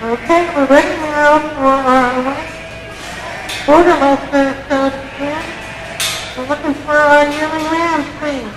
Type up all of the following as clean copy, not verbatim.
Okay, we're ready now for our border listers to begin. We're looking for our yearling lambs, please.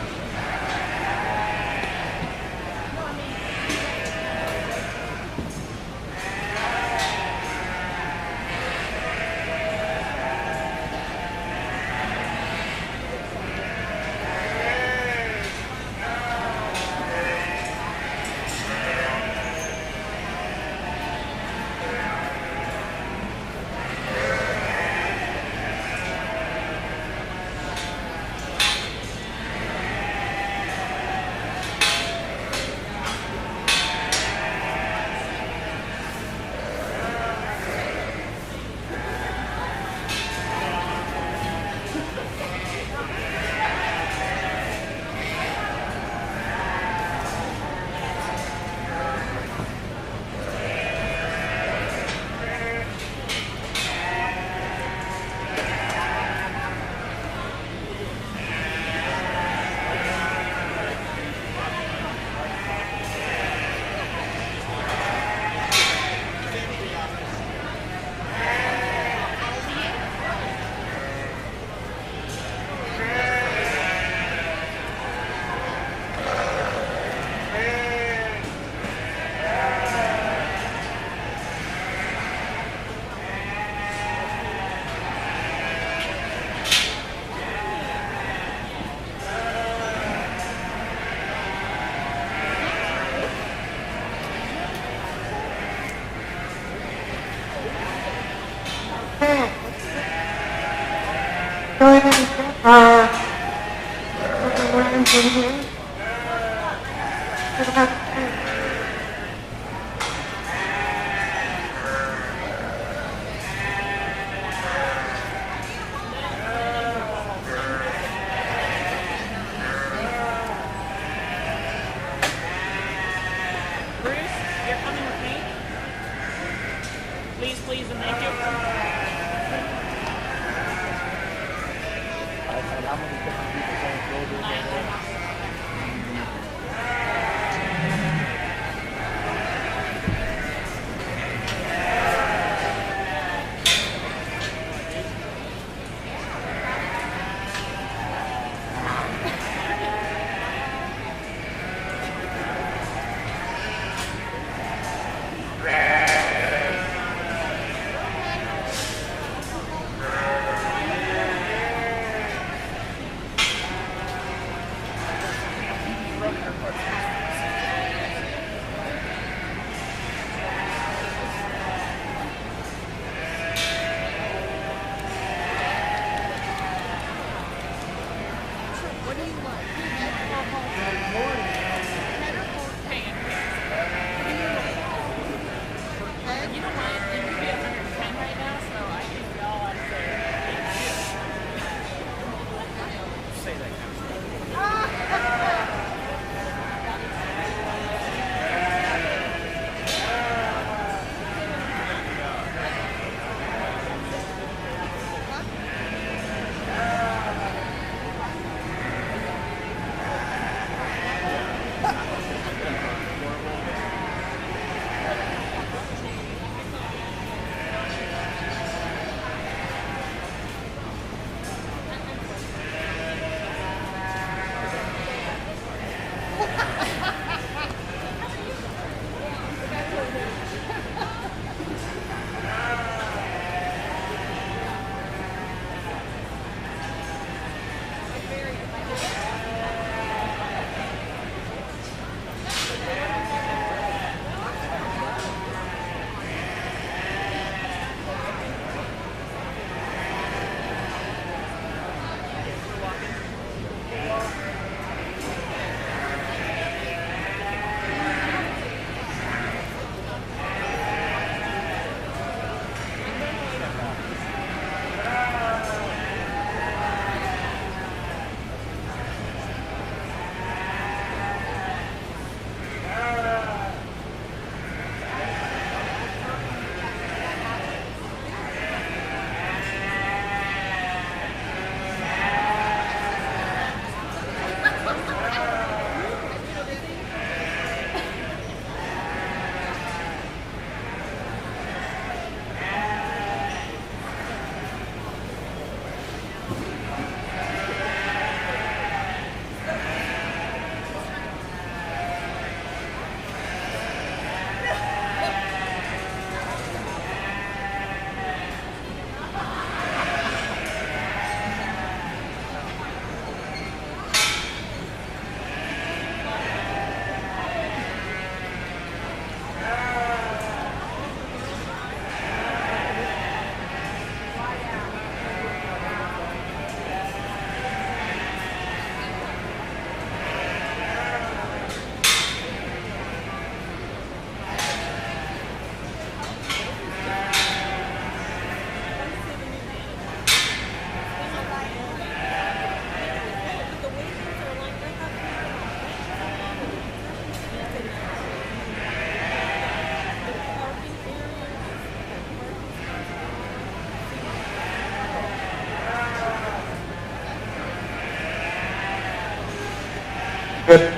Go ahead and get our lambs in here. Bruce, you're coming with me? Please, and thank you. How many different people can go there?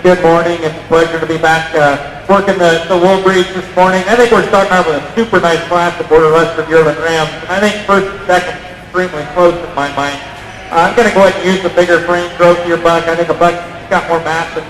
Good morning. It's a pleasure to be back working the wool breeds this morning. I think we're starting out with a super nice class of Border Western Yearling Rams. And I think first and second extremely close in my mind. I'm going to go ahead and use the bigger frame growthier buck. I think a buck's got more mass and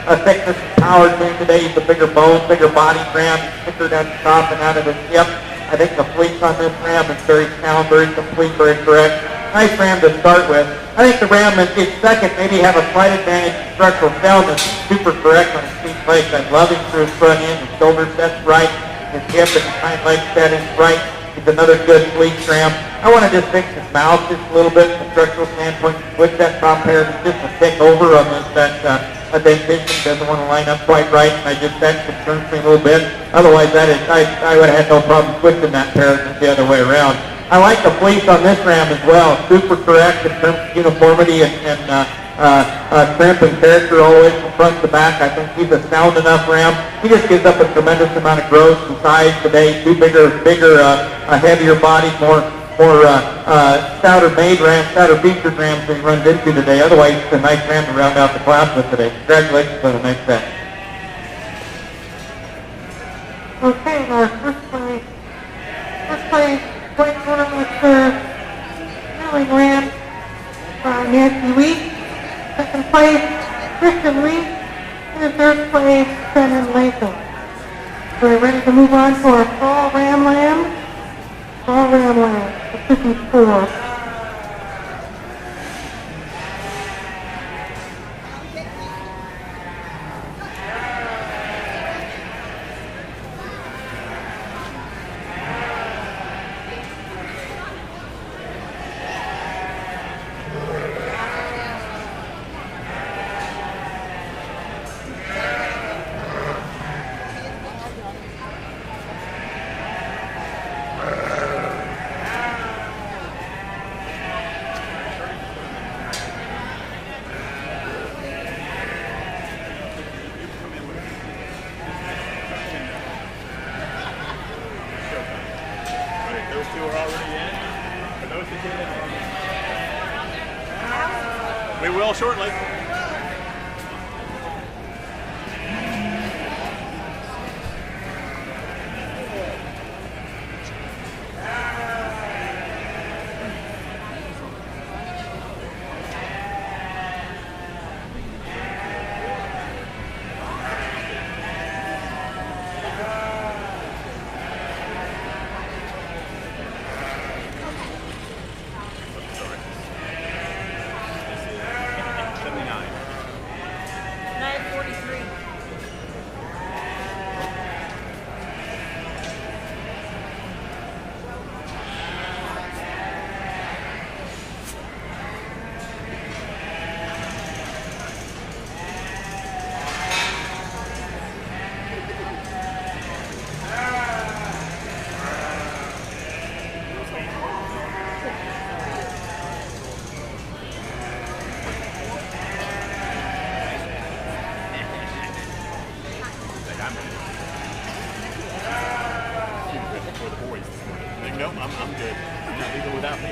a thickness and power to him today. He's a bigger bone, bigger body ram, thicker down the top and out of his hip. I think the fleece on this ram is very sound, very complete, very correct. Nice ram to start with. I think the ram in its second maybe have a slight advantage in structural soundness. He's super correct on his feet legs. I love him through his front end. His shoulder set's right. His hip and his hind leg set is right. He's another good fleece ram. I want to just fix his mouth just a little bit from a structural standpoint. Switch that top hair. It's just a thick over on this. That dentition doesn't want to line up quite right. And that concerns me a little bit. Otherwise, I would have had no problem switching that pair the other way around. I like the fleece on this ram as well. Super correct in terms of uniformity and crimp and character all the way from front to back. I think he's a sound enough ram. He just gives up a tremendous amount of growth and size today. Two bigger, heavier bodies, more stouter made rams, stouter featured rams than he runs into today. Otherwise, it's a nice ram to round out the class with today. Congratulations on a nice set. Okay, our first place. Point winner was Yearling Ram by Nancy Week. Second place, Christian Week. And third place, Brennan Latham. We're ready to move on to our fall ram lamb. The 54. We will shortly. Nope, I'm good. You're not leaving without me.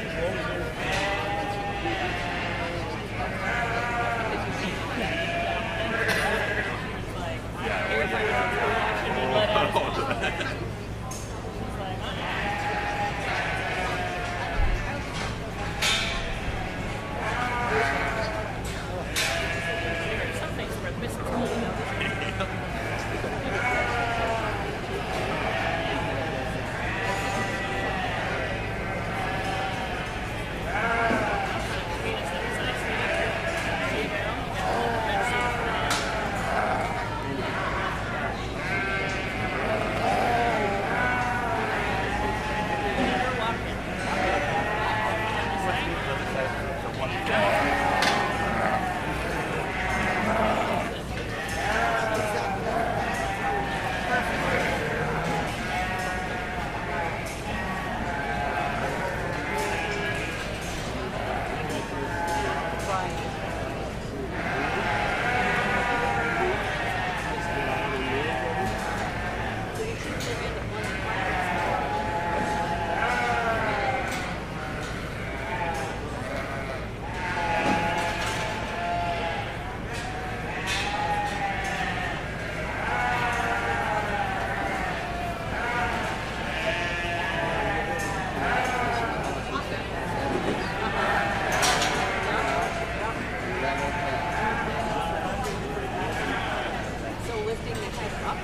lifting the head up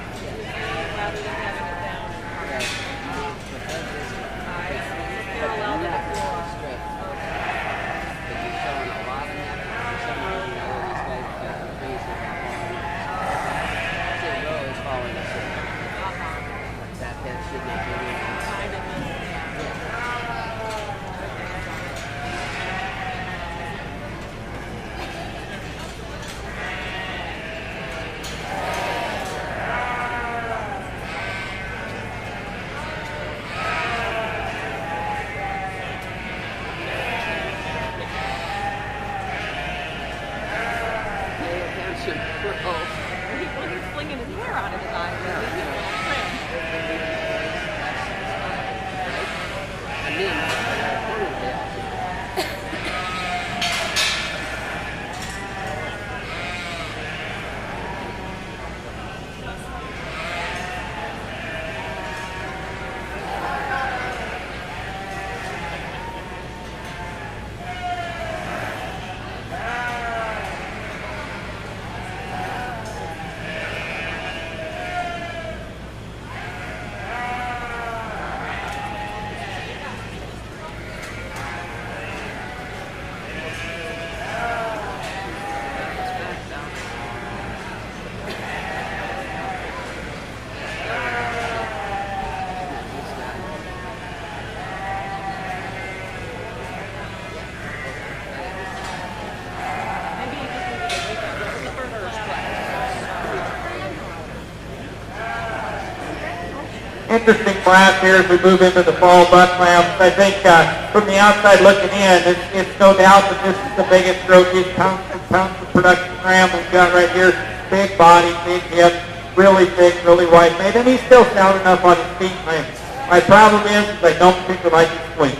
rather than having it down. Parallel that floor. Straight. But you're showing a lot of neck. For some reason, these guys got the face of that long neck. So the row is falling asleep. That head should not be moving. He's flinging his hair out of his eyes. And then, ponytail. Interesting class here as we move into the fall buck lambs. I think from the outside looking in, it's no doubt that this is the biggest, growthiest pounds of production ram we've got right here. Big body, big hip, really thick, really wide made, and he's still sound enough on his feet. My problem is I don't particularly like his fleece.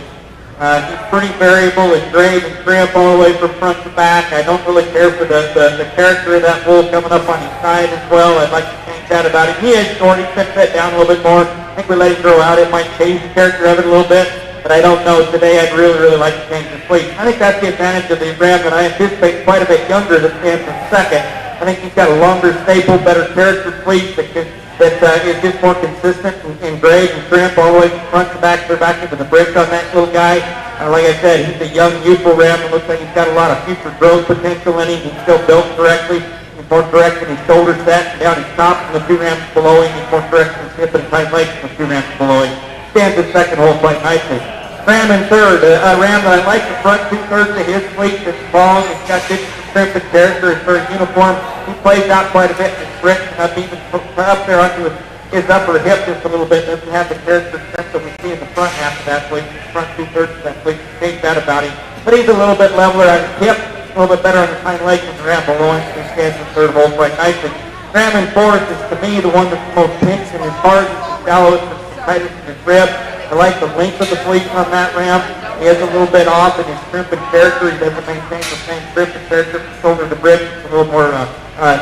He's pretty variable in grade and trim all the way from front to back. I don't really care for the character of that wool coming up on his side as well. I'd like to change that about him. He is short. He's been fit down a little bit more. I think we let him grow out. It might change the character of it a little bit, but I don't know. Today I'd really, really like to change the fleece. I think that's the advantage of the ram that I anticipate quite a bit younger that stands in second. I think he's got a longer staple, better character fleece that is just more consistent in grade and trim all the way from front to back. They're back into the brick on that little guy. Like I said, he's a young, youthful ram. It looks like he's got a lot of future growth potential in him. He's still built correctly. He's more correct in his shoulder set and down his top and the two rams below him. He's more correct in his hip and tight legs and the two rams below him. Stands in second hole quite nicely. Ram in third. A ram that I like the front two-thirds of his fleece. It's long. It's got different trim and character. It's very uniform. He plays out quite a bit in his bricks and up even up there onto his upper hip just a little bit. Doesn't have the character strength that we see in the front half of that fleece. The front two-thirds of that fleece. Change that about him. But he's a little bit leveler on his hip, a little bit better on the hind legs than the ram below him. He stands in third hole quite nicely. Ram in fourth is, to me, the one that's the most pinched in his heart. It's the shallowest, it's the tightest in his rib. I like the length of the fleece on that ram. He is a little bit off in his trim and character. He doesn't maintain the same trim and character from shoulder to brick. It's a little more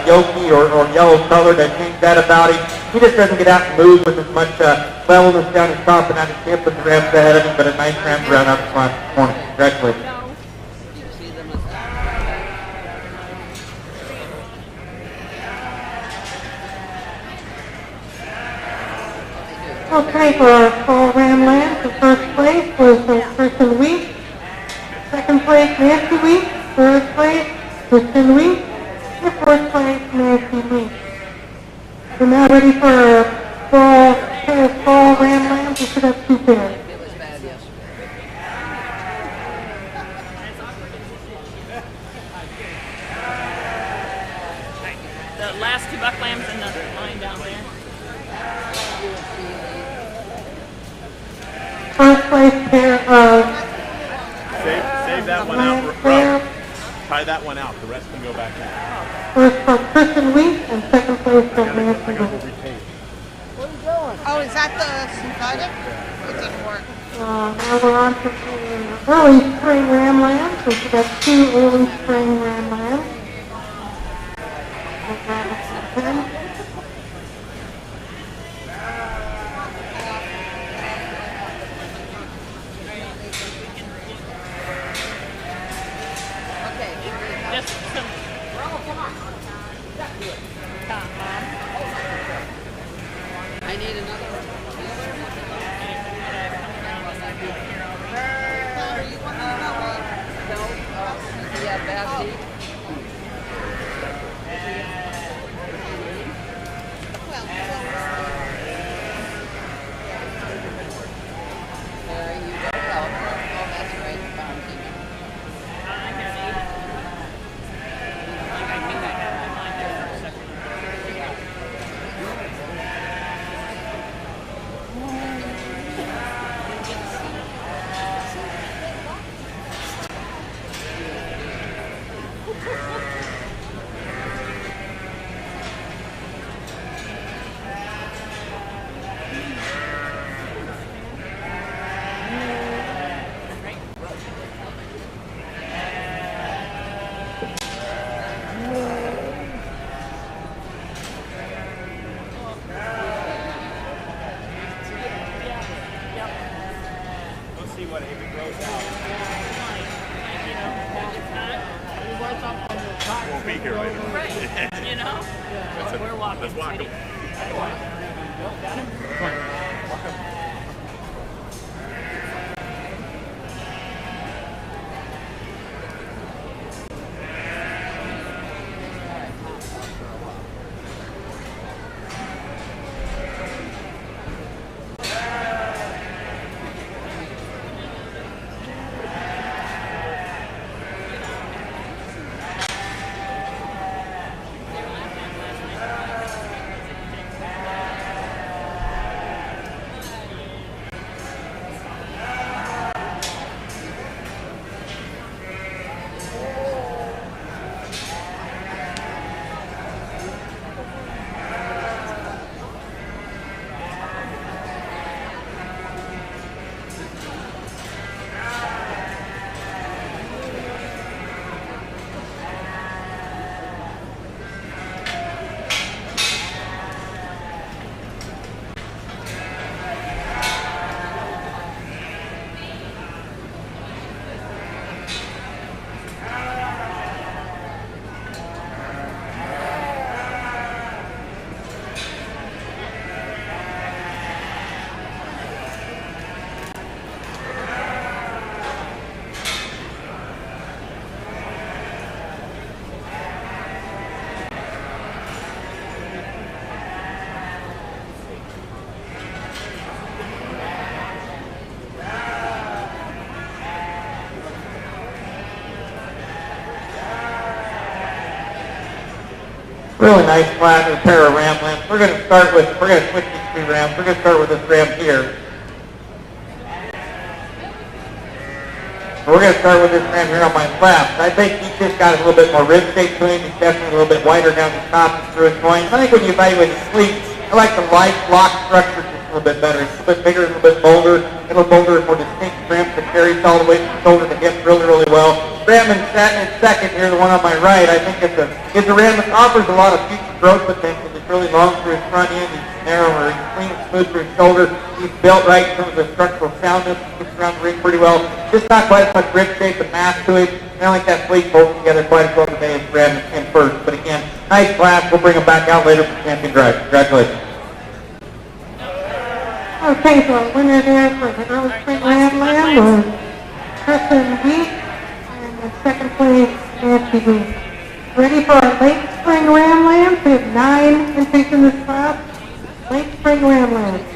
yolky or yellow colored. I changed that about him. He just doesn't get out and move with as much levelness down his top and out his hip with the rams ahead of him, but a nice ram to round out the class this morning. Congratulations. You see them as Okay, for our fall ram land, the first place was Kristen Week. Second place, Nancy Week. Third place, Kristen Week. And fourth place, Nancy Week. We're now ready for our fall ram land. We should have two pairs. it was bad yesterday. The last two buck lambs in the line down there. First place pair of Save that one out. pair. Tie that one out. The rest can go back in. First for Kristen Week and second place for Nancy Week. Oh, is that the synthetic? It didn't work. Now we're on to the early spring ram land. So we've got two early spring ram lambs. Just some. Come on. Won't be here later. Right. You know? We're walking. Let's walk sweetie. them. Really nice flat with a pair of ram lamps. We're going to switch these two rams. We're going to start with this ram here. We're going to start with this ram here on my left. I think he's just got a little bit more rib shape to him. He's definitely a little bit wider down the top and through his joints. I think when you evaluate the Fleece, I like the light block structure just a little bit better. It's a little bit bigger, a little bit bolder, more distinct trim that carries all the way from shoulder to hip really, really well. Ram in second here, the one on my right, I think it's a ram that offers a lot of future growth potential. It's really long through his front end, he's narrower, he's clean and smooth through his shoulder. He's built right in terms of structural soundness, he gets around the ring pretty well. Just not quite as much rib shape and mass to it. I don't think that Fleece holds together quite as well today as Ram in first. But again, nice class. We'll bring him back out later for champion drive. Congratulations. Okay, so our winner there for the early spring ram was Kristen Wheat, and the second place, Nancy Wheat. Ready for our late spring ram lambs? We have 9 entries in this class. Late spring ram lambs.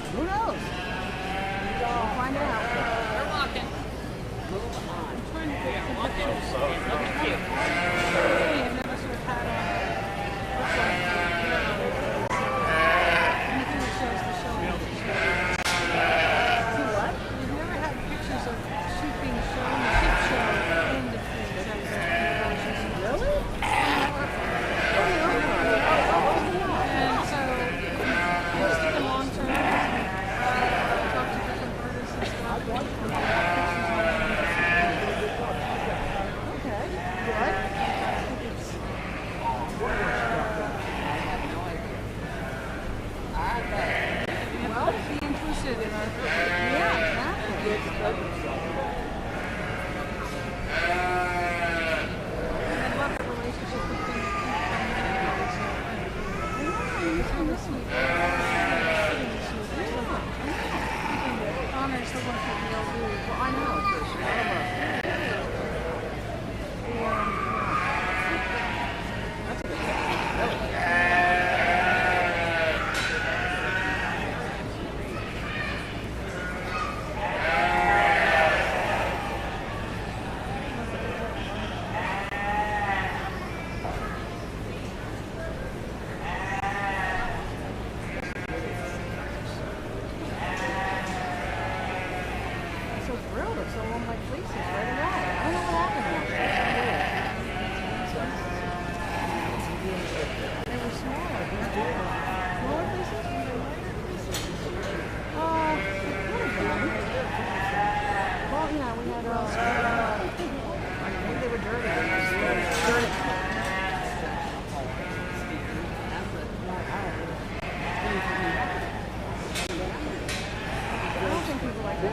Who knows? We'll find out. They're walking. I'm trying to get some Walking. pictures. Looking cute. I've never sort of had anything that shows the shoulders. What? We've never had pictures of sheep being shown, the sheep show in the Fleece. Really? And so, we're sticking long term. Talk to different artists and stuff. Okay, good. Well, be inclusive in our... Yeah, exactly. And I love the relationship between the people and this week. Honors the work that we all do. Well, I know, Trish. I love her. That's a good so thrilled. It's so on my fleeces right away. I don't know what happened there. They were smaller. Smaller fleeces? Were they lighter fleeces? What are they? Well, yeah, we had maybe they were dirty. Dirty. I don't think people like that.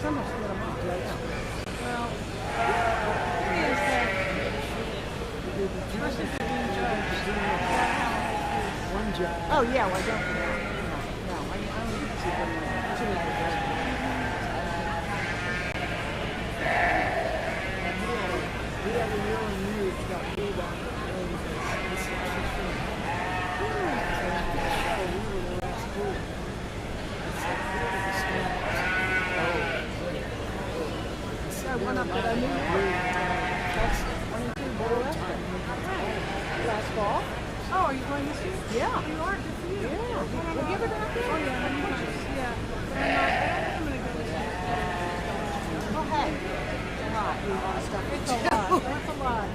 Some split them up. Well, the thing is that especially if you're being judged, one judge. Oh yeah, well I don't. No, I don't see them like too many judges. We have a Yearling news got pulled on the this I went up that I knew that's 22 Bowl last fall. Oh, are you going this year? Yeah. You are? Good for you. Yeah. Have you ever been up there? Oh, yeah. I'm gorgeous. Yeah. I don't think I'm going to go this year. Oh, hey. It's a lot. You want to stuff it's a lot. That's a lot.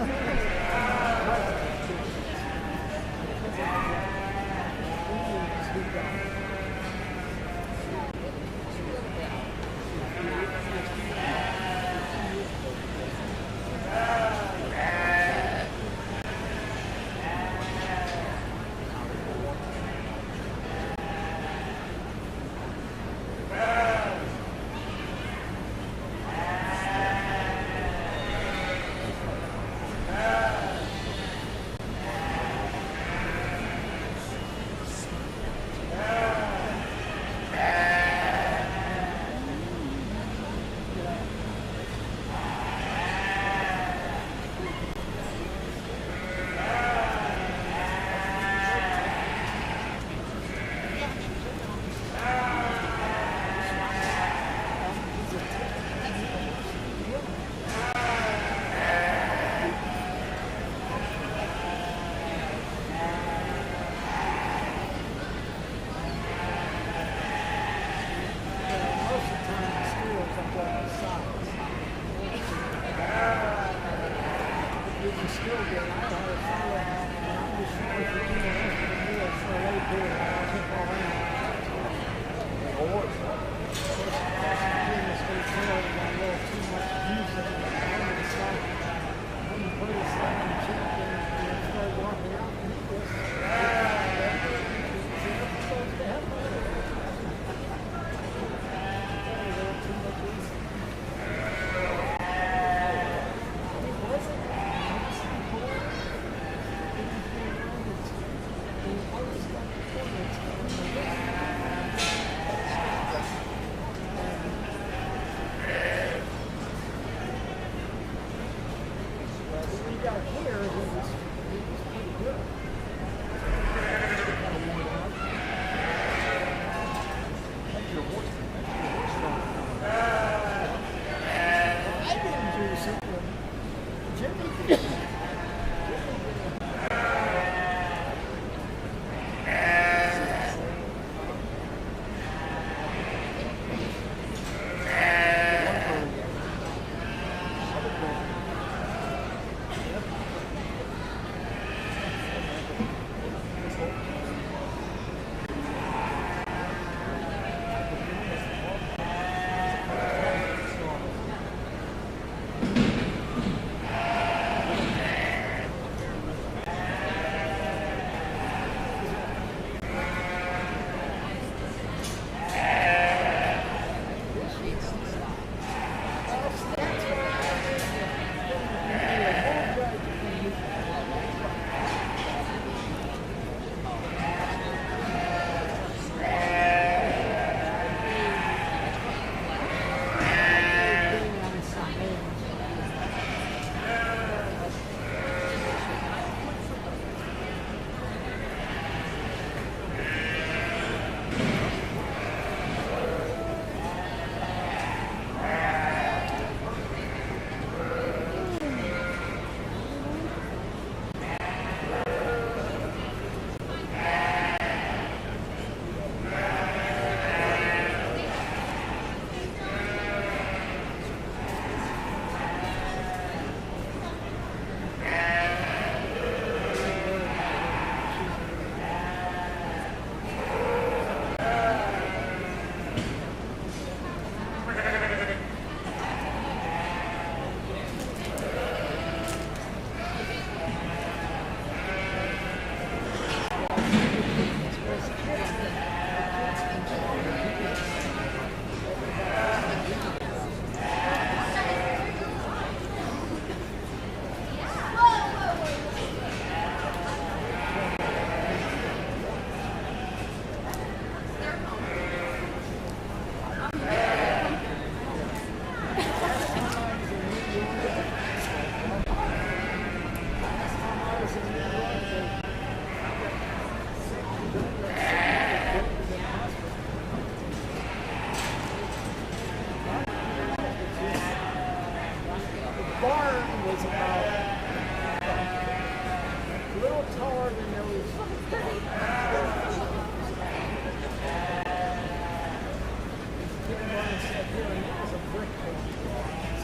said here, and that was a brick paved.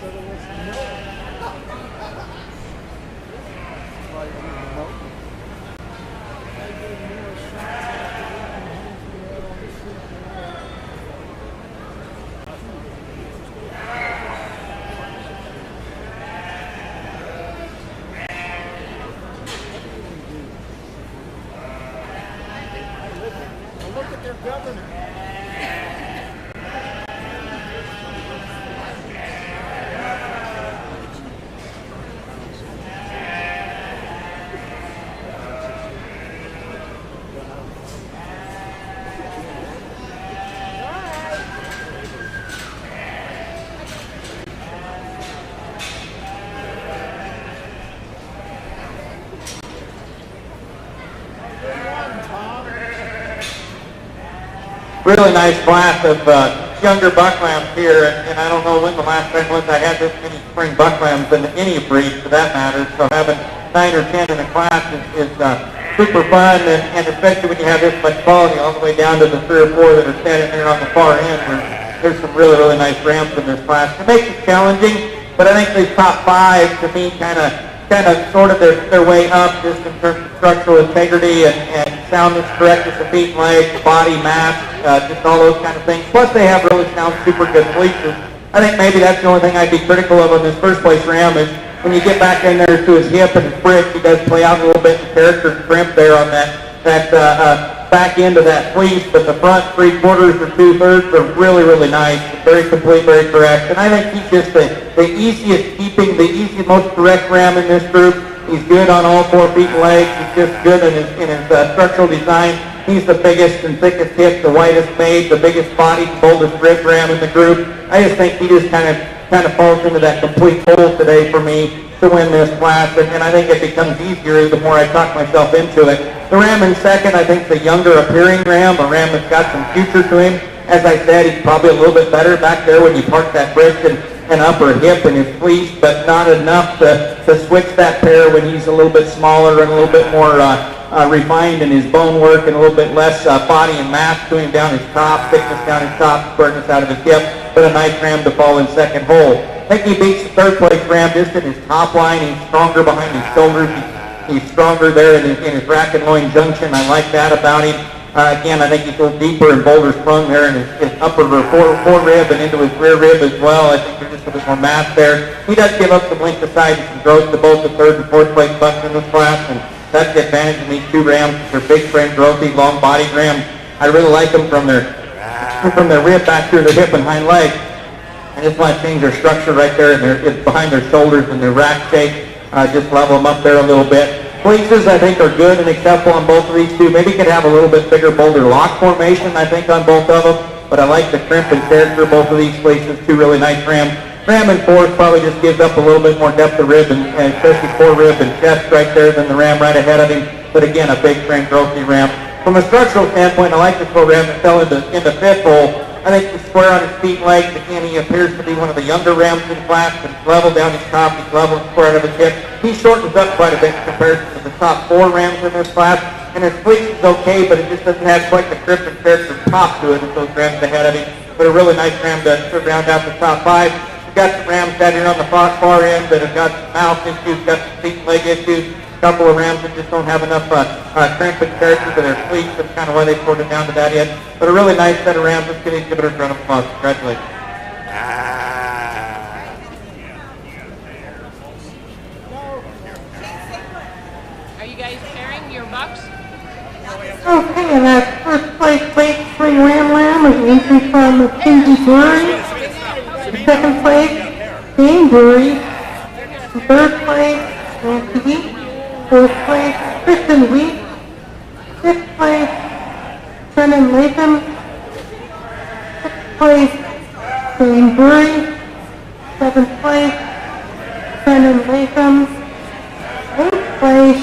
So there was no. I did more shots after that on the street than look at their governor. Really nice class of younger buck lambs here, and I don't know when the last time was I had this many spring buck lambs in any breed for that matter, so having 9 or 10 in a class is super fun, and especially when you have this much quality all the way down to the 3 or 4 that are standing there on the far end. There's some really, really nice rams in this class. It makes it challenging, but I think these top 5 to me kind of sorted their way up just in terms of structural integrity and soundness, correctness of feet and legs, body mass, just all those kind of things. Plus they have really sound, super good fleeces. I think maybe that's the only thing I'd be critical of on this first place ram is when you get back in there to his hip and his brick, he does play out a little bit in character and crimp there on that back end of that fleece, but the front 3/4 or 2/3 are really, really nice, very complete, very correct. And I think he's just the easiest keeping, the easiest, most correct ram in this group. He's good on all 4 feet and legs. He's just good in his structural design. He's the biggest and thickest hip, the widest made, the biggest body, boldest rib ram in the group. I just think he just kind of falls into that complete hole today for me to win this class, and I think it becomes easier the more I talk myself into it. The ram in second, I think, the younger appearing ram, a ram that's got some future to him. As I said, he's probably a little bit better back there when you park that brick and upper hip and his fleece, but not enough to switch that pair when he's a little bit smaller and a little bit more refined in his bone work and a little bit less body and mass to him down his top, thickness down his top, squareness out of his hip, but a nice ram to fall in second hole. I think he beats the third place ram just in his top line. He's stronger behind his shoulders. He's stronger there in his rack and loin junction. I like that about him. Again, I think he's a little deeper and bolder sprung there in his upper fore rib and into his rear rib as well. I think there's just a bit more mass there. He does give up some length of side and some growth to both the third and fourth place bucks in this class, and that's the advantage of these 2 rams. They're big frame, growthy, long bodied rams. I really like them from their rib back through their hip and hind leg. I just want to change their structure right there and behind their shoulders and their rack shape. Just level them up there a little bit. Fleeces, I think, are good and acceptable on both of these 2. Maybe could have a little bit bigger, bolder lock formation, I think, on both of them. But I like the crimp and character of both of these fleeces. 2 really nice rams. Ram in fourth probably just gives up a little bit more depth of rib and especially fore rib and chest right there than the ram right ahead of him. But again, a big frame, growthy ram. From a structural standpoint, I like this little ram that fell into fifth hole. I think he's square on his feet and legs. Again, he appears to be one of the younger rams in class. He's level down his top. He's level and square out of his hip. He shortens up quite a bit in comparison to the top 4 rams in this class. And his fleece is okay, but it just doesn't have quite the grip and character top to it as those rams ahead of him. But a really nice ram to round out the top 5. We've got some rams down here on the far end that have got some mouth issues, got some feet and leg issues. A couple of rams that just don't have enough crimp and character to their fleece. That's kind of why they sorted down to that end. But a really nice set of rams. Let's get Exhibitor in front of applause. Congratulations. Are you guys pairing your bucks? Okay, and that first place late spring ram is entry from Kinsey Brewery. Second place, Dane Brewery. Third place, Nancy Wheat. Fourth place, Kristen Wheat. Fifth place, Brennan Latham. Sixth place, Dane Brewery. Seventh place, Brennan Latham. Eighth place,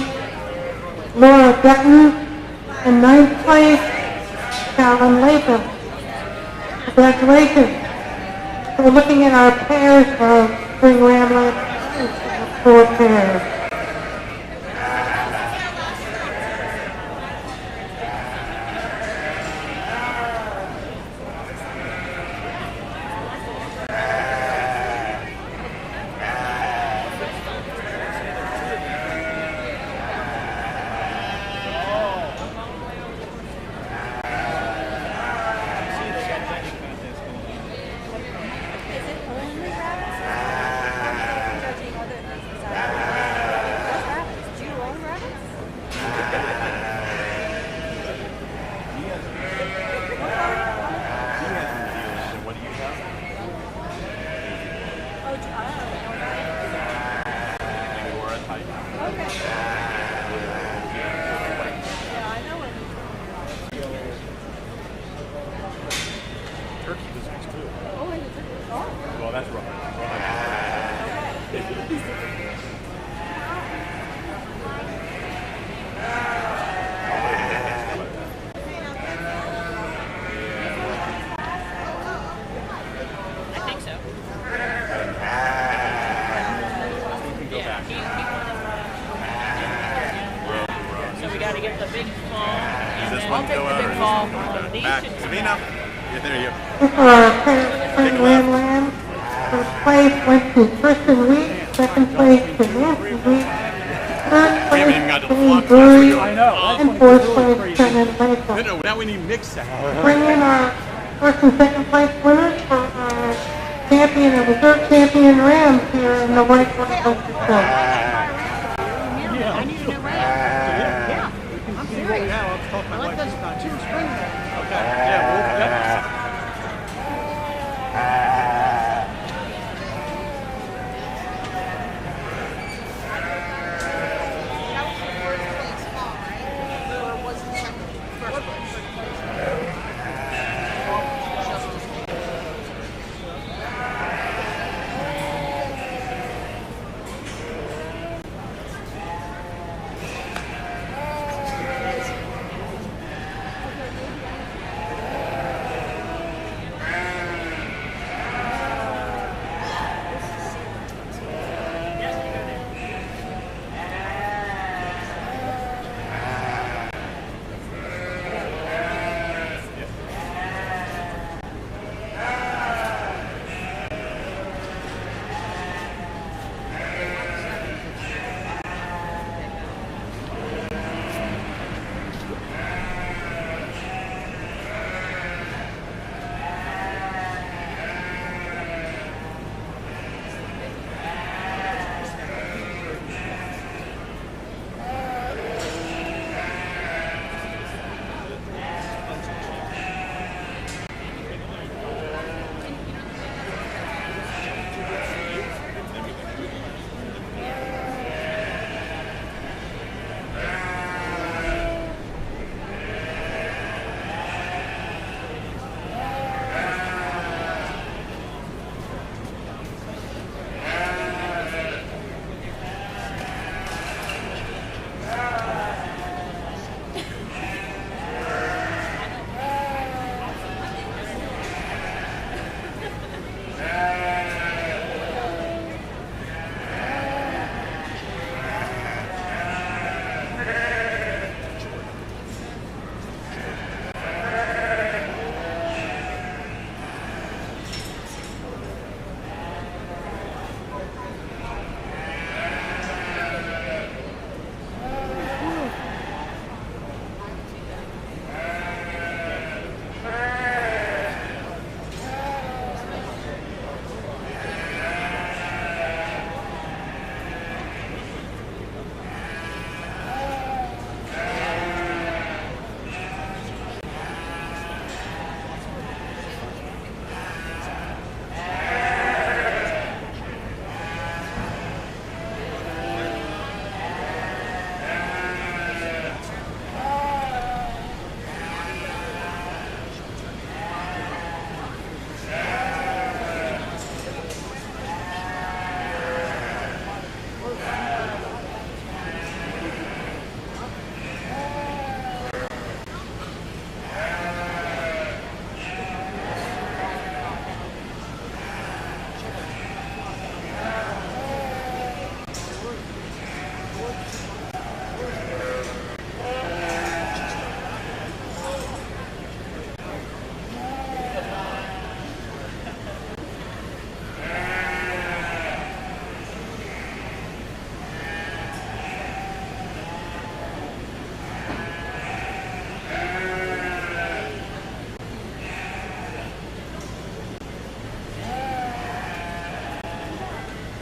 Laura Dutton. And ninth place, Calvin Latham. Congratulations. So we're looking at our pairs of spring ramblets, 4 pairs. These Back. should- Savina. Yeah, there you go. This is our Spring Ram Lamb. First place went to Kristen Week. Second place to Nancy Week. Third haven't even got place to the to flop Brewery. class. I know. And fourth place to Minnesota. No, now we need mix second. Bring in our first and second place winners for our champion and reserve champion Rams here in the white one of the show. I need a new ram. Yeah. I'm serious. Yeah, I'll talk to my I like wife. those two spring rams. Okay. Yeah, well, that, That was the first place fall, right? Or was it second? First place.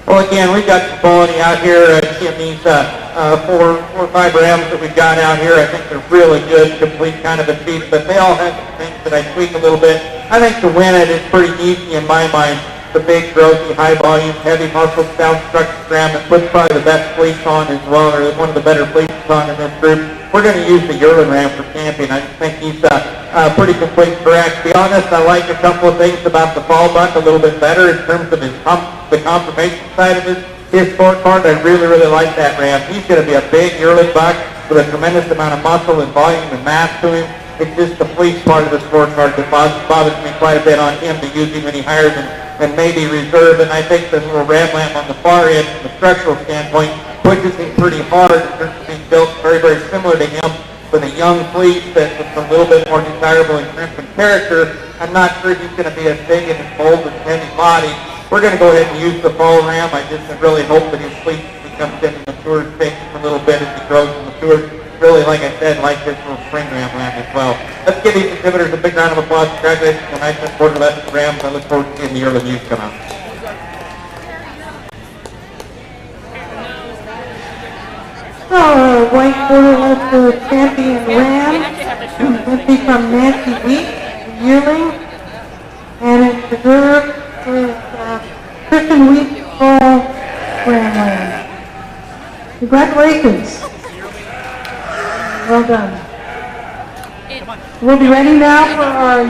Well, again, we've got some quality out here. Seeing these four or five Rams that we've got out here, I think they're really good, complete kind of a piece, but they all have some things that I tweak a little bit. I think to win it is pretty easy in my mind. The big, growthy, high volume, heavy muscle, sound structure Ram that puts probably the best fleece on as well, or one of the better fleeces on in this group. We're going to use the Yearling Ram for champion. I just think he's pretty complete correct. To be honest, I like a couple of things about the fall buck a little bit better in terms of his the confirmation side of his scorecard. I really, really like that Ram. He's going to be a big Yearling buck with a tremendous amount of muscle and volume and mass to him. It's just the fleece part of the scorecard that bothers me quite a bit on him to use him any higher than maybe reserve. And I think the little Ram Lamp on the far end, from a structural standpoint, pushes him pretty hard in terms of being built very, very similar to him with a young Fleece that's a little bit more desirable in crimson character. I'm not sure he's going to be as big and as bold and heavy body. We're going to go ahead and use the fall ram. I just really hope that his Fleece becomes in and matures, takes him a little bit as he grows and matures. Really, like I said, like this little spring ram lamb as well. Let's give these exhibitors a big round of applause. Congratulations on nice and quarter left rams. I look forward to seeing the Yearling youth come out. White border letter champion ram would be from Nancy Wheat, Yearling, and its reserve is Kristen Wheat Fall Ram Lamb. Congratulations. Well done. We'll be ready now for our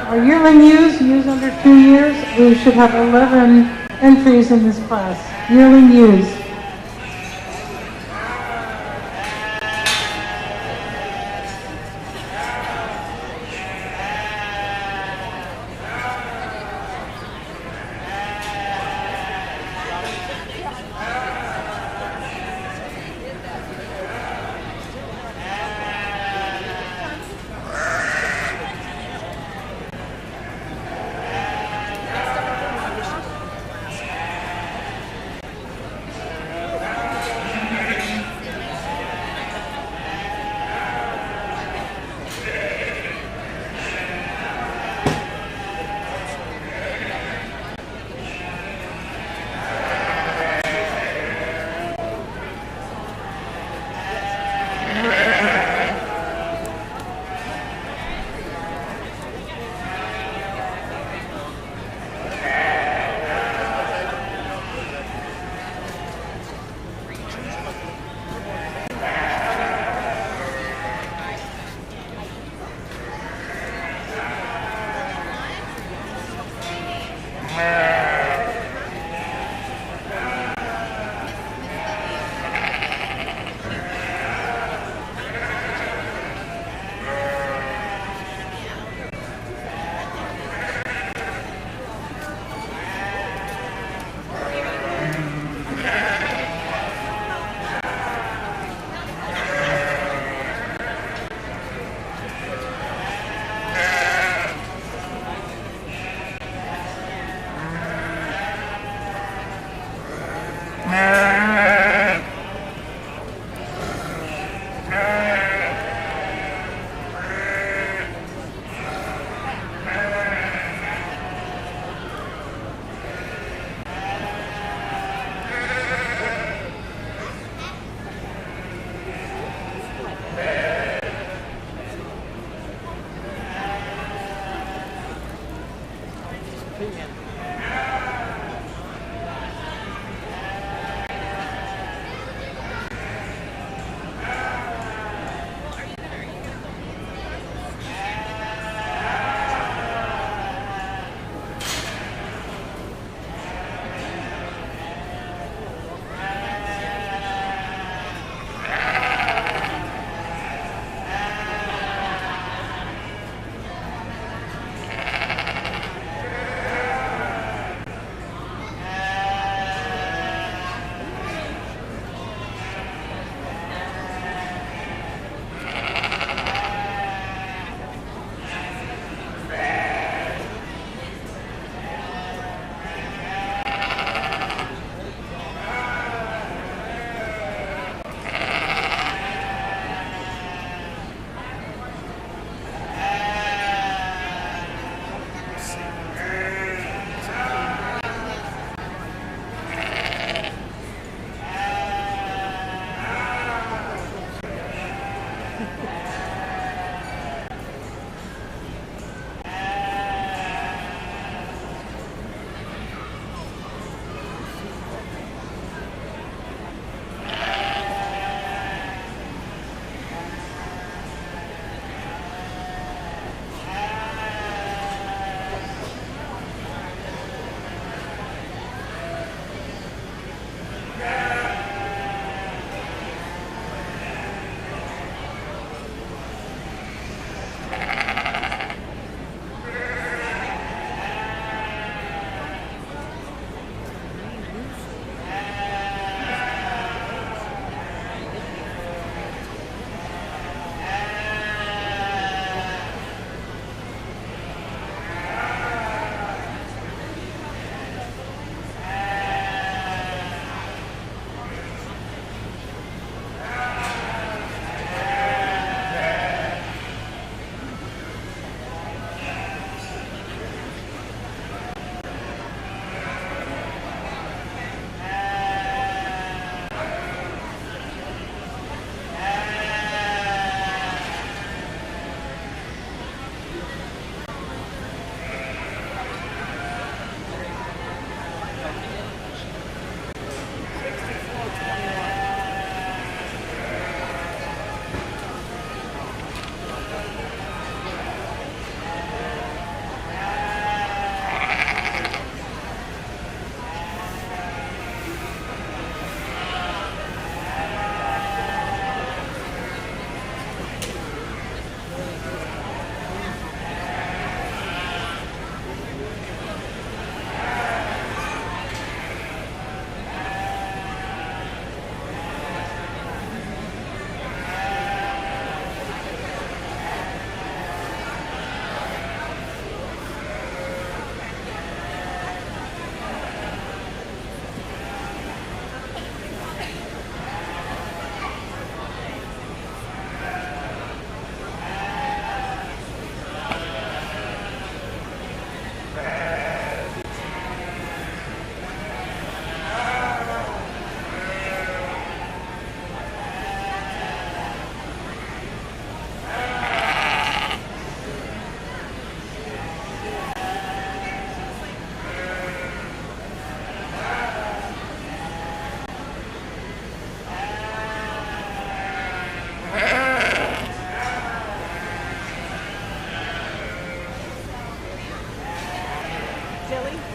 our yearling ewes under 2 years. We should have 11 entries in this class. Yearling ewes. Billy.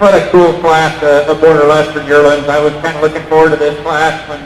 what a cool class of Border Leicester yearlings. I was kind of looking forward to this class when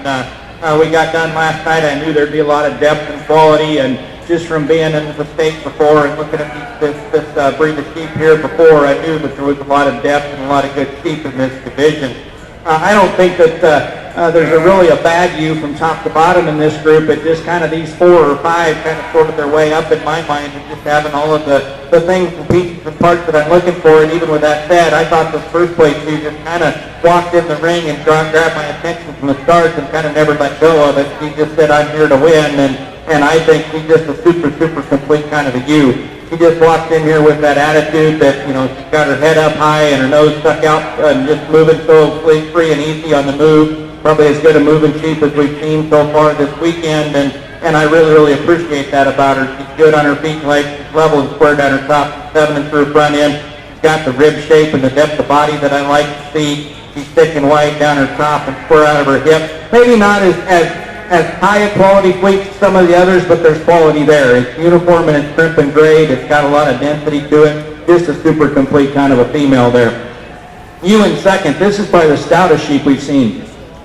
we got done last night. I knew there'd be a lot of depth and quality, and just from being in the state before and looking at this breed of sheep here before, I knew that there was a lot of depth and a lot of good sheep in this division. I don't think that there's really a bad ewe from top to bottom in this group. It just kind of these 4 or 5 kind of sorted their way up in my mind, and just having all of the things and pieces and parts that I'm looking for. And even with that said, I thought the first place she just kind of walked in the ring and grabbed my attention from the start and kind of never let go of it. She just said, I'm here to win, and I think she's just a super complete kind of a ewe. She just walked in here with that attitude that, you know, she's got her head up high and her nose stuck out and just moving so free and easy on the move. Probably as good a moving sheep as we've seen so far this weekend, and I really appreciate that about her. She's good on her feet and legs. She's level and square down her top, 7 and through front end. She's got the rib shape and the depth of body that I like to see. She's thick and wide down her top and square out of her hip. Maybe not as high a quality fleece as some of the others, but there's quality there. It's uniform and it's crimp and grade. It's got a lot of density to it. Just a super complete kind of a female there. Ewe in second. This is probably the stoutest sheep we've seen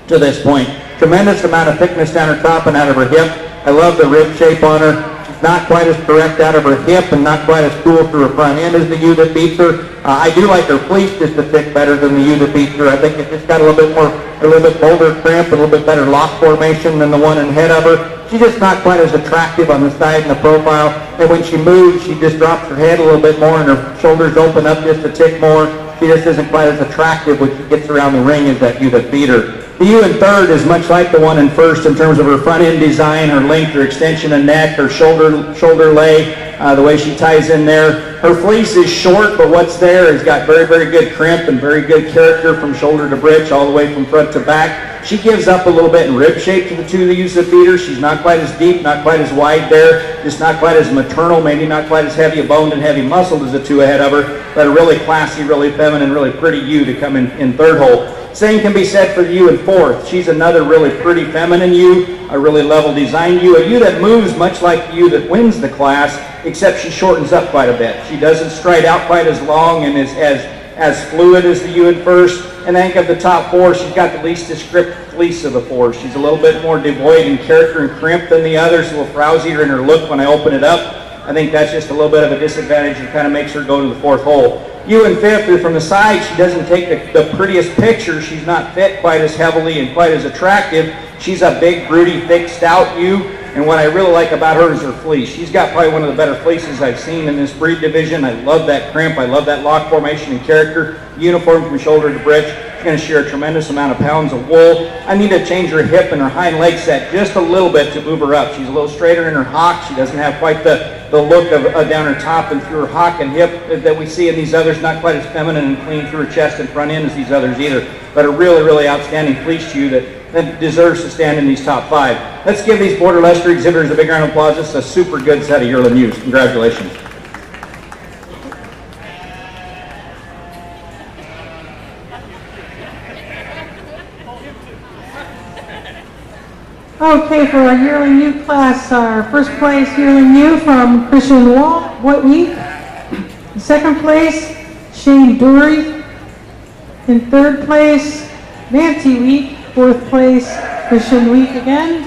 to this point. Tremendous amount of thickness down her top and out of her hip. I love the rib shape on her. She's not quite as correct out of her hip and not quite as cool through her front end as the ewe that beats her. I do like her fleece just a tick better than the ewe that beats her. I think it's just got a little bit bolder crimp, a little bit better lock formation than the one in head of her. She's just not quite as attractive on the side and the profile. And when she moves, she just drops her head a little bit more and her shoulders open up just a tick more. She just isn't quite as attractive when she gets around the ring as that ewe that beat her. The ewe in third is much like the one in first in terms of her front end design, her length, her extension of neck, her shoulder lay, the way she ties in there. Her fleece is short, but what's there has got very good crimp and very good character from shoulder to breech, all the way from front to back. She gives up a little bit in rib shape to the two that use the feeder. She's not quite as deep, not quite as wide there, just not quite as maternal, maybe not quite as heavy boned and heavy muscled as the two ahead of her, but a really classy, really feminine, really pretty ewe to come in third hole. Same can be said for the ewe in fourth. She's another really pretty feminine ewe, a really level designed ewe, a ewe that moves much like the ewe that wins the class, except she shortens up quite a bit. She doesn't stride out quite as long and is as fluid as the ewe in first. And I think of the top 4, she's got the least descriptive fleece of the 4. She's a little bit more devoid in character and crimp than the others, a little frowsier in her look when I open it up. I think that's just a little bit of a disadvantage and kind of makes her go to the fourth hole. Ewe in fifth, from the side, she doesn't take the prettiest picture. She's not fit quite as heavily and quite as attractive. She's a big, broody, thick, stout ewe. And what I really like about her is her fleece. She's got probably one of the better fleeces I've seen in this breed division. I love that crimp. I love that lock formation and character. Uniform from shoulder to breech. She's going to share a tremendous amount of pounds of wool. I need to change her hip and her hind leg set just a little bit to move her up. She's a little straighter in her hock. She doesn't have quite the look of down her top and through her hock and hip that we see in these others. Not quite as feminine and clean through her chest and front end as these others either. But a really outstanding fleece ewe that deserves to stand in these top 5. Let's give these Border Leicester exhibitors a big round of applause. This is a super good set of yearling ewes. Congratulations. Okay, for our yearling ewe class, our first place yearling ewe from Christian Week. In second place, Shane Dury. In third place, Nancy Week. Fourth place, Christian Week again.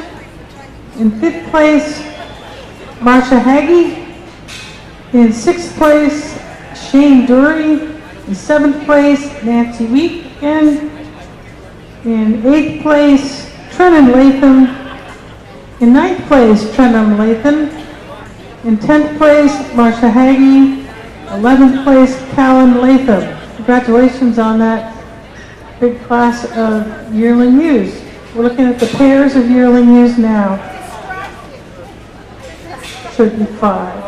In fifth place, Marsha Haggy. In sixth place, Shane Dury. In seventh place, Nancy Week again. In eighth place, Trenton Latham. In ninth place, Trenton Latham. In 10th place, Marsha Haggy. 11th place, Callan Latham. Congratulations on that big class of yearling ewes. We're looking at the pairs of yearling ewes now. Should be 5.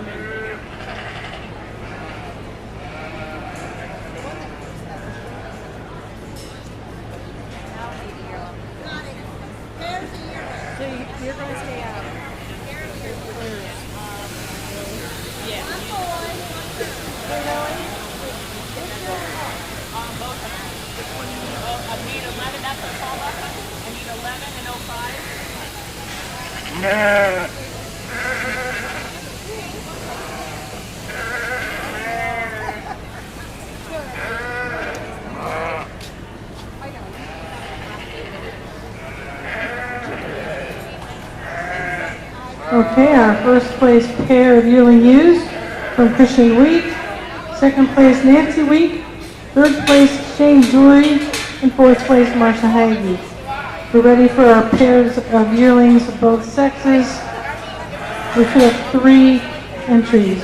So you're going to stay out. Yeah. Both of them. I need 11. That's a fall button. I need 11 and 05. Okay, our first place pair of Yearling ewes from Christian Week. Second place, Nancy Week. Third place, Shane Drury. And fourth place, Marsha Hagee. We're ready for our pairs of yearlings of both sexes. We should have 3 entries.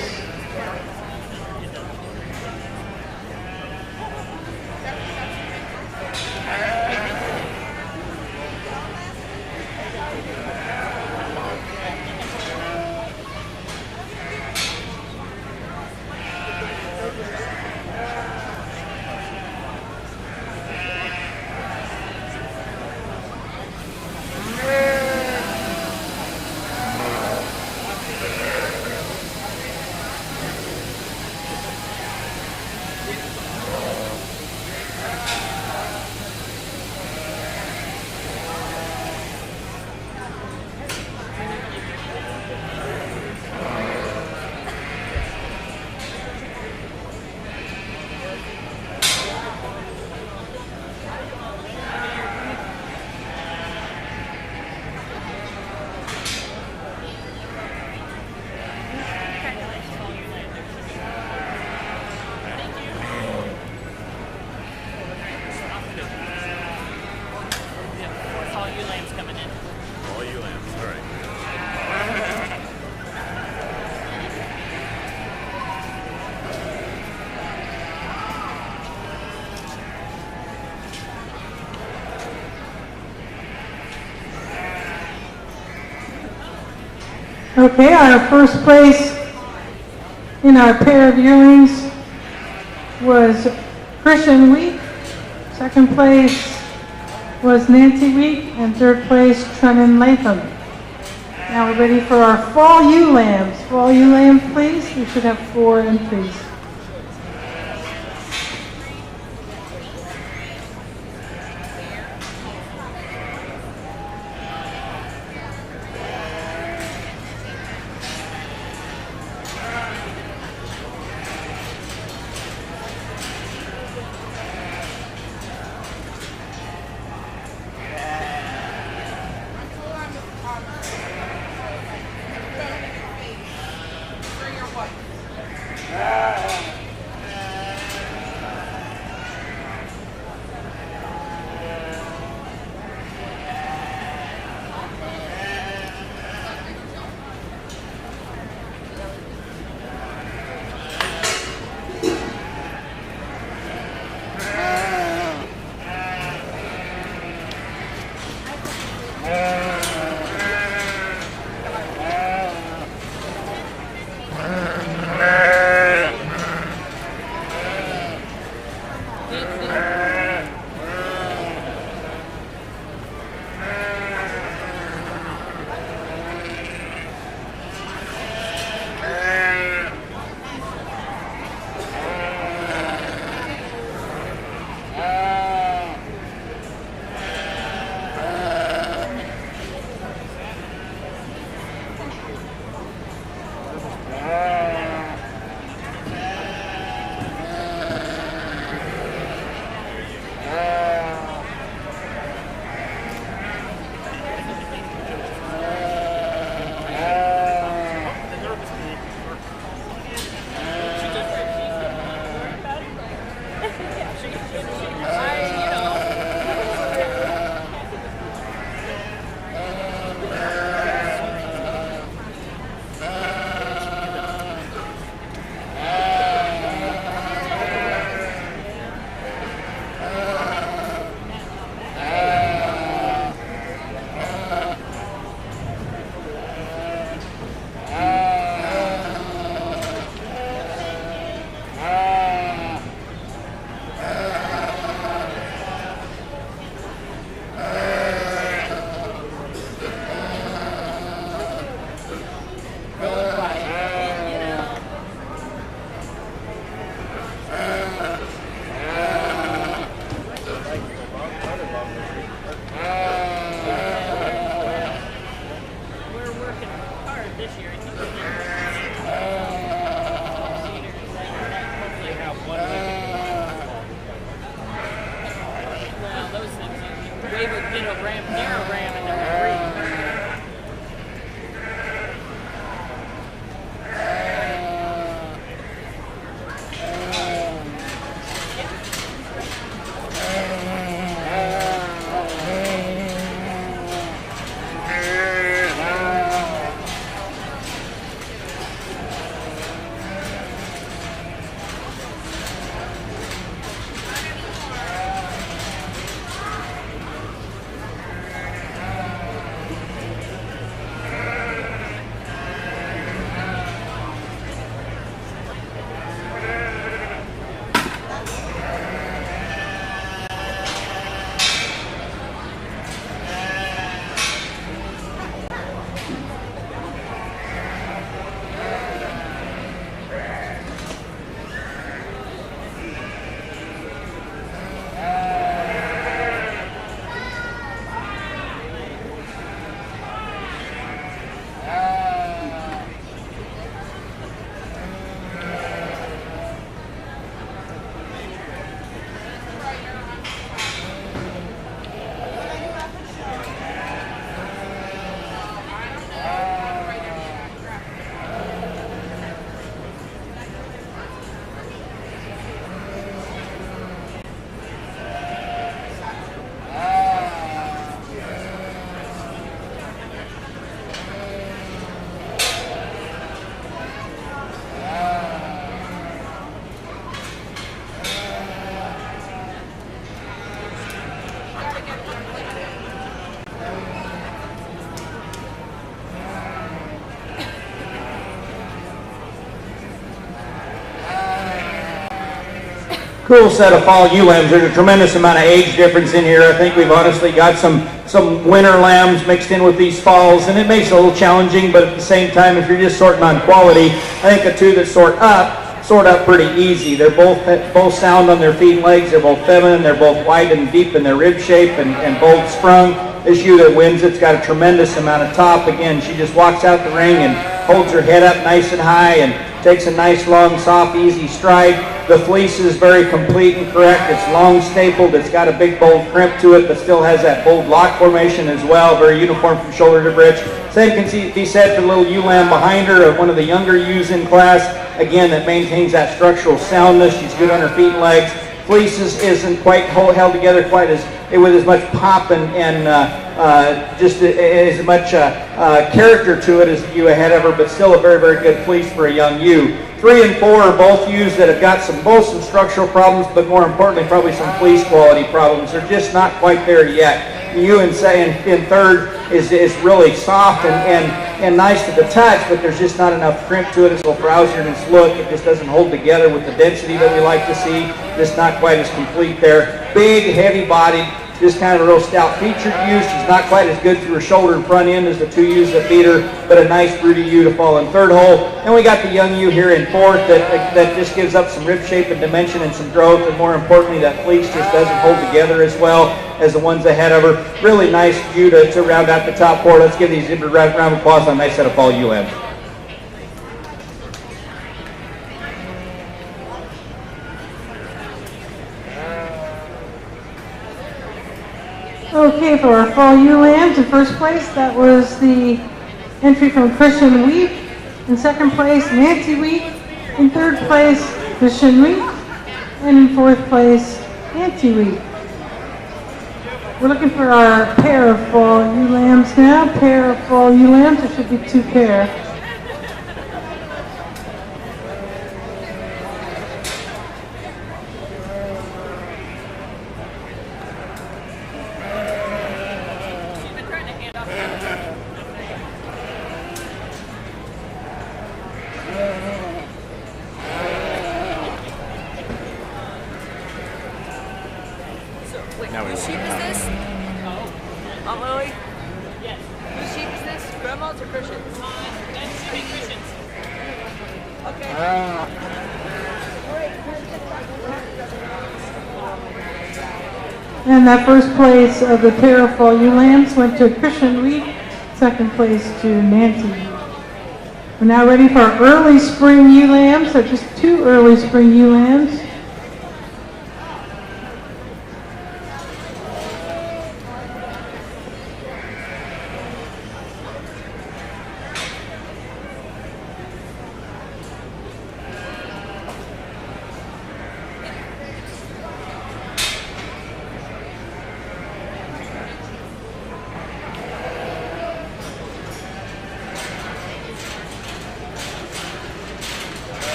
Okay, our first place in our pair of yearlings was Christian Week. Second place was Nancy Week, and third place Trennan Latham. Now we're ready for our fall ewe lambs. Fall ewe lambs, please. We should have 4 entries. Cool set of fall ewe lambs. There's a tremendous amount of age difference in here. I think we've honestly got some winter lambs mixed in with these falls, and it makes it a little challenging, but at the same time, if you're just sorting on quality, I think the two that sort up pretty easy. They're both sound on their feet and legs. They're both feminine. They're both wide and deep in their rib shape and both sprung. This ewe that wins, it's got a tremendous amount of top. Again, she just walks out the ring and holds her head up nice and high and takes a nice, long, soft, easy stride. The fleece is very complete and correct. It's long stapled. It's got a big, bold crimp to it, but still has that bold lock formation as well. Very uniform from shoulder to bridge. Same can be said for the little ewe lamb behind her, one of the younger ewes in class. Again, that maintains that structural soundness. She's good on her feet and legs. Fleece isn't quite held together quite with as much pop and just as much character to it as the ewe ahead of her, but still a very, very good fleece for a young ewe. 3 and 4 are both ewes that have got both some structural problems, but more importantly, probably some fleece quality problems. They're just not quite there yet. The ewe in third is really soft and nice to the touch, but there's just not enough crimp to it. It's a little frowsier in its look. It just doesn't hold together with the density that we like to see. Just not quite as complete there. Big, heavy-bodied, just kind of a real stout-featured ewe. She's not quite as good through her shoulder and front end as the two ewes that beat her, but a nice broody ewe to fall in third hole. And we got the young ewe here in fourth that just gives up some rib shape and dimension and some growth, and more importantly, that fleece just doesn't hold together as well as the ones ahead of her. Really nice ewe to round out the top 4. Let's give these Exhibitor a round of applause on a nice set of fall ewe lambs. Okay, for our fall ewe lambs, in first place, that was the entry from Christian Week. In second place, Nancy Week. In third place, Christian Week. And in fourth place, Nancy Week. We're looking for our pair of fall ewe lambs now. Pair of fall ewe lambs. There should be 2 pair. Whose sheep is this? Aunt Lily? Yes. Whose sheep is this? Grandma's or Christian's? That should be Christians. Okay. And that first place of the pair of fall ewe lambs went to Christian Week. Second place to Nancy. We're now ready for our early spring ewe lambs. So just 2 early spring ewe lambs.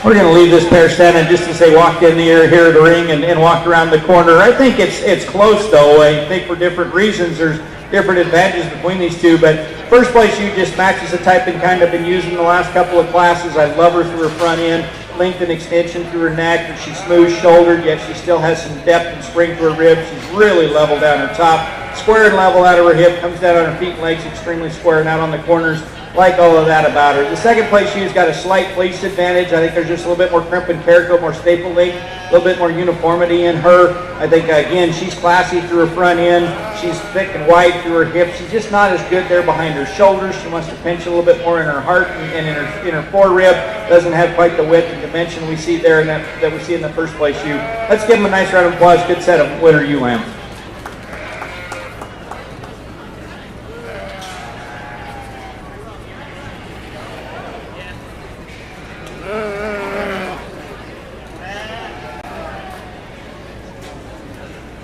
We're going to leave this pair standing just as they walked in here at the ring and walked around the corner. I think it's close, though. I think for different reasons there's different advantages between these two. But first place, you just matches the type and kind I've been using the last couple of classes. I love her through her front end, length and extension through her neck. And she's smooth shouldered, yet she still has some depth and spring to her ribs. She's really level down her top, square and level out of her hip, comes down on her feet and legs extremely square and out on the corners. Like all of that about her. The second place shoe's got a slight fleece advantage. I think there's just a little bit more crimp and character, more staple length, a little bit more uniformity in her. I think, again, she's classy through her front end. She's thick and wide through her hips. She's just not as good there behind her shoulders. She wants to pinch a little bit more in her heart and in her forerib. Doesn't have quite the width and dimension we see there that we see in the first place shoe. Let's give them a nice round of applause. Good set of winner ewe lambs.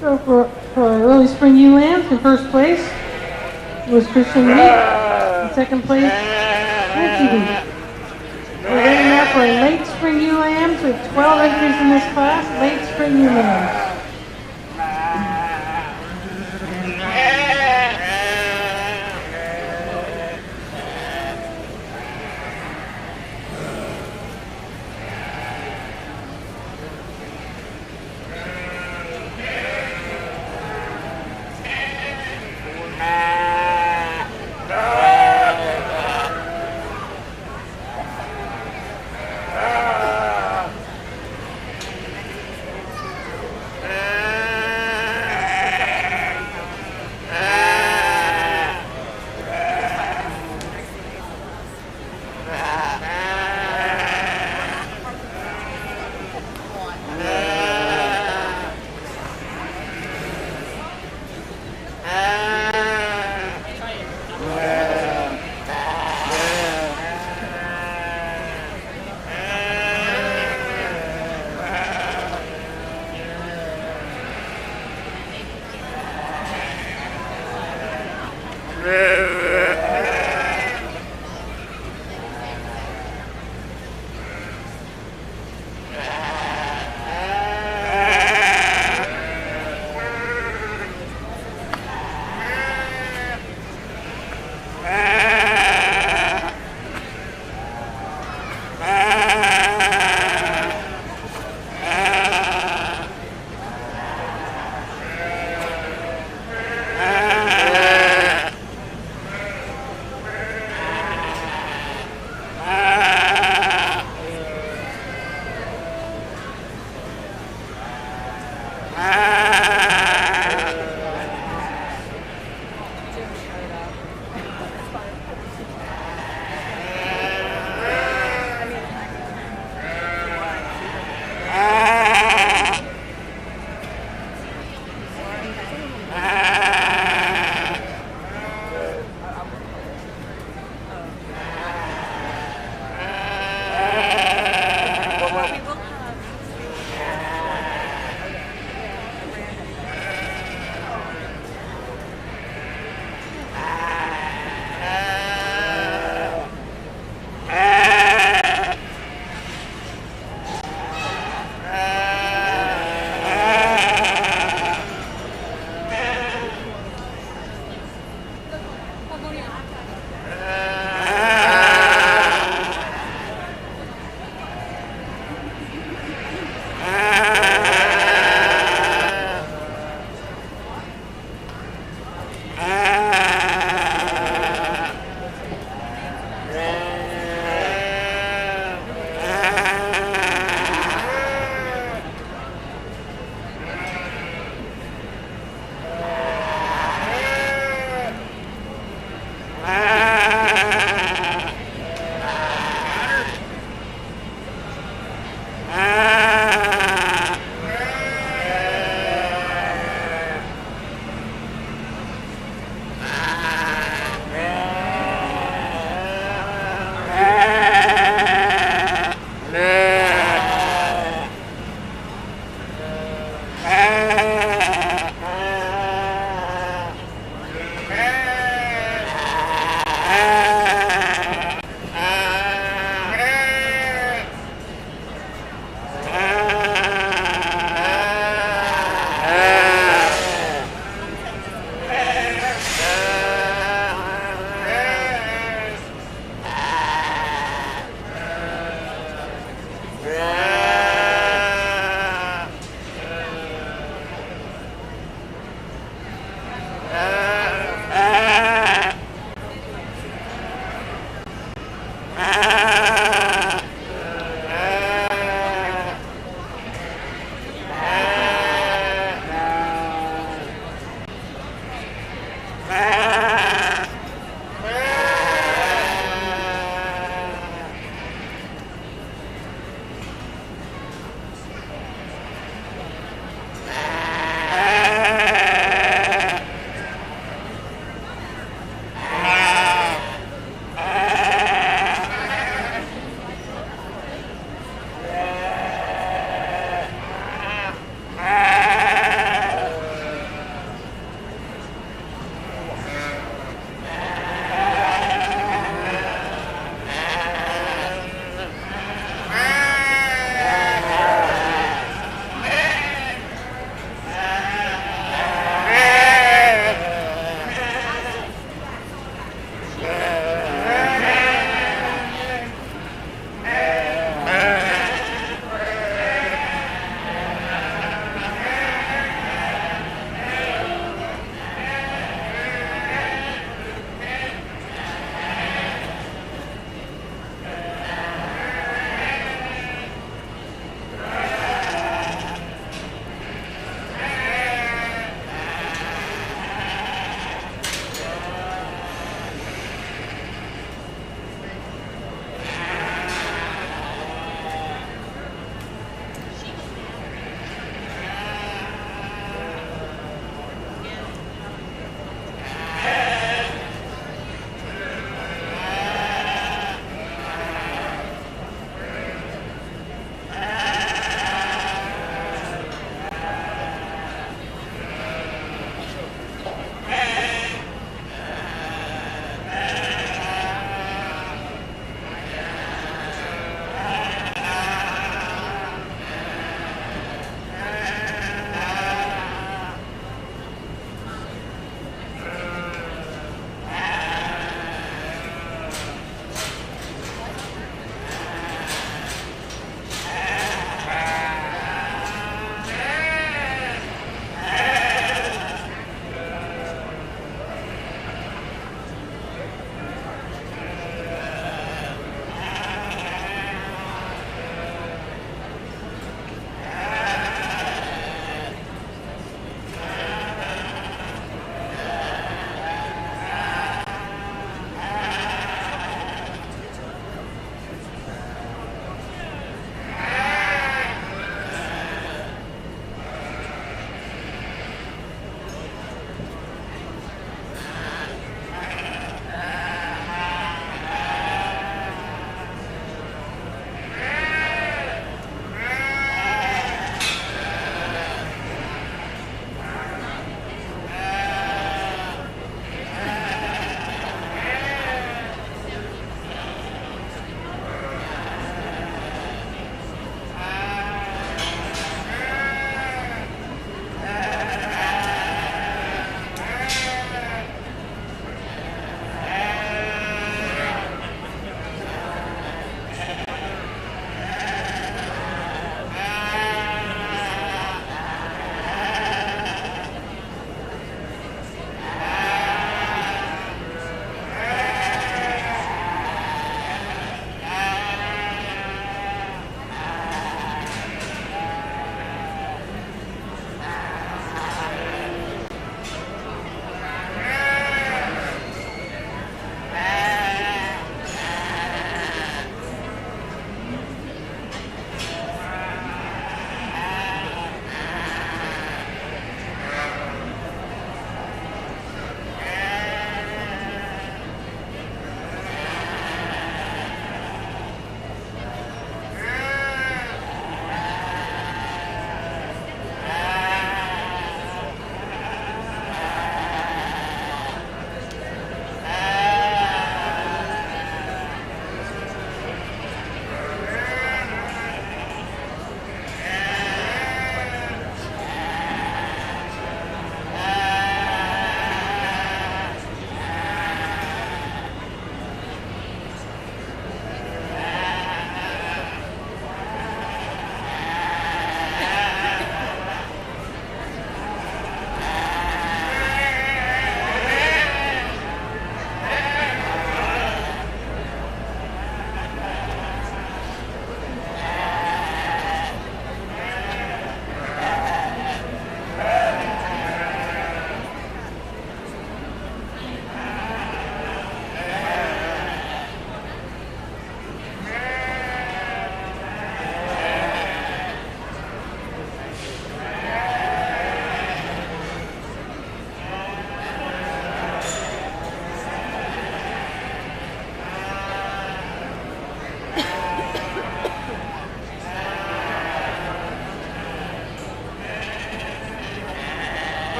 So for early spring ewe lambs, in first place was Christian Wheat. In second place, Nancy Wheat. We're ready now for late spring ewe lambs. We have 12 entries in this class. Late spring ewe lambs.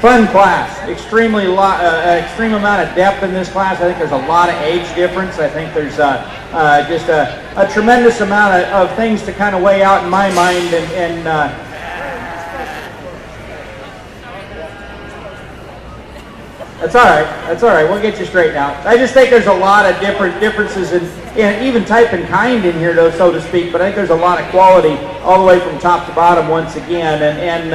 Fun class, extreme amount of depth in this class. I think there's a lot of age difference. I think there's just a tremendous amount of things to kind of weigh out in my mind, and that's all right. That's all right. We'll get you straightened out. I just think there's a lot of differences in even type and kind in here, though, so to speak. But I think there's a lot of quality all the way from top to bottom once again. And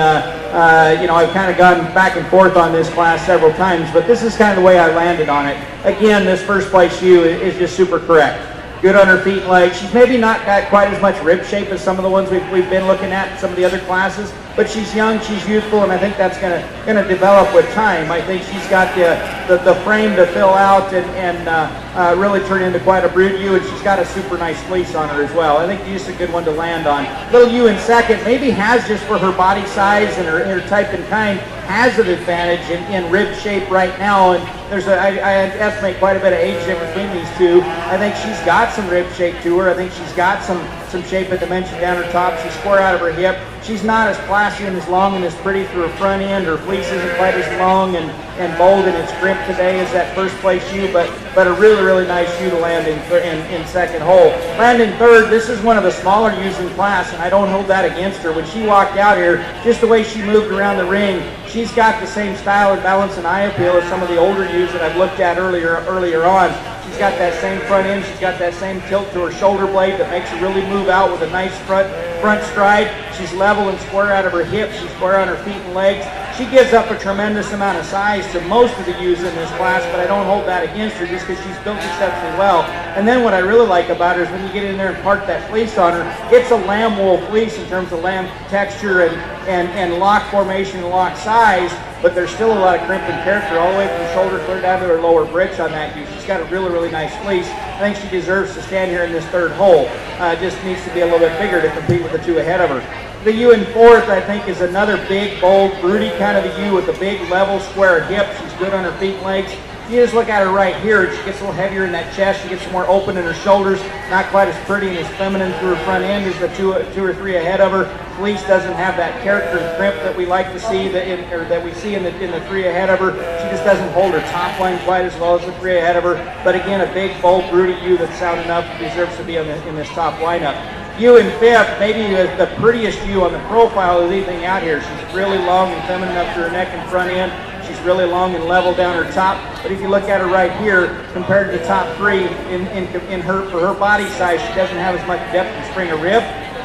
you know, I've kind of gone back and forth on this class several times, but this is kind of the way I landed on it. Again, this first place shoe is just super correct. Good on her feet and legs. She's maybe not got quite as much rib shape as some of the ones we've been looking at in some of the other classes, but she's young, she's youthful, and I think that's gonna develop with time. I think she's got the frame to fill out and really turn into quite a brood ewe, and she's got a super nice fleece on her as well. I think she's a good one to land on. Little ewe in second maybe has, just for her body size and her type and kind, has an advantage in rib shape right now, and I estimate quite a bit of age difference between these two. I think she's got some rib shape to her. I think she's got some shape and dimension down her top. She's square out of her hip. She's not as classy and as long and as pretty through her front end. Her fleece isn't quite as long and bold in its grip today as that first place shoe, but a really nice shoe to land in second hole. Landing third, this is one of the smaller ewes in class, and I don't hold that against her. When she walked out here, just the way she moved around the ring, she's got the same style and balance and eye appeal as some of the older ewes that I've looked at earlier on. She's got that same front end. She's got that same tilt to her shoulder blade that makes her really move out with a nice front stride. She's level and square out of her hips. She's square on her feet and legs. She gives up a tremendous amount of size to most of the ewes in this class, but I don't hold that against her just because she's built exceptionally well. And then what I really like about her is when you get in there and part that fleece on her, it's a lamb wool fleece in terms of lamb texture and lock formation and lock size, but there's still a lot of crimp and character all the way from the shoulder clear down to her lower britch on that ewe. She's got a really nice fleece. I think she deserves to stand here in this third hole. Just needs to be a little bit bigger to compete with the two ahead of her. The ewe in fourth, I think, is another big, bold, broody kind of a ewe with a big, level, square hip. She's good on her feet and legs. You just look at her right here, she gets a little heavier in that chest, she gets more open in her shoulders, not quite as pretty and as feminine through her front end as the two or three ahead of her. Fleece doesn't have that character and crimp that we like to see, that we see in the three ahead of her. She just doesn't hold her top line quite as well as the three ahead of her. But again, a big, bold, broody ewe that's sound enough, deserves to be in this top lineup. Ewe in fifth, maybe the prettiest ewe on the profile of anything out here. She's really long and feminine up to her neck and front end. She's really long and level down her top. But if you look at her right here, compared to the top three, for her body size, she doesn't have as much depth and spring of rib.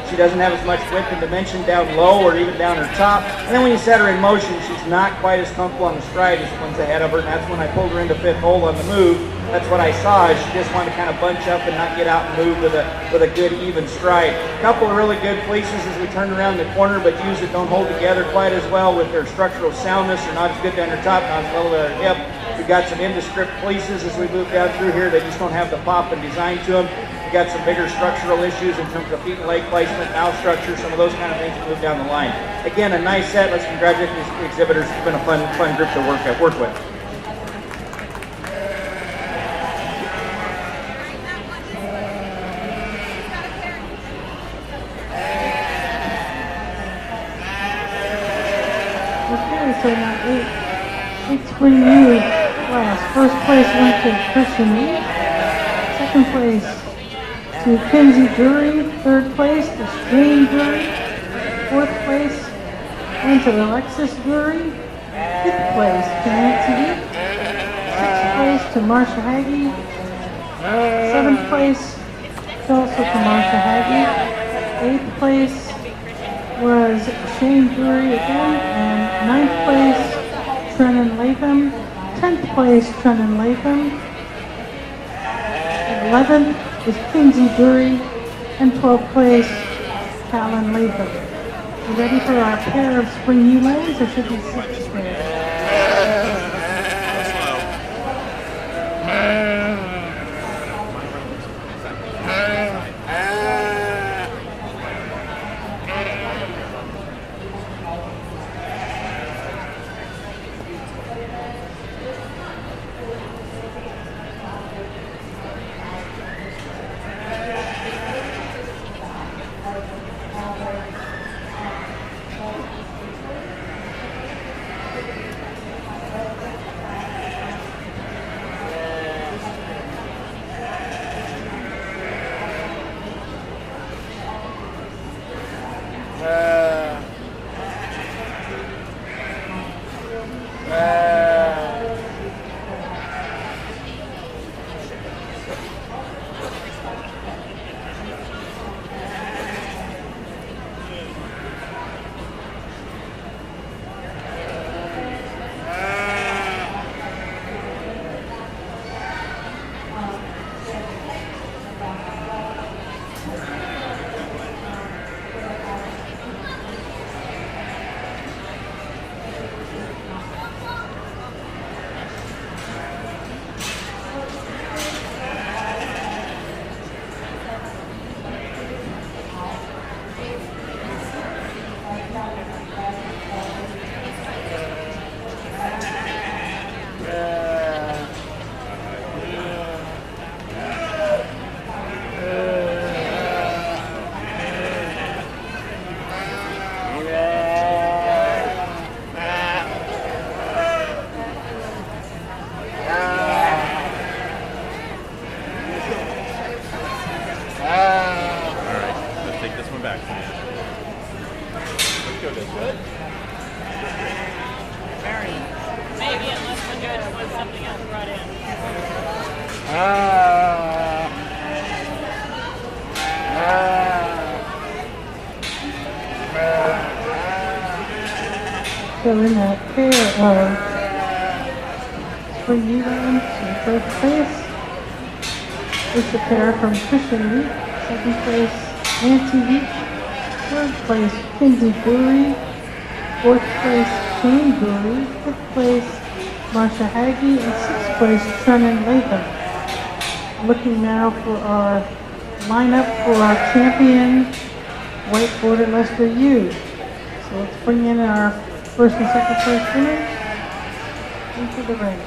She doesn't have as much width and dimension down low or even down her top. And then when you set her in motion, she's not quite as comfortable on the stride as the ones ahead of her. And that's when I pulled her into fifth hole on the move. That's what I saw, is she just wanted to kind of bunch up and not get out and move with a good even stride. A couple of really good fleeces as we turned around the corner, but ewes that don't hold together quite as well with their structural soundness. They're not as good down her top, not as well at her hip. We've got some indescript fleeces as we move down through here. They just don't have the pop and design to them. We've got some bigger structural issues in terms of feet and leg placement, mouth structure, some of those kind of things that move down the line. Again, a nice set. Let's congratulate these exhibitors. It's been a fun group to work with. So now eight spring ewe class. First place went to Christian Lee. Second place to Kinsey Jury. Third place to Stream Jury. Fourth place went to Alexis Jury. Fifth place to Nancy Lee. Sixth place to Marsha Hagee. Seventh place also to Marsha Hagee. Eighth place was Shane Jury again, and ninth place, Trennan Latham. 10th place, Trennan Latham. 11th is Kinsey Jury, and 12th place, Callan Latham. You ready for our pair of spring ewe lambs, or should we switch pairs? go this way. Maybe unless the judge was something else brought in. So in that pair of spring Yearlings in first place, it's a pair from Christian Week, second place Nancy Week, third place Kinsey Brewery, fourth place Shane Brewery, fifth place Marsha Hagee, and sixth place Trennan Latham. Looking now for our lineup for our champion white border Leicester U. So let's bring in our first and second place winners into the ring.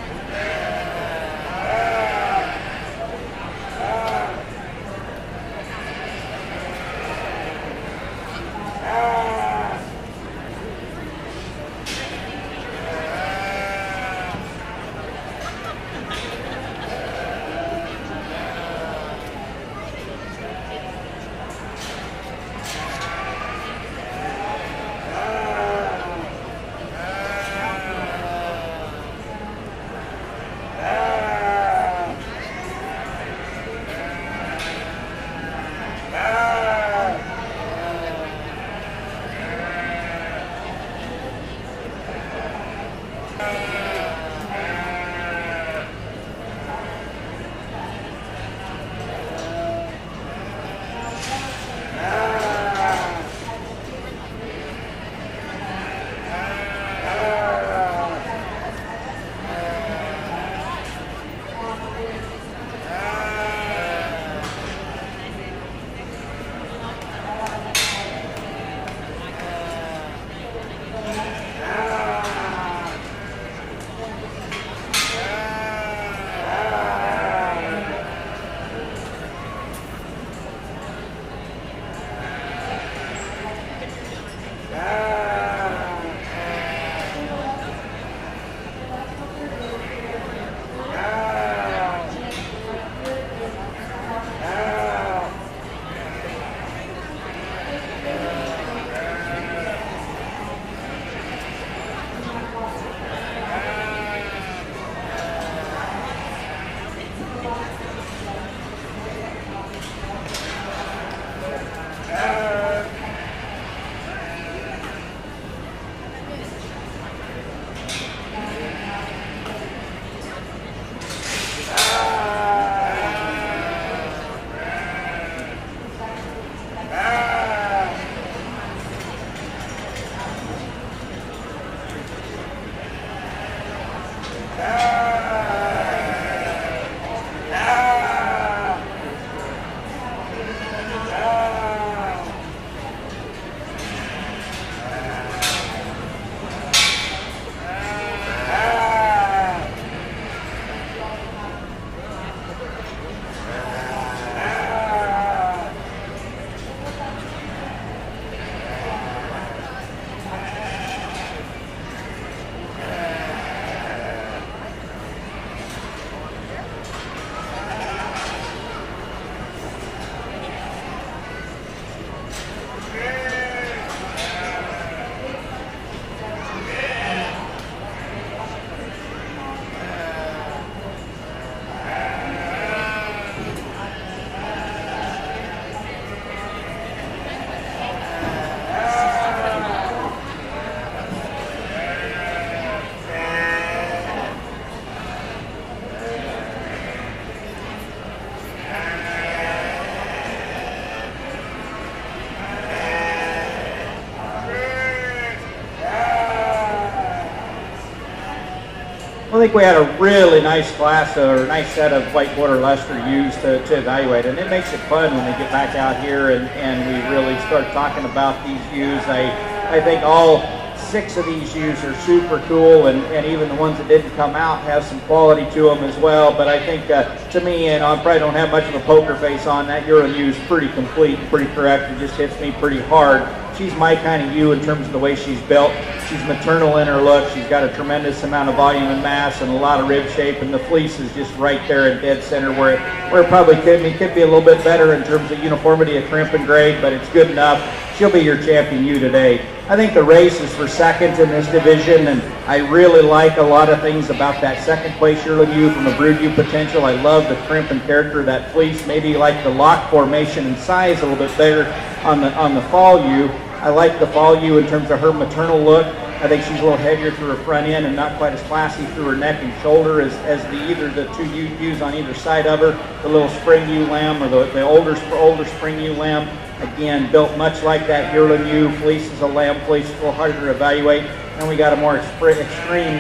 I think we had a really nice class or a nice set of white border Leicester U's to evaluate, and it makes it fun when we get back out here and we really start talking about these U's. I think all 6 of these U's are super cool, and even the ones that didn't come out have some quality to them as well. But I think to me, and I probably don't have much of a poker face on, that Yearling U is pretty complete and pretty correct. It just hits me pretty hard. she's my kind of ewe in terms of the way she's built. She's maternal in her look. She's got a tremendous amount of volume and mass and a lot of rib shape, and the fleece is just right there in dead center where it probably could be a little bit better in terms of uniformity of crimp and grade, but it's good enough. She'll be your champion ewe today. I think the race is for second in this division, and I really like a lot of things about that second place yearling ewe from a brood ewe potential. I love the crimp and character of that fleece. Maybe like the lock formation and size a little bit better on the fall ewe. I like the fall ewe in terms of her maternal look. I think she's a little heavier through her front end and not quite as classy through her neck and shoulder as either the two ewes on either side of her. The little spring ewe lamb or the older spring ewe lamb. Again, built much like that yearling ewe. Fleece is a lamb fleece, a little harder to evaluate. And we got a more extreme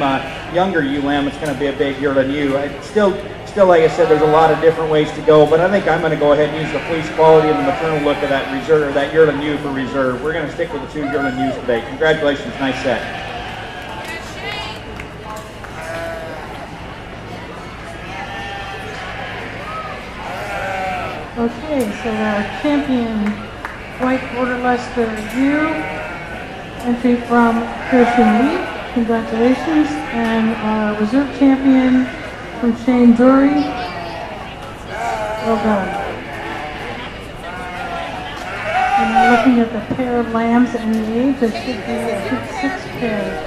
younger ewe lamb. It's going to be a big yearling ewe. Still, like I said, there's a lot of different ways to go, but I think I'm going to go ahead and use the fleece quality and the maternal look of that reserve, that yearling ewe for reserve. We're going to stick with the two yearling ewes today. Congratulations, nice set. Okay, so our champion white border Leicester ewe, entry from Kirsten Lee, congratulations, and our reserve champion from Shane Drury, well done. And now looking at the pair of lambs and the age, there should be, I think, 6 pairs.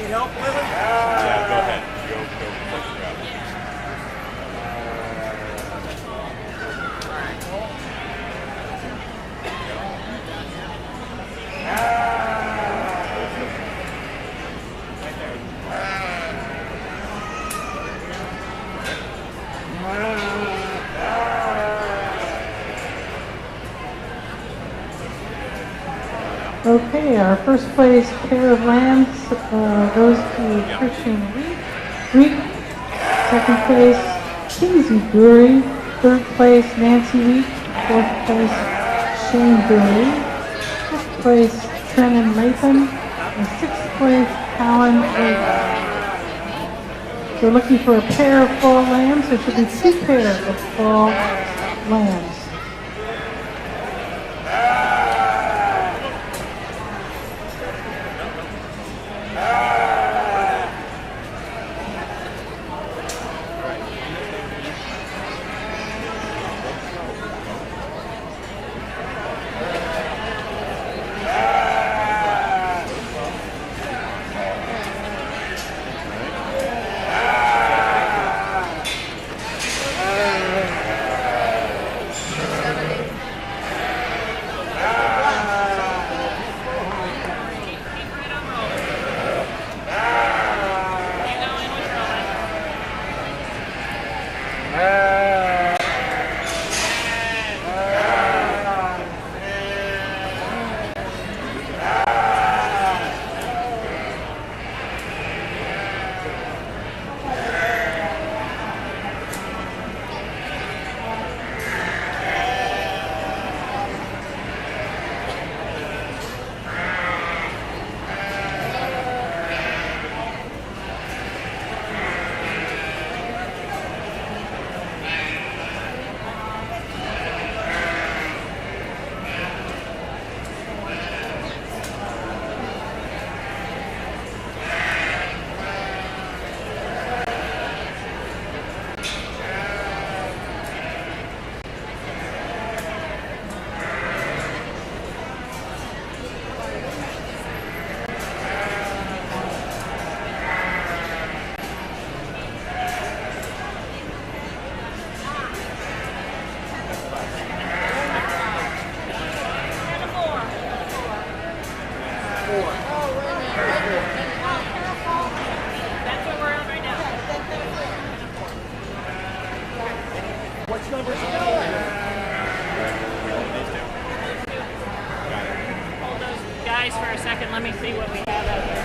need help, Lily? Yeah, go ahead. Go push her out. Okay, our first place pair of lambs goes to Christian Week. Second place, Kinsey Brewery. Third place, Nancy Week. Fourth place, Shane Brewery. Fifth place, Trennan Latham. And sixth place, Alan Latham. So we're looking for a pair of fall lambs. There should be 2 pairs of fall lambs. For a second, let me see what we have out here.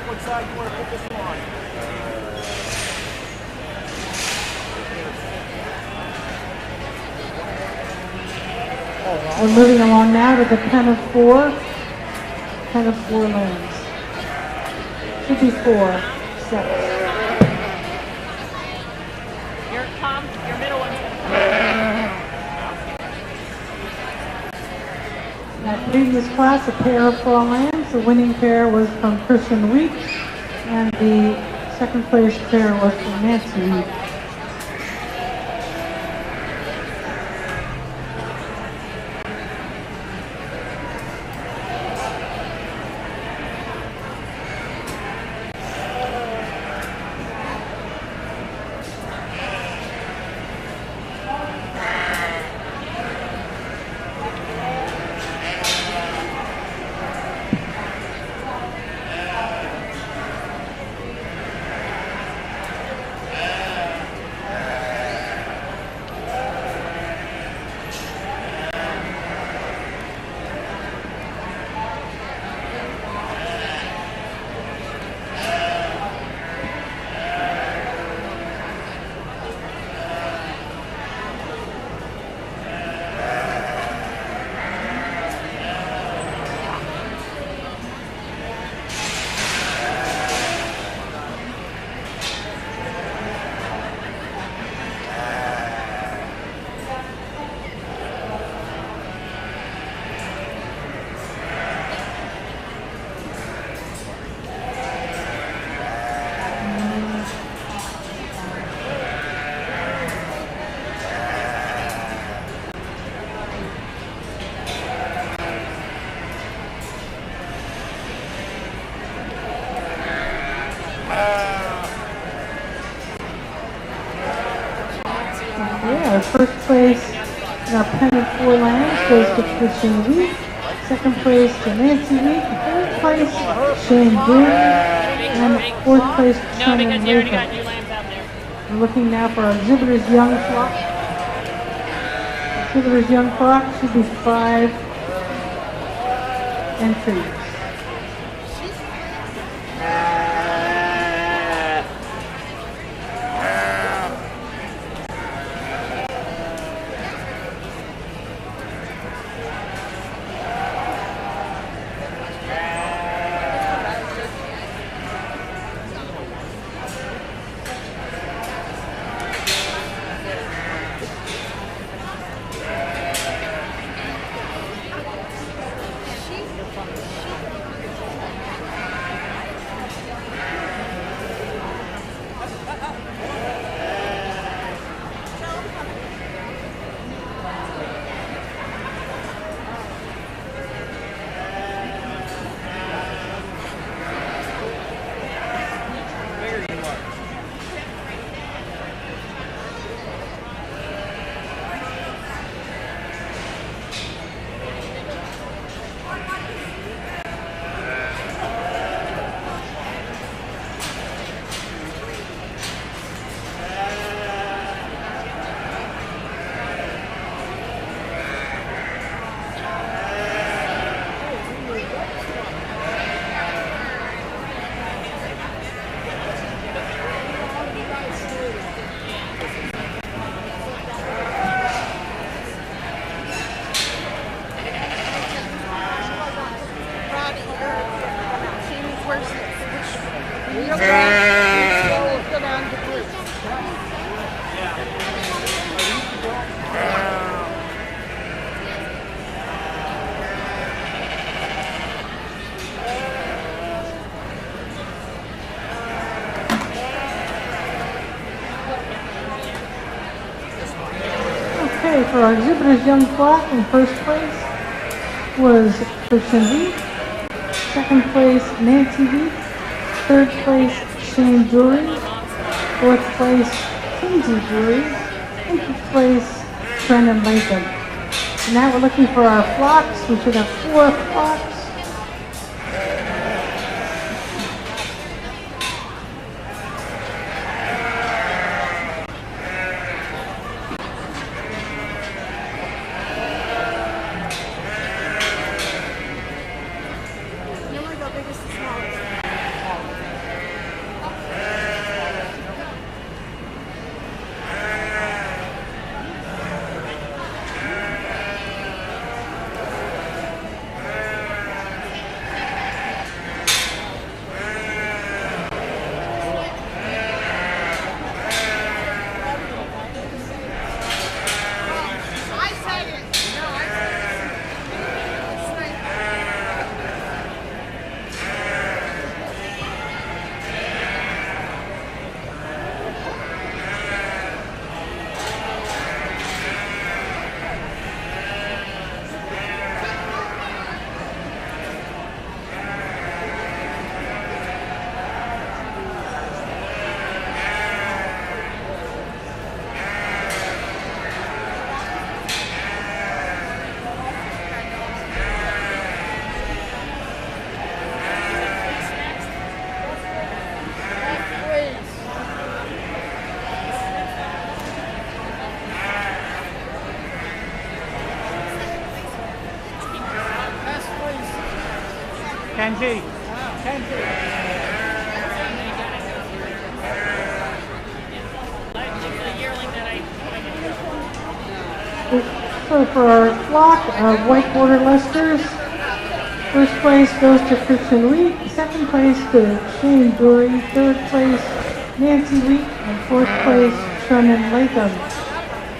What side you want to put this on? We're moving along now to the pen of 4. Pen of 4 lambs. Should be 4 sets. Your middle one's In that previous class, a pair of fall lambs. The winning pair was from Christian Week, and the second place pair was from Nancy Week. our first place in our pennant 4 lambs goes to Christian Wheat. Second place to Nancy Wheat. Third place, Shane Boone. And fourth place, No, Shannon because you already got Latham. new lambs out there. We're looking now for our Exhibitor's Young Flock. Exhibitor's Young Flock should be 5 entries. Okay, for our Exhibitor's Young Flock, in first place was Christian Wheat. Second place, Nancy Wheat. Third place, Shane Drury. Fourth place, Kinsey Drury. And fifth place, Brendan Latham. And now we're looking for our flocks. We should have 4 flocks. Kenji. So for our flock of white border Leicesters, first place goes to Christian Wheat, second place to Shane Drury, third place Nancy Wheat, and fourth place Shannon Latham.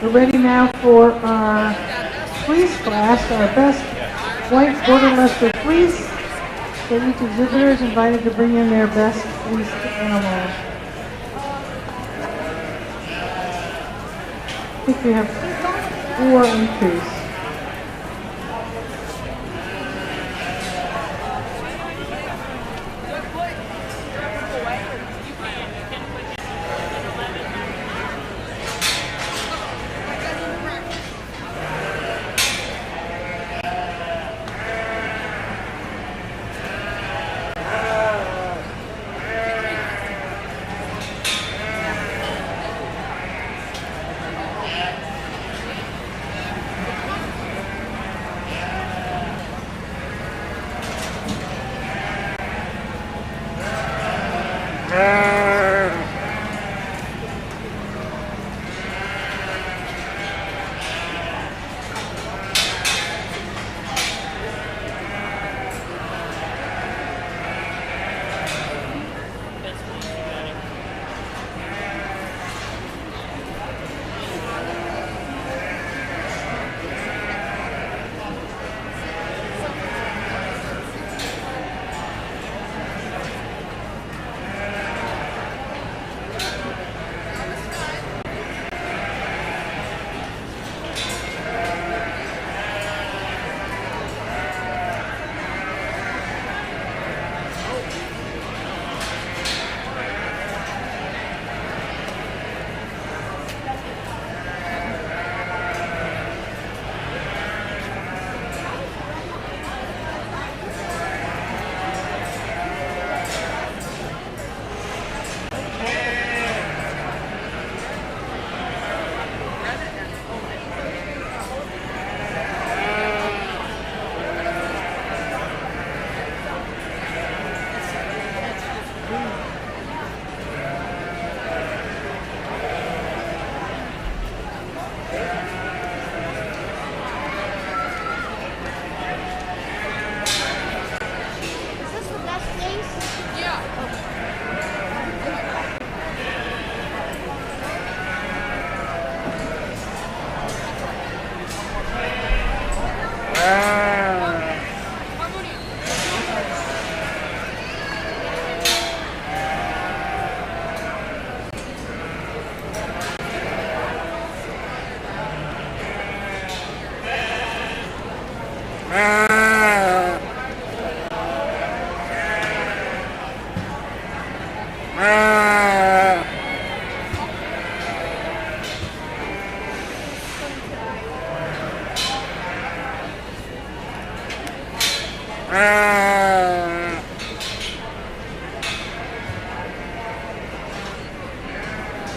We're ready now for our fleece class, our best white border Leicester fleece. So each exhibitor is invited to bring in their best fleece animals. I think we have 4 entries.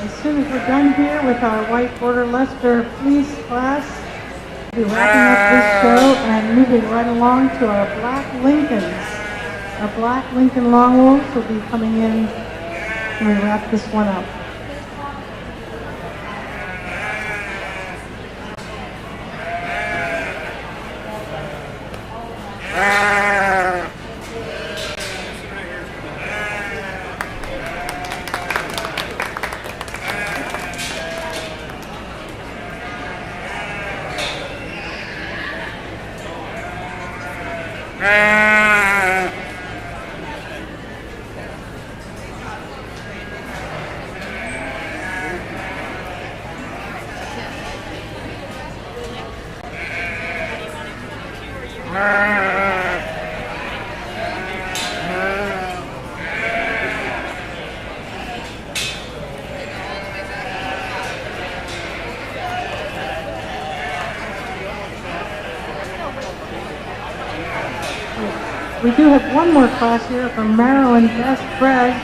As soon as we're done here with our white border Leicester Fleece class, we'll be wrapping up this show and moving right along to our black Lincolns. Our black Lincoln long wolves will be coming in when we wrap this one up. We do have one more class here from Maryland Best Bred.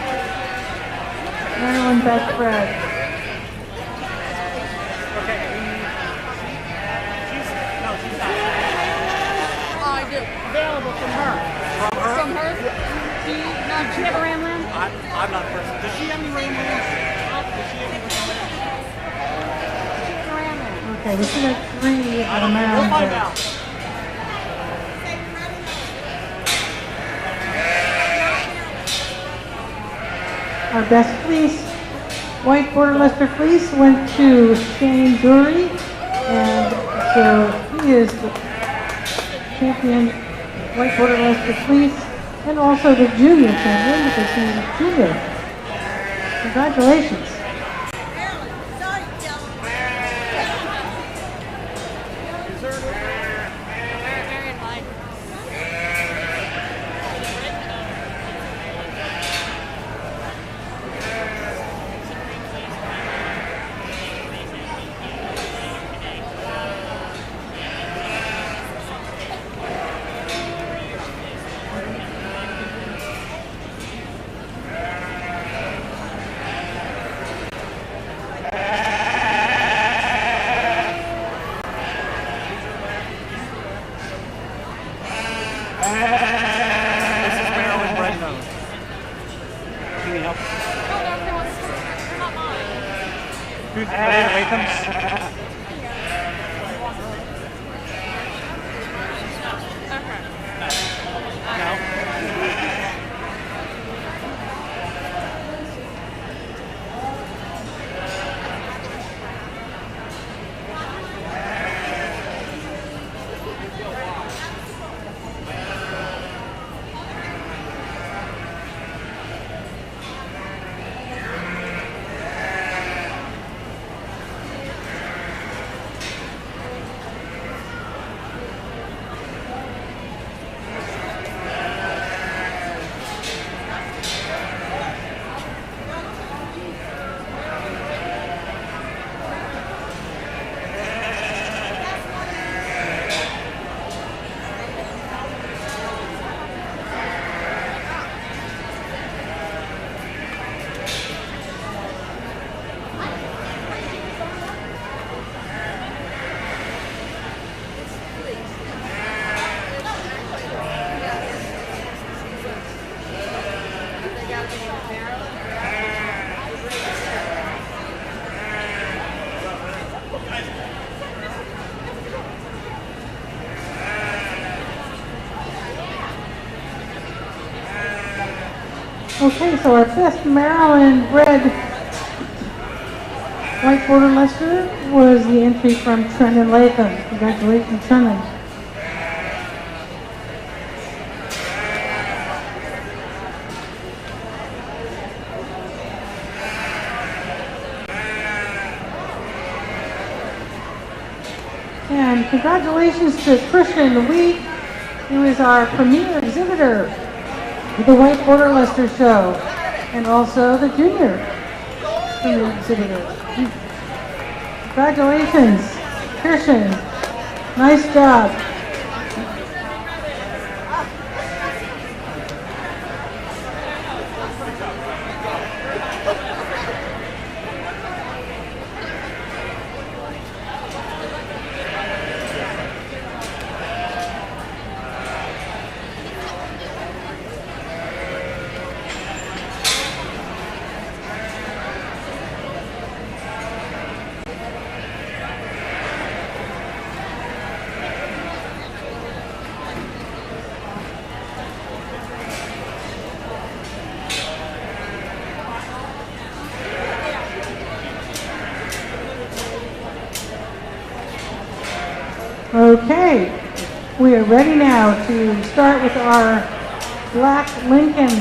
Maryland Best Bred. I do. Available from her. From her? Does she have a ram lamb? I'm not the person. Does she have any ram lambs? Does she have any ram lambs? Okay, we should have 3 I of don't the know. We'll Maryland find Bred. out. Our best fleece, white border Leicester Fleece, went to Shane Dury, and so he is the champion white border Leicester Fleece, and also the junior champion because he's a junior. Congratulations. Can you help? No, they're not mine. Who's Diane Latham's? Okay, so our best Maryland red white border Leicester was the entry from Trenton Latham. Congratulations, Trenton. And congratulations to Christian Wheat, who is our premier exhibitor at the White Border Leicester Show, and also the junior premier exhibitor. Congratulations, Christian. Nice job. Okay, we are ready now to start with our Black Lincoln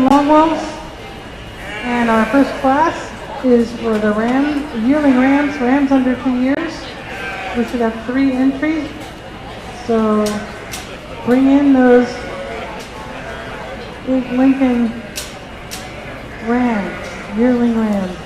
Longwells. And our first class is for the Yearling Rams under 2 years. We should have 3 entries. So bring in those big Lincoln Rams, Yearling Rams.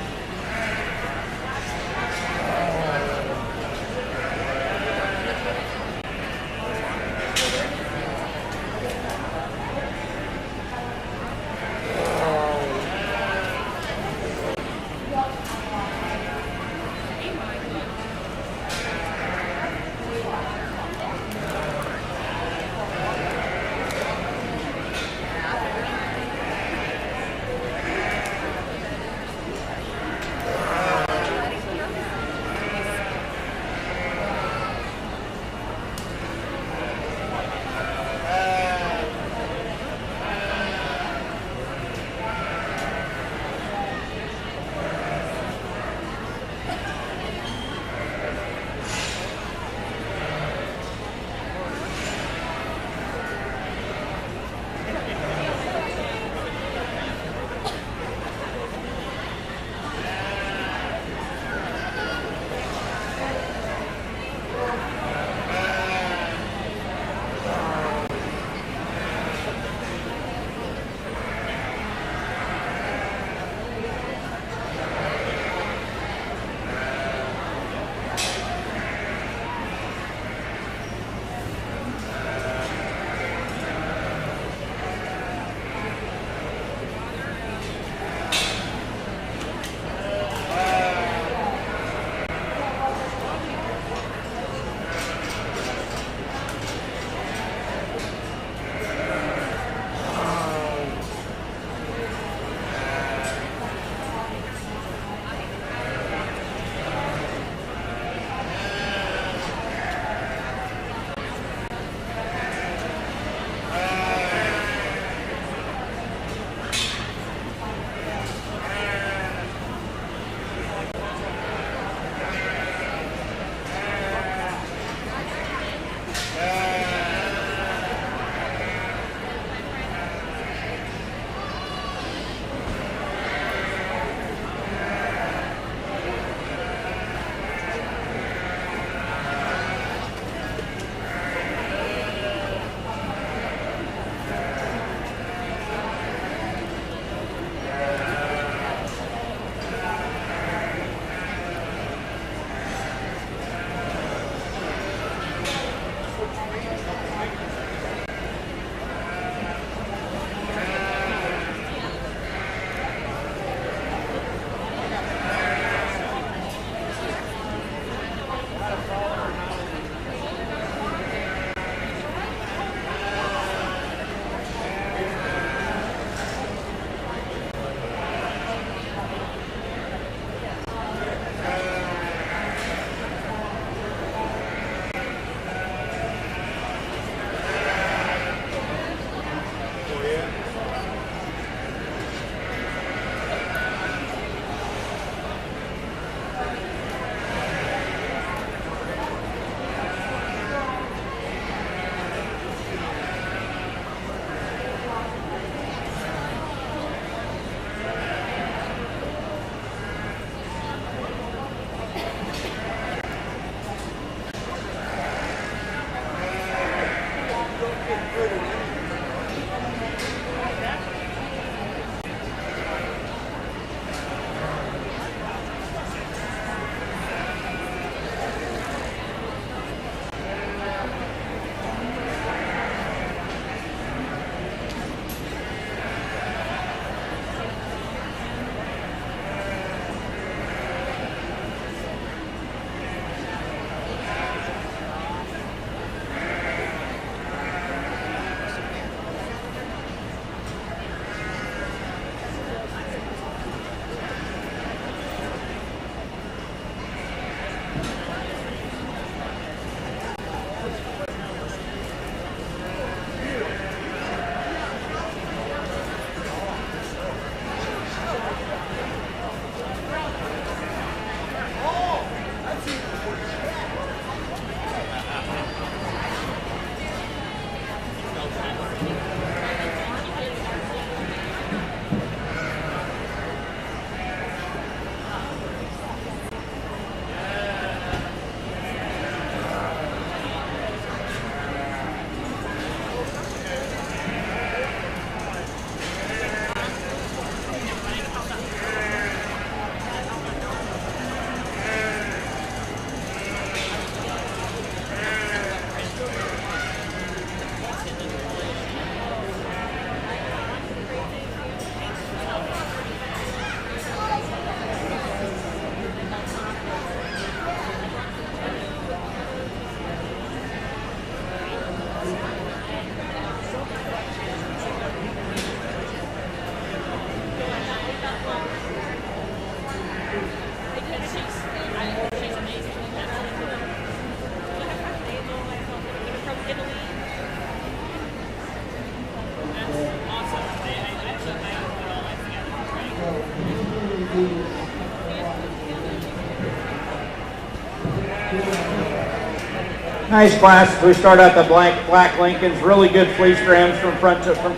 Nice class. We start out the black Lincolns. Really good fleece rams from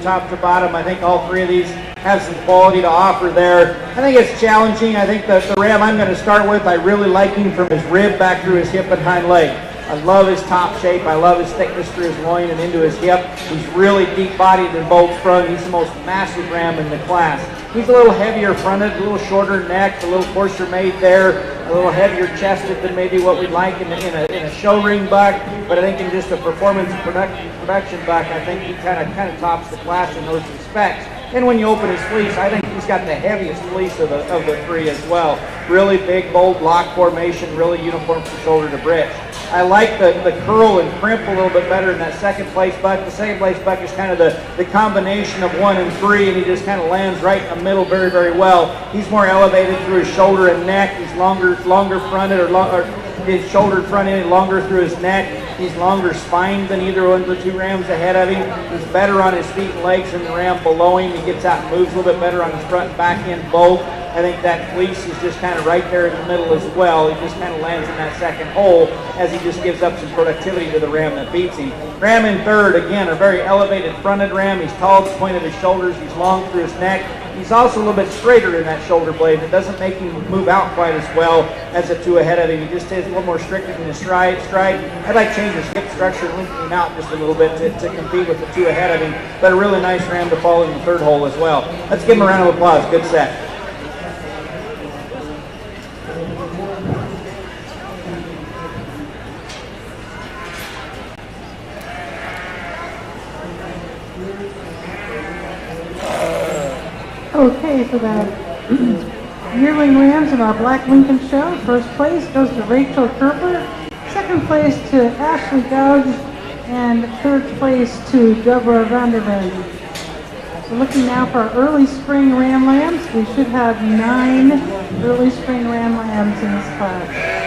top to bottom. I think all three of these have some quality to offer there. I think it's challenging. I think the ram I'm going to start with, I really like him from his rib back through his hip and hind leg. I love his top shape. I love his thickness through his loin and into his hip. He's really deep-bodied and bolt-sprung. He's the most massive ram in the class. He's a little heavier fronted, a little shorter neck, a little coarser made there, a little heavier chested than maybe what we'd like in a show ring buck. But I think in just a performance production buck, I think he kind of tops the class in those respects. And when you open his fleece, I think he's got the heaviest fleece of the three as well. Really big, bold block formation, really uniform from shoulder to bridge. I like the curl and crimp a little bit better in that second place buck. The second place buck is kind of the combination of 1 and 3, and he just kind of lands right in the middle very, very well. He's more elevated through his shoulder and neck. He's longer fronted, or his shoulder front end longer through his neck. He's longer spined than either one of the two rams ahead of him. He's better on his feet and legs than the ram below him. He gets out and moves a little bit better on his front and back end both. I think that fleece is just kind of right there in the middle as well. He just kind of lands in that second hole as he just gives up some productivity to the ram that beats him. Ram in third, again, a very elevated fronted ram. He's tall at the point of his shoulders. He's long through his neck. He's also a little bit straighter in that shoulder blade. It doesn't make him move out quite as well as the two ahead of him. He just is a little more strict in his stride. I'd like to change his hip structure and lengthen him out just a little bit to compete with the two ahead of him. But a really nice ram to follow in the third hole as well. Let's give him a round of applause. Good set. Okay, for that yearling rams in our Black Lincoln show, first place goes to Rachel Kerper, second place to Ashley Gouge, and third place to Deborah Vanderven. So looking now for our early spring ram lambs, we should have 9 early spring ram lambs in this class.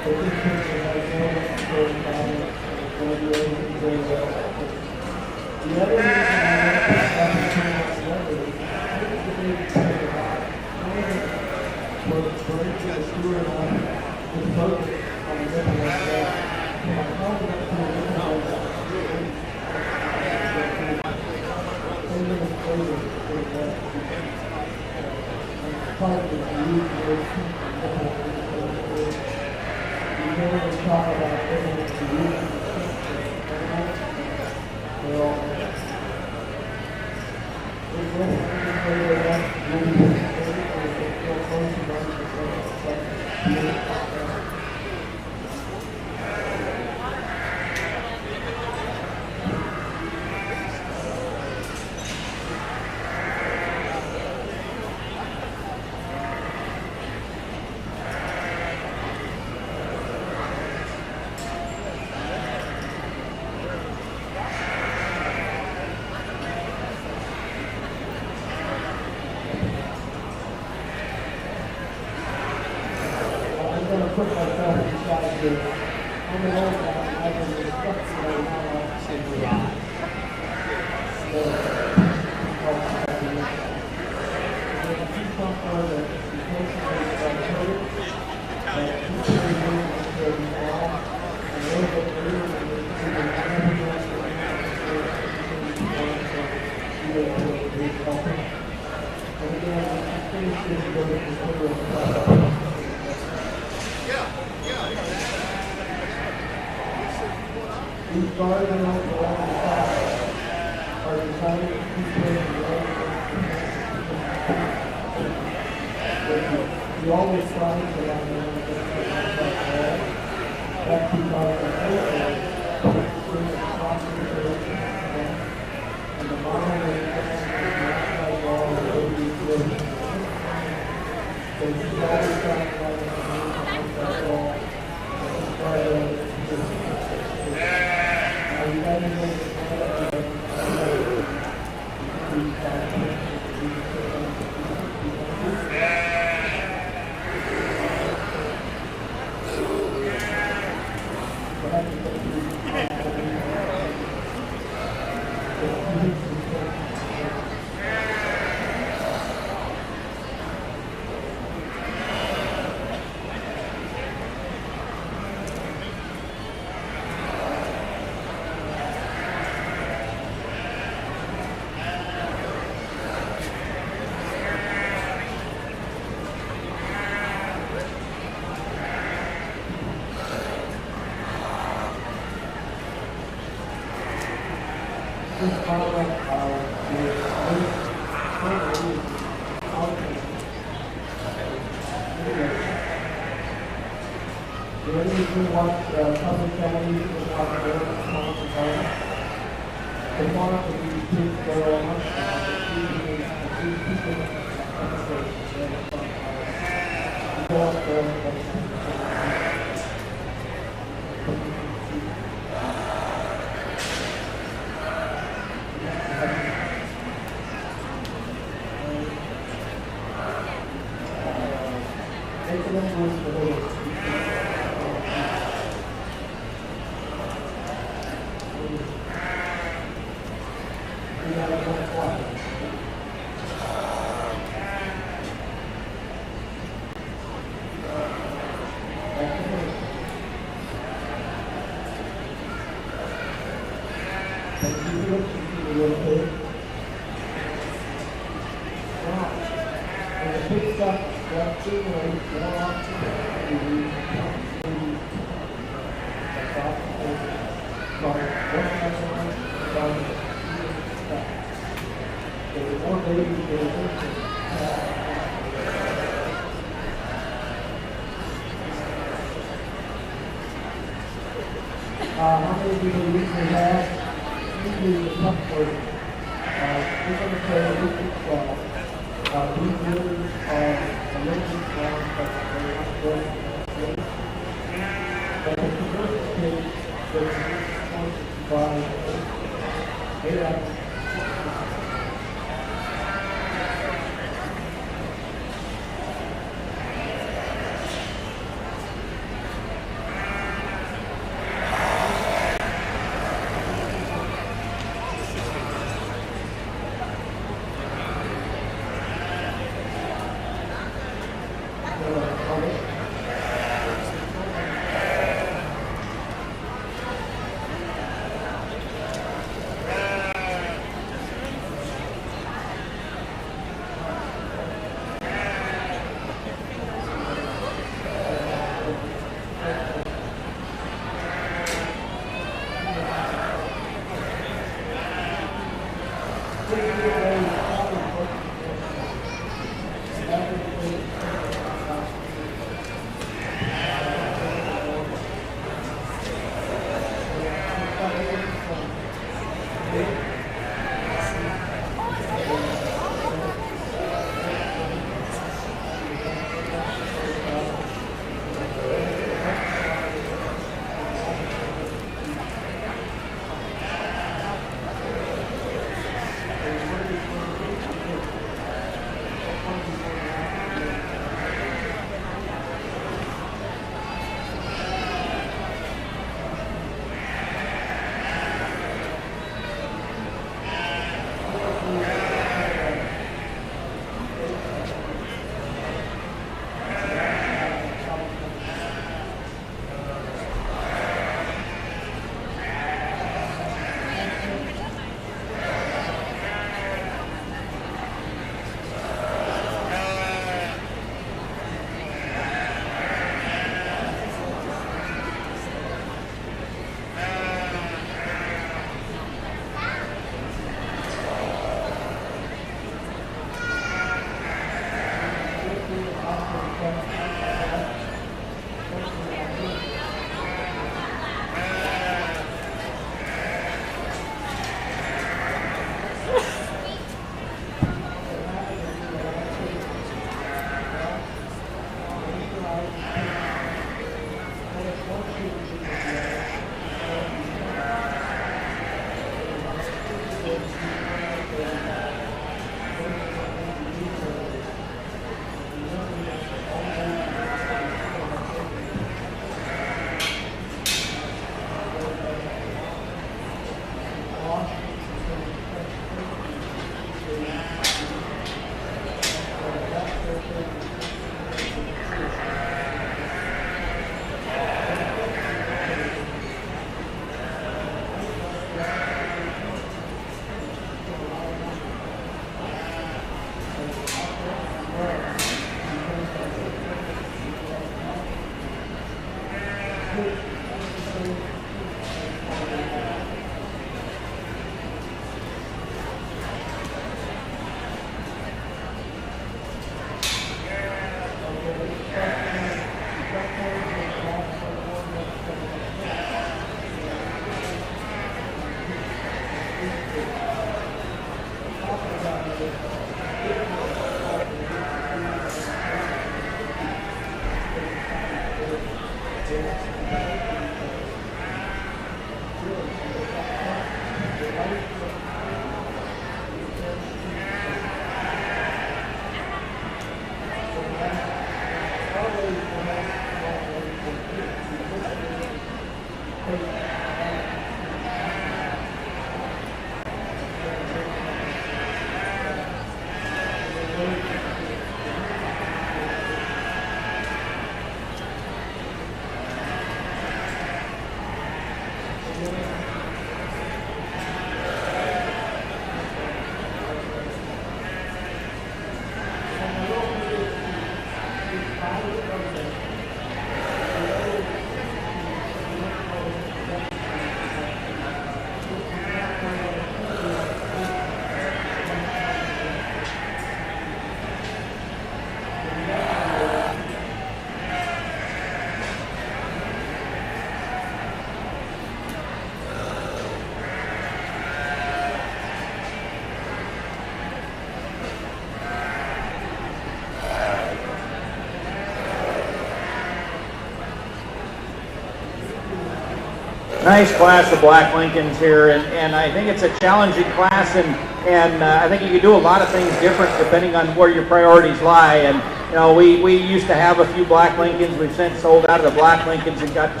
Nice class of black Lincolns here, and I think it's a challenging class, and I think you can do a lot of things different depending on where your priorities lie. And you know, we used to have a few black Lincolns. We've since sold out of the black Lincolns and gone to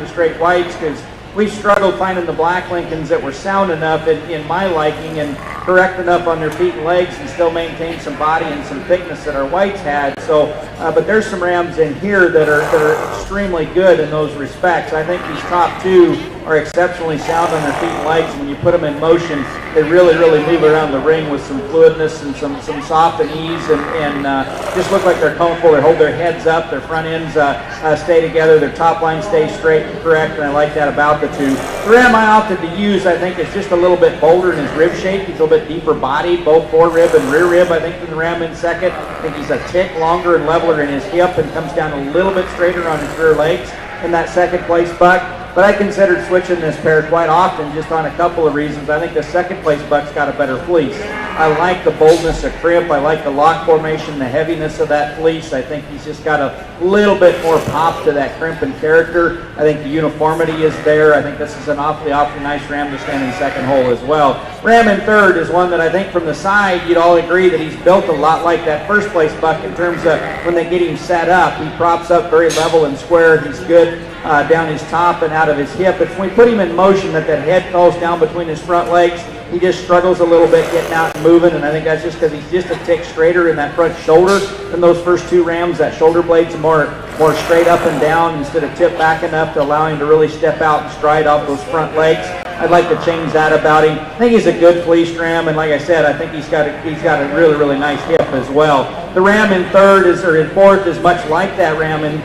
straight whites because we struggled finding the black Lincolns that were sound enough in my liking and correct enough on their feet and legs and still maintain some body and some thickness that our whites had. So, but there's some rams in here that are extremely good in those respects. I think these top two are exceptionally sound on their feet and legs. When you put them in motion, they really move around the ring with some fluidness and some soft and ease, and just look like they're comfortable. They hold their heads up, their front ends stay together, their top line stays straight and correct, and I like that about the two. The ram I opted to use, I think, is just a little bit bolder in his rib shape. He's a little bit deeper bodied, both forerib and rear rib, I think, than the ram in second. I think he's a tick longer and leveler in his hip and comes down a little bit straighter on his rear legs in that second place buck. But I considered switching this pair quite often just on a couple of reasons. I think the second place buck's got a better fleece. I like the boldness of crimp. I like the lock formation, the heaviness of that fleece. I think he's just got a little bit more pop to that crimp and character. I think the uniformity is there. I think this is an awfully nice ram to stand in second hole as well. Ram in third is one that I think from the side you'd all agree that he's built a lot like that first place buck in terms of when they get him set up. He props up very level and square. He's good down his top and out of his hip. It's when we put him in motion that head falls down between his front legs. He just struggles a little bit getting out and moving, and I think that's just because he's just a tick straighter in that front shoulder than those first two rams. That shoulder blade's more straight up and down instead of tip back enough to allow him to really step out and stride off those front legs. I'd like to change that about him. I think he's a good fleece ram, and like I said, I think he's got a really nice hip as well. The ram in fourth is much like that ram in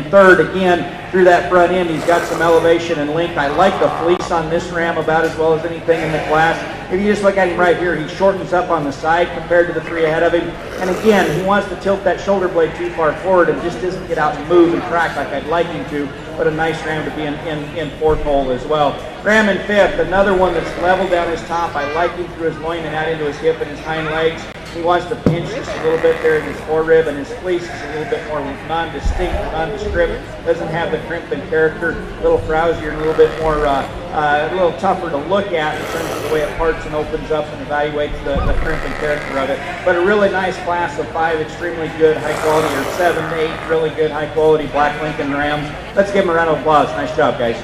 third. Again, through that front end, he's got some elevation and length. I like the fleece on this ram about as well as anything in the class. If you just look at him right here, he shortens up on the side compared to the three ahead of him. And again, he wants to tilt that shoulder blade too far forward and just doesn't get out and move and crack like I'd like him to. But a nice ram to be in fourth hole as well. Ram in fifth, another one that's level down his top. I like him through his loin and out into his hip and his hind legs. He wants to pinch just a little bit there in his forerib, and his fleece is a little bit more non-distinct, nondescript. Doesn't have the crimp and character. A little frowsier and a little bit more, a little tougher to look at in terms of the way it parts and opens up and evaluates the crimp and character of it. But a really nice class of 5 extremely good, high quality, or 7 to 8 really good, high quality black Lincoln rams. Let's give them a round of applause. Nice job, guys.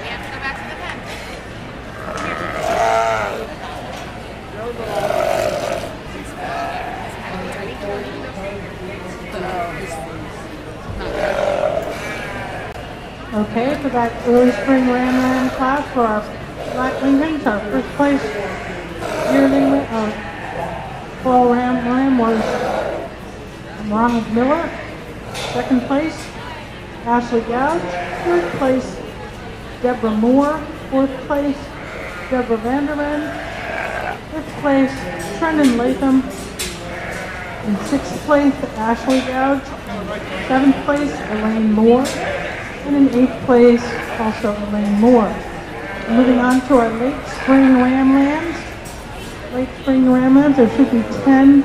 Okay, for that early spring ram class for our black Lincolns, our first place yearling fall ram was Ronald Miller. Second place, Ashley Gouge. Third place, Deborah Moore. Fourth place, Deborah Vanderman. Fifth place, Trenton Latham. In sixth place, Ashley Gouge. Seventh place, Elaine Moore. And in eighth place, also Elaine Moore. Moving on to our late spring Ramlands. Late spring Ramlands, there should be 10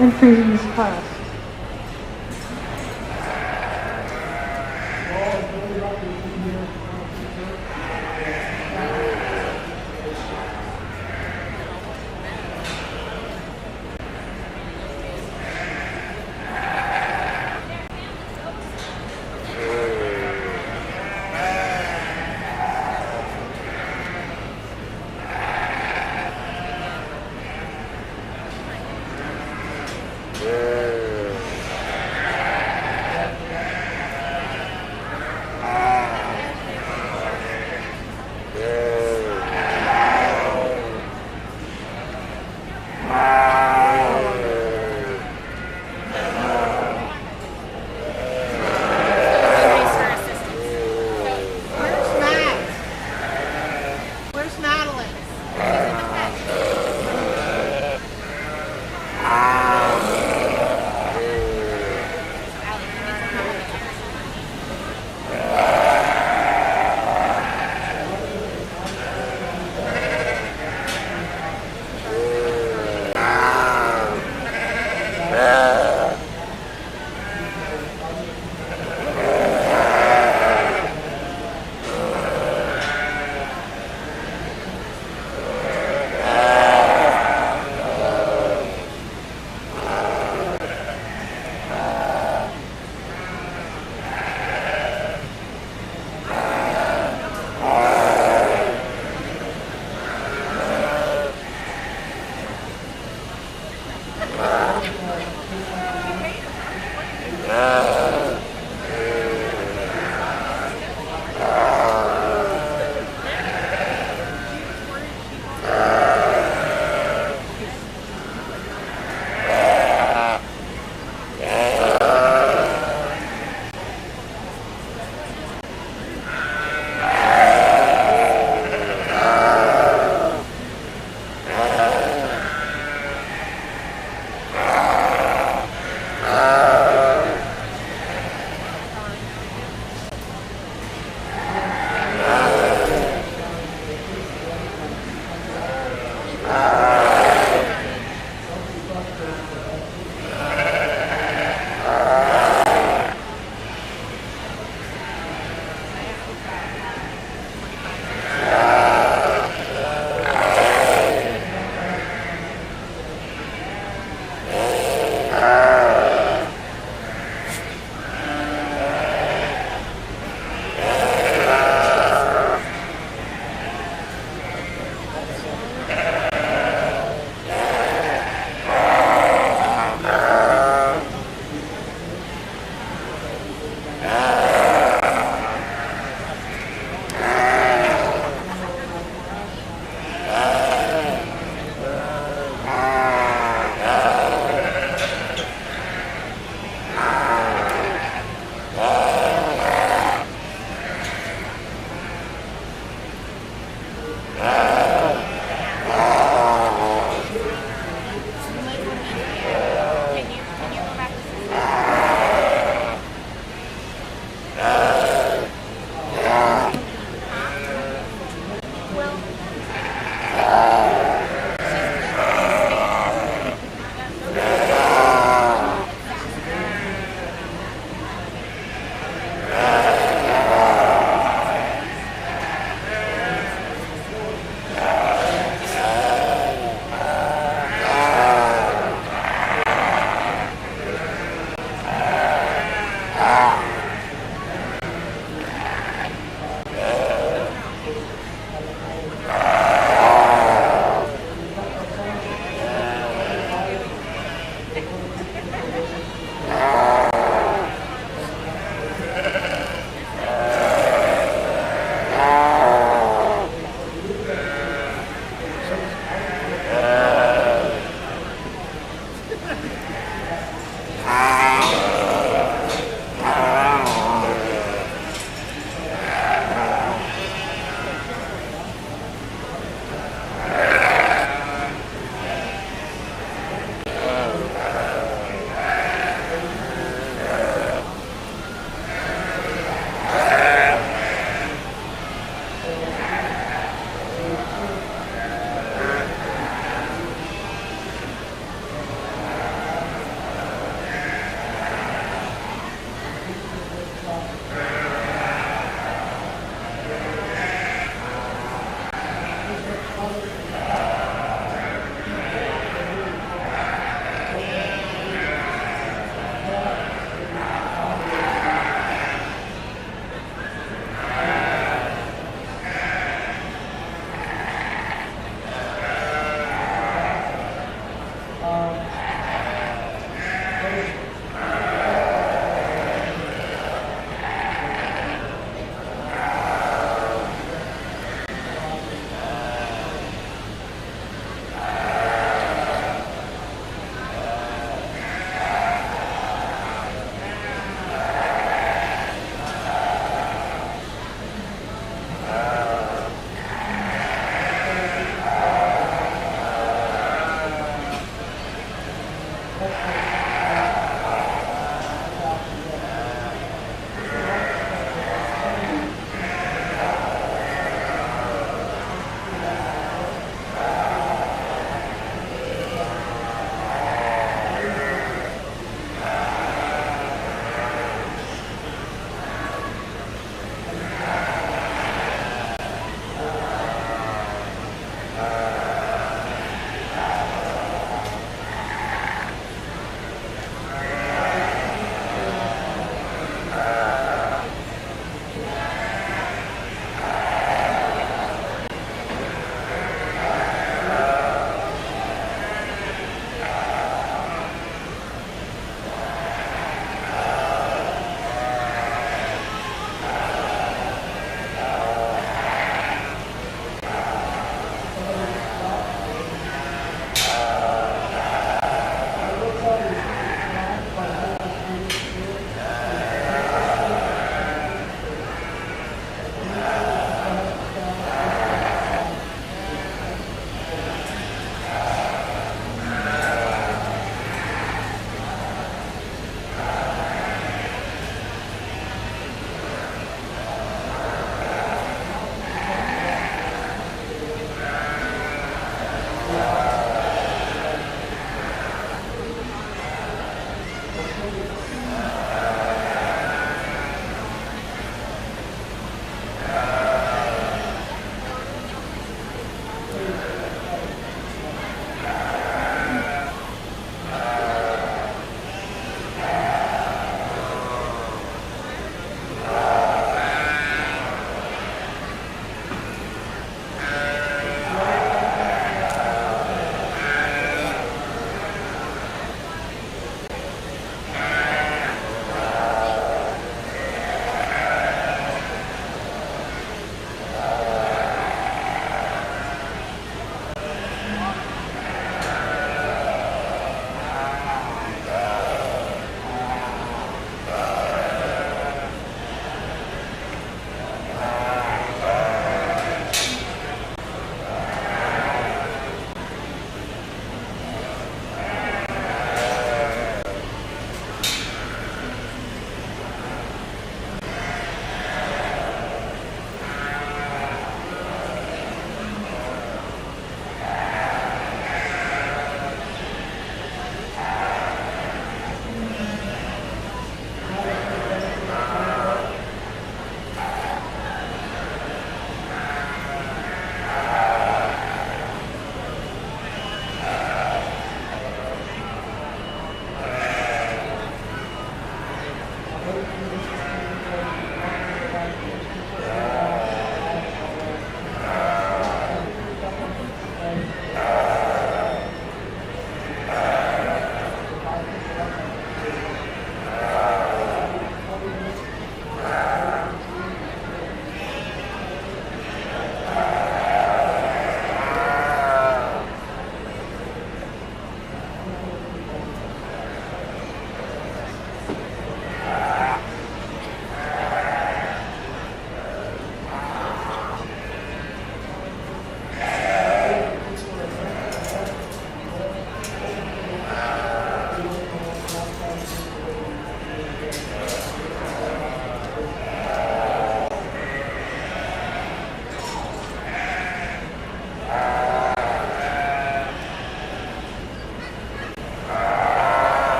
entries in this class. Yeah.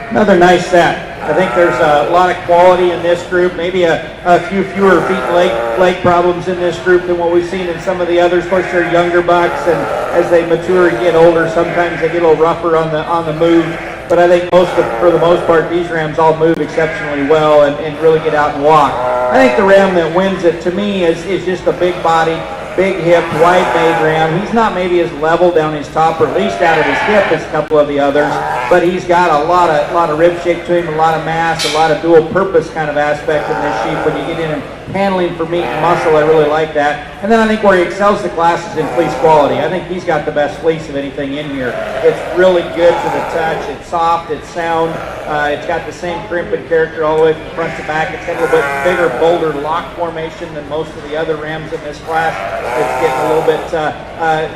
Another nice set. I think there's a lot of quality in this group, maybe a few fewer feet and leg problems in this group than what we've seen in some of the others. Of course, they're younger bucks, and as they mature and get older, sometimes they get a little rougher on the move. But I think for the most part, these rams all move exceptionally well and really get out and walk. I think the ram that wins it, to me, is just a big body, big hip, wide-made ram. He's not maybe as level down his top, or at least out of his hip as a couple of the others, but he's got a lot of rib shape to him, a lot of mass, a lot of dual purpose kind of aspect in this sheep. When you get in and handling for meat and muscle, I really like that. And then I think where he excels the class is in fleece quality. I think he's got the best fleece of anything in here. It's really good to the touch. It's soft. It's sound. It's got the same crimp and character all the way from front to back. It's got a little bit bigger, bolder lock formation than most of the other rams in this class. It's getting a little bit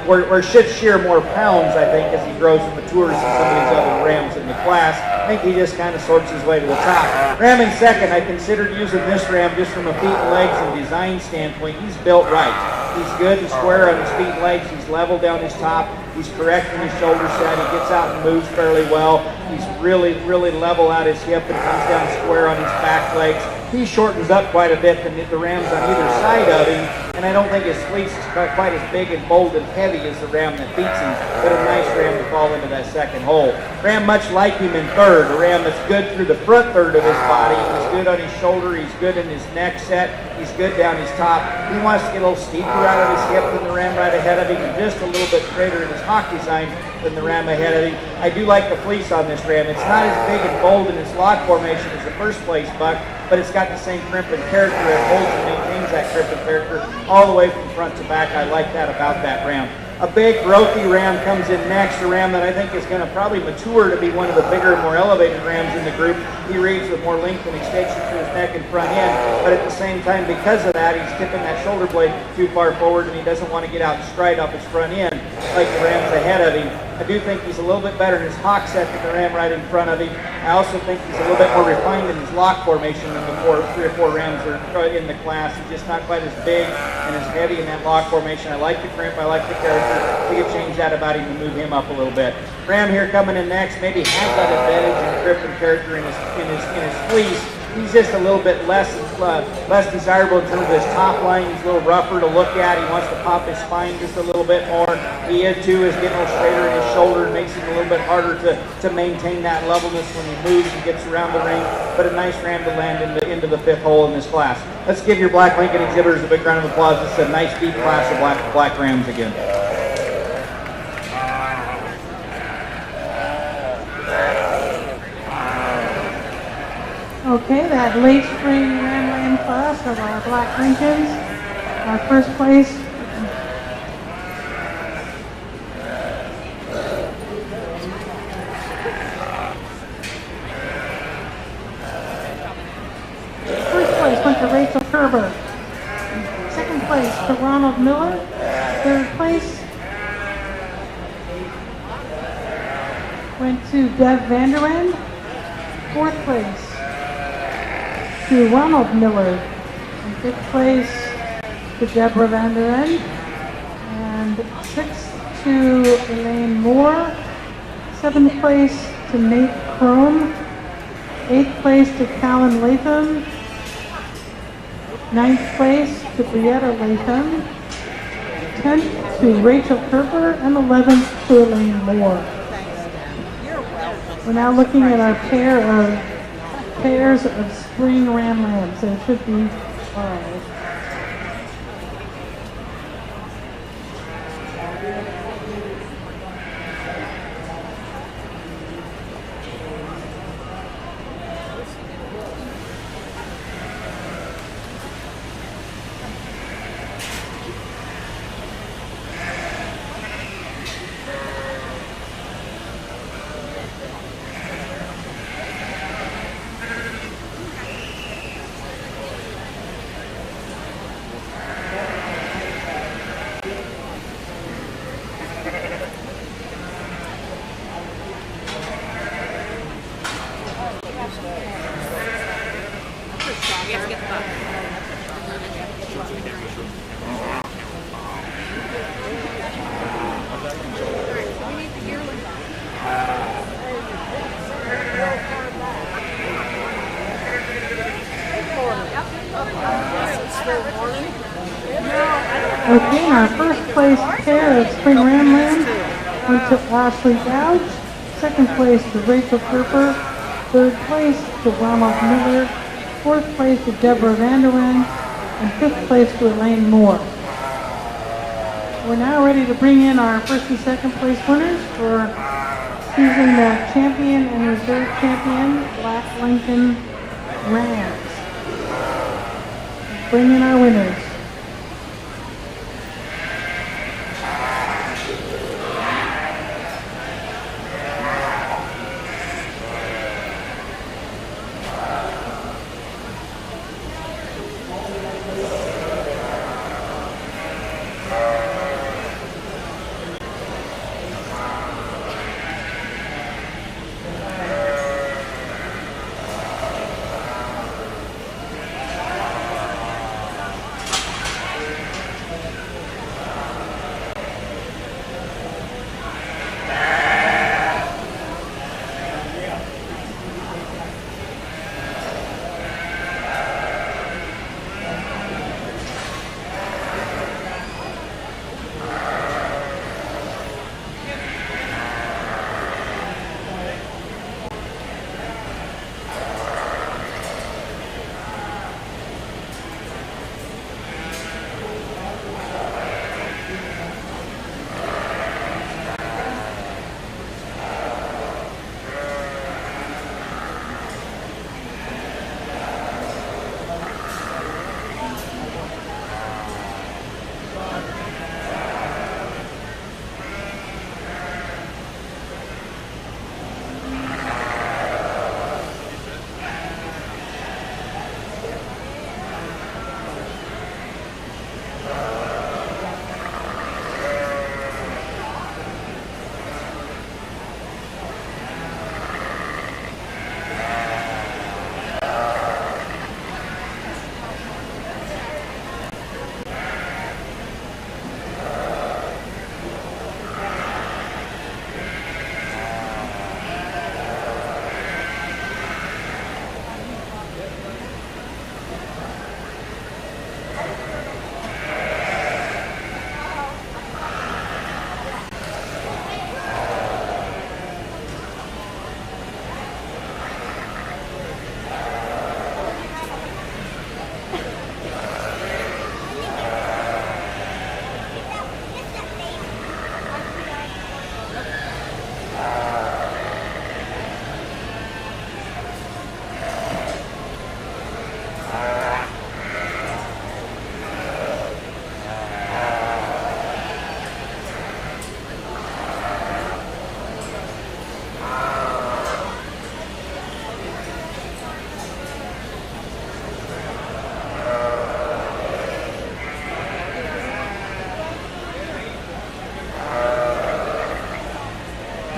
where it should shear more pounds, I think, as he grows and matures than some of these other rams in the class. I think he just kind of sorts his way to the top. Ram in second, I considered using this ram just from a feet and legs and design standpoint. He's built right. He's good and square on his feet and legs. He's level down his top. He's correct in his shoulder set. He gets out and moves fairly well. He's really, really level out his hip and comes down square on his back legs. He shortens up quite a bit than the rams on either side of him, and I don't think his fleece is quite as big and bold and heavy as the ram that beats him, but a nice ram to fall into that second hole. Ram much like him in third, a ram that's good through the front third of his body. He's good on his shoulder. He's good in his neck set. He's good down his top. He wants to get a little steeper out of his hip than the ram right ahead of him, and just a little bit straighter in his hock design than the ram ahead of him. I do like the fleece on this ram. It's not as big and bold in its lock formation as the first place buck, but it's got the same crimp and character. It holds and maintains that crimp and character all the way from front to back. I like that about that ram. A big, growthy ram comes in next, a ram that I think is going to probably mature to be one of the bigger, more elevated rams in the group. He reads with more length and extension to his neck and front end, but at the same time, because of that, he's tipping that shoulder blade too far forward, and he doesn't want to get out and stride off his front end like the rams ahead of him. I do think he's a little bit better in his hock set than the ram right in front of him. I also think he's a little bit more refined in his lock formation than the 3 or 4 rams that are in the class. He's just not quite as big and as heavy in that lock formation. I like the crimp. I like the character. We could change that about him and move him up a little bit. Ram here coming in next maybe has that advantage in grip and character in his fleece. He's just a little bit less desirable in terms of his top line. He's a little rougher to look at. He wants to pop his spine just a little bit more. He too is getting a little straighter in his shoulder. It makes him a little bit harder to maintain that levelness when he moves and gets around the ring. But a nice ram to land into the 5th hole in this class. Let's give your Black Lincoln exhibitors a big round of applause. This is a nice deep class of black rams again. Okay, that late spring Ramland class of our Black Lincolns. Our first place. First place went to Rachel Kerber. Second place to Ronald Miller. Third place went to Dev Vanderend. Fourth place to Ronald Miller. In 5th place to Deborah Van Der End. And 6th to Elaine Moore. 7th place to Nate Crome. 8th place to Callan Latham. 9th place to Brietta Latham. 10th to Rachel Kerber. And 11th to Elaine Moore. We're now looking at our pairs of spring ram lambs. There should be 5. again, our first place pair of spring ram lambs went to Ashley Gouge. Second place to Rachel Kerper. Third place to Ronald Miller. Fourth place to Deborah Vanderwen. And fifth place to Elaine Moore. We're now ready to bring in our first and second place winners for season champion and reserve champion, Black Lincoln Rams. Bring in our winners.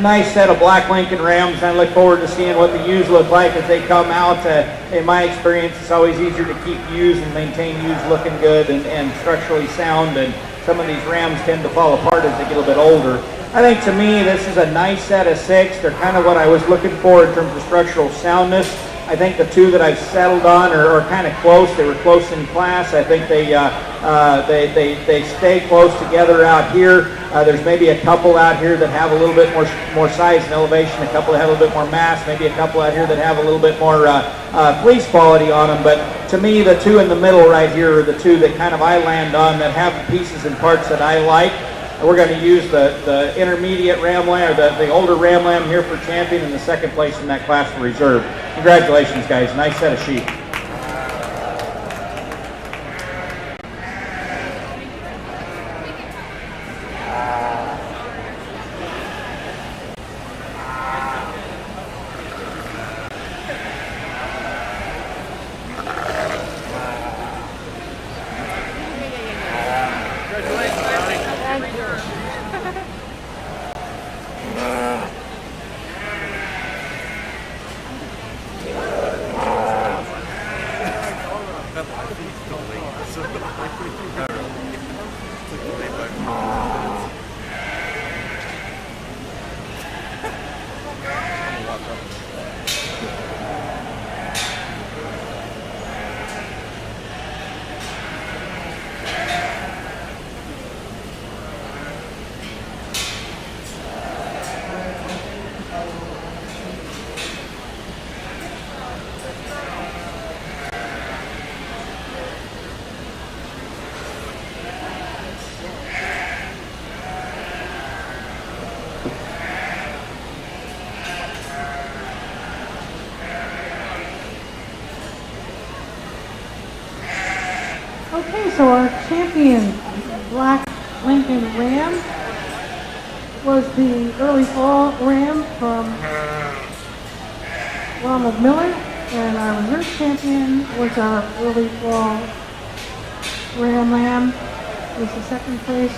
Nice set of Black Lincoln Rams. I look forward to seeing what the ewes look like as they come out. In my experience, it's always easier to keep ewes and maintain ewes looking good and structurally sound, and some of these rams tend to fall apart as they get a little bit older. I think to me this is a nice set of 6. They're kind of what I was looking for in terms of structural soundness. I think the 2 that I've settled on are kind of close. They were close in class. I think they stay close together out here. There's maybe a couple out here that have a little bit more size and elevation, a couple that have a little bit more mass, maybe a couple out here that have a little bit more fleece quality on them. But to me, the 2 in the middle right here are the 2 that kind of I land on, that have the pieces and parts that I like. We're going to use the intermediate ram lamb, or the older ram lamb here for champion, and the second place in that class for reserve. Congratulations, guys. Nice set of sheep. Okay, so our champion, Black Lincoln Ram, was the early fall ram from Ronald Miller, and our reserve champion was our early fall ram lamb. Was the second place.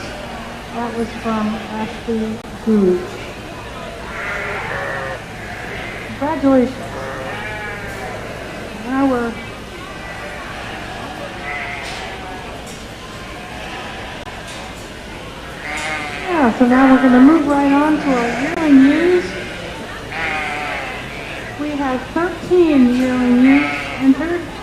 That was from Ashley Good. Congratulations. Now we're so now we're going to move right on to our yearling ewes. We have 13 yearling ewes entered.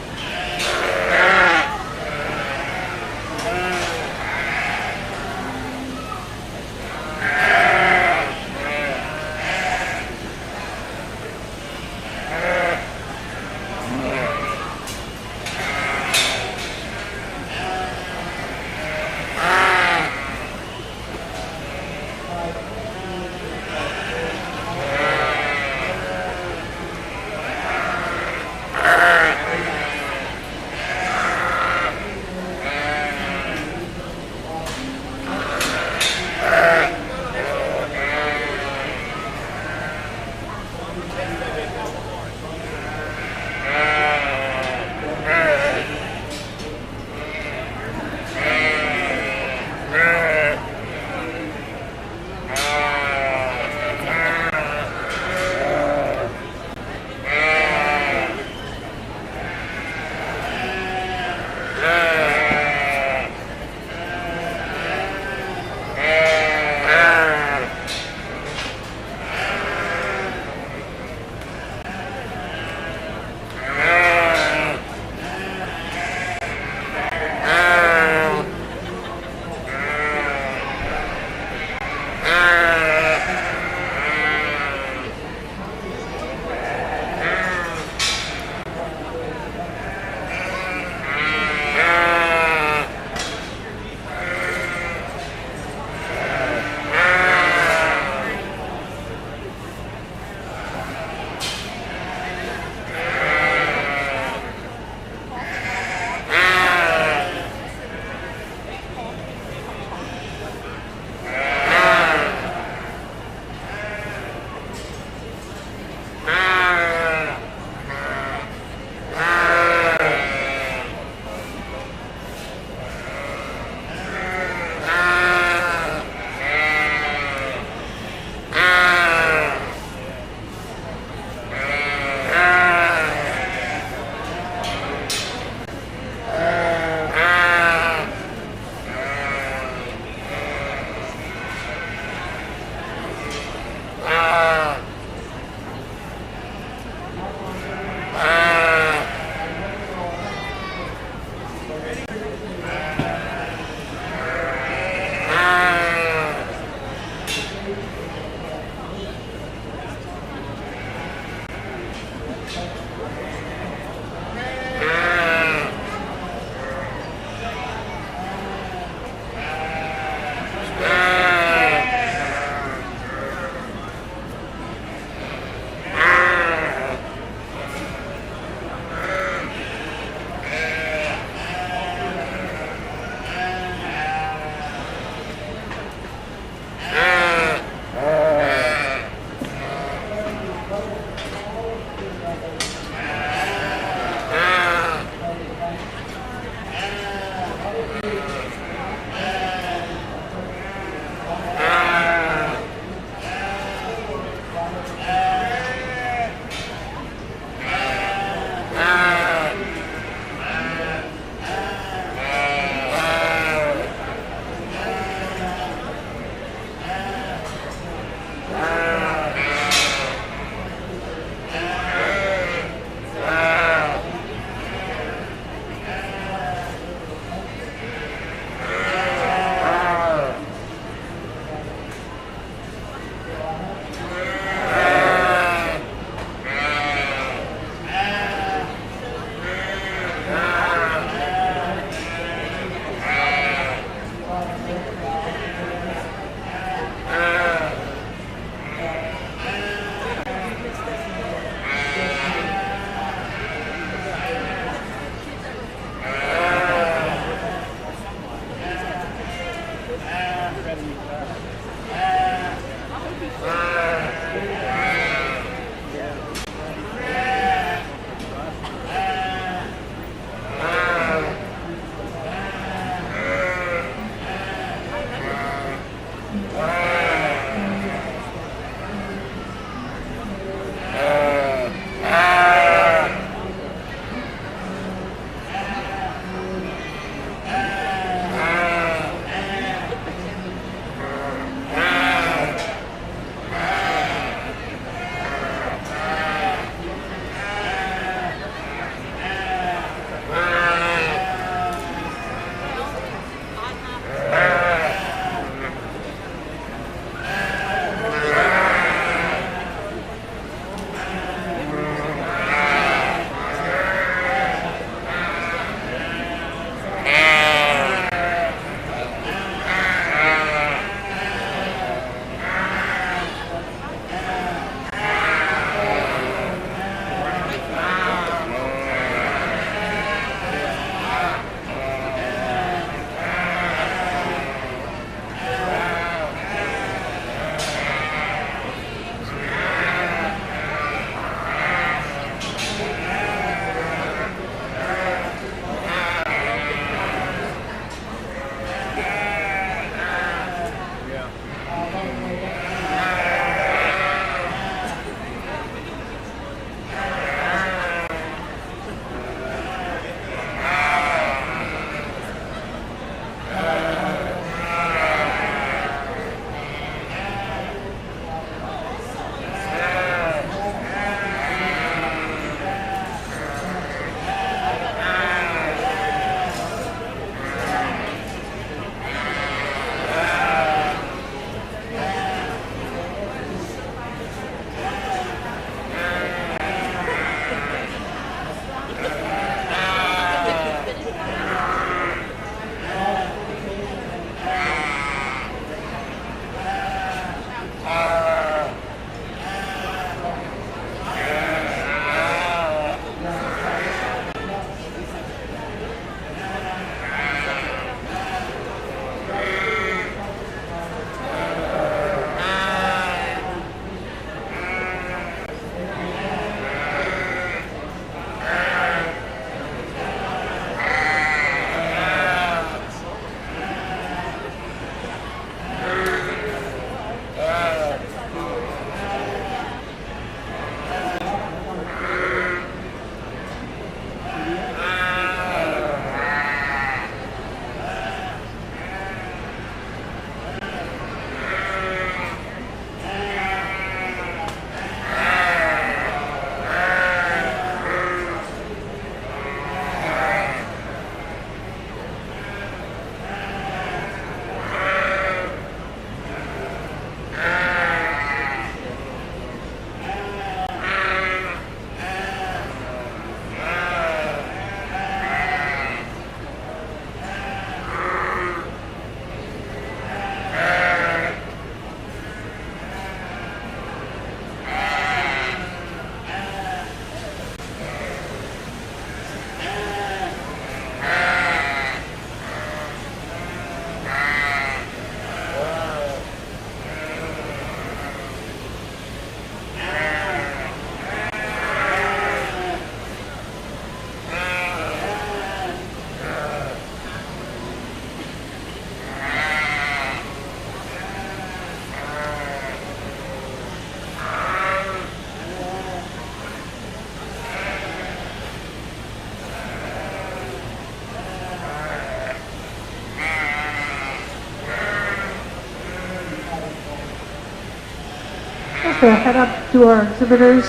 to head up to our exhibitors.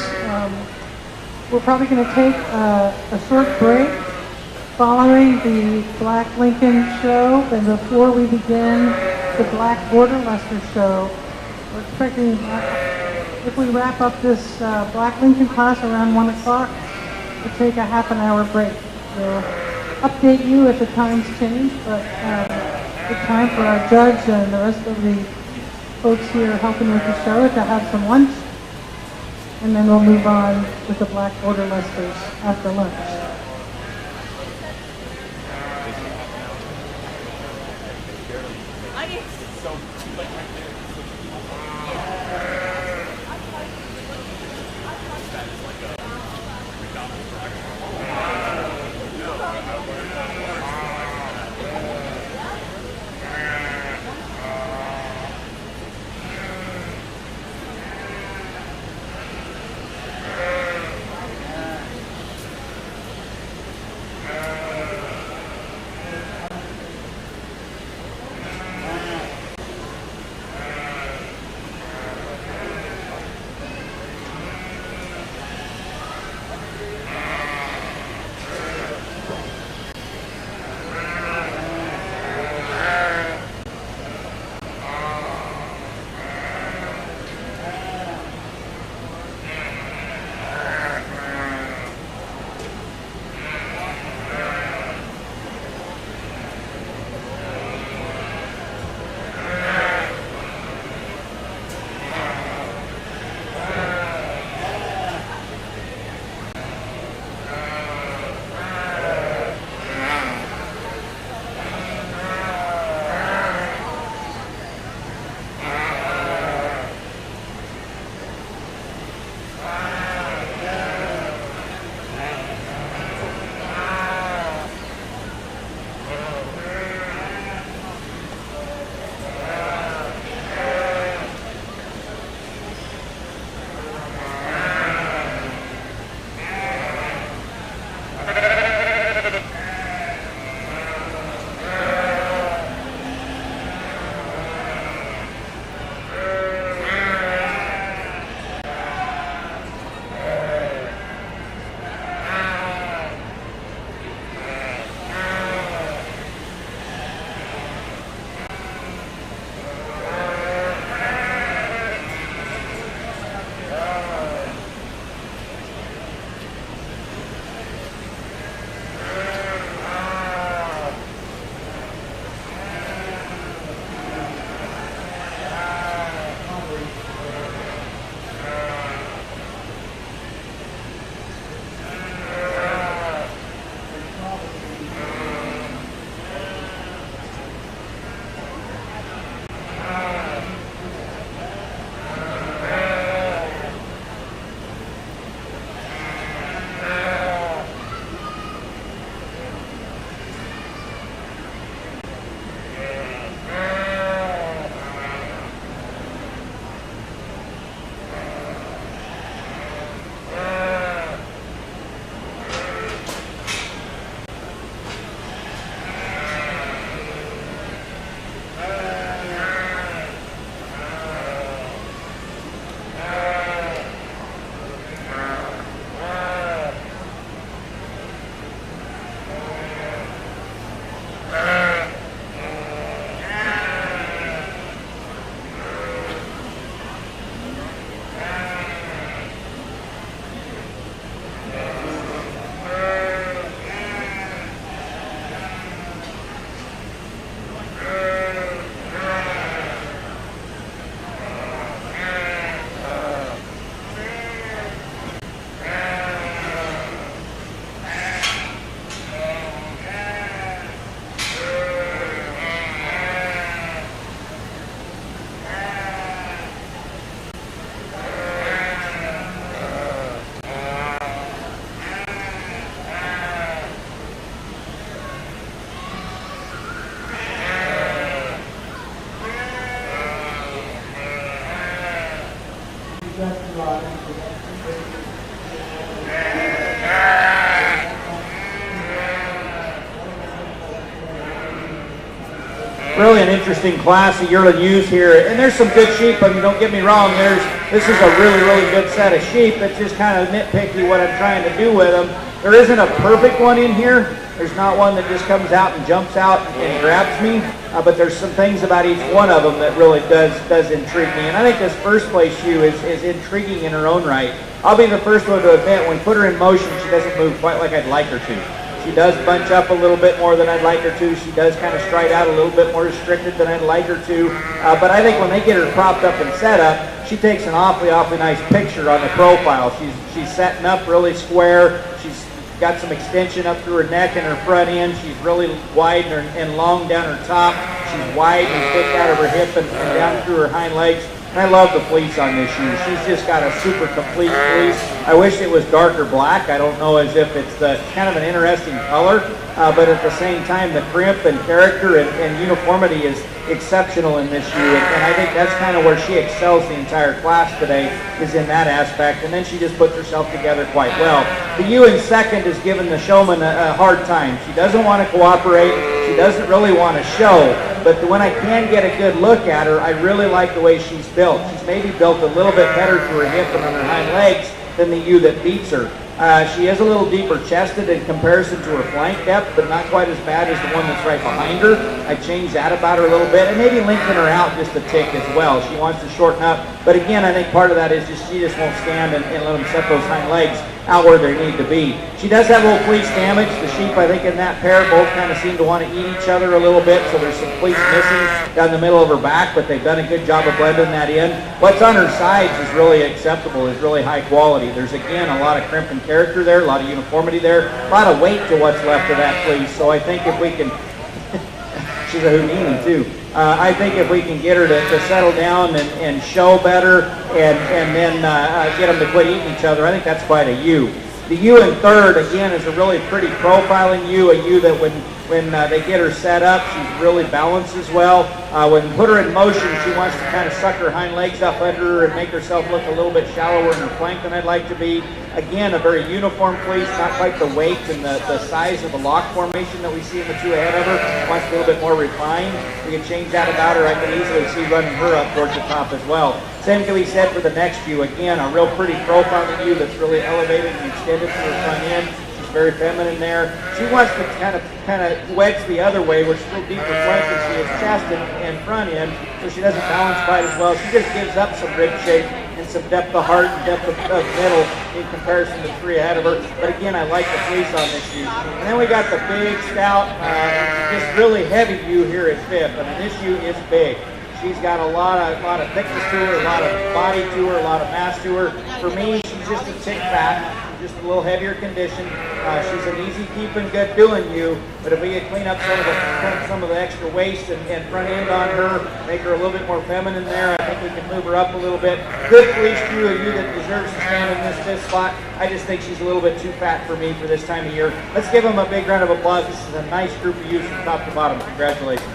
We're probably going to take a short break following the Black Lincoln show and before we begin the Black Border Leicester show. We're expecting, if we wrap up this Black Lincoln class around 1 o'clock, we'll take a half an hour break. We'll update you if the times change, but it's time for our judge and the rest of the folks here helping with the show to have some lunch, and then we'll move on with the Black Border Leicesters after lunch. Really an interesting class that Yearling used here, and there's some good sheep. I mean, don't get me wrong. There's This is a really, really good set of sheep. It's just kind of nitpicky what I'm trying to do with them. There isn't a perfect one in here. There's not one that just comes out and jumps out and grabs me, but there's some things about each one of them that really does intrigue me. And I think this first place shoe is intriguing in her own right. I'll be the first one to admit, when we put her in motion, she doesn't move quite like I'd like her to. She does bunch up a little bit more than I'd like her to. She does kind of stride out a little bit more restricted than I'd like her to. But I think when they get her propped up and set up, she takes an awfully nice picture on the profile. She's setting up really square. She's got some extension up through her neck and her front end. She's really wide and long down her top. She's wide and thick out of her hip and down through her hind legs. And I love the fleece on this shoe. She's just got a super complete fleece. I wish it was darker black. I don't know as if it's kind of an interesting color, but at the same time, the crimp and character and uniformity is exceptional in this shoe. And I think that's kind of where she excels the entire class today, is in that aspect. And then she just puts herself together quite well. The U in second is giving the showman a hard time. She doesn't want to cooperate. She doesn't really want to show. But when I can get a good look at her, I really like the way she's built. She's maybe built a little bit better to her hip and on her hind legs than the U that beats her. She is a little deeper chested in comparison to her flank depth, but not quite as bad as the one that's right behind her. I changed that about her a little bit, and maybe lengthen her out just a tick as well. She wants to shorten up, but again, I think part of that is she just won't stand and let them set those hind legs out where they need to be. She does have a little fleece damage. The sheep, I think, in that pair both kind of seem to want to eat each other a little bit, so there's some fleece missing down the middle of her back, but they've done a good job of blending that in. What's on her sides is really acceptable, is really high quality. There's, again, a lot of crimp and character there, a lot of uniformity there, a lot of weight to what's left of that fleece, so I think if we can... She's a Houdini, too. I think if we can get her to settle down and show better and then get them to quit eating each other, I think that's quite a U. The U in third, again, is a really pretty profiling U, a U that when they get her set up, she's really balanced as well. When we put her in motion, she wants to kind of suck her hind legs up under her and make herself look a little bit shallower in her flank than I'd like to be. Again, a very uniform fleece, not quite the weight and the size of the lock formation that we see in the two ahead of her. Wants a little bit more refined. We can change that about her. I can easily see running her up towards the top as well. Same can be said for the next view. Again, a real pretty profiling view that's really elevated and extended to her front end. She's very feminine there. She wants to kind of wedge the other way, where she's a little deeper flank than she is chest and front end, so she doesn't balance quite as well. She just gives up some rib shape and some depth of heart and depth of middle in comparison to the three ahead of her. But again, I like the fleece on this shoe. And then we got the big, stout, just really heavy view here at fifth. I mean, this shoe is big. She's got a lot of thickness to her, a lot of body to her, a lot of mass to her. For me, she's just a tick fat, just a little heavier condition. She's an easy keeping, good doing you, but if we could clean up some of the extra waist and front end on her, make her a little bit more feminine there, I think we can move her up a little bit. Good fleece shoe, a you that deserves to stand in this fifth spot. I just think she's a little bit too fat for me for this time of year. Let's give them a big round of applause. This is a nice group of youths from top to bottom. Congratulations.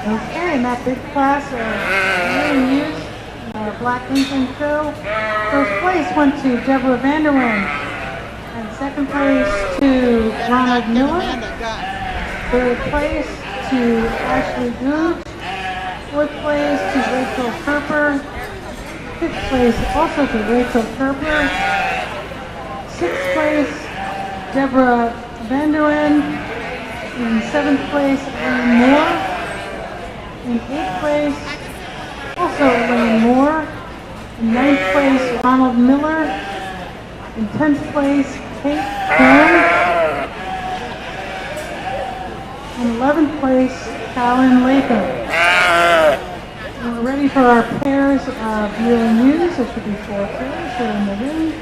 Okay, in that big class of Yearling youth, Black Lincoln Show, first place went to Deborah Vanderwen, and second place to Ronald Miller, third place to Ashley Gooch, fourth place to Rachel Kerper, fifth place also to Rachel Kerper, sixth place Deborah Vanderwen, in seventh place Ellen Moore, in 8th place, also Elaine Moore. In 9th place, Ronald Miller. In 10th place, Kate Cohn. In 11th place, Colin Latham. And we're ready for our pairs of Yearling youths. There should be 4 pairs here in the ring.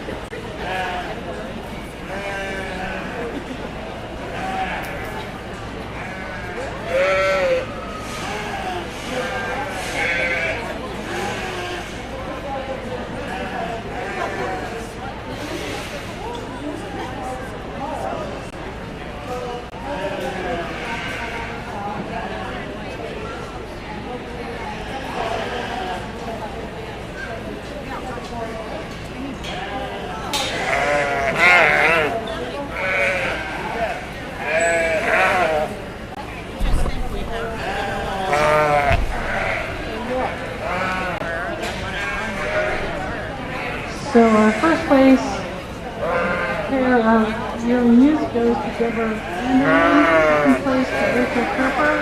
yearling youth goes to Deborah Anderson, second place to Rachel Kerper,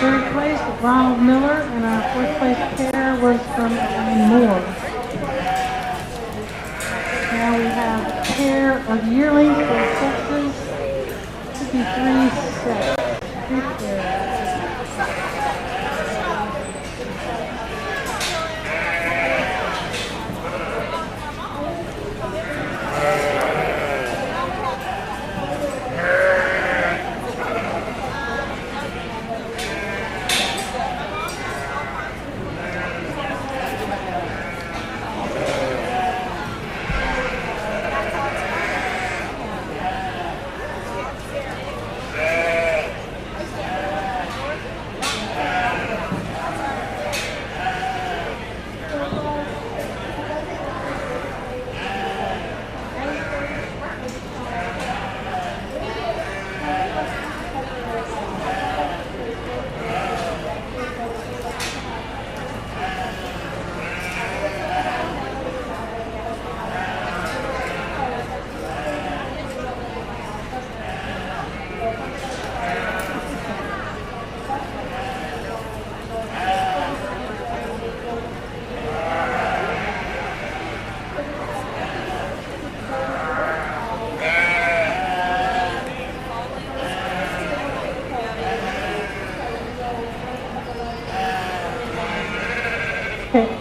third place to Ronald Miller, and our fourth place pair was from Ellen Moore. Now we have a pair of yearlings for sexes. Should be three pairs.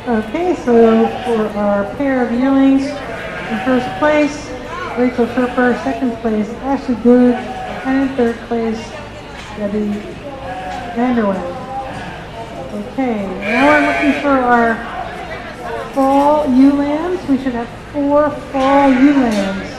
Okay, so for our pair of yearlings, in first place, Rachel Kerper, second place, Ashley Good, and in third place, Debbie Vanderwend. Okay, now we're looking for our fall ewe lambs. We should have 4 fall ewe lambs.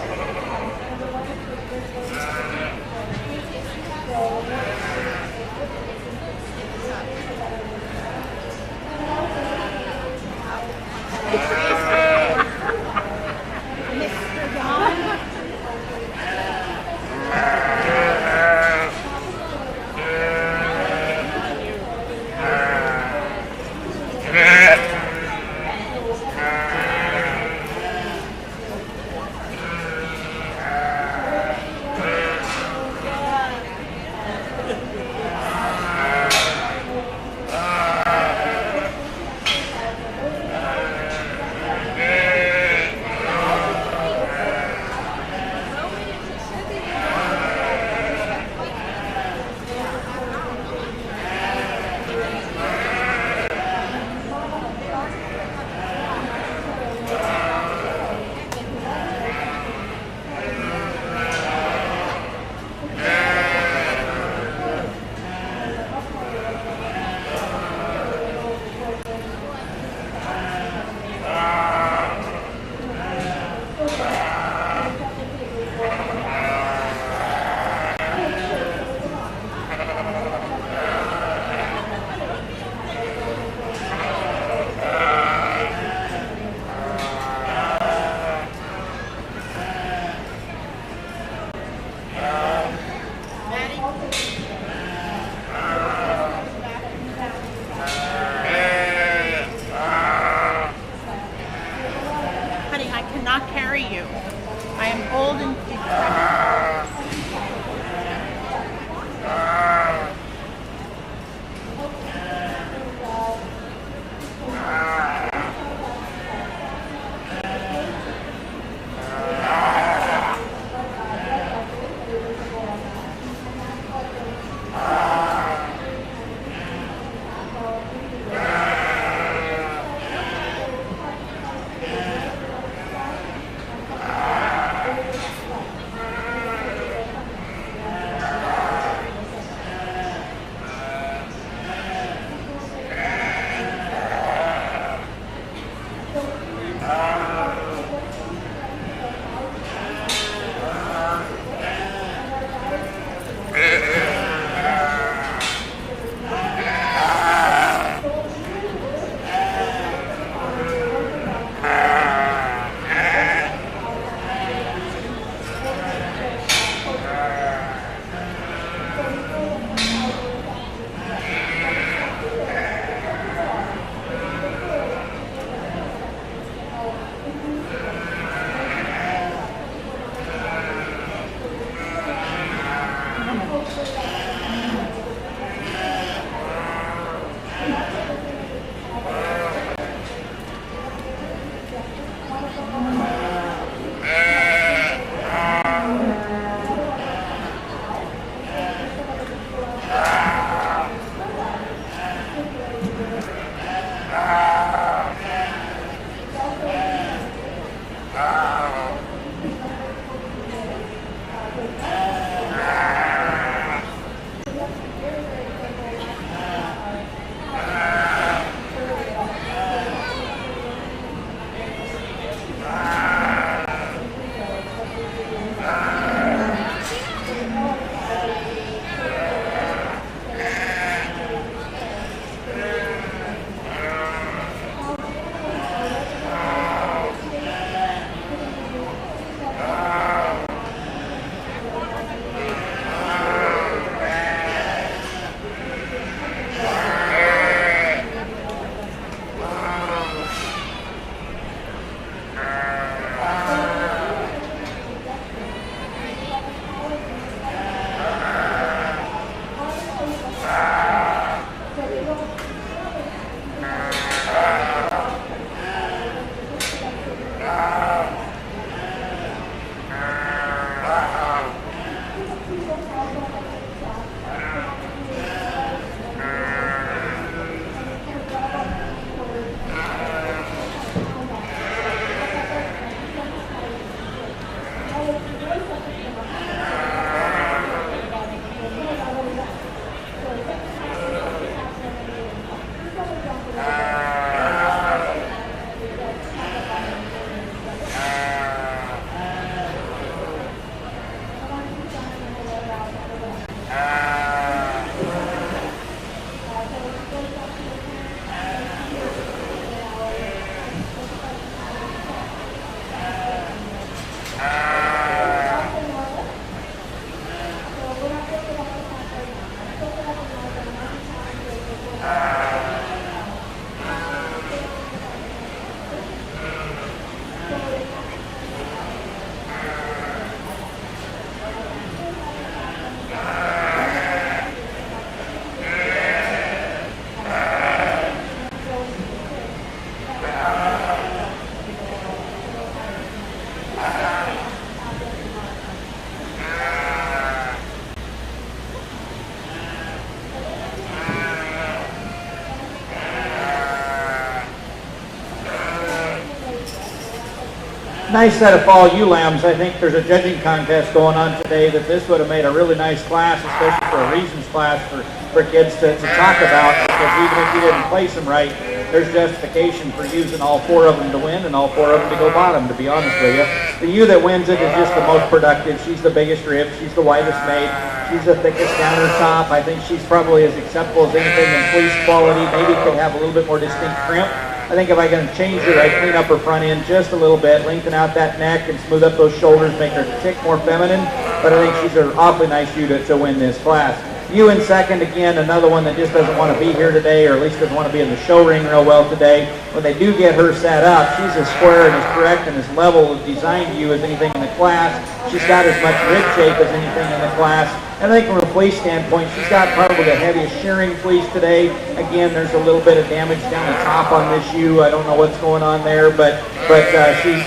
Nice set of fall ewe lambs. I think there's a judging contest going on today that this would have made a really nice class, especially for a reasons class for kids to talk about, because even if you didn't place them right, there's justification for using all four of them to win and all four of them to go bottom, to be honest with you. The ewe that wins it is just the most productive. She's the biggest rib. She's the widest made. She's the thickest down her top. I think she's probably as acceptable as anything in fleece quality. Maybe could have a little bit more distinct crimp. I think if I can change her, I clean up her front end just a little bit, lengthen out that neck and smooth up those shoulders, make her tick more feminine. But I think she's an awfully nice ewe to win this class. Ewe in second, again, another one that just doesn't want to be here today, or at least doesn't want to be in the show ring real well today. When they do get her set up, she's as square and as correct and as level of designed ewe as anything in the class. She's got as much rib shape as anything in the class. And I think from a fleece standpoint, she's got probably the heaviest shearing fleece today. Again, there's a little bit of damage down the top on this ewe. I don't know what's going on there, but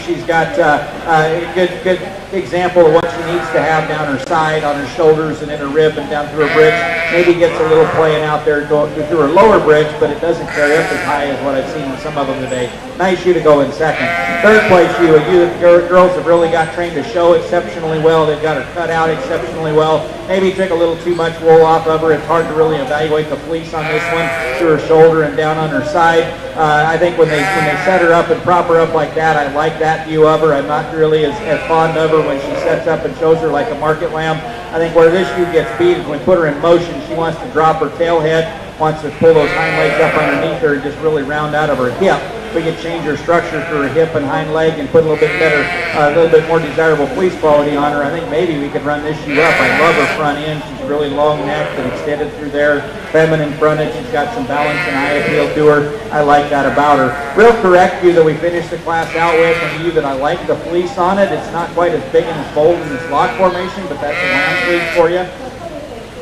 she's got a good example of what she needs to have down her side, on her shoulders, and in her rib and down through her bridge. Maybe gets a little playing out there through her lower bridge, but it doesn't carry up as high as what I've seen in some of them today. Nice ewe to go in second. Third place ewe, a ewe that girls have really got trained to show exceptionally well. They've got her cut out exceptionally well. Maybe took a little too much wool off of her. It's hard to really evaluate the fleece on this one, through her shoulder and down on her side. I think when they set her up and prop her up like that, I like that view of her. I'm not really as fond of her when she sets up and shows her like a market lamb. I think where this ewe gets beat is when we put her in motion, she wants to drop her tail head, wants to pull those hind legs up underneath her and just really round out of her hip. We could change her structure for her hip and hind leg and put a little bit better, a little bit more desirable fleece quality on her. I think maybe we could run this ewe up. I love her front end. She's really long necked and extended through there. Feminine fronted. She's got some balance and eye appeal to her. I like that about her. Real correct ewe that we finished the class out with, and a ewe that I like the fleece on it. It's not quite as big and as bold in this lock formation, but that's a lamb fleece for you.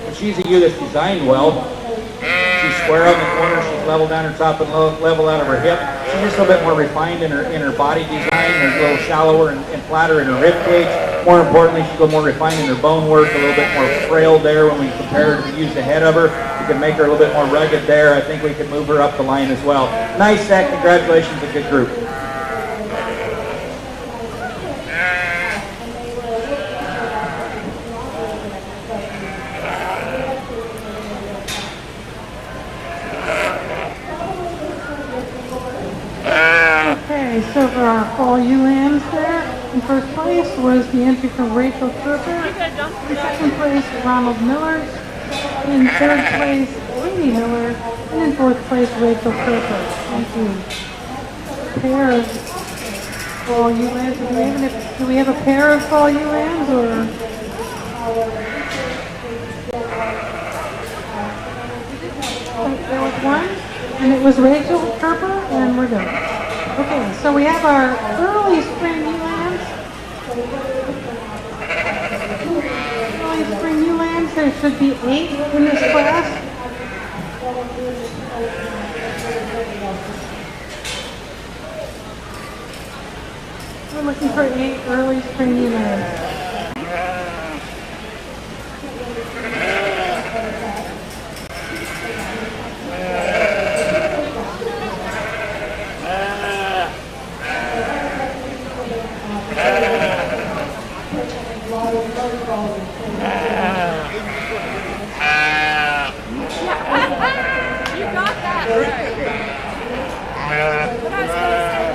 And she's a ewe that's designed well. She's square on the corner, she's level down her top and level out of her hip. She's just a little bit more refined in her body design. There's a little shallower and flatter in her rib cage. More importantly, she's a little more refined in her bone work, a little bit more frail there when we compare her to the ewes ahead of her. We can make her a little bit more rugged there. I think we can move her up the line as well. Nice set, congratulations, a good group. Okay, so for our fall ewe lambs there, in first place was the entry from Rachel Kerper. In second place, Ronald Miller. In third place, Amy Miller. And in fourth place, Rachel Kerper. Thank you. Pair of fall ewe lambs. Do we have a pair of fall ewe lambs, or? There was one, and it was Rachel Kerper, and we're done. Okay, so we have our early spring ewe lambs. Early spring ewe lambs, there should be 8 in this class. We're looking for 8 early spring ewe lambs. You got that right. But I was going to say,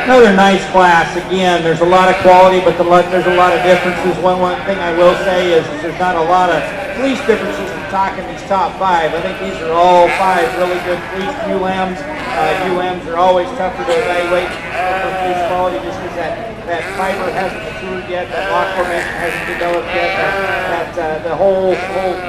Another nice class. Again, there's a lot of quality, but there's a lot of differences. One thing I will say is there's not a lot of fleece differences in talking these top 5. I think these are all 5 really good fleece ewe lambs. Ewe lambs are always tougher to evaluate for fleece quality just because that fiber hasn't matured yet, that lock formation hasn't developed yet, the whole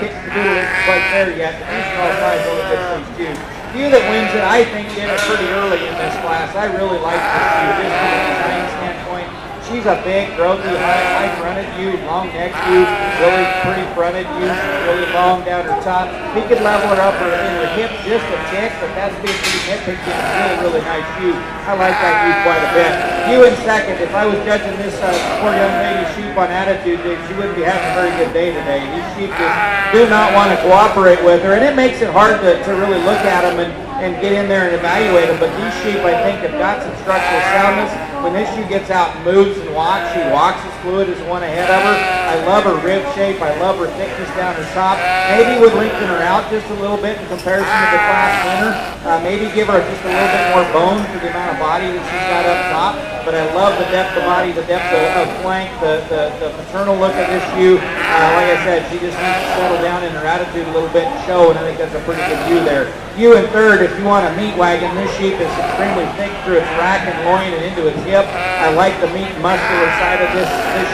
kit and caboodle isn't quite there yet. But these are all 5 really good fleece ewes. The ewe that wins it, I think, did it pretty early in this class. I really like this ewe, just from a design standpoint. She's a big, growthy, high-fronted ewe, long-necked ewe, really pretty fronted ewe, really long down her top. He could level her up in her hips just a tick, but that's being pretty nitpicky. Really nice ewe. I like that ewe quite a bit. Ewe in second. If I was judging this poor young lady's sheep on attitude, she wouldn't be having a very good day today. These sheep just do not want to cooperate with her, and it makes it hard to really look at them and get in there and evaluate them. But these sheep, I think, have got some structural soundness. When this shoe gets out and moves and walks, she walks as fluid as the one ahead of her. I love her rib shape. I love her thickness down her top. Maybe would lengthen her out just a little bit in comparison to the class winner. Maybe give her just a little bit more bone for the amount of body that she's got up top. But I love the depth of body, the depth of flank, the maternal look of this shoe. Like I said, she just needs to settle down in her attitude a little bit and show, and I think that's a pretty good ewe there. Ewe in third, if you want a meat wagon, this sheep is extremely thick through its rack and loin and into its hip. I like the meat and muscular side of this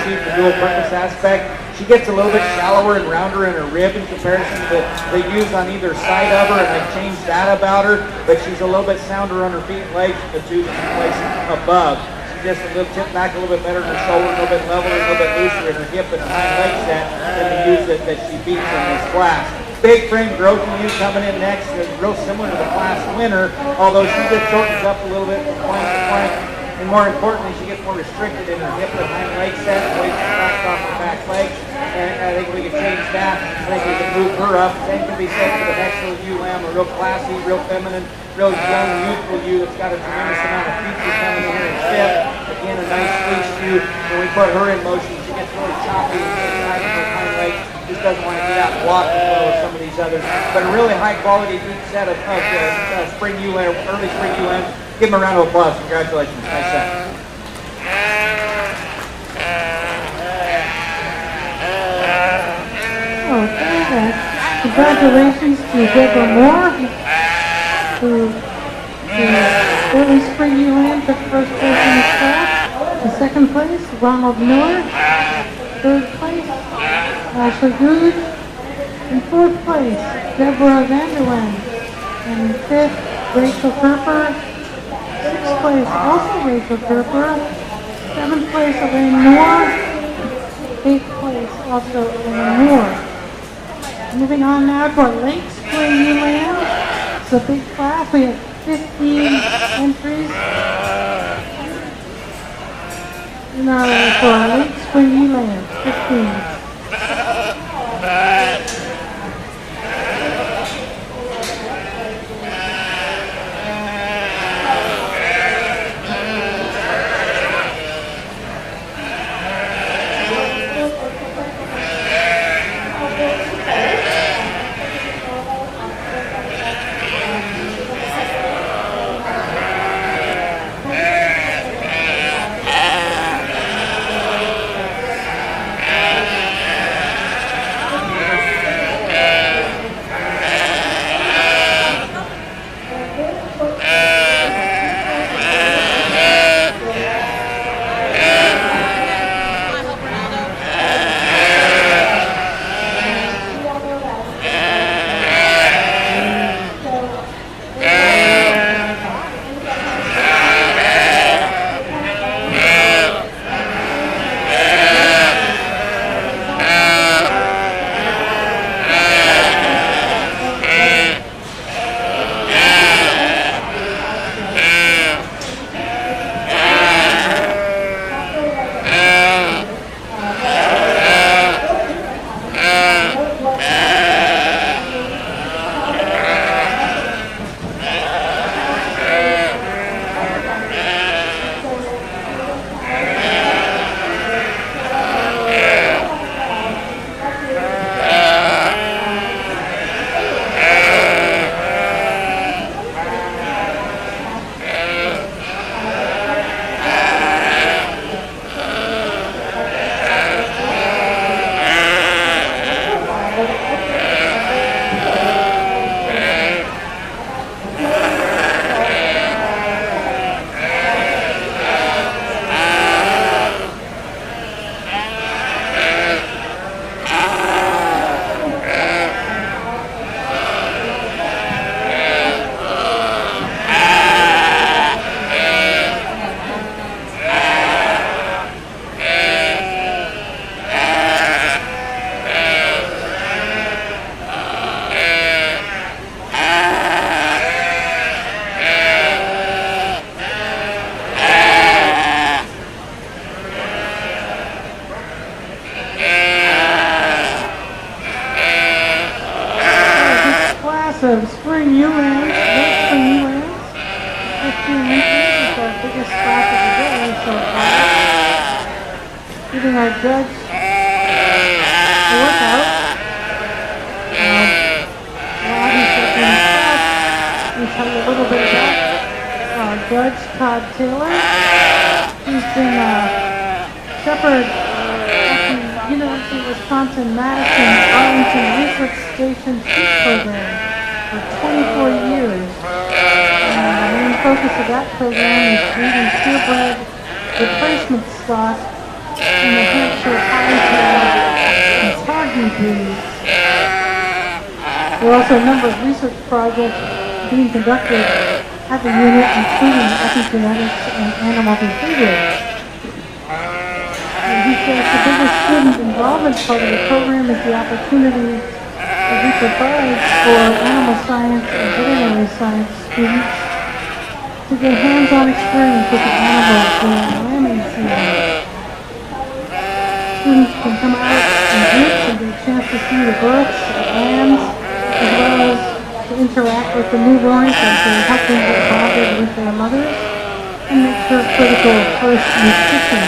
sheep, the dual purpose aspect. She gets a little bit shallower and rounder in her rib in comparison to the ewes on either side of her, and I've changed that about her, but she's a little bit sounder on her feet and legs than the two that she places above. Just a little tip back a little bit better in her shoulder, a little bit leveler, a little bit looser in her hip and her hind leg set than the ewes that she beats in this class. Big frame growth ewe coming in next, real similar to the class winner, although she just shortens up a little bit from flank to flank. And more importantly, she gets more restricted in her hip and hind leg set, the way she backs off her back legs. And I think we can change that. I think we can move her up. Same can be said for the next little ewe lamb, a real classy, real feminine, real young, youthful ewe that's got a tremendous amount of features coming in here in fifth. Again, a nice fleece ewe. When we put her in motion, she gets really choppy and tight in her hind legs. Just doesn't want to get out and block as well as some of these others. But a really high quality deep set of spring ewe lamb, early spring ewe lambs. Give them a round of applause. Congratulations. Nice set. Okay, congratulations to Deborah Moore, who early spring ewe lamb took first place in the class. In second place, Ronald Miller. Third place, Ashley Good. In fourth place, Deborah Vanderland. And in fifth, Rachel Kerper. Sixth place, also Rachel Kerper. Seventh place, Elaine Moore. Eighth place, also Elaine Moore. Moving on now to our late spring ewe lamb. It's a big class. We have 15 entries for our late spring ewe lamb. 15. our judge a workout. While he's in class, we tell you a little bit about Judge Todd Taylor. He's been a shepherd at the University of Wisconsin-Madison Arlington Research Station Sheep Program for 24 years. And the main focus of that program is breeding purebred replacement stock in the Hampshire Hightail and Targhee breeds. There are also a number of research projects being conducted at the unit, including epigenetics and animal behavior. He says the biggest student involvement part of the program is the opportunity that he provides for animal science and veterinary science students to get hands-on experience with the animals during lambing season. Students can come out in groups and get a chance to see the births of lambs, as well as to interact with the newborns as they help them get bonded with their mothers and make sure critical first nutrition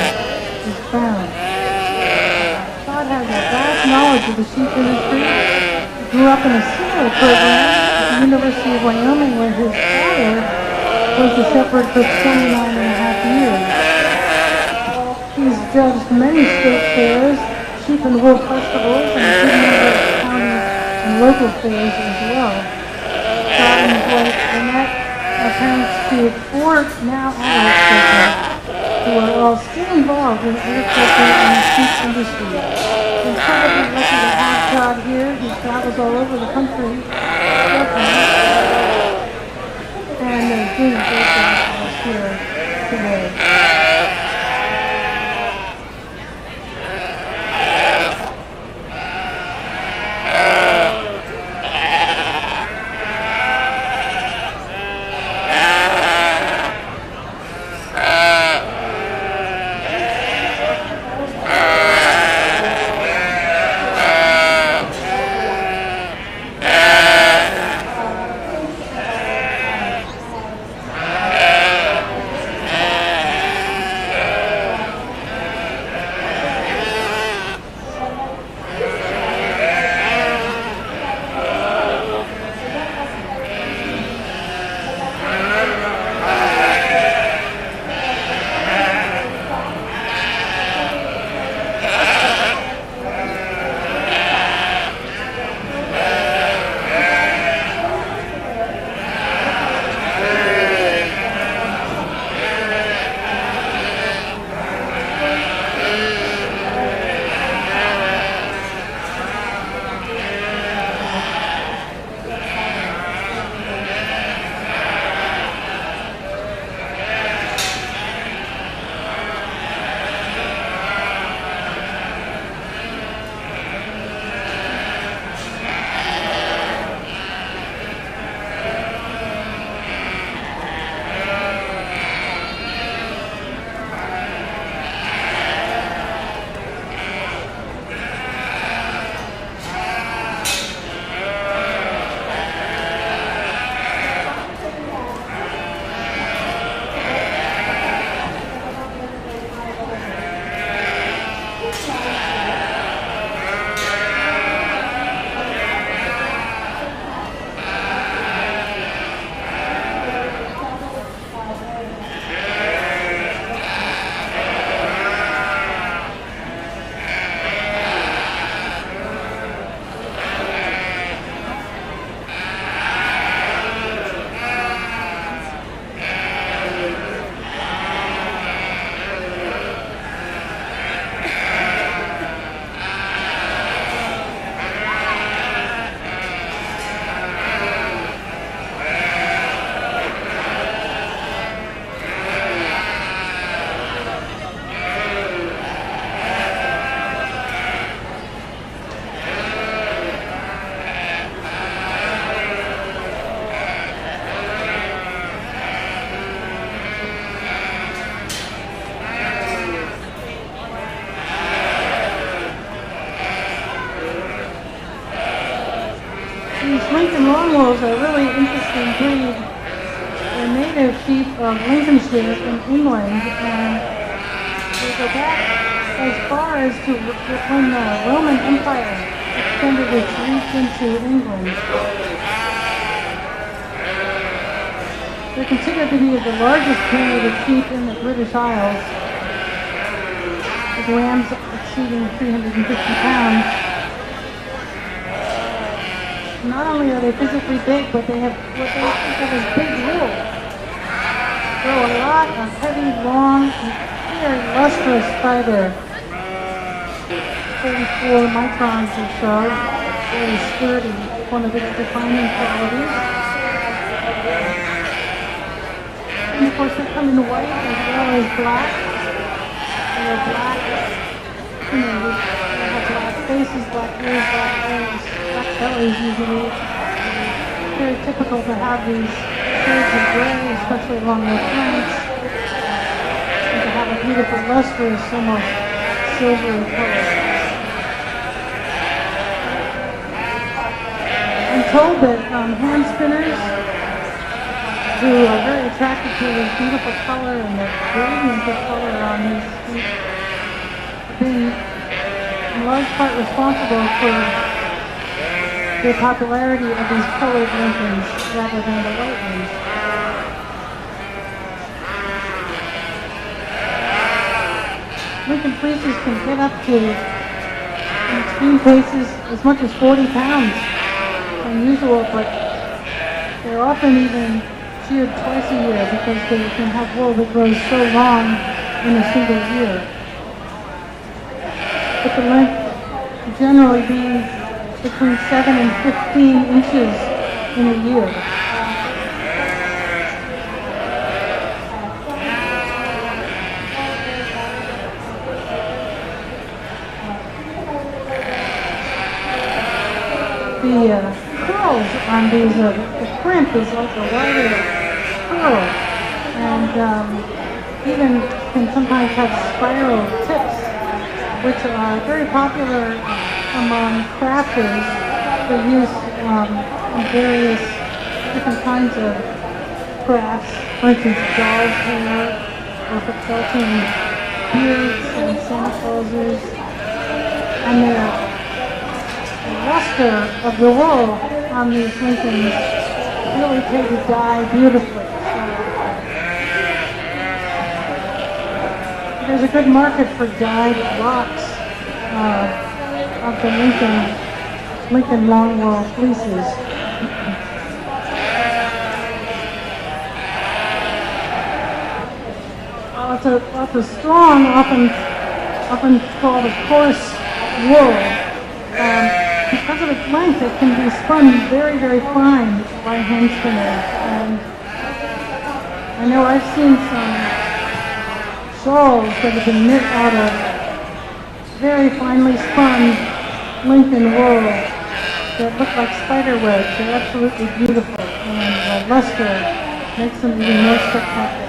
is found. Todd has a vast knowledge of the sheep industry. He grew up in a similar program at the University of Wyoming where his father was the shepherd for 29 and a half years. He's judged many state fairs, sheep and wool festivals, and a good number of county and local fairs as well. Todd and his wife Lynette are parents to 4 now adult children who are all still involved in agriculture and the sheep industry. We're incredibly lucky to have Todd here. He travels all over the country and is doing a great job for us here today. Lincoln long-wools are a really interesting breed. They're native sheep of Lincolnshire in England, and they go back as far as to when the Roman Empire extended its reach into England. They're considered to be the largest breed of sheep in the British Isles, with lambs exceeding 350 pounds. Not only are they physically big, but they have what they think of as big wool. Grow a lot of heavy, long, and very lustrous fiber. 34 microns or so. Very sturdy, one of its defining qualities. And of course they come in white as well as black. They're black, they have black faces, black ears, black legs, black bellies usually. Very typical to have these shades of gray, especially along the flanks. And to have a beautiful lustrous, almost silvery color. I'm told that hand spinners who are very attracted to this beautiful color and the gradient of color on these sheep have been in large part responsible for the popularity of these colored Lincolns rather than the white ones. Lincoln fleeces can get up to, in extreme cases, as much as 40 pounds. Unusual, but they're often even sheared twice a year because they can have wool that grows so long in a single year. But the length generally being between 7 and 15 inches in a year. The curls on these, the crimp is like a wider curl, and even can sometimes have spiral tips, which are very popular among crafters for use in various different kinds of crafts, for instance, doll's hair, or for felting beards and Santa Clauses, and the luster of the wool on these Lincolns really take to dye beautifully. So there's a good market for dyed locks of the Lincoln long wool fleeces. It's a strong, often called a coarse wool. Because of its length, it can be spun very, very fine by hand spinners. And I know I've seen some shawls that have been knit out of very finely spun Lincoln wool that look like spider webs. They're absolutely beautiful, and the luster makes them even more spectacular.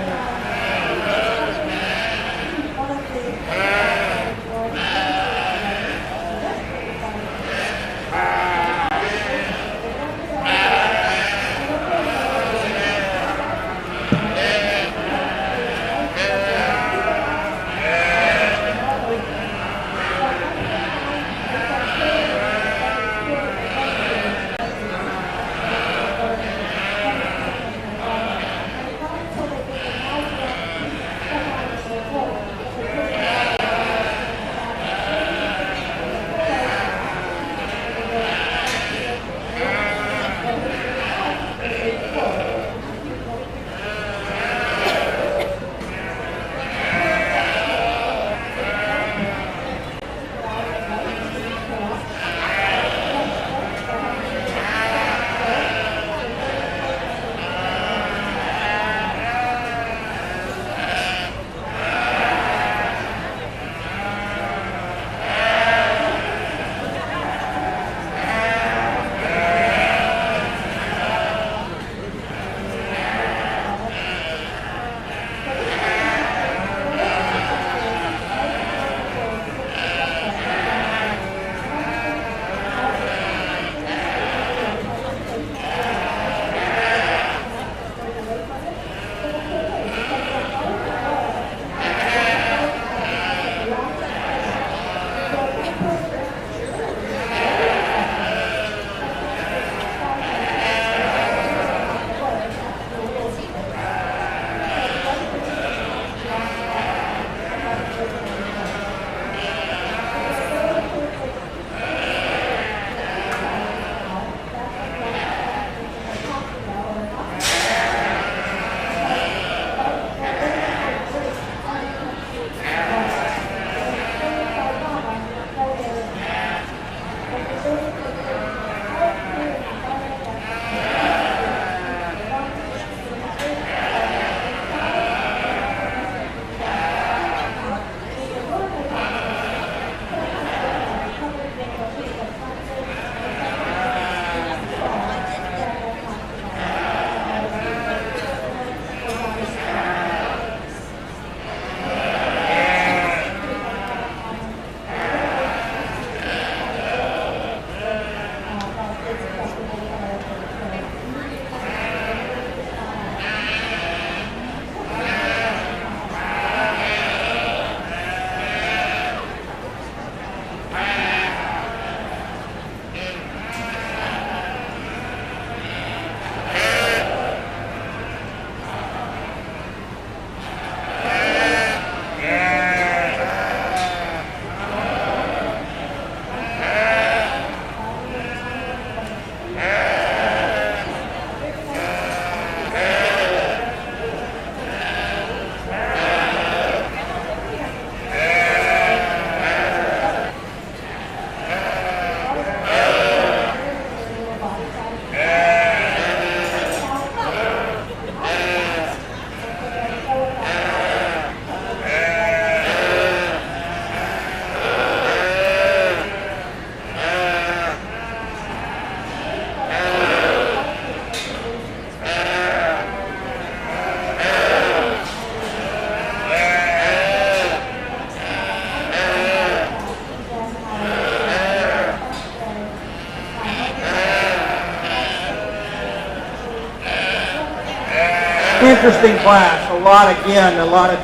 interesting class. A lot of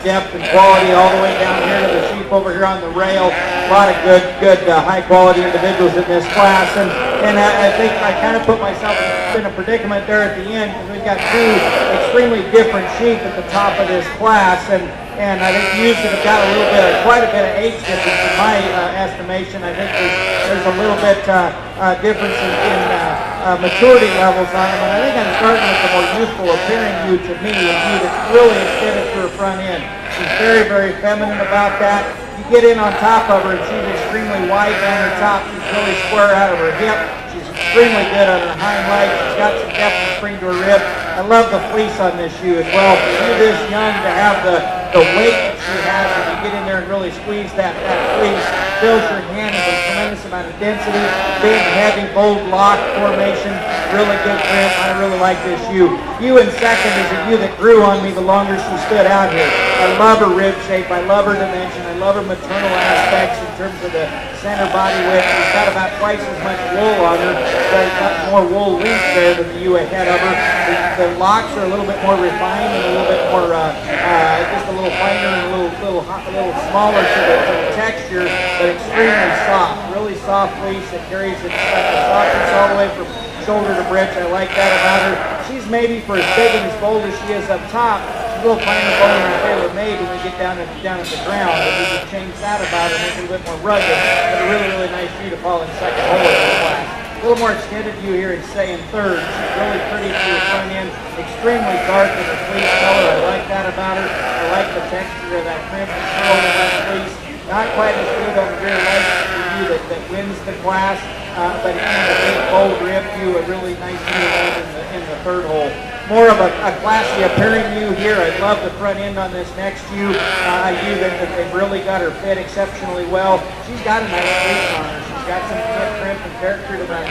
depth and quality all the way down here to the sheep over here on the rail. A lot of good high quality individuals in this class. And I think I kind of put myself in a predicament there at the end because we've got two extremely different sheep at the top of this class. And I think usually have got quite a bit of age difference in my estimation. I think there's a little bit difference in maturity levels on them. And I think I'm starting with the more youthful appearing ewe to me, a ewe that's really extended to her front end. She's very, very feminine about that. You get in on top of her and she's extremely wide down her top. She's really square out of her hip. She's extremely good on her hind legs. She's got some depth and spring to her rib. I love the fleece on this ewe as well. For you this young to have the weight that she has when you get in there and really squeeze that fleece, fills your hand with a tremendous amount of density, big, heavy, bold lock formation, really good trim. I really like this ewe. Ewe in second is a ewe that grew on me the longer she stood out here. I love her rib shape. I love her dimension. I love her maternal aspects in terms of the center body width. She's got about twice as much wool on her. She's got more wool length there than the ewe ahead of her. The locks are a little bit more refined and a little bit more, just a little finer and a little smaller to the texture, but extremely soft. Really soft fleece that carries its softness all the way from shoulder to britch. I like that about her. She's maybe for as big and as bold as she is up top, she's a little finer bone than tailor made when we get down at the ground. But we can change that about her, make it a little bit more rugged, but a really, really nice ewe to fall in second hole in this class. A little more extended view here in third. She's really pretty to her front end, extremely dark in her fleece color. I like that about her. I like the texture of that crimson curl in that fleece. Not quite as good on the rear legs as the ewe that wins the class, but again, a big bold rib view, a really nice view in the third hole. More of a classy appearing ewe here. I love the front end on this next ewe. A ewe that they've really got her fed exceptionally well. She's got a nice fleece on her. She's got some crimp and character to that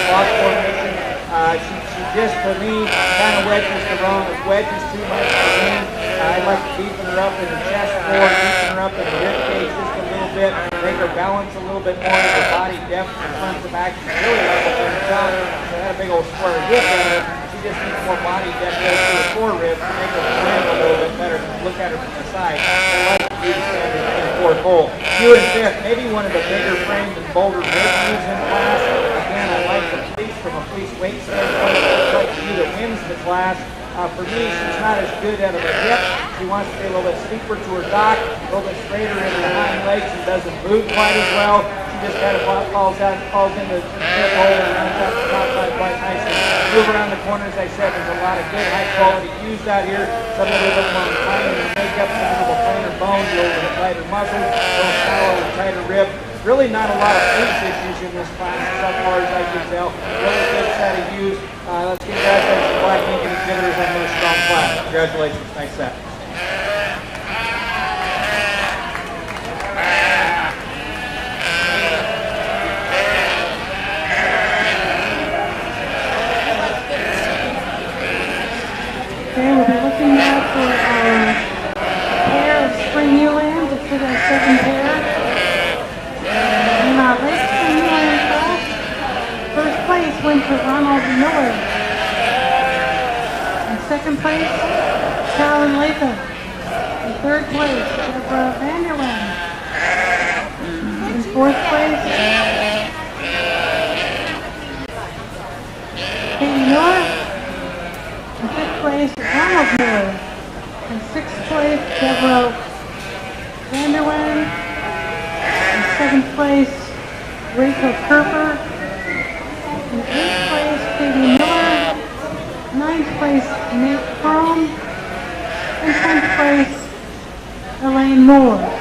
lock formation. She just, for me, kind of wedges too much for me. I like to deepen her up in the chest floor, deepen her up in the rib cage just a little bit, make her balance a little bit more of her body depth from front to back. She's really level from the top. She had a big old square hip in her. She just needs more body depth to her foreribs to make her land a little bit better. Look at her from the side. I like to do the stand in the fourth hole. Ewe in fifth, maybe one of the bigger framed and bolder rib ewes in class. Again, I like the fleece from a fleece weight standpoint. It's like the ewe that wins the class. For me, she's not as good out of her hip. She wants to be a little bit steeper to her dock, a little bit straighter in her hind legs, and doesn't move quite as well. She just kind of falls into the hip hole and runs out the top side quite nicely. Move around the corner, as I said, there's a lot of good high quality ewes out here. Some a little bit more refined in the makeup, some a little plainer bones, a little bit lighter muscles, a little shallow and tighter rib. Really not a lot of fleece issues in this class as far as I can tell. Really good set of ewes. Let's congratulate the Black Lincoln exhibitors on their strong class. Congratulations. Nice set. Okay, we'll be looking now for our pair of spring Yearlings. It's our second pair. In our late spring Yearling class, first place went to Ronald Miller. In second place, Carolyn Latham. In third place, Deborah Vanderland. In fourth place, Katie Miller. In fifth place, Ronald Miller. In sixth place, Deborah Vanderland. In seventh place, Rachel Kerper. In eighth place, Katie Miller. Ninth place, Nate Crum. In 10th place, Elaine Moore.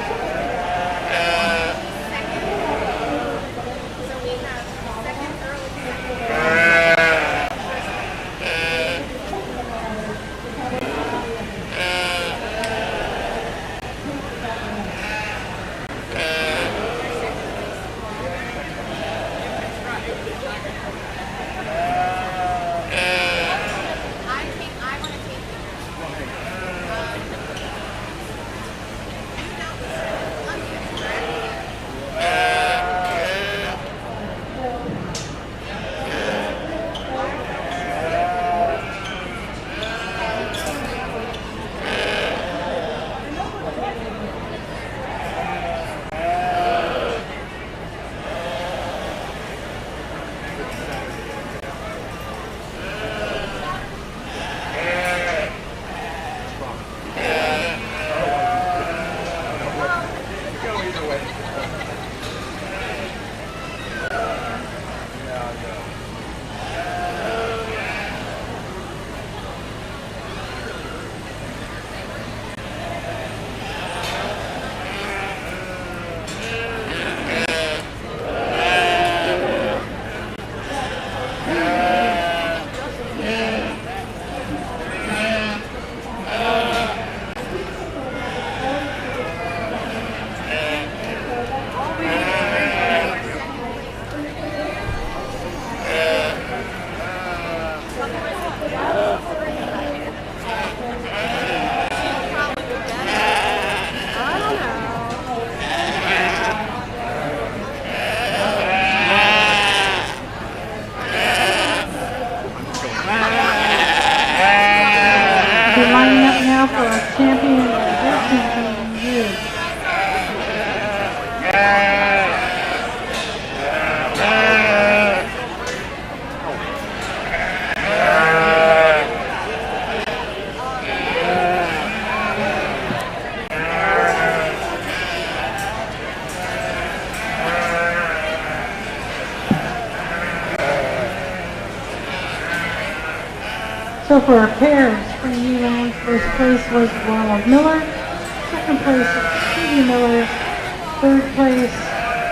be lining up now for our champion and their champion years. So for our pairs, spring yearlings, first place was Ronald Miller, second place was Stevie Miller, third place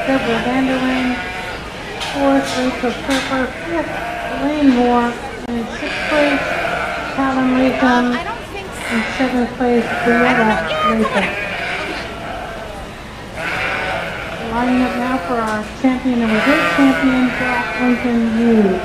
Deborah Vanderlyn, fourth Rachel Surfer, fifth Elaine Moore, and in sixth place Callan Latham, and seventh place Brianna Latham. Lining up now for our champion and reserve champion, Black Lincoln U.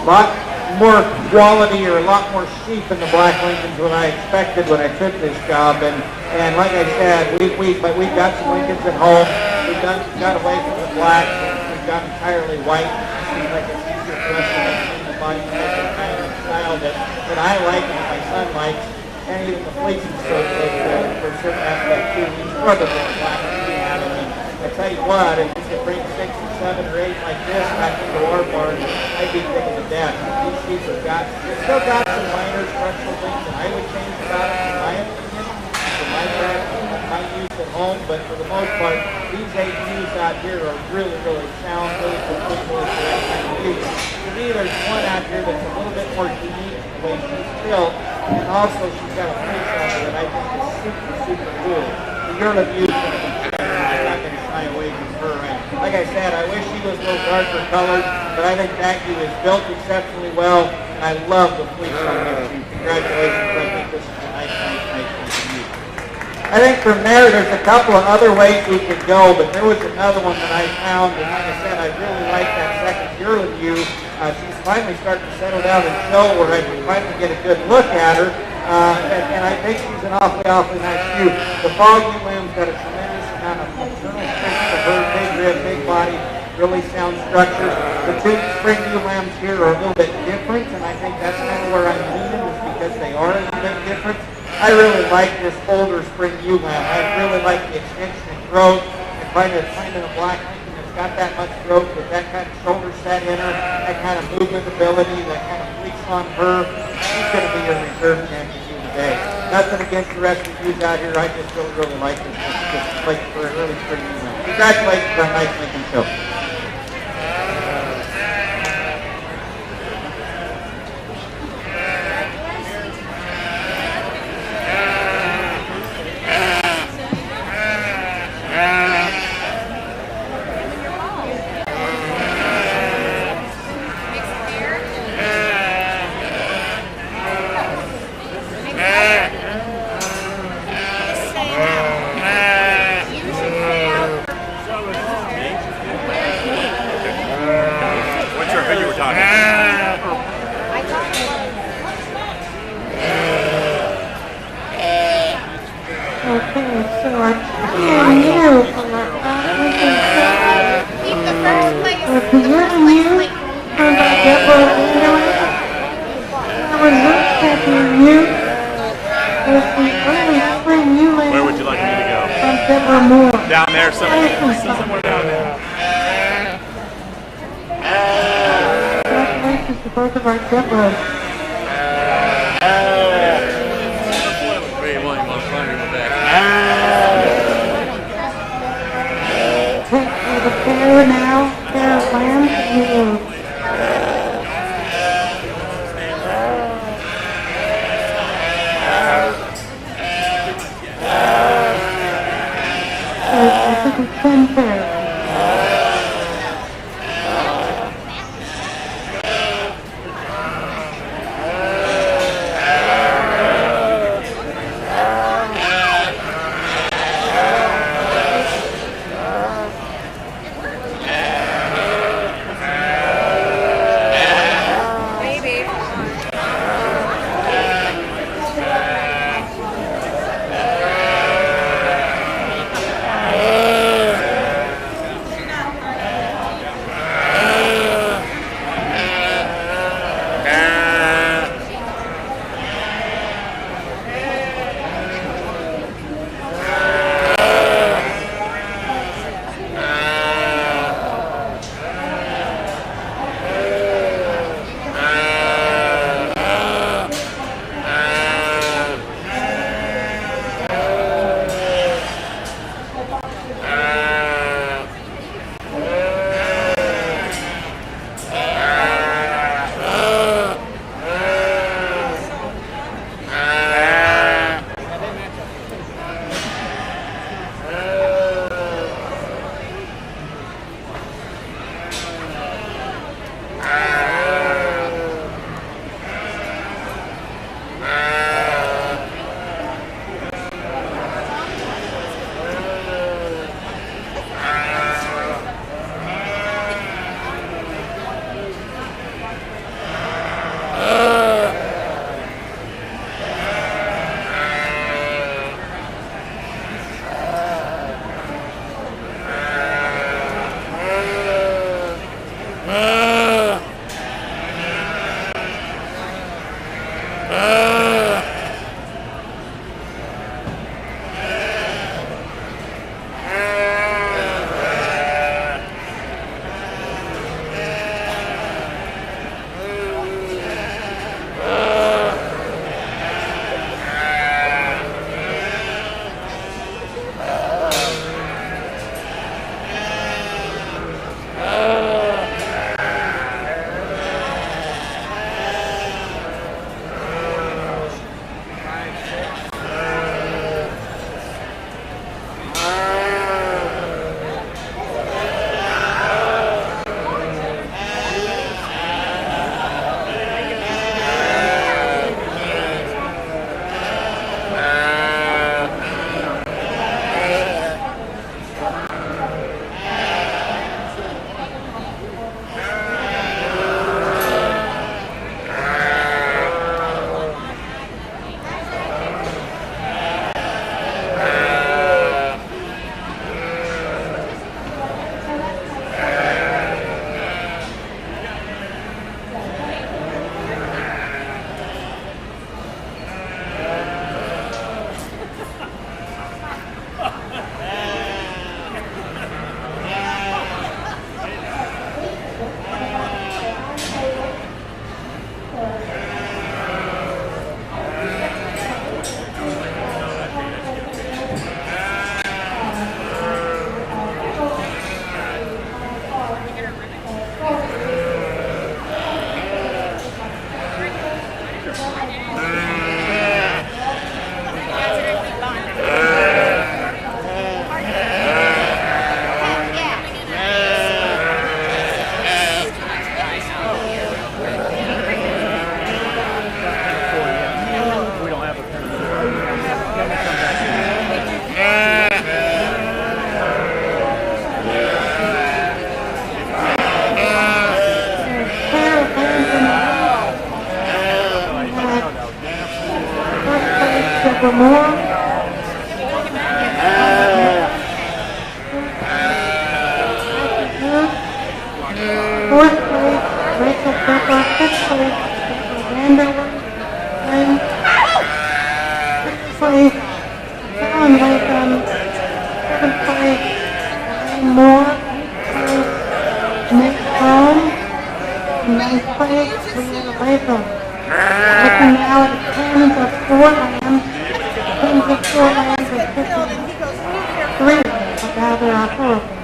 lot more quality or a lot more sheep in the Black Lincolns than I expected when I took this job. And like I said, we've got some Lincolns at home. We've got away from the black. We've got entirely white. It seems like it's easier for us to maintain the body type and kind of style that I like and my son likes. And even the Fleece is so good for a certain aspect too. He's struggled with the black and we have it. And I tell you what, if we could bring 6 or 7 or 8 like this back into our barn, I'd be tickled to death. These sheep have they've still got some minor structural things that I would change about it, in my opinion, for my practice and my use at home. But for the most part, these 8 ewes out here are really, really sound, really complete, really correct kind of ewes. To me, there's one out here that's a little bit more unique in the way she's built, and also she's got a fleece on her that I think is super, super cool. The Yearling ewes are going to be I'm not going to shy away from her. And like I said, I wish she was a little darker colored, but I think that ewe is built exceptionally well, and I love the fleece on this ewe. Congratulations. I think this is a nice ewe. I think from there, there's a couple of other ways we could go, but there was another one that I found, and like I said, I really like that second Yearling ewe. She's finally starting to settle down and show where I can finally get a good look at her, and I think she's an awfully nice ewe. The fall ewe lamb's got a tremendous amount of maternal strength to her, big rib, big body, really sound structure. The 2 spring ewe lambs here are a little bit different, and I think that's kind of where I'm leaning, is because they are a little bit different. I really like this older spring ewe lamb. I really like the extension and growth, and finding a black Lincoln that's got that much growth with that kind of shoulder set in her, that kind of movement ability, that kind of fleece on her, she's going to be your reserve champion today. Nothing against the rest of you out here. I just really like this place for a really pretty evening. Congratulations on a nice Lincoln show. What's your, who you were talking to? Okay, so our champion you from our Keep the first place. the Yearling you from the Deborah Yearling. Our reserve champion you is the early spring Yearling Where would you like me to go? from Deborah Moore. Down there, somewhere down there. Congratulations to both of our Deborahs. Take for the pair now, pair of lambs and ewes. This is 10 pairs. Moore, Nick Brown, ninth place, Leanna Latham. Looking now at tens of 4 lambs, tens of 4 lambs are 53, but now there are 4.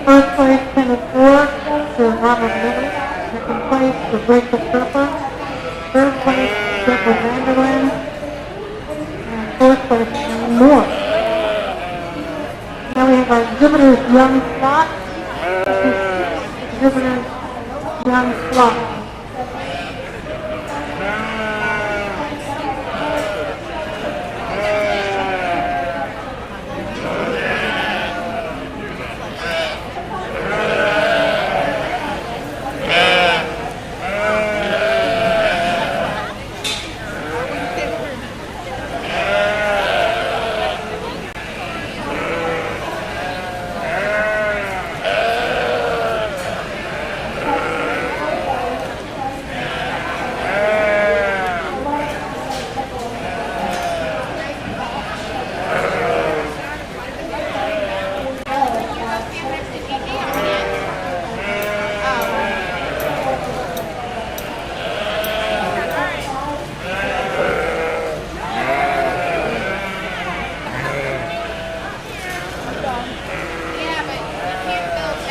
First place, Kenneth Ford, for Robert Miller. Second place, for Rachel Surfer. Third place, Deborah Vanderland. And fourth place, Aaron Moore. Now we have our Exhibitor's Young Slot. Exhibitor's Young Slot.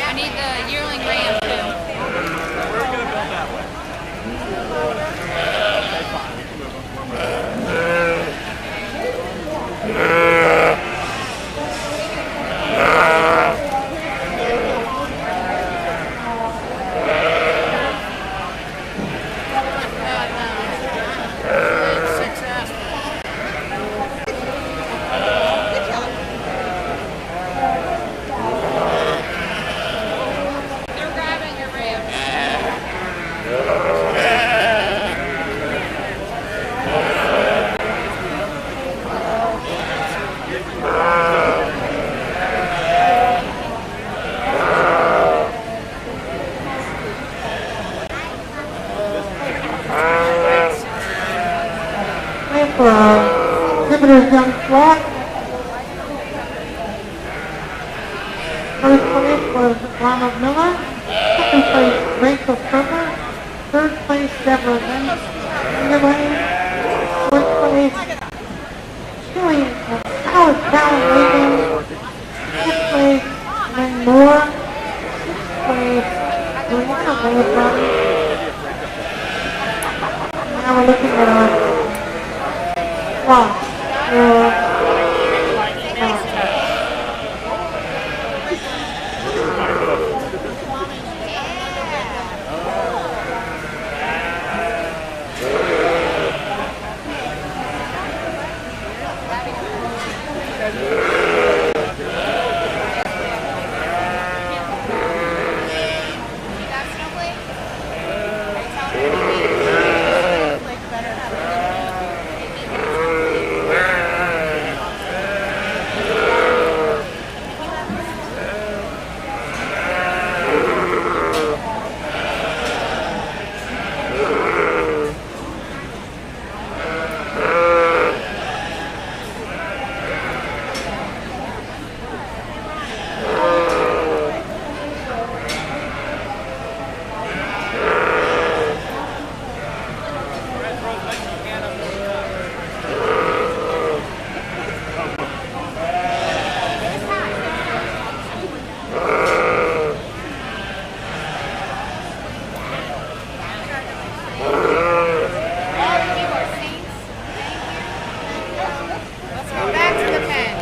I need the yearling ram too. We're going to build that way. Okay, fine. We can move They're grabbing your ram. Time for Exhibitor's Young Slot. First place was Ronald Miller. Second place, Rachel Surfer. Third place, Deborah Vanderland. Fourth place, Chili Howard Callan Reagan. Fifth place, Lynn Moore. Sixth place, Leanna Latham. Now we're looking at our slot. Let's go back to the pen.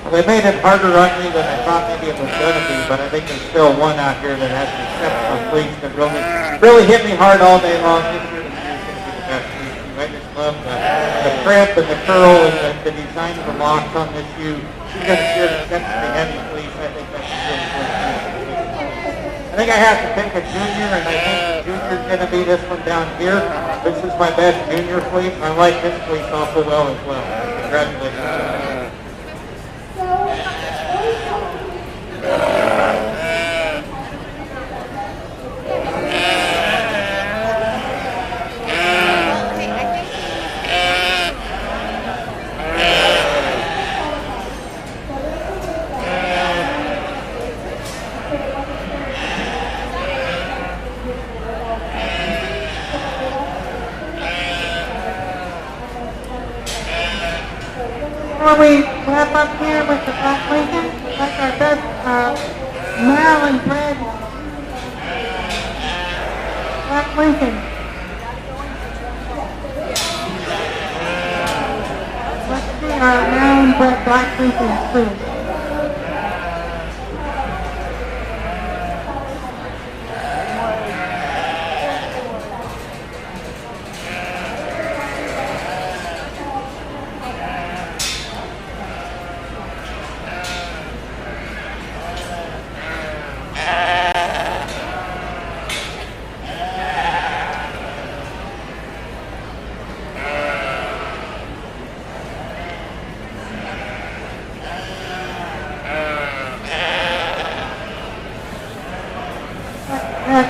They made it harder on me than I thought maybe it was going to be, but I think there's still one out here that has an exceptional fleece that really hit me hard all day long. This year is going to be the best fleece shoe. I just love the crimp and the curl and the design of the locks on this shoe. She's going to steer the exceptionally heavy fleece. I think that's a really good fleece. I think I have to pick a junior, and I think the junior's going to be this one down here. This is my best junior fleece. I like this fleece awful well as well. Congratulations. Before we wrap up here with the Black Lincoln, like our best Maryland bred Black Lincoln. Let's see our Maryland bred Black Lincoln, please.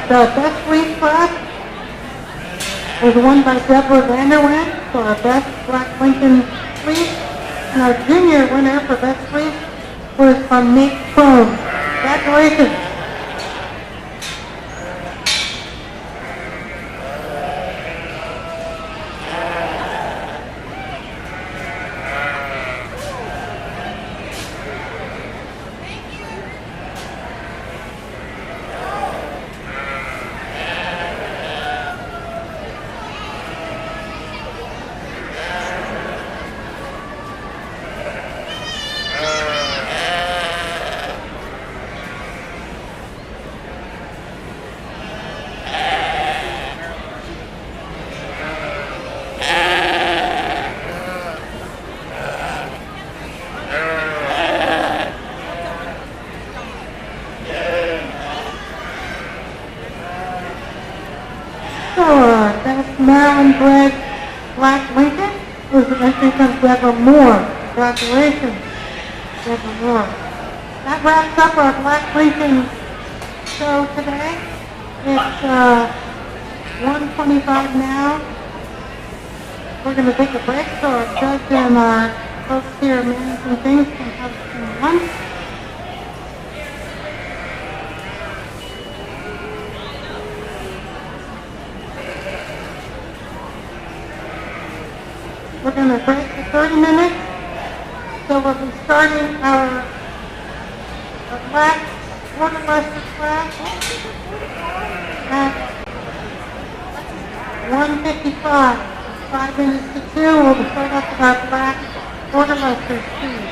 The best fleece for us was won by Deborah Vanderwent for our best Black Lincoln fleece. And our junior winner for best fleece was from Nate Crone. Congratulations. Next in comes Deborah Moore. Congratulations, Deborah Moore. That wraps up our Black Lincoln show today. It's 1:25 now. We're going to take a break so our judge and our folks here managing things can have some lunch. We're going to break for 30 minutes. So we'll be starting our black waterluster class at 1:55. 5 minutes to 2, we'll start up with our black waterluster speed.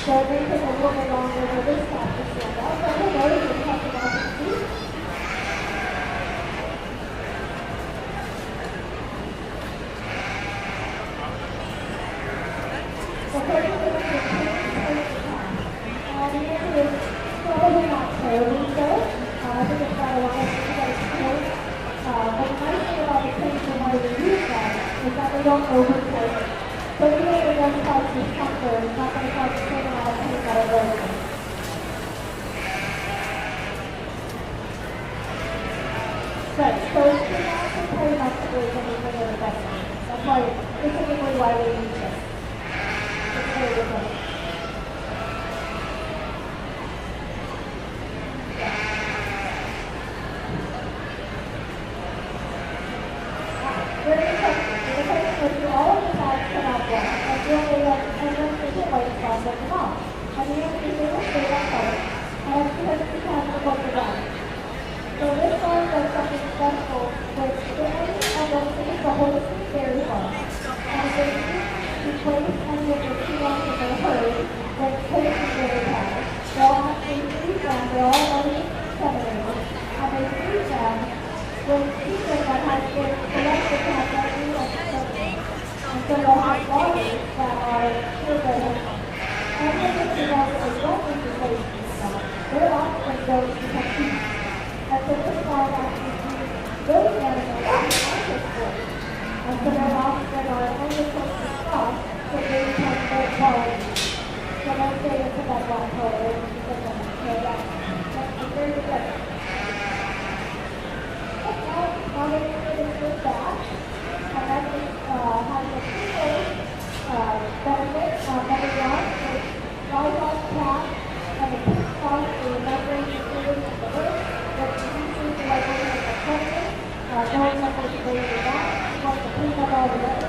So it may take a little bit longer for this calf to stand up, but we'll notice it's touching off his feet. So first we're going to change the place of the calf. The answer is probably not terribly so. I think it's got a lot of things that it's close. But the nice thing about the paints and why we use them is that they don't overcoat it. So even if it does cause discomfort, it's not going to cause the same amount of pain that it does. Right, so it's not pretty much the way that we bring it in. That's why it's typically why we use this. It's very different. Very effective. The effective is to all of the sides come out black, and then they have the white spots at the mouth. And the answer is they will stay that color. And that's because it's kind of above the bottom. So this one does something special with the end of the face, the whole thing very hard. And if they need to place any of the two lines in their herd, then place is very hard. They'll actually freeze them, they're all already separated, and they freeze them with season that has been collected to have that new and separated. And so they'll have waters that are pure better. And then if you know that they don't need to place these stuff, their offspring goes to become peace. And so this farm actually sees those animals in endospores. And so their offspring are endospores stock, so they become good quality. So let's say it's about black color, and you get them. So that's very good. Now we're going to do this first batch, and that is having a two-way benefit. Number one is livestock calf, and the pink spot is remembering the fluids of the earth. That reduces the likelihood of pregnant, knowing that there's a baby or not, you want to clean up all the rest.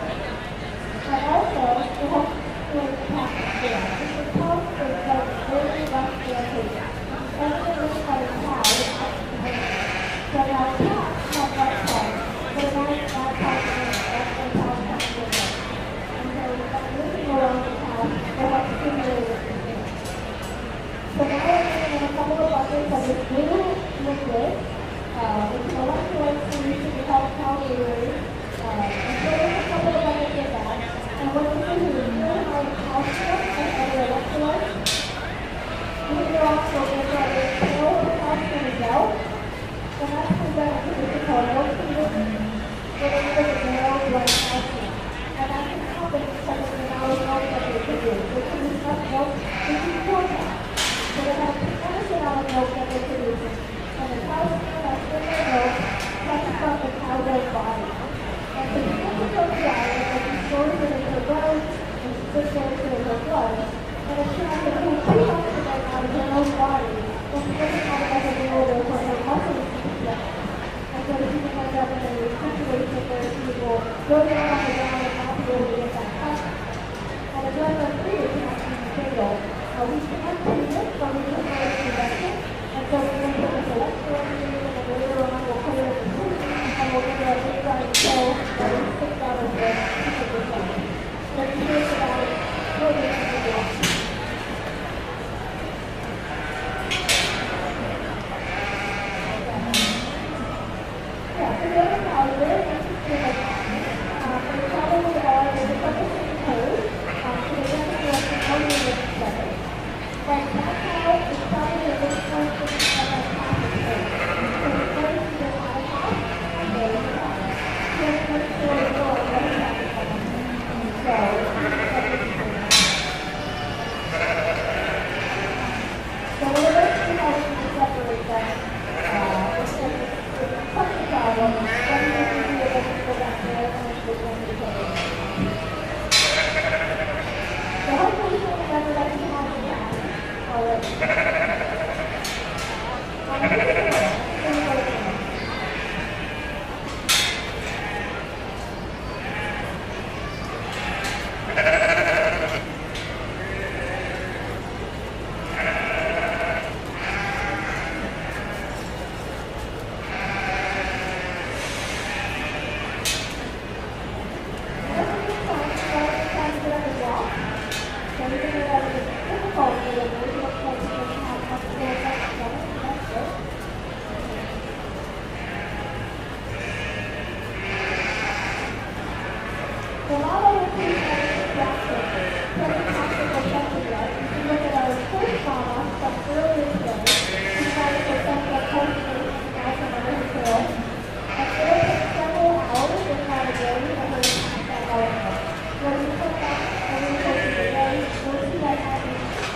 And also, it helps stimulate the calf scale. This is calf is like very rough sanitation. Everything looks like a cow is oxygenated. So now calves have that part, but it has that part in it, that's where cows come to it. And so by moving around the cow, it helps stimulate the scale. So now we're going in a couple of buckets of this blue liquid, which is electrolyte solution to help cow breeders. And so there's a couple of buckets of that. And what this is really high in calcium and other electrolytes. These are also good for the tail of the calcium as well. And that's presented to the called milk condition, where they look at narrow blood calcium. And that's a company because of the narrow milk that they produce. They produce enough milk to keep 4 cows. So they have a tremendous amount of milk that they're producing. And the calcium that's in their milk comes from the cow's own body. And so the difficult diet that we store it in their bones and sit there to their blood. And it's trying to pull too much of it out of their own body. And it doesn't have enough available for their muscles to get. And so the people end up in a situation where people go down on the ground and not be able to get back up. And a drug like free can actually be fatal. We can't treat it, but we can always prevent it. And so we're going to put this electrolyte in, and later on we'll put it in the food, and we'll get a big giant pill that we stick out of the people down. So it's just about putting it in the water. Yeah, so the other cow is very interesting about it. They probably are the purposely code, so they definitely have to come in with each other. But that's how it's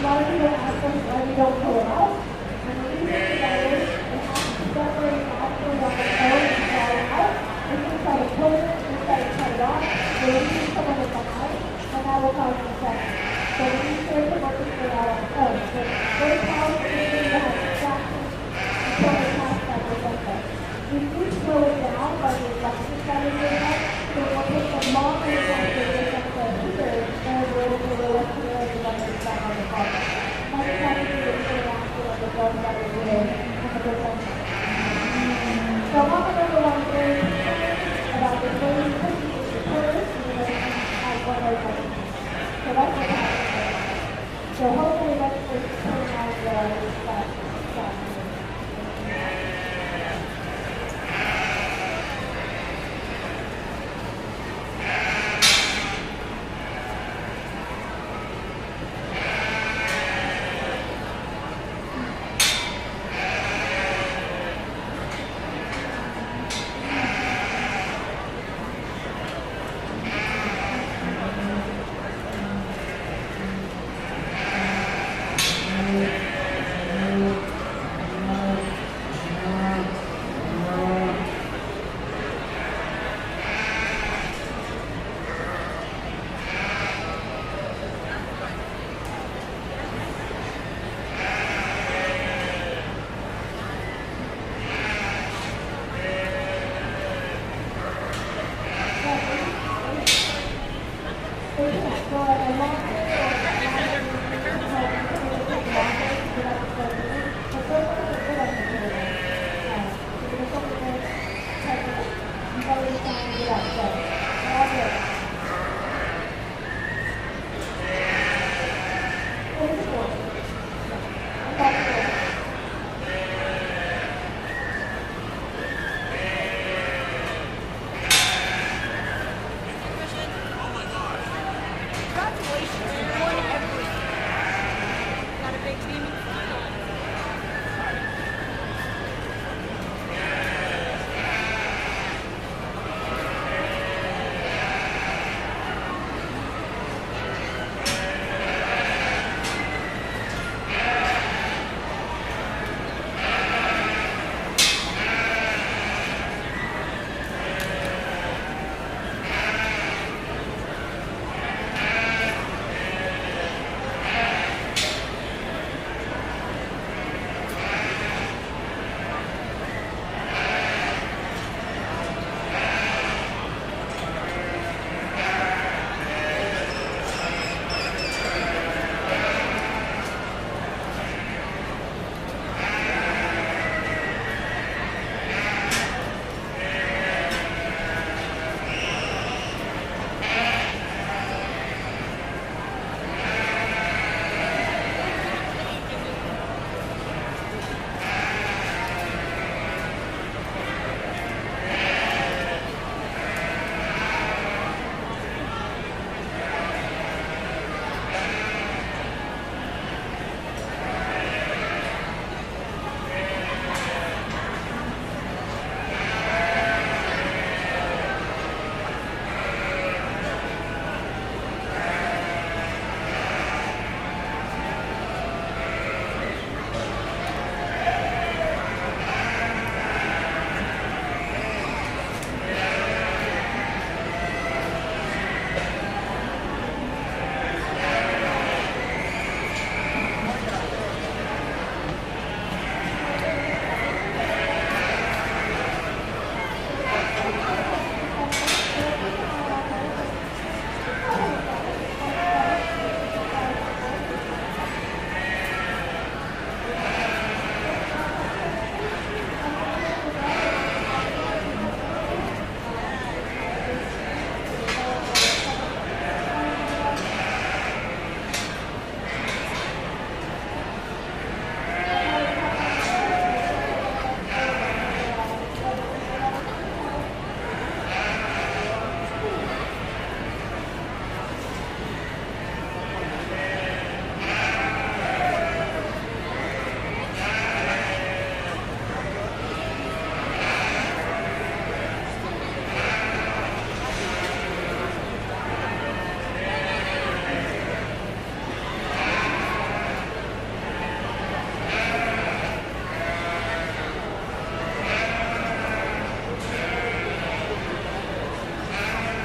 lot of people ask us why we don't pull it out. And the reason for that is it has to separate the axles on the toe and fall out. If you try to pull it, you try to cut it off, you'll leave someone with behind, and that will cause an effect. So we need to work it out on the toe. So very powerful is to have traction until the past that will get there. We do slow it down by the electric side of your head, so we'll take the long way down to the either, and we're able to relax the other one that's down on the car. That's kind of the interaction of the drugs that we're doing in the prevention. So comment number one is about the way you put the curves and then add one more time. So that's what's happening. So hopefully that's just turning on that. So a long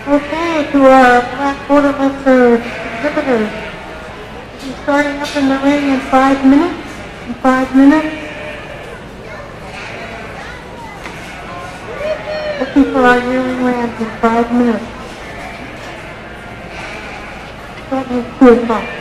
Okay, to our black borderless exhibitors. We'll be starting up in the ring in 5 minutes. In 5 minutes. Looking for our yearling lambs in 5 minutes. Starting at 2 o'clock.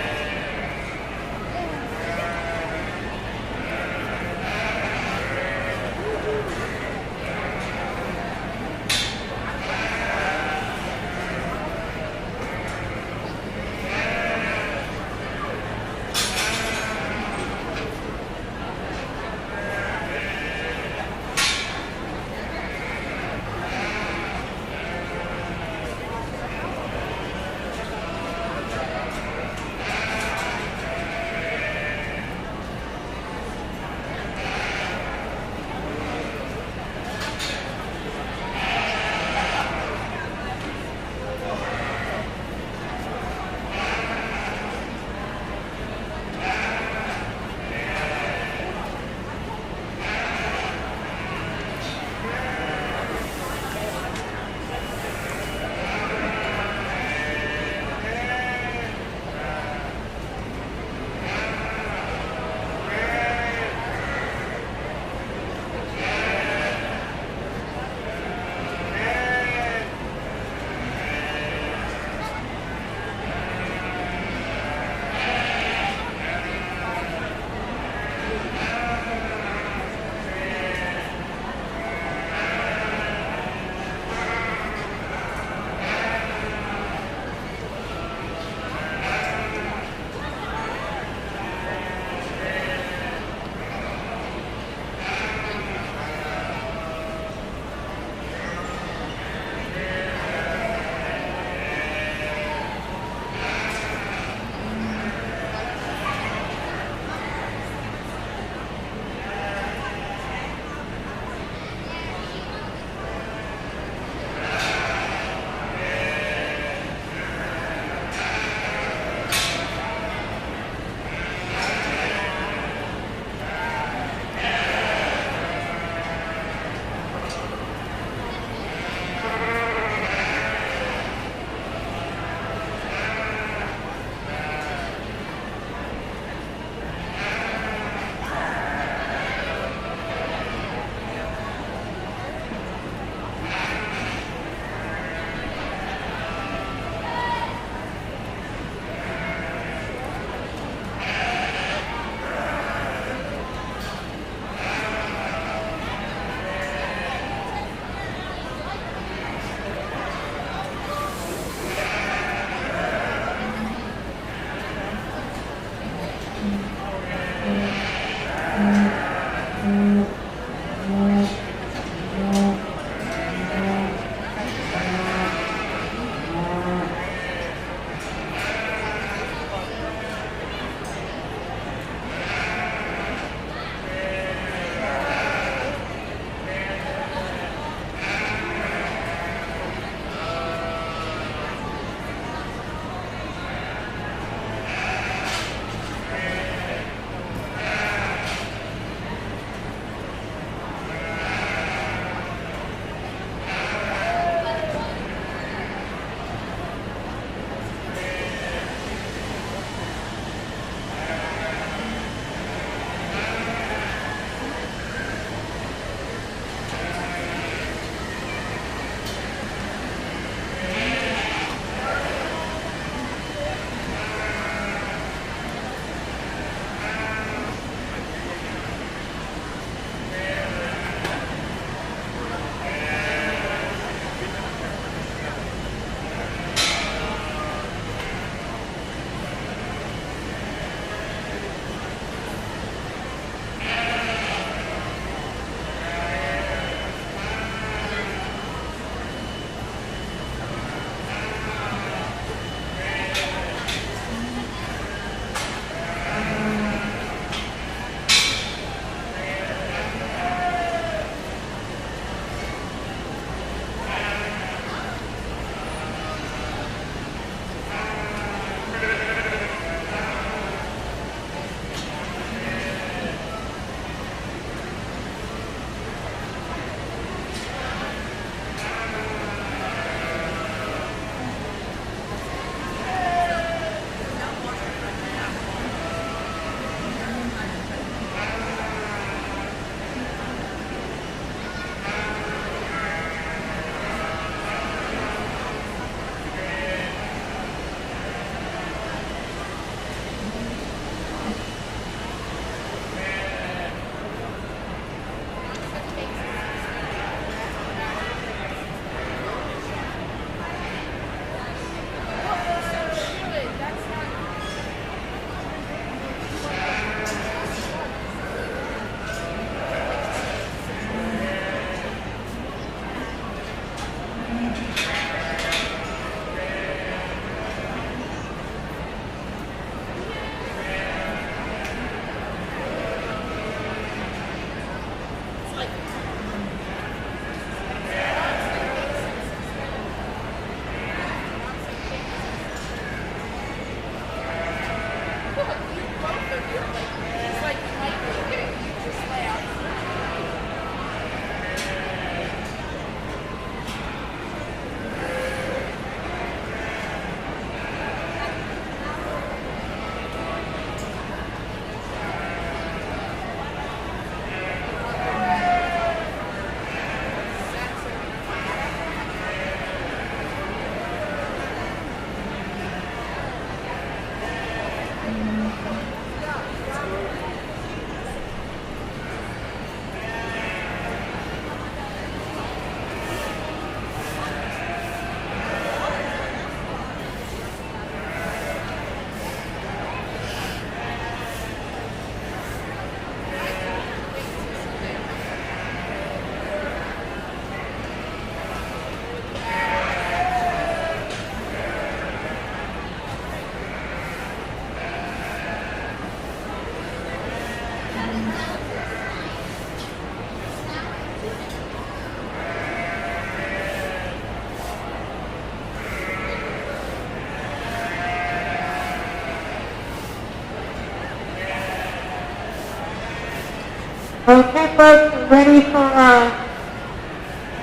Okay, folks, we're ready for our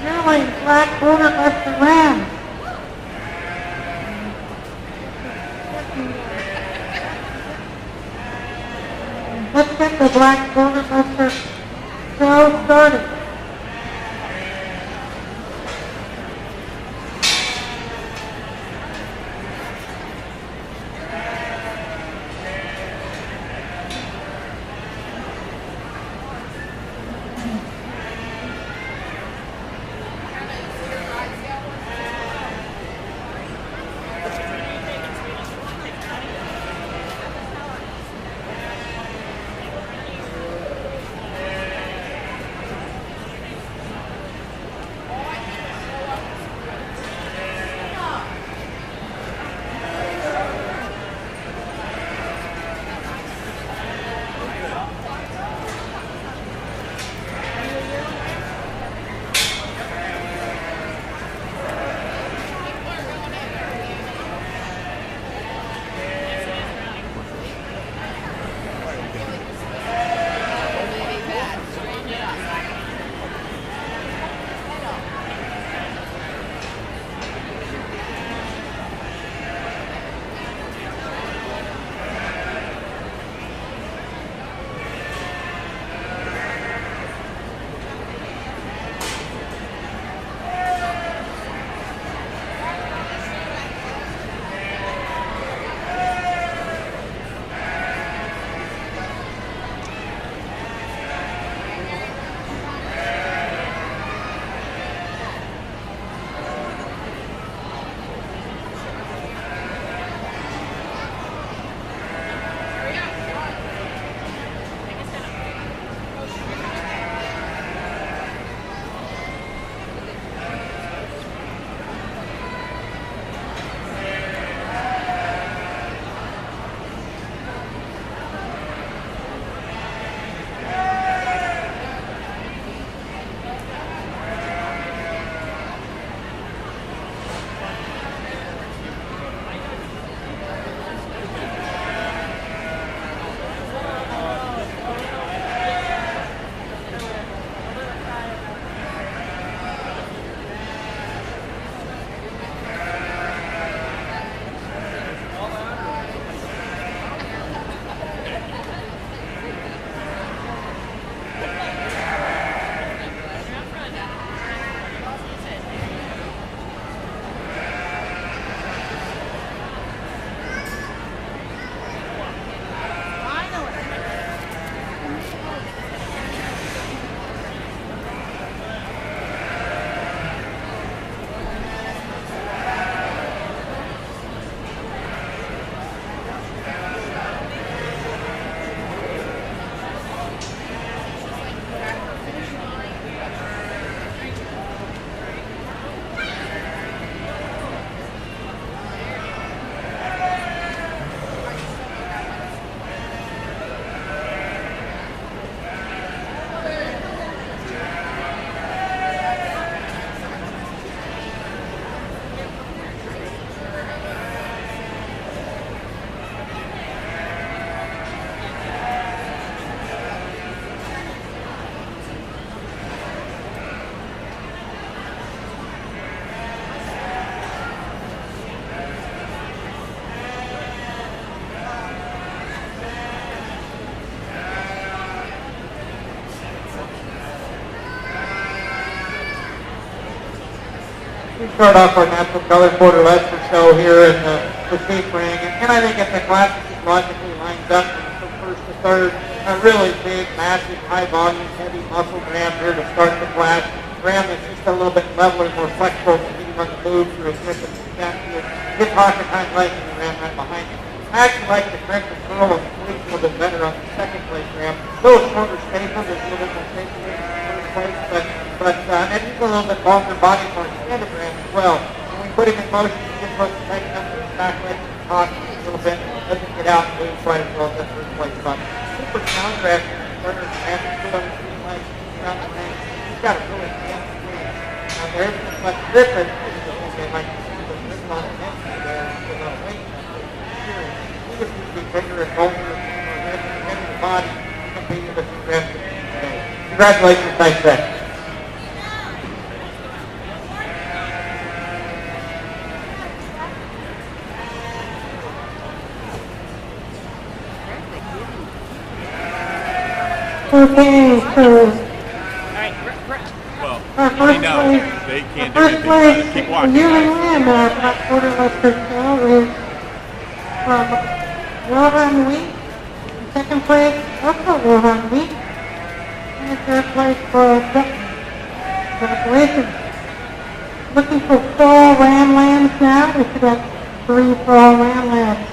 yearling black border buster ram. Let's get the black border buster show started. We start off our natural color quarter Leicester show here in the skate ring, and I think it's a classic logically lines up from first to third. A really big, massive, high volume, heavy muscle ram here to start the class. Ram is just a little bit leveler, more flexible, so he can run the move through his hip and snap to his pocket behind leg and the ram right behind him. I actually like the crank and curl and the Fleece a little bit better on the second place ram. A little shorter staple, there's a little bit more staple in the first place, and he's a little bit longer body for extended ram as well. When we put him in motion, he just looks to take up his back leg and pocket a little bit, doesn't get out and move quite as well as that first place spot. Super contrast in the corners, and put on his feet like around the ring. He's got a really fancy swing. Now there's just much difference in the thing they like to see the wrist on the neck there with a weight. He would be bigger and bolder and more heavy in the body compared to the rest of the today. Congratulations, nice set. Okay, so Well, our they first know. place, They can't do first anything about it. place Keep walking, Yearling guys. lamb at Hot Quarter Lester Sale is from Wilhelm Wheat. Second place, also Wilhelm Wheat. And third place for congratulations. Looking for fall ram lambs now. We should have 3 fall ram lambs.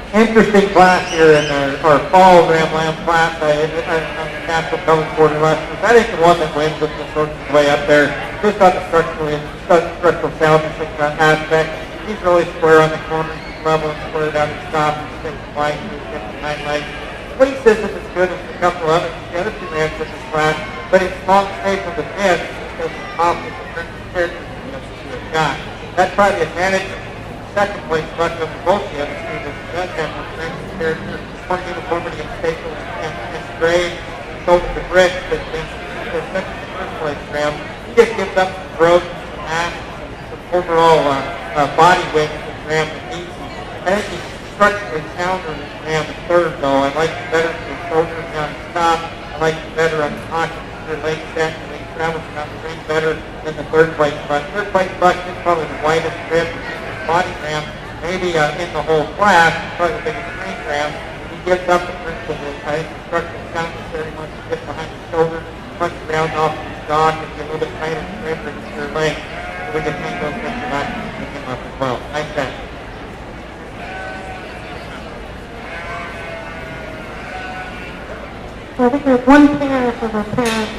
Interesting class here in our fall Ram Lamb class on the National Colored Quarter Western. I think the one that wins with the sort of way up there, just on the structural challenging aspect. He's really square on the corners, level and squared out his top, and six light, and nine lights. What he says is as good as a couple of others, the other two rams in this class, but it's long straight from the fence because it's possible to turn the characters to a guy. That's probably the advantage. Second place struck up both the other teams that does have one strength character, one uniformity and staple and grade, so the brick that's been such a first place ram. He just gives up some growth, some mass, some overall body weight to the ram that's easy. I think he's structurally sounder than ram the third though. I like him better for his shoulders down his third place buck. Third place buck is probably the whitest rib, the deepest body ram, maybe in the whole class, probably the biggest range ram. He gives up in terms of the structural commentary once you get behind the shoulder, punch round off his dog, and get a little bit tighter and ribber to your leg. So we can make those things back and pick him up as well. Nice catch. So I think there's one pair for the parents.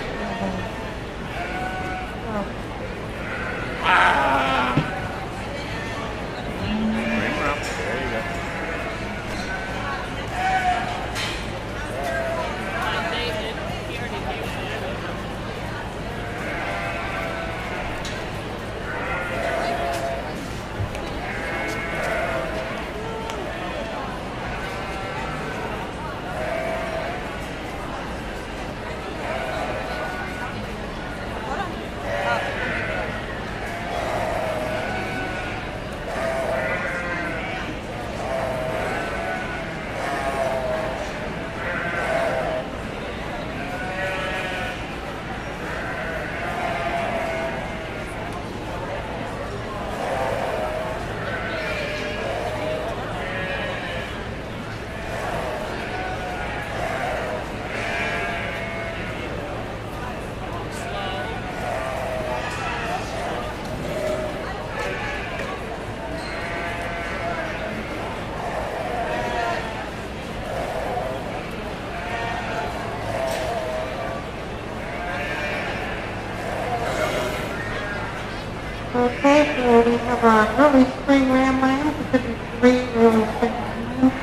Okay, so we have our early spring ram lambs. It could be 3 early spring ram lambs.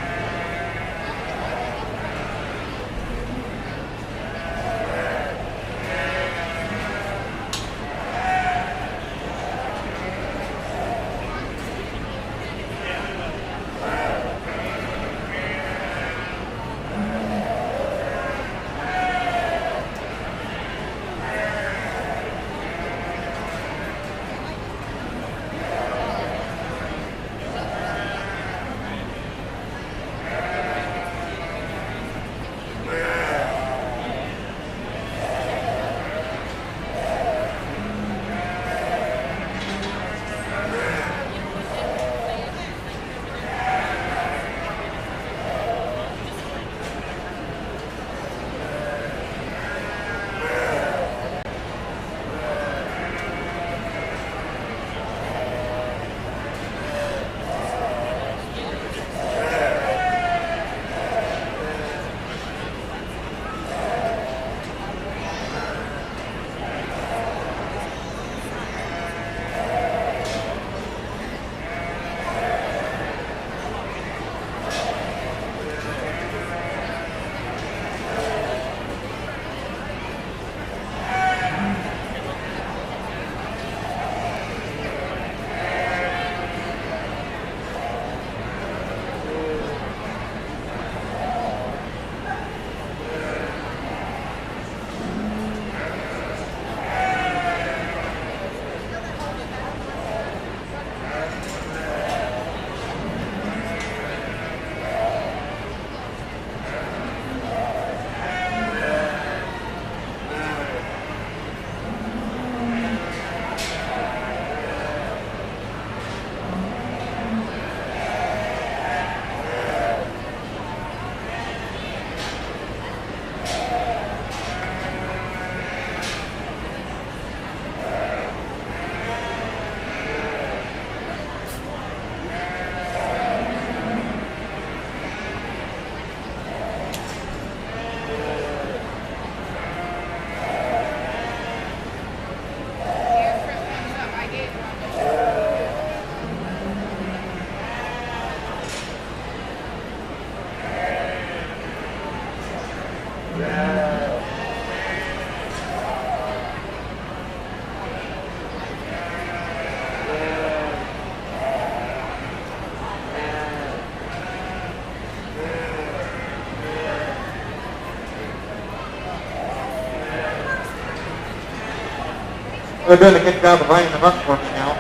They're doing a good job of lining them up for me now.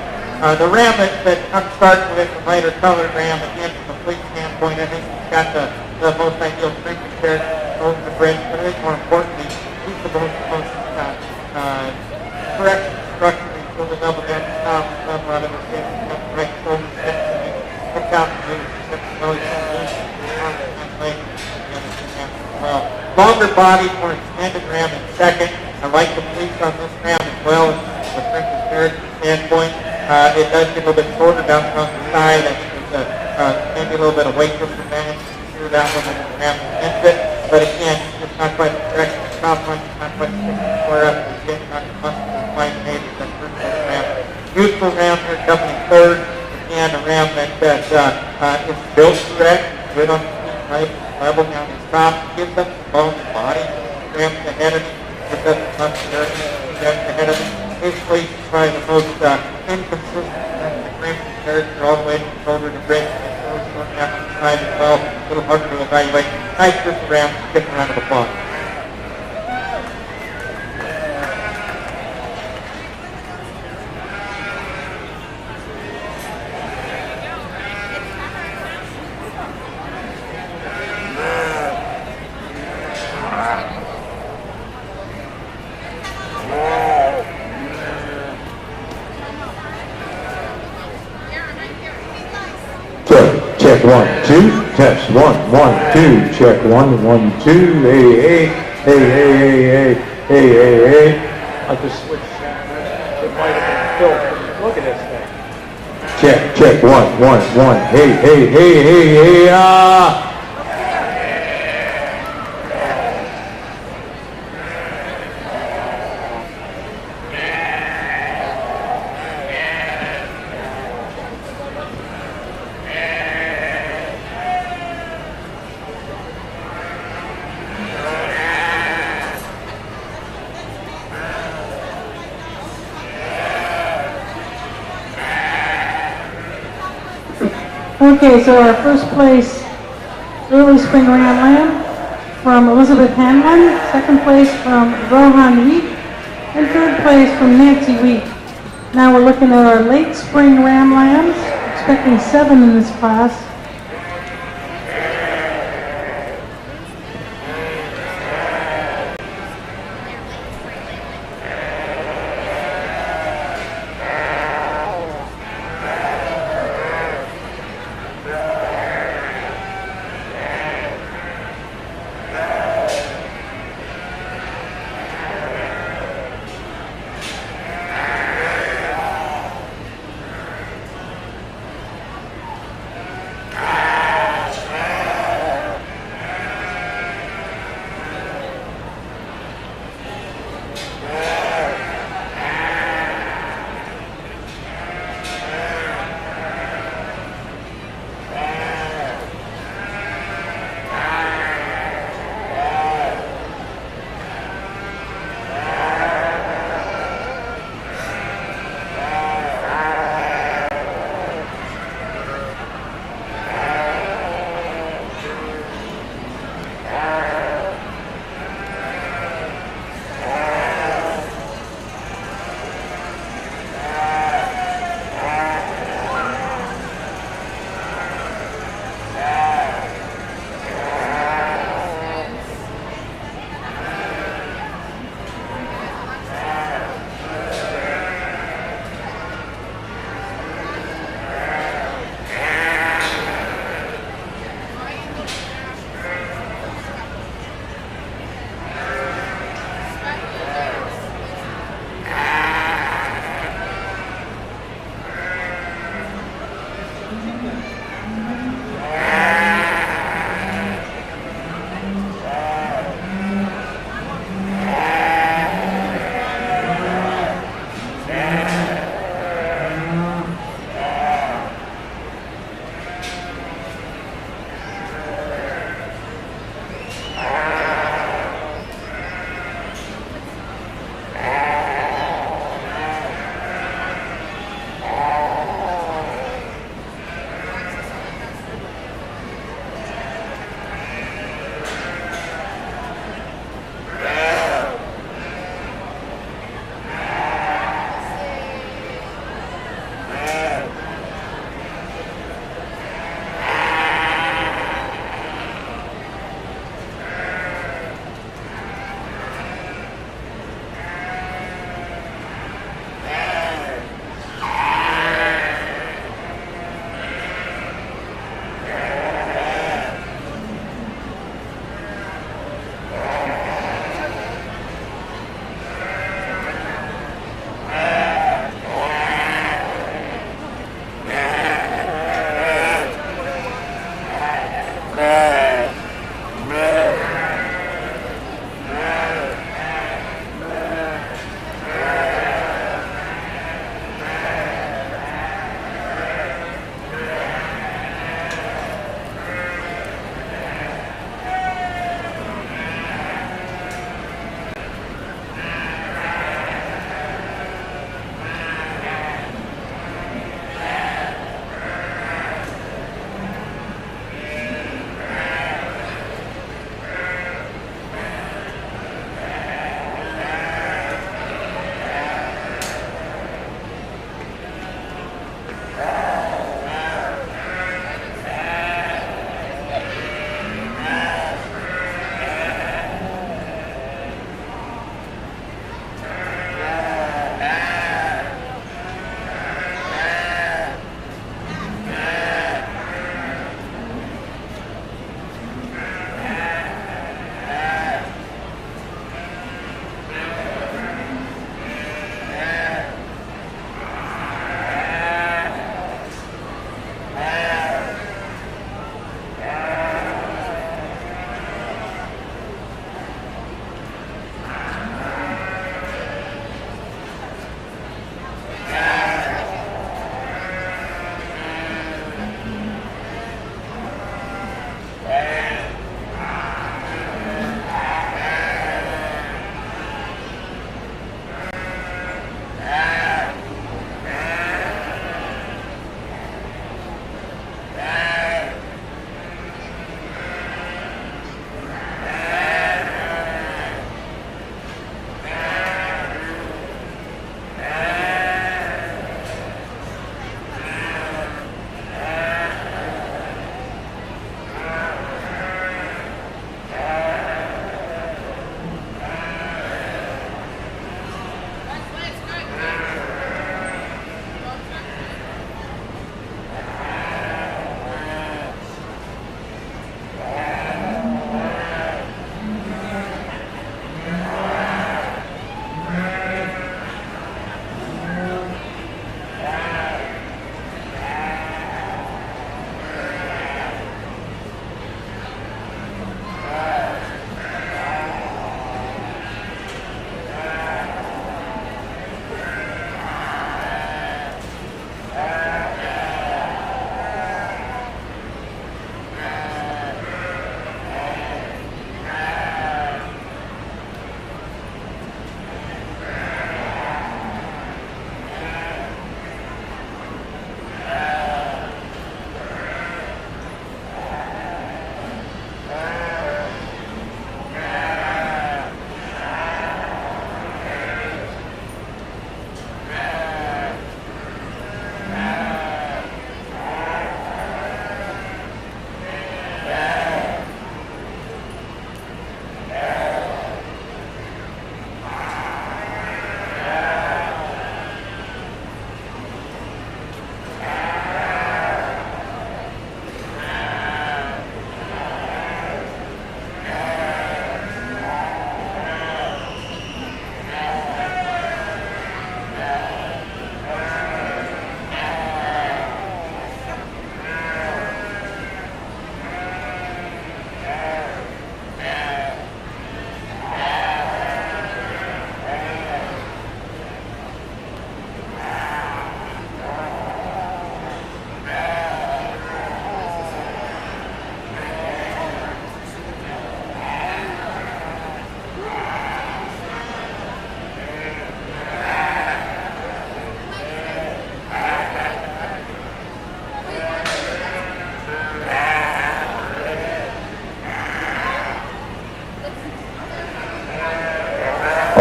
The ram that I'm starting with, the lighter colored ram, again from a fleece standpoint, I think he's got the most ideal strength and character over the bridge, but I think more importantly, he's the most correct structurally building up against the top, some out of the same right shoulder, pick out the moves, really well. Longer body for an extended ram in second. I like the Fleece on this ram as well from a Princess Marriage standpoint. It does get a little bit shorter down on the side. I think there's maybe a little bit of weight disadvantage through that one when the ram against it. But again, it's not quite the direction of the top line. It's not quite the square up. It's getting not as much as the flying name as that first ram. Useful ram here coming in third. Again, a ram that is built correct, good on the feet, right, level down his top, gives up the bone and body. Rams ahead of him, gives up the muscularity, rams ahead of him. His Fleece is probably the most inconsistent the Crimson character all the way from shoulder to wrist. It's really short down on the side as well. A little harder to evaluate. Nice for the Rams. Give them a round of applause. Check 1, 2, test 1, 1, 2, check 1, 1, 2, hey, I just switched. It might have been filthy. Look at this thing. check 1, 1, 1, hey, Okay, so our first place early spring ram lamb from Elizabeth Hanlon, second place from Rohan Wheat, and third place from Nancy Wheat. Now we're looking at our late spring ram lambs, expecting 7 in this class.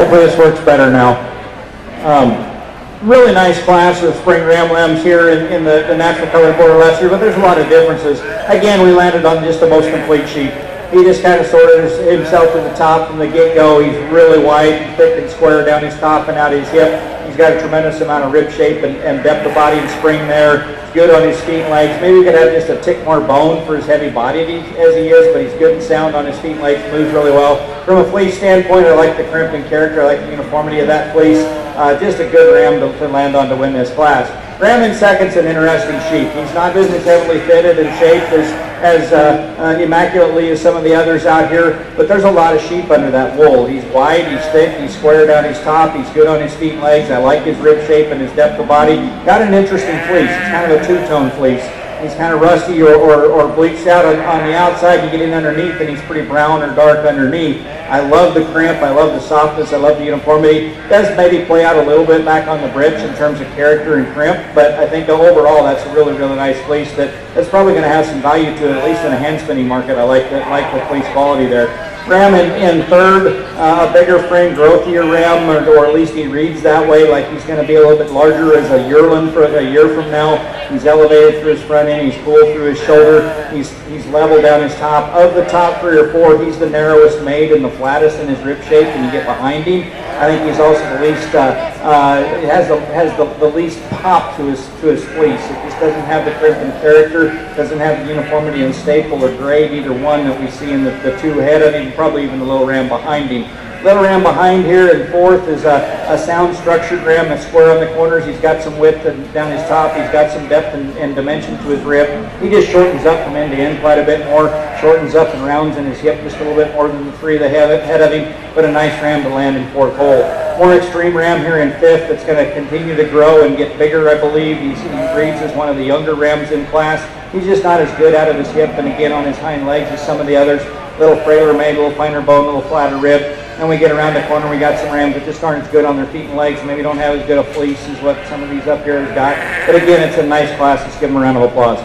Hopefully this works better now. Really nice class of spring ram lambs here in the natural colored border last year, but there's a lot of differences. Again, we landed on just the most complete sheep. He just kind of sorted himself to the top from the get-go. He's really wide, thick and square down his top and out his hip. He's got a tremendous amount of rib shape and depth of body and spring there. He's good on his feet and legs. Maybe we could have just a tick more bone for as heavy bodied as he is, but he's good and sound on his feet and legs, moves really well. From a fleece standpoint, I like the crimp and character. I like the uniformity of that fleece. Just a good ram to land on to win this class. Ram in second's an interesting sheep. He's not as heavily fitted and shaped as immaculately as some of the others out here, but there's a lot of sheep under that wool. He's wide, he's thick, he's square down his top, he's good on his feet and legs. I like his rib shape and his depth of body. Got an interesting fleece. It's kind of a two-tone fleece. He's kind of rusty or bleached out on the outside. You get in underneath and he's pretty brown or dark underneath. I love the crimp. I love the softness. I love the uniformity. It does maybe play out a little bit back on the britch in terms of character and crimp, but I think overall that's a really, really nice fleece that's probably going to have some value to it, at least in a hand spinning market. I like the fleece quality there. Ram in third, a bigger frame, growthier ram, or at least he reads that way, like he's going to be a little bit larger as a yearling for a year from now. He's elevated through his front end, he's full through his shoulder, he's level down his top. Of the top 3 or 4, he's the narrowest made and the flattest in his rib shape when you get behind him. I think he's also the least, has the least pop to his fleece. It just doesn't have the crimp and character, doesn't have the uniformity and staple or grade, either one that we see in the 2 ahead of him, probably even the little ram behind him. Little ram behind here in fourth is a sound structured ram that's square on the corners. He's got some width down his top. He's got some depth and dimension to his rib. He just shortens up from end to end quite a bit more, shortens up and rounds in his hip just a little bit more than the 3 that have ahead of him, but a nice ram to land in fourth hole. More extreme ram here in fifth that's going to continue to grow and get bigger, I believe. He breeds as one of the younger rams in class. He's just not as good out of his hip and again on his hind legs as some of the others. Little frailer made, a little finer bone, a little flatter rib. Then we get around the corner, we got some rams that just aren't as good on their feet and legs, maybe don't have as good a fleece as what some of these up here have got. But again, it's a nice class. Let's give them a round of applause.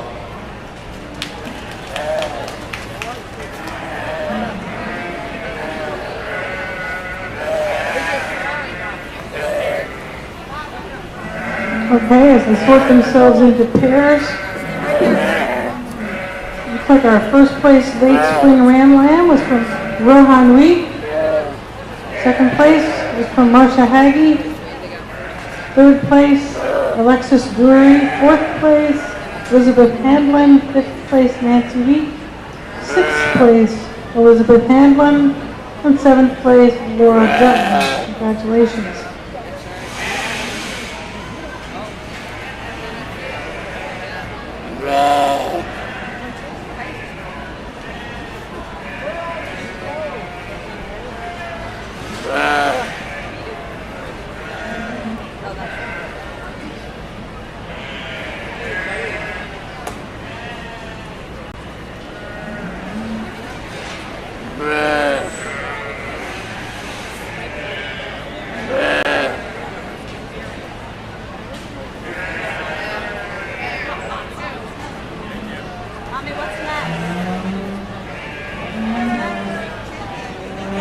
Okay, as they sort themselves into pairs, looks like our first place late spring ram lamb was from Rohan Wheat. Second place was from Marsha Hagee. Third place, Alexis Drury. Fourth place, Elizabeth Handlin. Fifth place, Nancy Wheat. Sixth place, Elizabeth Handlin. And seventh place, Laura Dutton. Congratulations.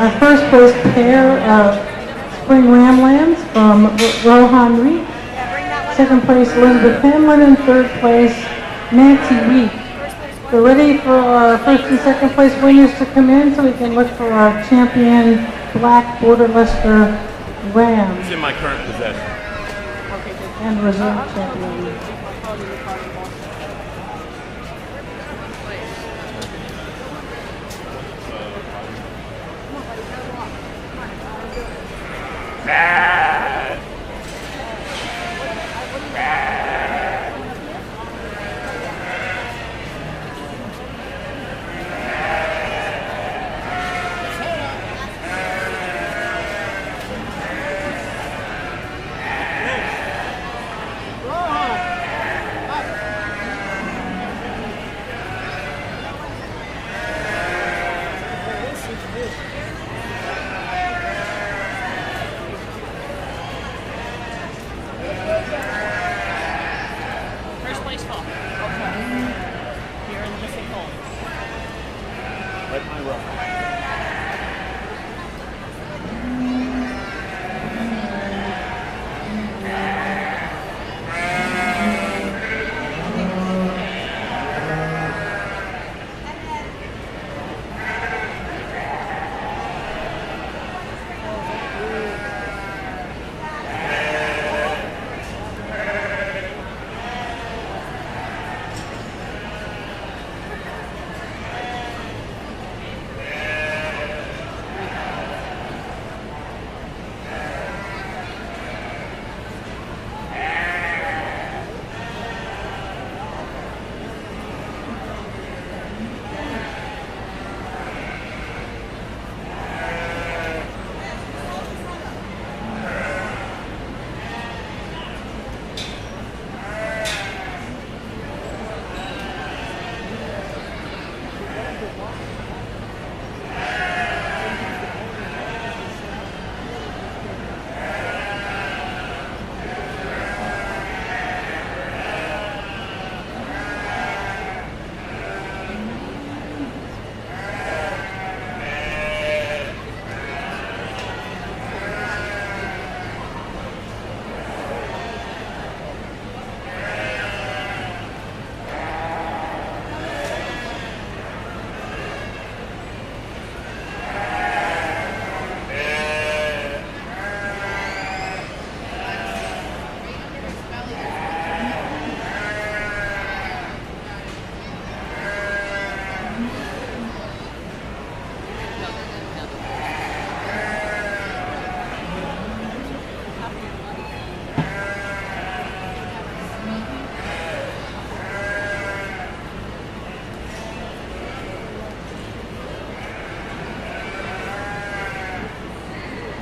Our first place pair of spring ram lambs from Rohan Reed. Second place, Elizabeth Hamlin, and third place, Nancy Reed. We're ready for our first and second place winners to come in so we can look for our champion black border Leicester ram. It's in my current possession. And reserve champion.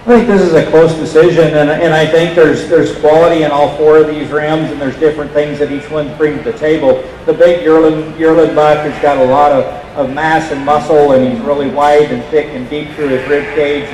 I think this is a close decision, and I think there's quality in all four of these rams, and there's different things that each one brings to the table. The big yearling buck has got a lot of mass and muscle, and he's really wide and thick and deep through his rib cage.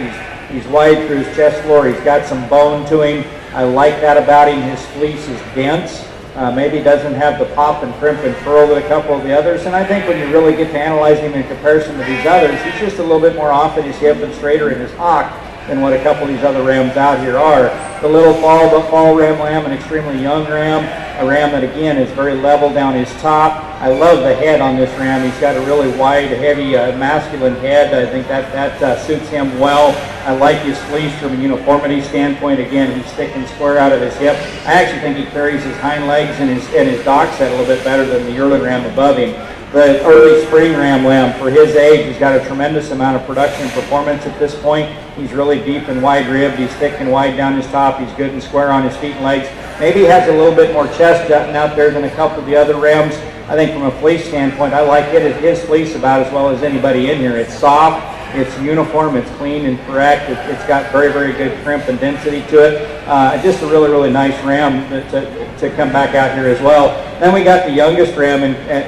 He's wide through his chest floor. He's got some bone to him. I like that about him. His fleece is dense. Maybe doesn't have the pop and crimp and furl that a couple of the others. And I think when you really get to analyzing him in comparison to these others, he's just a little bit more off in his hip and straighter in his hock than what a couple of these other rams out here are. The little fall ram lamb, an extremely young ram, a ram that again is very level down his top. I love the head on this ram. He's got a really wide, heavy, masculine head. I think that suits him well. I like his fleece from a uniformity standpoint. Again, he's thick and square out of his hip. I actually think he carries his hind legs and his dock set a little bit better than the yearling ram above him. The early spring ram lamb, for his age, he's got a tremendous amount of production and performance at this point. He's really deep and wide ribbed. He's thick and wide down his top. He's good and square on his feet and legs. Maybe he has a little bit more chest jutting out there than a couple of the other rams. I think from a fleece standpoint, I like his fleece about as well as anybody in here. It's soft, it's uniform, it's clean and correct. It's got very, very good crimp and density to it. Just a really, really nice ram to come back out here as well. Then we got the youngest ram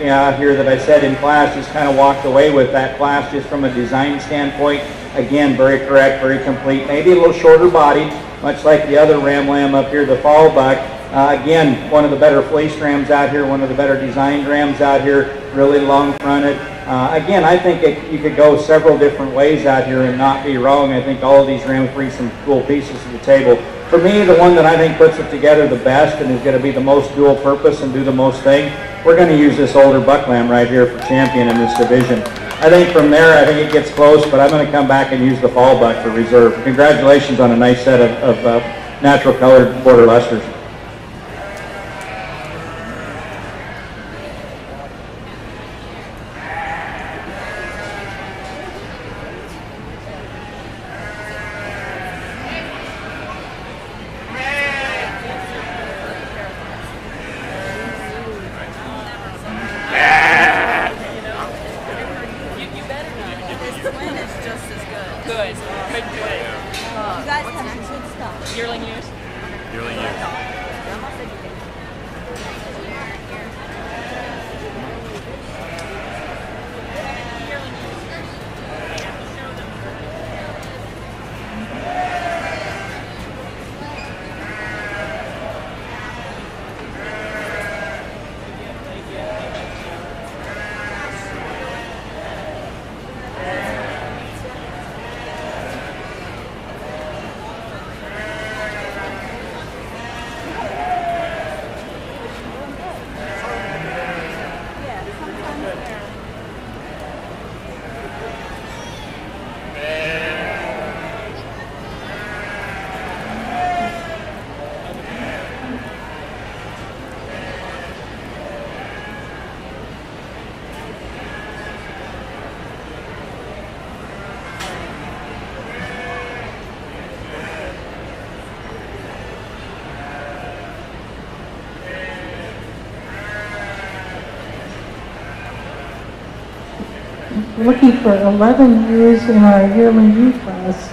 out here that I said in class, just kind of walked away with that class just from a design standpoint. Again, very correct, very complete. Maybe a little shorter body, much like the other ram lamb up here, the fall buck. Again, one of the better fleece rams out here, one of the better designed rams out here, really long fronted. Again, I think you could go several different ways out here and not be wrong. I think all of these rams bring some cool pieces to the table. For me, the one that I think puts it together the best and is going to be the most dual purpose and do the most thing, we're going to use this older buck lamb right here for champion in this division. I think from there, I think it gets close, but I'm going to come back and use the fall buck for reserve. Congratulations on a nice set of natural colored border lusters. Yearling years? Yearling years. Looking for 11 years in our yearling U class.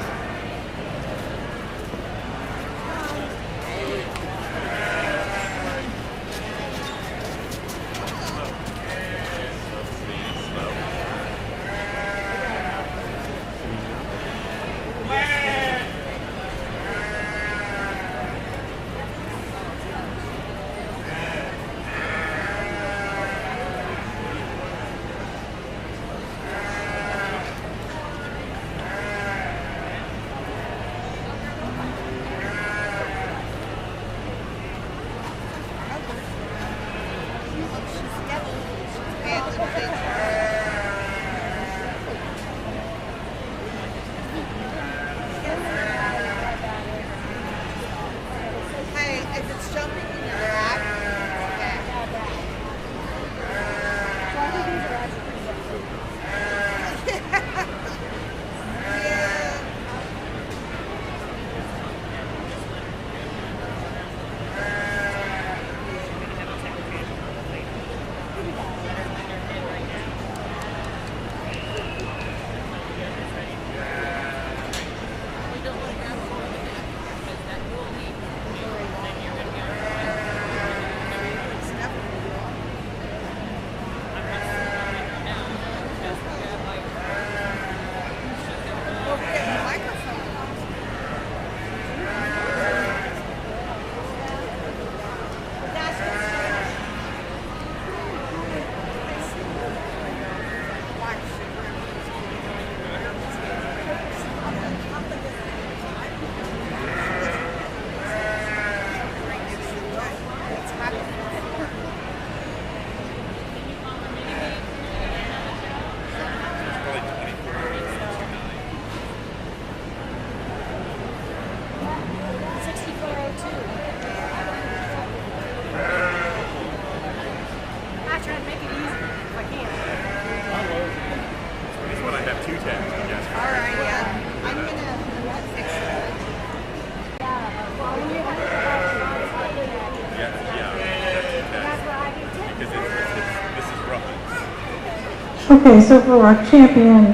Okay, so for our champion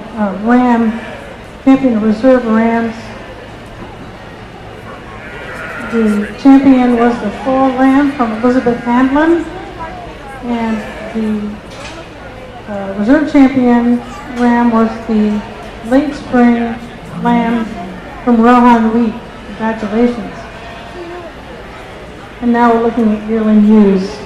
champion reserve Rams, the champion was the fall lamb from Elizabeth Hamlin, and the reserve champion ram was the late spring lamb from Rohan Wheat. Congratulations. And now we're looking at yearling ewes.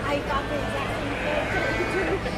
I got the exact same thing.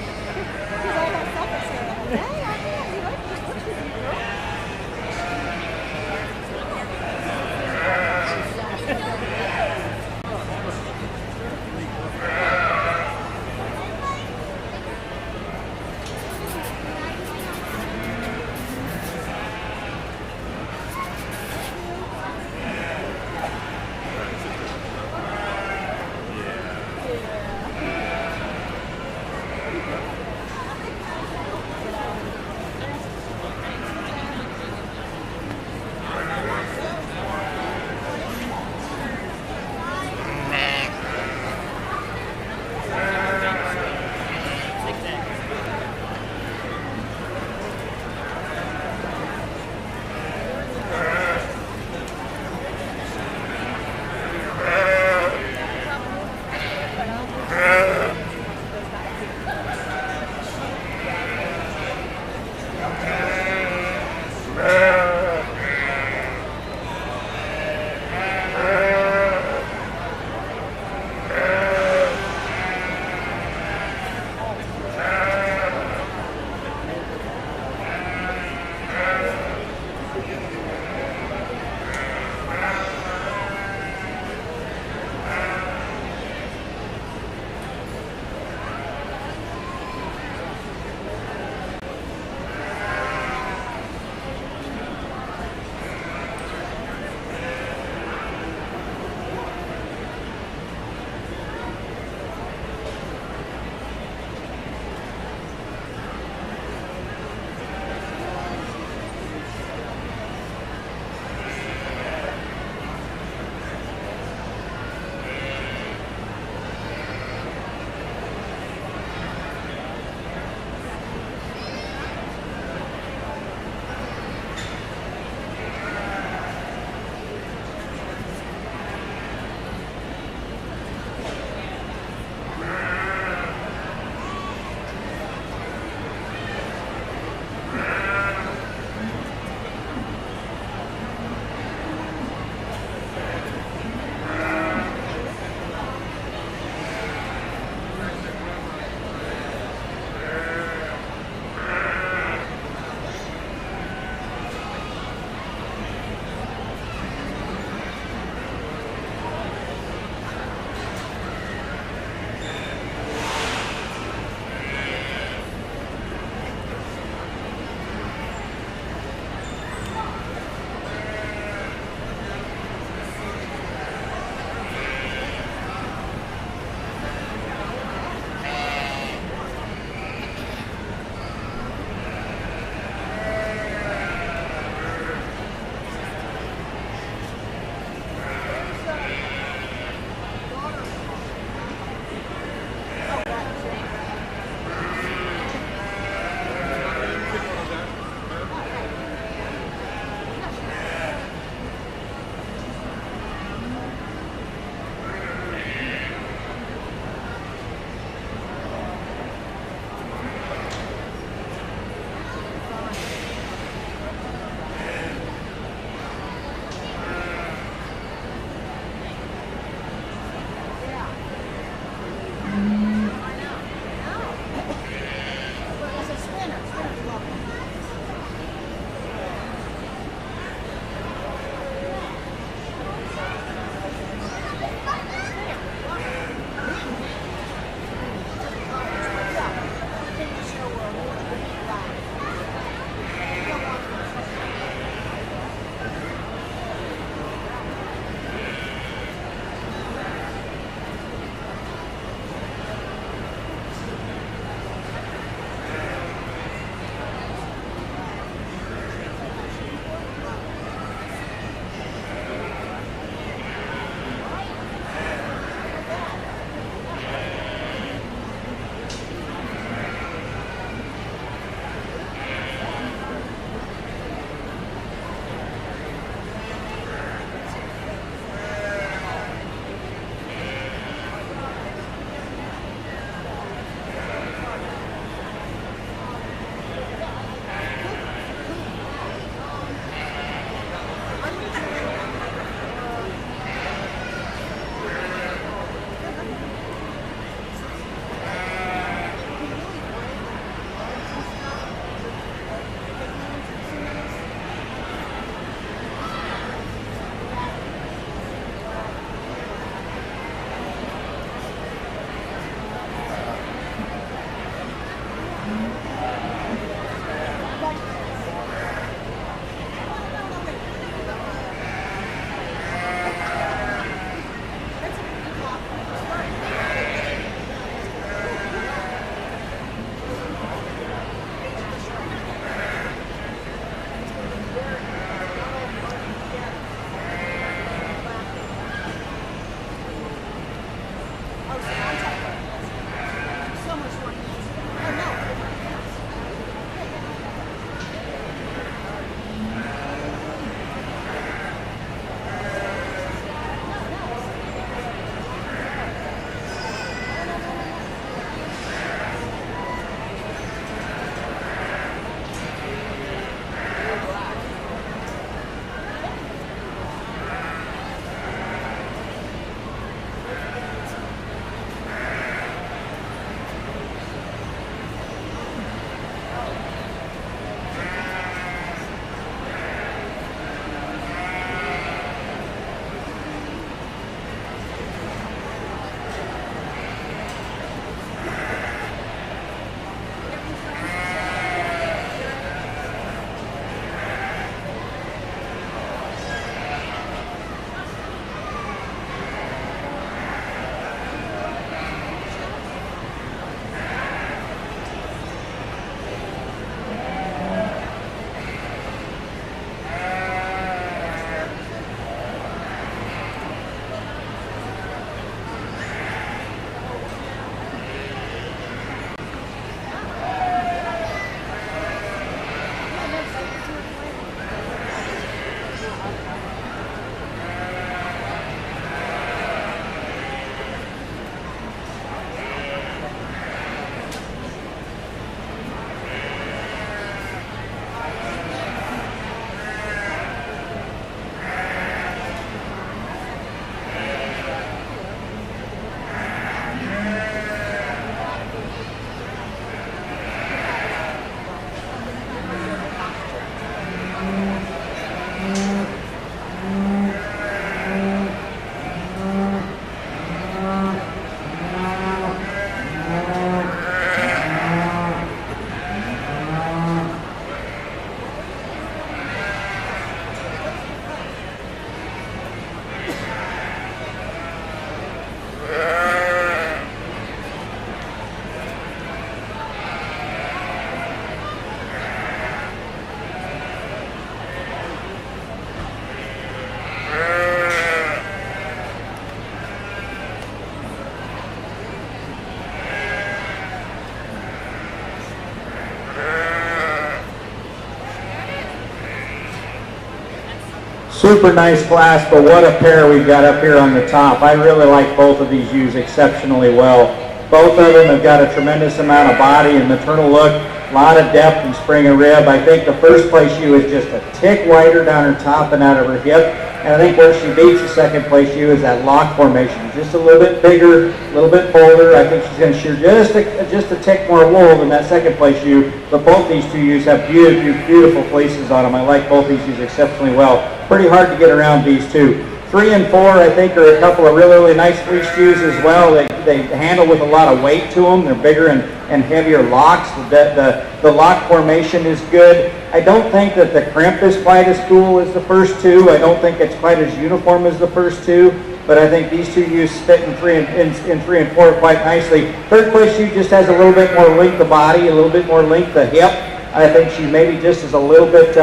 Super nice class, but what a pair we've got up here on the top. I really like both of these ewes exceptionally well. Both of them have got a tremendous amount of body and maternal look, a lot of depth and spring of rib. I think the first place ewe is just a tick wider down her top and out of her hip. And I think where she beats the second place ewe is that lock formation. Just a little bit bigger, a little bit bolder. I think she's going to shear just a tick more wool than that second place ewe. But both these two ewes have beautiful fleeces on them. I like both these ewes exceptionally well. Pretty hard to get around these two. 3 and 4, I think, are a couple of really nice fleece ewes as well. They handle with a lot of weight to them. They're bigger and heavier locks. The lock formation is good. I don't think that the crimp is quite as cool as the first two. I don't think it's quite as uniform as the first two. But I think these two ewes fit in 3 and 4 quite nicely. Third place ewe just has a little bit more length of body, a little bit more length of hip. I think she maybe just is a little bit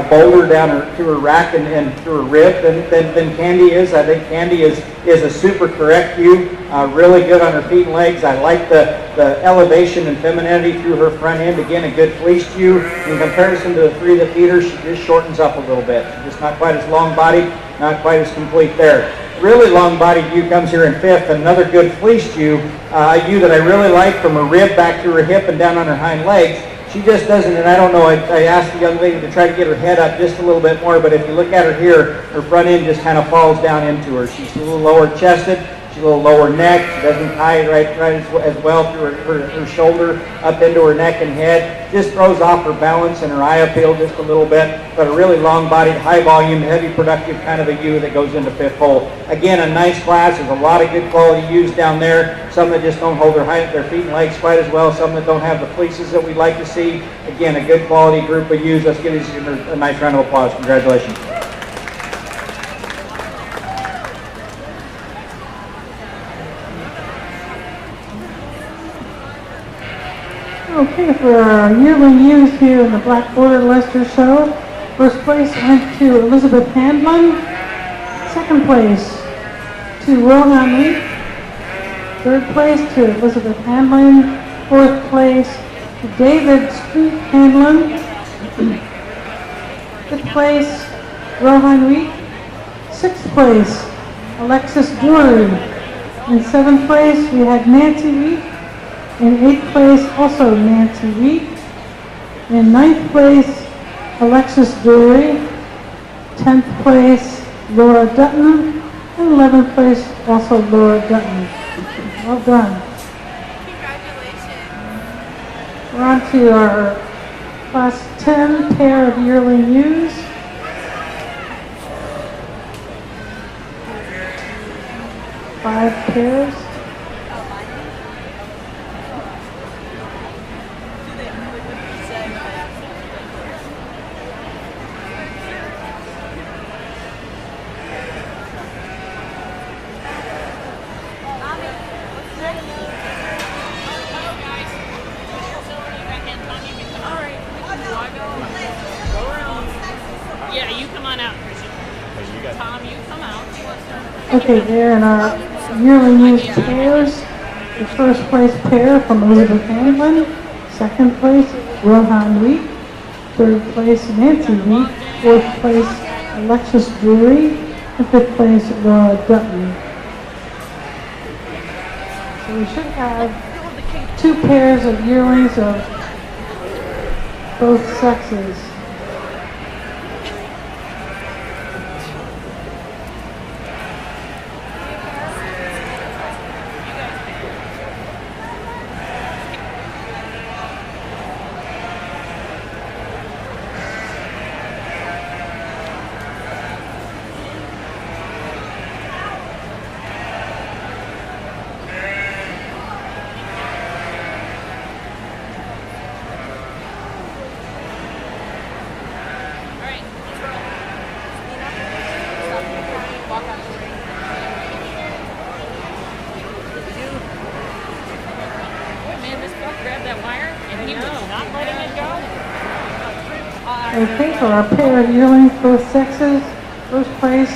bolder down through her rack and through her rib than Candy is. I think Candy is a super correct ewe, really good on her feet and legs. I like the elevation and femininity through her front end. Again, a good fleeced ewe. In comparison to the 3 that feed her, she just shortens up a little bit. She's just not quite as long bodied, not quite as complete there. Really long-bodied ewe comes here in 5th, and another good fleeced ewe, a ewe that I really like from her rib back through her hip and down on her hind legs. She just doesn't, and I don't know, I asked the young lady to try to get her head up just a little bit more, but if you look at her here, her front end just kind of falls down into her. She's a little lower chested, she's a little lower neck, she doesn't tie right as well through her shoulder up into her neck and head. Just throws off her balance and her eye appeal just a little bit, but a really long-bodied, high-volume, heavy productive kind of a ewe that goes into 5th hole. Again, a nice class. There's a lot of good quality ewes down there. Some that just don't hold their feet and legs quite as well. Some that don't have the fleeces that we'd like to see. Again, a good quality group of ewes. Let's give these a nice round of applause. Congratulations. Okay, for our yearling ewes here in the Black Border Leicester Show, first place went to Elizabeth Handlin, second place to Rohan Lee, third place to Elizabeth Handlin, fourth place to David Street Handlin, fifth place Rohan Lee, sixth place Alexis Drury, in seventh place we had Nancy Wheat. In 8th place, also Nancy Wheat. In 9th place, Alexis Drury. 10th place, Laura Dutton. And 11th place, also Laura Dutton. Well done. Congratulations. We're on to our class 10 pair of yearling ewes. Five pairs. Yeah, you come on out, Christian. Tom, you come out. Okay, there in our yearling ewes pairs, the first place pair from Elizabeth Handlin, second place Rohan Wheat, third place Nancy Wheat, fourth place Alexis Drury, and fifth place Laura Dutton. So we should have 2 pairs of yearlings of both sexes. Okay, for our pair of yearlings, both sexes, first place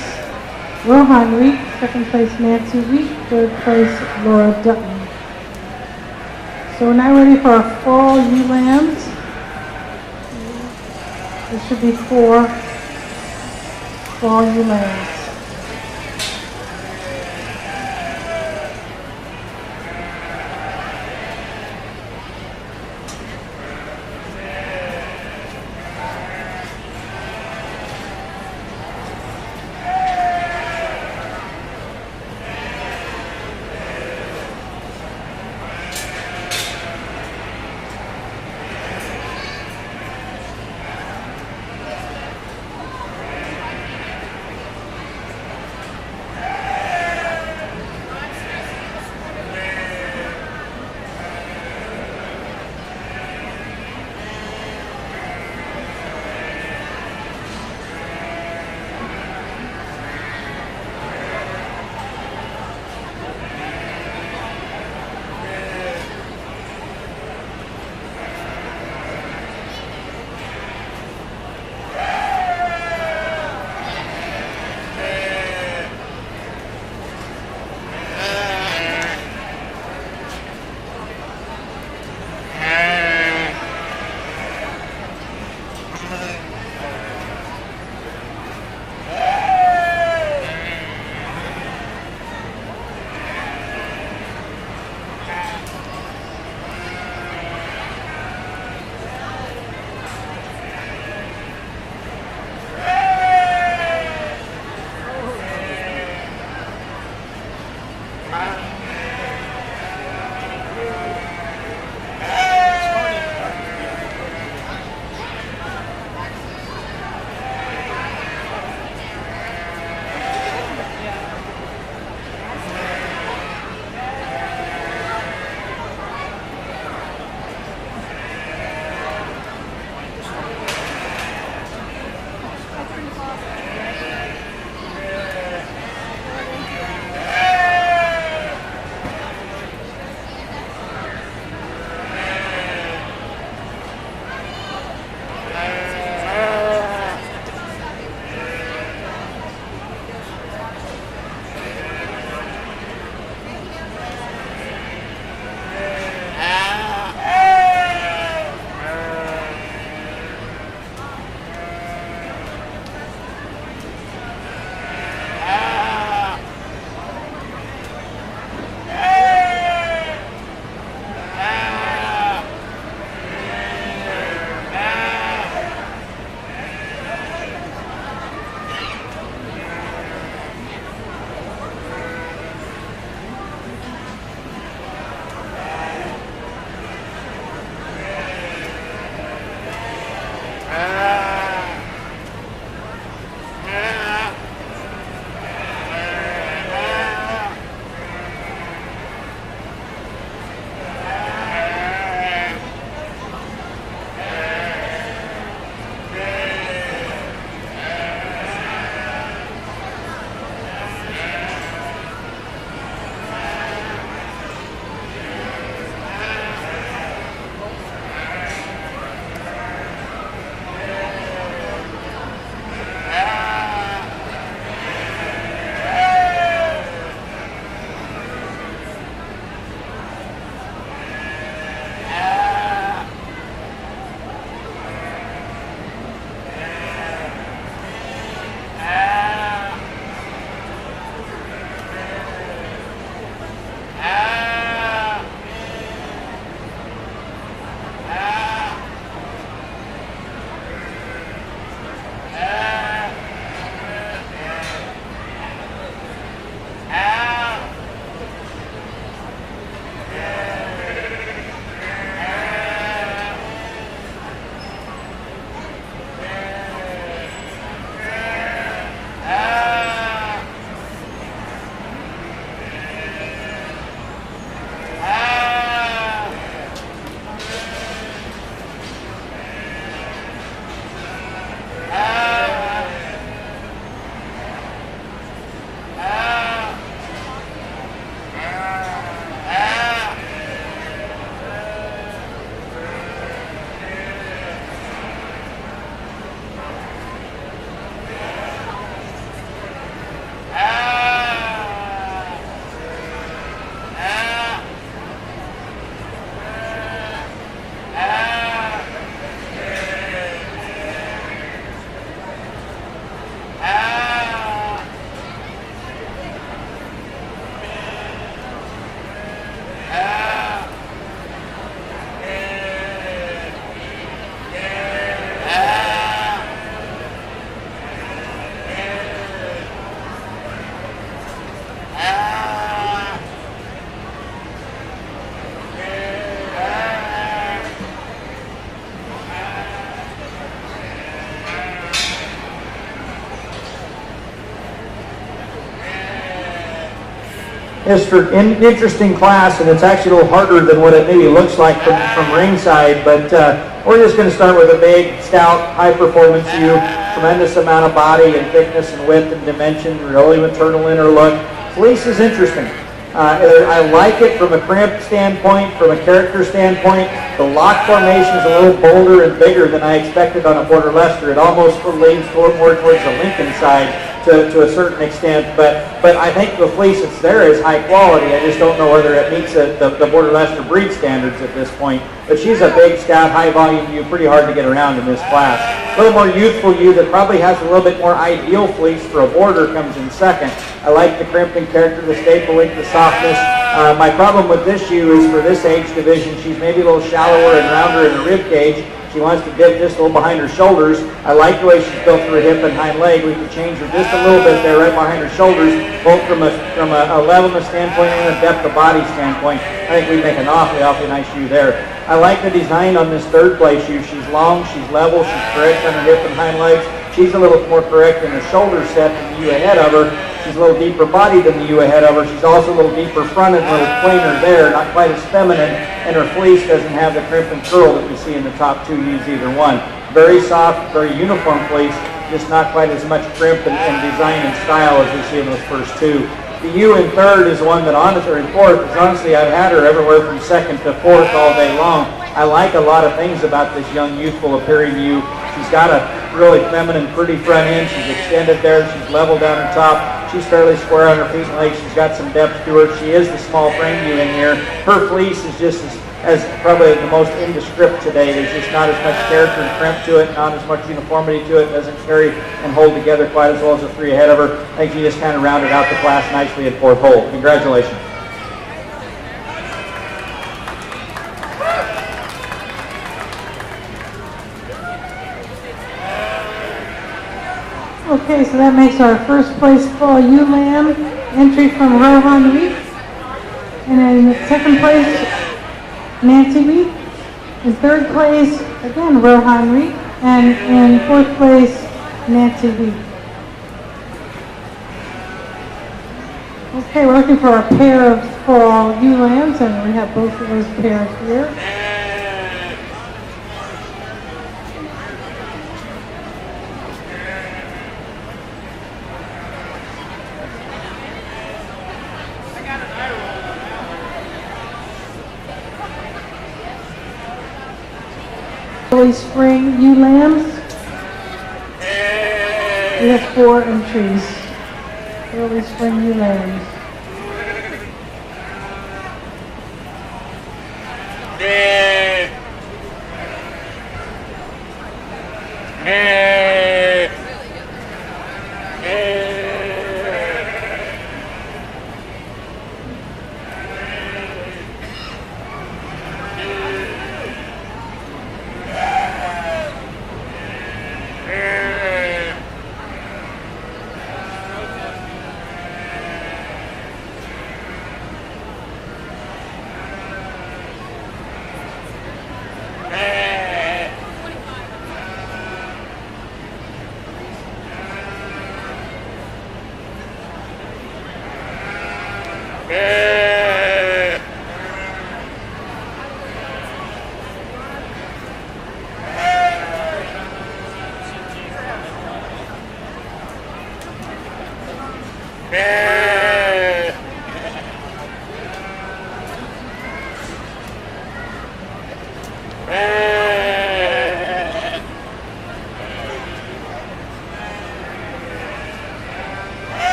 Rohan Wheat, second place Nancy Wheat, third place Laura Dutton. So we're now ready for our fall ewe lambs. There should be 4 for all you lambs. interesting class, and it's actually a little harder than what it maybe looks like from ringside, but we're just going to start with a big, stout, high-performance ewe, tremendous amount of body and thickness and width and dimension, really maternal inner look. Fleece is interesting. I like it from a crimp standpoint, from a character standpoint. The lock formation is a little bolder and bigger than I expected on a Border Leicester. It almost leans more towards the Lincoln side to a certain extent, but I think the fleece that's there is high quality. I just don't know whether it meets the Border Leicester breed standards at this point. But she's a big, stout, high-volume ewe, pretty hard to get around in this class. A little more youthful ewe that probably has a little bit more ideal fleece for a border comes in second. I like the crimping character, the staple length, the softness. My problem with this ewe is for this age division, she's maybe a little shallower and rounder in the rib cage. She wants to dip just a little behind her shoulders. I like the way she's built through her hip and hind leg. We can change her just a little bit there right behind her shoulders, both from a levelness standpoint and a depth of body standpoint. I think we make an awfully nice ewe there. I like the design on this third place ewe. She's long, she's level, she's correct on her hip and hind legs. She's a little more correct in the shoulder set than the ewe ahead of her. She's a little deeper body than the ewe ahead of her. She's also a little deeper fronted, a little plainer there, not quite as feminine, and her fleece doesn't have the crimp and curl that we see in the top two ewes, either one. Very soft, very uniform fleece, just not quite as much crimp and design and style as we see in those first two. The ewe in third is one that honestly, or in fourth, is honestly I've had her everywhere from second to fourth all day long. I like a lot of things about this young, youthful appearing ewe. She's got a really feminine, pretty front end. She's extended there. She's level down her top. She's fairly square on her feet and legs. She's got some depth to her. She is the small frame ewe in here. Her fleece is just as probably the most indescript today. There's just not as much character and crimp to it, not as much uniformity to it. Doesn't carry and hold together quite as well as the three ahead of her. I think she just kind of rounded out the class nicely at fourth hole. Congratulations. Okay, so that makes our first place fall ewe lamb entry from Rohan Reed. And then second place, Nancy Reed. In third place, again, Rohan Reed. And in fourth place, Nancy Reed. Okay, we're looking for a pair of fall ewe lambs, and we have both of those pairs here. Early spring ewe lambs. We have 4 entries. Early spring ewe lambs.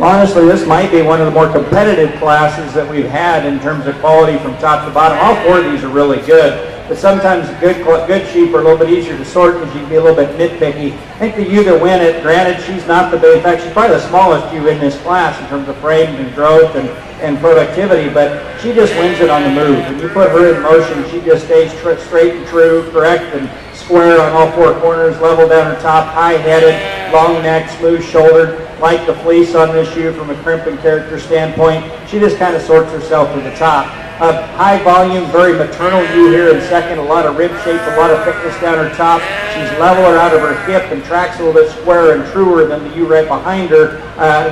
Honestly, this might be one of the more competitive classes that we've had in terms of quality from top to bottom. All four of these are really good, but sometimes good sheep are a little bit easier to sort because you can be a little bit nitpicky. I think the ewe that win it, granted, she's not the big, in fact, she's probably the smallest ewe in this class in terms of frame and growth and productivity, but she just wins it on the move. When you put her in motion, she just stays straight and true, correct and square on all four corners, level down her top, high-headed, long neck, smooth-shouldered. Like the Fleece on this ewe from a crimp and character standpoint. She just kind of sorts herself to the top. High volume, very maternal ewe here in second. A lot of rib shape, a lot of thickness down her top. She's leveler out of her hip and tracks a little bit squarer and truer than the ewe right behind her.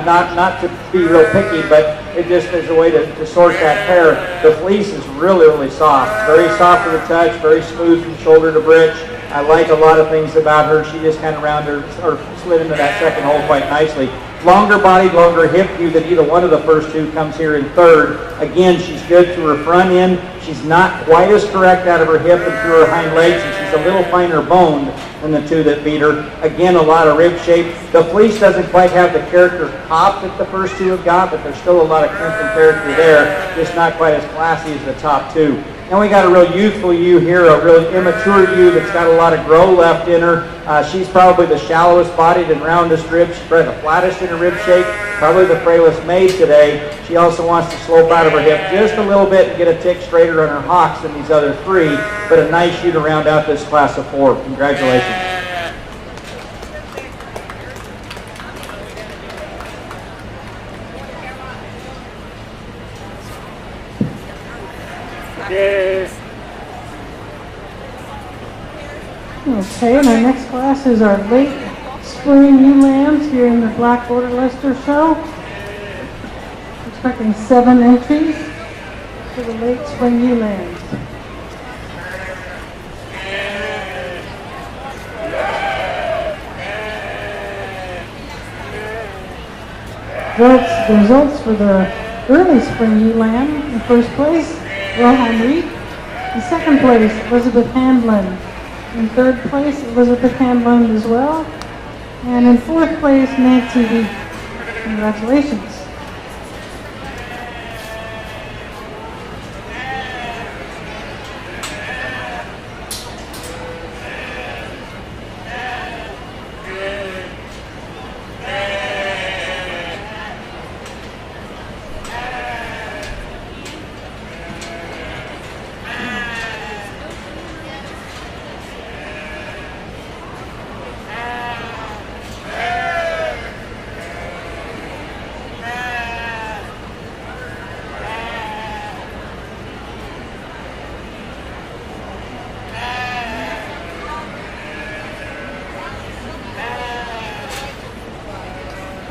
Not to be real picky, but it just is a way to sort that pair. The Fleece is really, really soft. Very soft to the touch, very smooth from shoulder to britch. I like a lot of things about her. She just kind of rounded or slid into that second hole quite nicely. Longer bodied, longer hip view than either one of the first two, comes here in third. Again, she's good through her front end. She's not quite as correct out of her hip and through her hind legs, and she's a little finer boned than the two that beat her. Again, a lot of rib shape. The Fleece doesn't quite have the character pop that the first two have got, but there's still a lot of crimp and character there, just not quite as classy as the top two. And we got a real youthful ewe here, a real immature ewe that's got a lot of grow left in her. She's probably the shallowest bodied and roundest ribs. She's probably the flattest in her rib shape, probably the frailest made today. She also wants to slope out of her hip just a little bit and get a tick straighter on her hocks than these other three, but a nice ewe to round out this class of four. Congratulations. Okay, and our next class is our late spring ewe lambs here in the Black Border Leicester show. Expecting 7 entries for the late spring ewe lambs. The results for the early spring ewe lamb: in first place, Wilhelm Reed. In second place, Elizabeth Handlin. In third place, Elizabeth Handlin as well. And in fourth place, Nancy Wheat. Congratulations.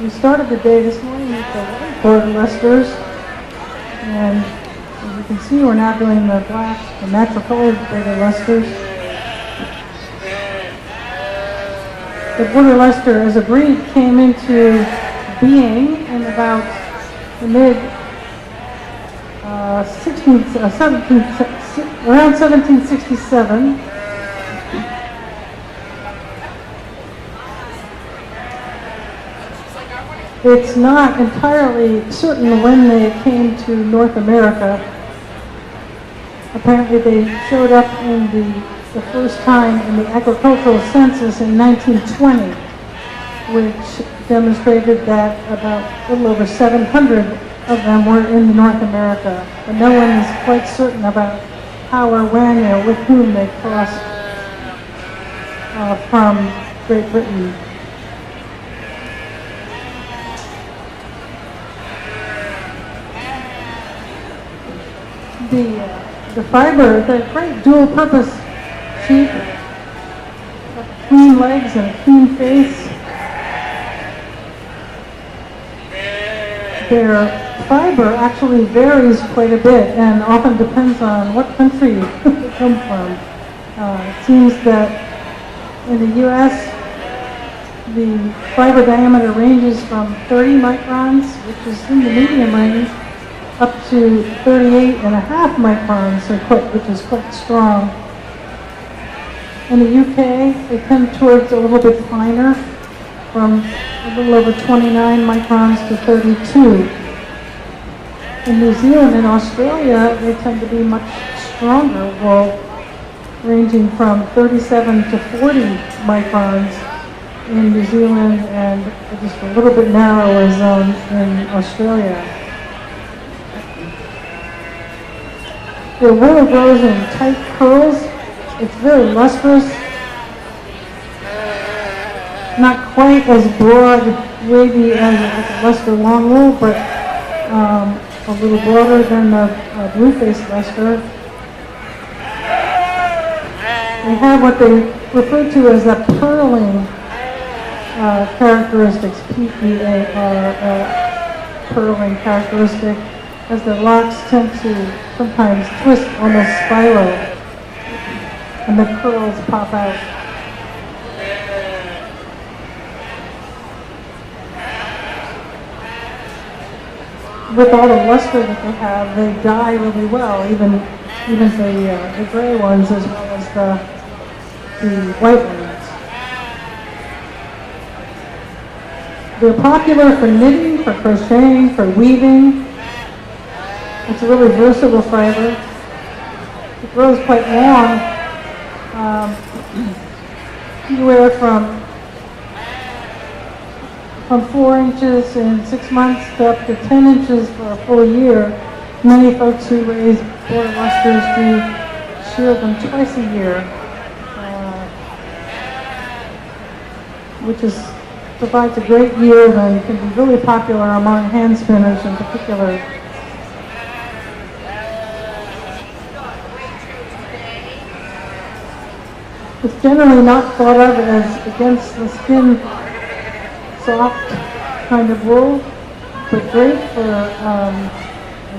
We started the day this morning with the white border lusters, and as you can see, we're now doing the black, the natural colored border lusters. The border luster as a breed came into being in about the mid 1767. It's not entirely certain when they came to North America. Apparently they showed up in the first time in the agricultural census in 1920, which demonstrated that about a little over 700 of them were in North America. But no one is quite certain about how or when or with whom they crossed from Great Britain. The fiber, they're great dual-purpose sheep, clean legs and a clean face. Their fiber actually varies quite a bit and often depends on what country you come from. It seems that in the U.S., the fiber diameter ranges from 30 microns, which is in the medium range, up to 38.5 microns, which is quite strong. In the UK, they tend towards a little bit finer, from a little over 29 microns to 32. In New Zealand and Australia, they tend to be much stronger wool, ranging from 37 to 40 microns in New Zealand and just a little bit narrower zone in Australia. The wool grows in tight curls. It's very lustrous. Not quite as broad, wavy as a luster long wool, but a little broader than the blue-faced luster. They have what they refer to as a purling characteristics, P-E-A-R, purling characteristic, as their locks tend to sometimes twist almost spiral, and the curls pop out. With all the luster that they have, they dye really well, even the gray ones as well as the white ones. They're popular for knitting, for crocheting, for weaving. It's a really versatile fiber. It grows quite long, anywhere from 4 inches in 6 months to up to 10 inches for a full year. Many folks who raise border lusters do shear them twice a year, which provides a great yield and can be really popular among hand spinners in particular. It's generally not thought of as against the skin soft kind of wool, but great for,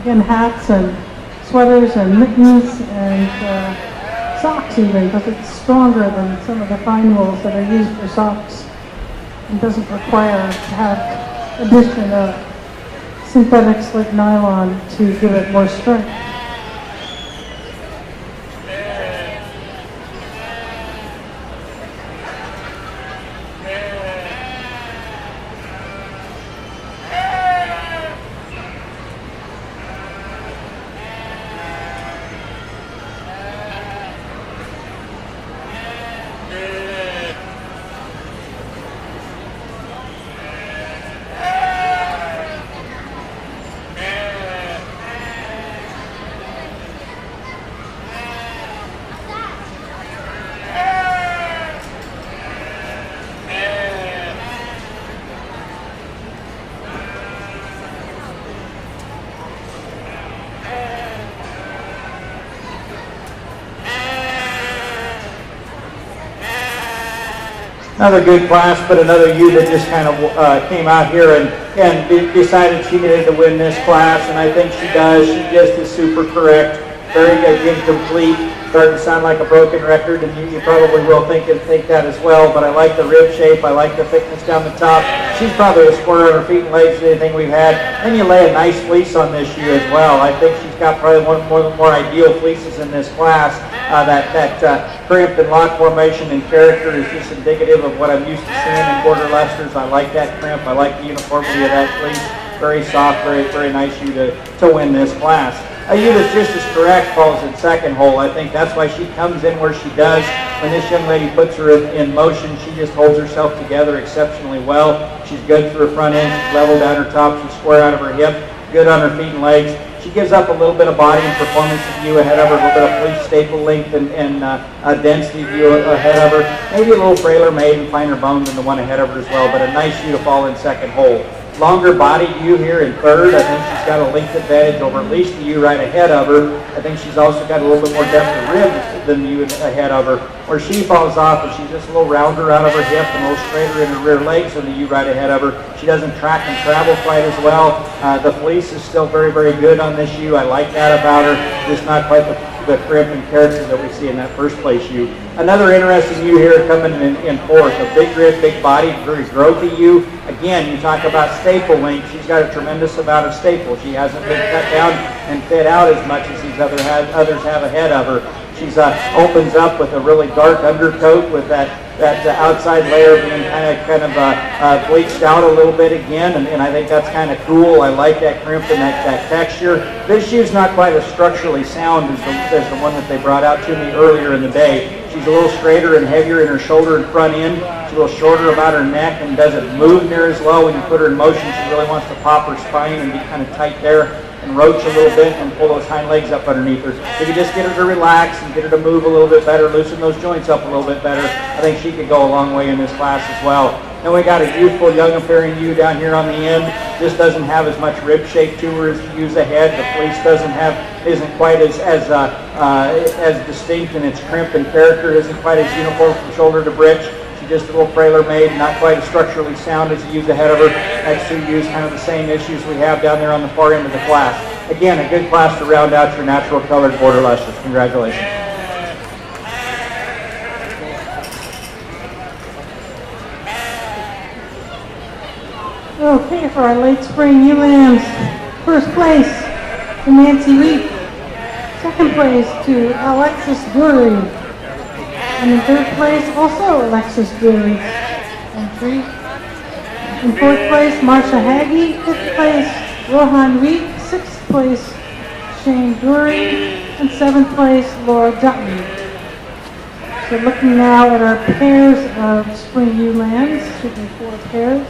again, hats and sweaters and mittens and socks even, because it's stronger than some of the fine wools that are used for socks and doesn't require to have addition of synthetic slick nylon to give it more strength. Another good class, but another ewe that just kind of came out here and decided she needed to win this class, and I think she does. She just is super correct, very good, incomplete, starting to sound like a broken record, and you probably will think that as well, but I like the rib shape, I like the thickness down the top. She's probably a square on her feet and legs than anything we've had. Then you lay a nice fleece on this ewe as well. I think she's got probably one of the more ideal fleeces in this class. That crimp and lock formation and character is just indicative of what I'm used to seeing in Border Leicesters. I like that crimp. I like the uniformity of that fleece. Very soft, very nice ewe to win this class. A ewe that's just as correct falls in second hole. I think that's why she comes in where she does. When this young lady puts her in motion, she just holds herself together exceptionally well. She's good through her front end. She's level down her top. She's square out of her hip. Good on her feet and legs. She gives up a little bit of body and performance of you ahead of her, a little bit of fleece staple length and density of you ahead of her. Maybe a little frailer made and finer boned than the one ahead of her as well, but a nice ewe to fall in second hole. Longer body ewe here in third. I think she's got a length advantage over at least the ewe right ahead of her. I think she's also got a little bit more depth of rib than the ewe ahead of her. Where she falls off is she's just a little rounder out of her hip and a little straighter in her rear legs than the ewe right ahead of her. She doesn't track and travel quite as well. The fleece is still very good on this ewe. I like that about her. Just not quite the crimp and character that we see in that first place ewe. Another interesting ewe here coming in fourth. A big rib, big body, very growthy ewe. Again, you talk about staple length. She's got a tremendous amount of staple. She hasn't been cut down and fit out as much as these others have ahead of her. She's opens up with a really dark undercoat with that outside layer being kind of bleached out a little bit again, and I think that's kind of cool. I like that crimp and that texture. This shoe's not quite as structurally sound as the one that they brought out to me earlier in the day. She's a little straighter and heavier in her shoulder and front end. She's a little shorter about her neck and doesn't move near as low. When you put her in motion, she really wants to pop her spine and be kind of tight there and roach a little bit and pull those hind legs up underneath her. If you just get her to relax and get her to move a little bit better, loosen those joints up a little bit better, I think she could go a long way in this class as well. Then we got a youthful, young appearing ewe down here on the end. Just doesn't have as much rib shape to her as the ewes ahead. The fleece isn't quite as distinct in its crimp and character. Isn't quite as uniform from shoulder to breech. She's just a little frailer made, not quite as structurally sound as the ewes ahead of her. Next two ewes, kind of the same issues we have down there on the far end of the class. Again, a good class to round out your natural colored Border Leicesters. Congratulations. Okay, for our late spring ewe lambs, first place to Nancy Wheat, second place to Alexis Drury, and in third place also Alexis Drury, entry. In fourth place, Marsha Haggy, fifth place, Rohan Wheat, sixth place, Shane Drury, and seventh place, Laura Dutton. So looking now at our pairs of spring ewe lambs, should be 4 pairs.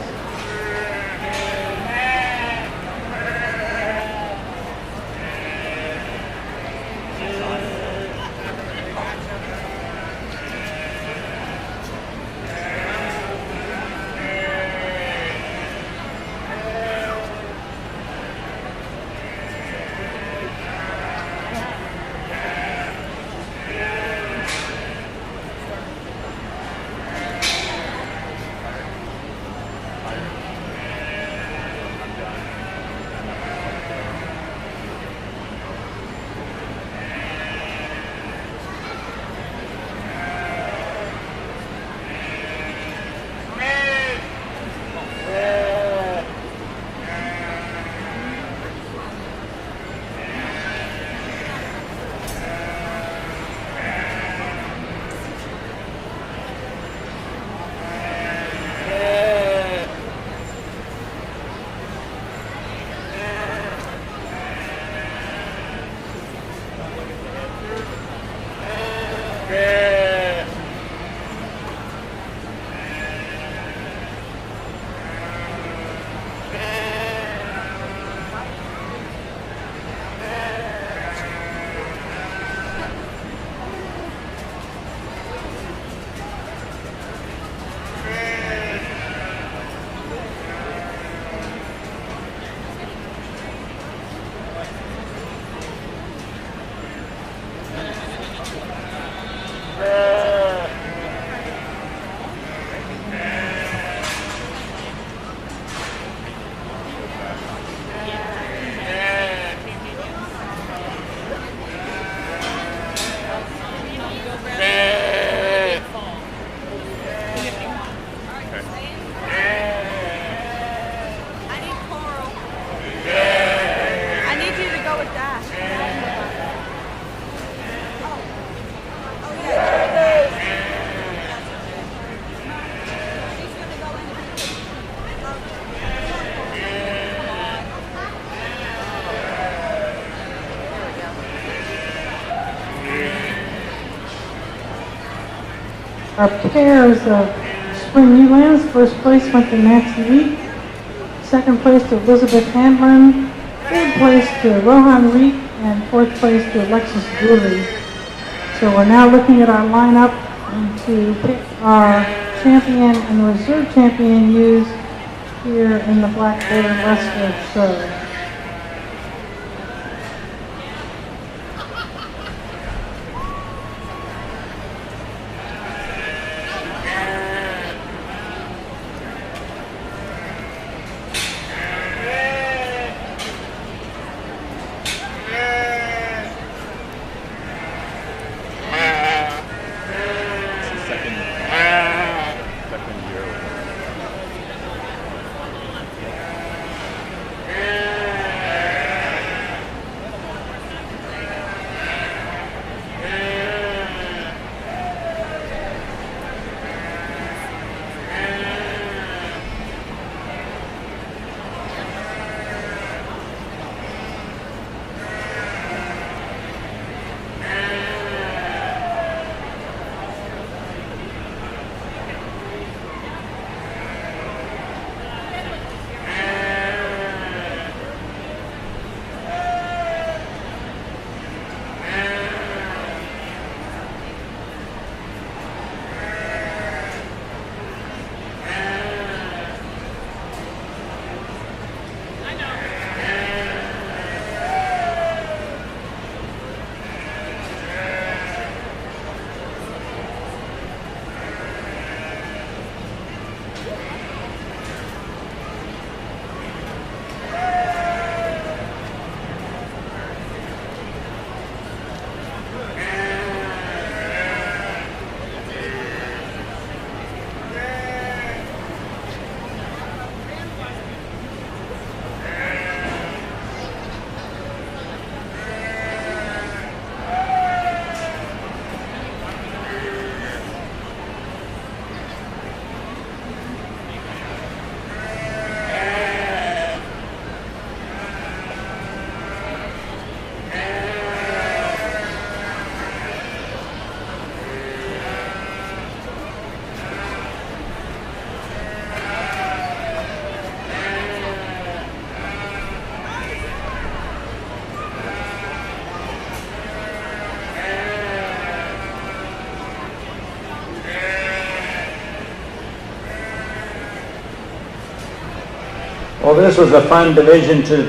our pairs of spring ewe lambs. First place went to Nancy Wheat. Second place to Elizabeth Handlin. Third place to Rohan Reek. And fourth place to Alexis Brewery. So we're now looking at our lineup to pick our champion and reserve champion ewes here in the Black Border Leicester show. Well, this was a fun division to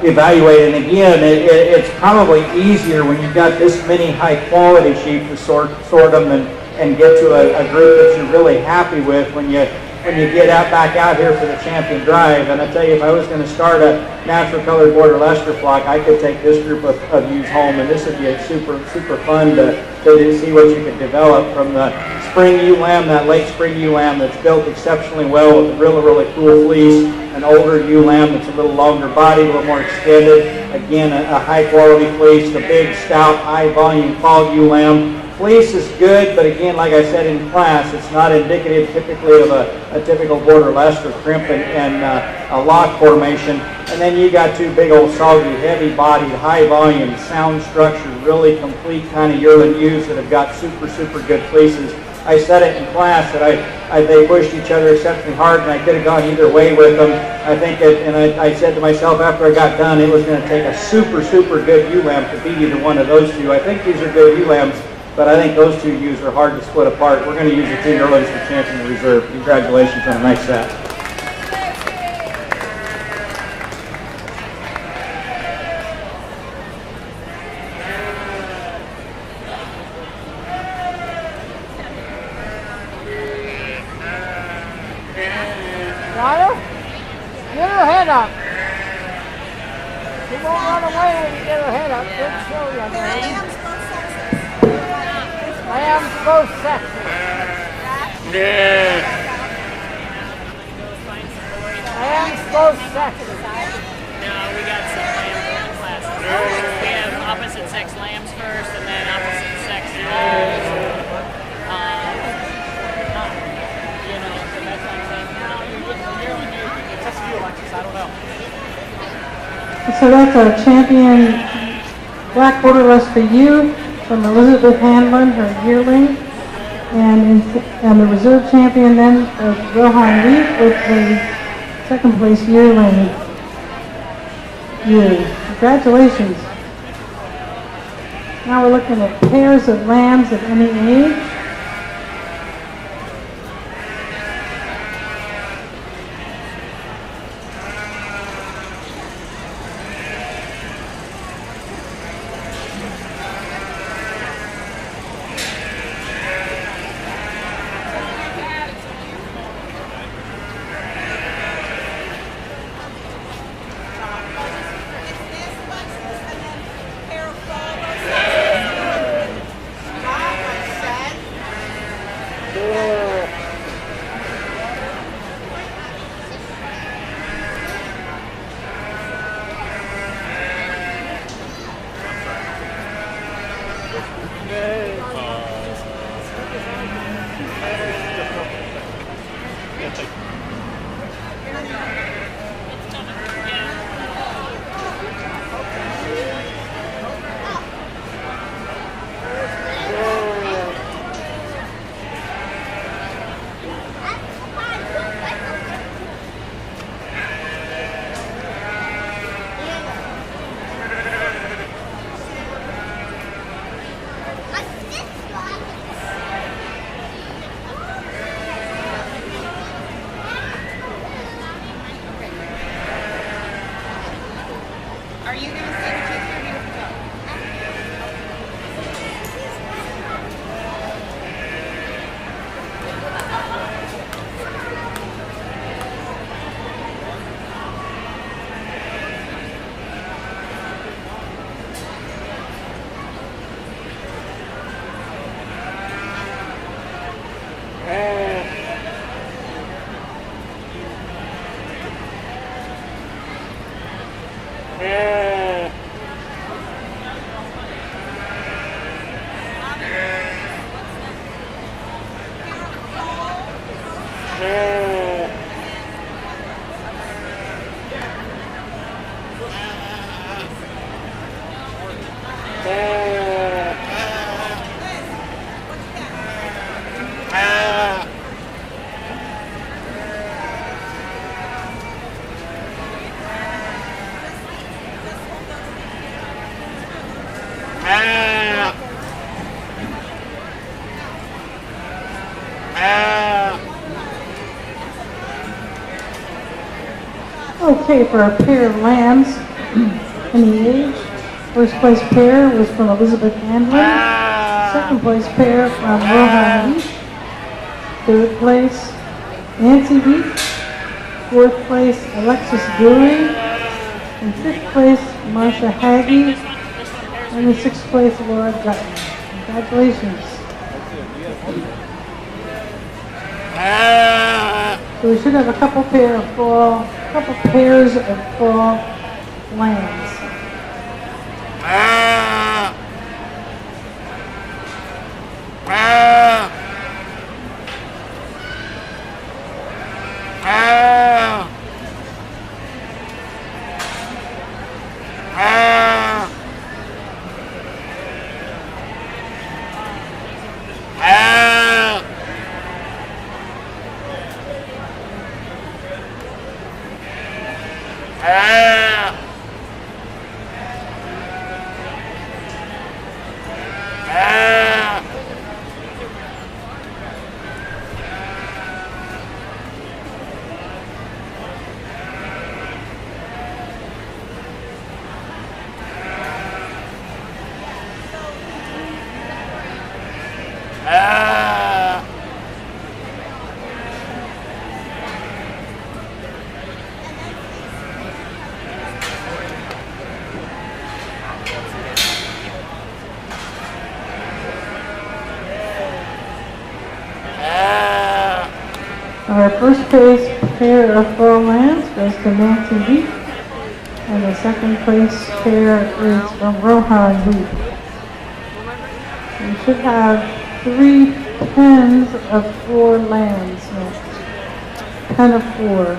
evaluate, and again, it's probably easier when you've got this many high-quality sheep to sort them and get to a group that you're really happy with when you get back out here for the champion drive. And I tell you, if I was going to start a natural colored border Leicester flock, I could take this group of ewes home, and this would be super fun to see what you could develop from the spring ewe lamb, that late spring ewe lamb that's built exceptionally well with a really cool fleece, an older ewe lamb that's a little longer body, a little more extended, again a high quality fleece, the big stout high volume fall ewe lamb. Fleece is good, but again, like I said in class, it's not indicative typically of a typical border Leicester crimp and a lock formation. And then you got two big old soggy, heavy-bodied, high-volume, sound structure, really complete kind of yearling ewes that have got super good fleeces. I said it in class that they pushed each other exceptionally hard, and I could have gone either way with them. I think, I said to myself after I got done, it was going to take a super good ewe lamb to beat either one of those two. I think these are good ewe lambs, but I think those two ewes are hard to split apart. We're going to use the two yearlings for champion and reserve. Congratulations on a nice set. Ryder, get her head up. She won't run away when you get her head up. Good show, young lady. Lambs both sexes. Lambs both sexes. No, we got some lamb classes. We have opposite sex lambs first, and then opposite sex ewes. You know, so that's what I'm saying. No, you're on you. It's up to you, Alexis. I don't know. So that's our champion Black Border Leicester ewe from Elizabeth Handlin, her yearling. And the reserve champion then was Rohan Wheat with the second place yearling. Congratulations. Now we're looking at pairs of lambs of any age. Okay, for our pair of lambs, any age, first place pair was from Elizabeth Handlin, second place pair from Rohan Wheat, third place Nancy Wheat, fourth place Alexis Dewey, and fifth place Marcia Haggy, and in sixth place Laura Gutton. Congratulations. So we should have a couple pairs of fall lambs. Our first place pair of fall lambs goes to Nancy Wheat, and the second place pair is from Rohan Wheat. We should have 3 pens of 4 lambs next. Pen of 4.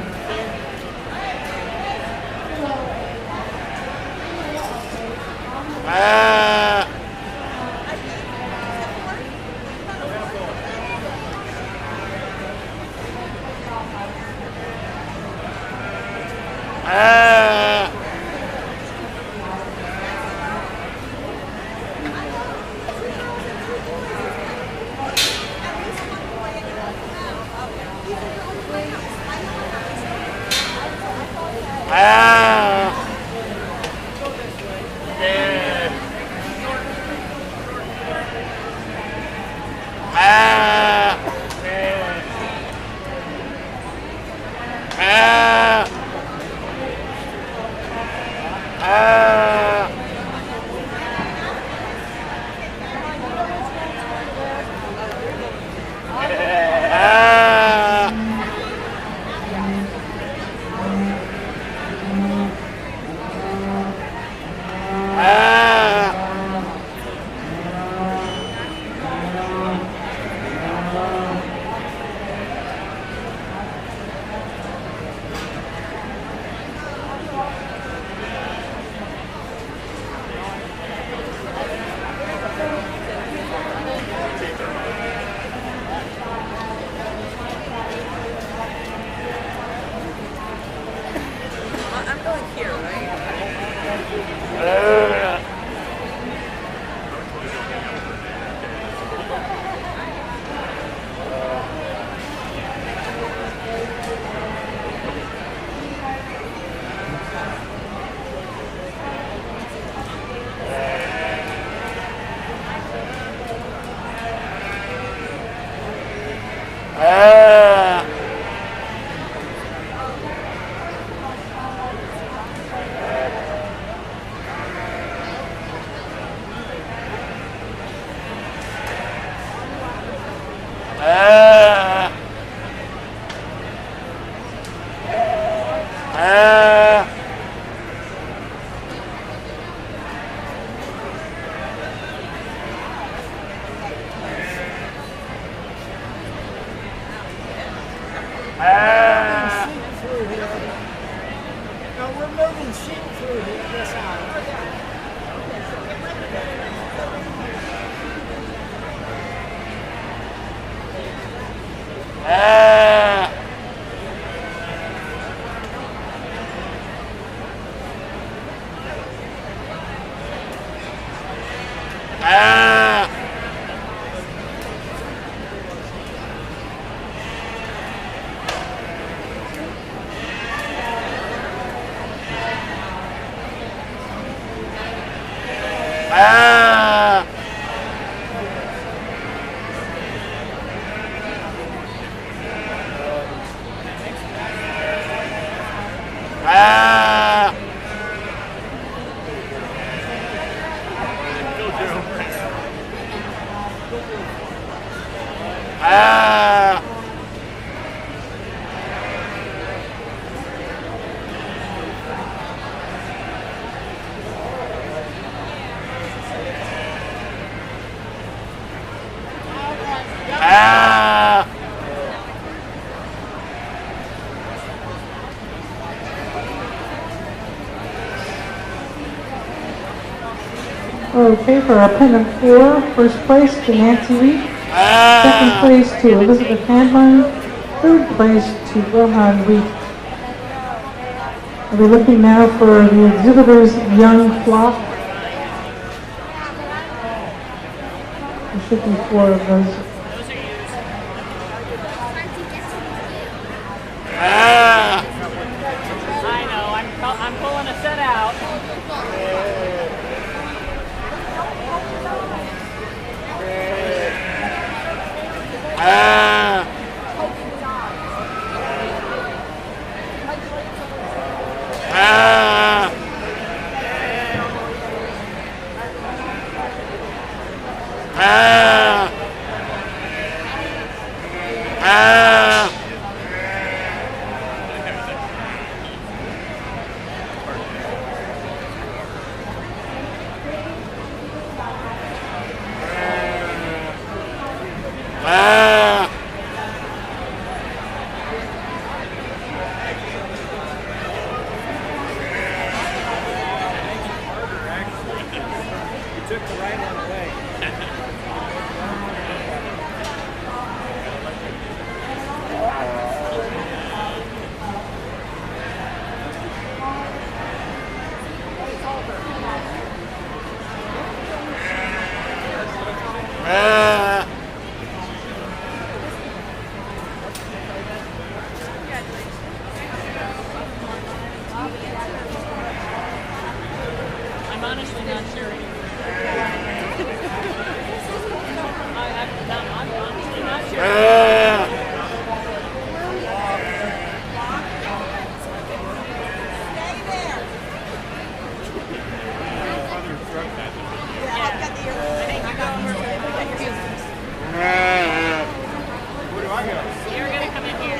I'm going here, right? No, we're moving sheep through here this hour. Okay, for our pennant four, first place to Nancy Reed, second place to Elizabeth Handline, third place to Wilhelm Reed. We'll be looking now for the Exhibitor's young flock. There should be four of those. I know, I'm pulling a set out. honestly not sure anymore. I'm honestly not sure. You're gonna come in here.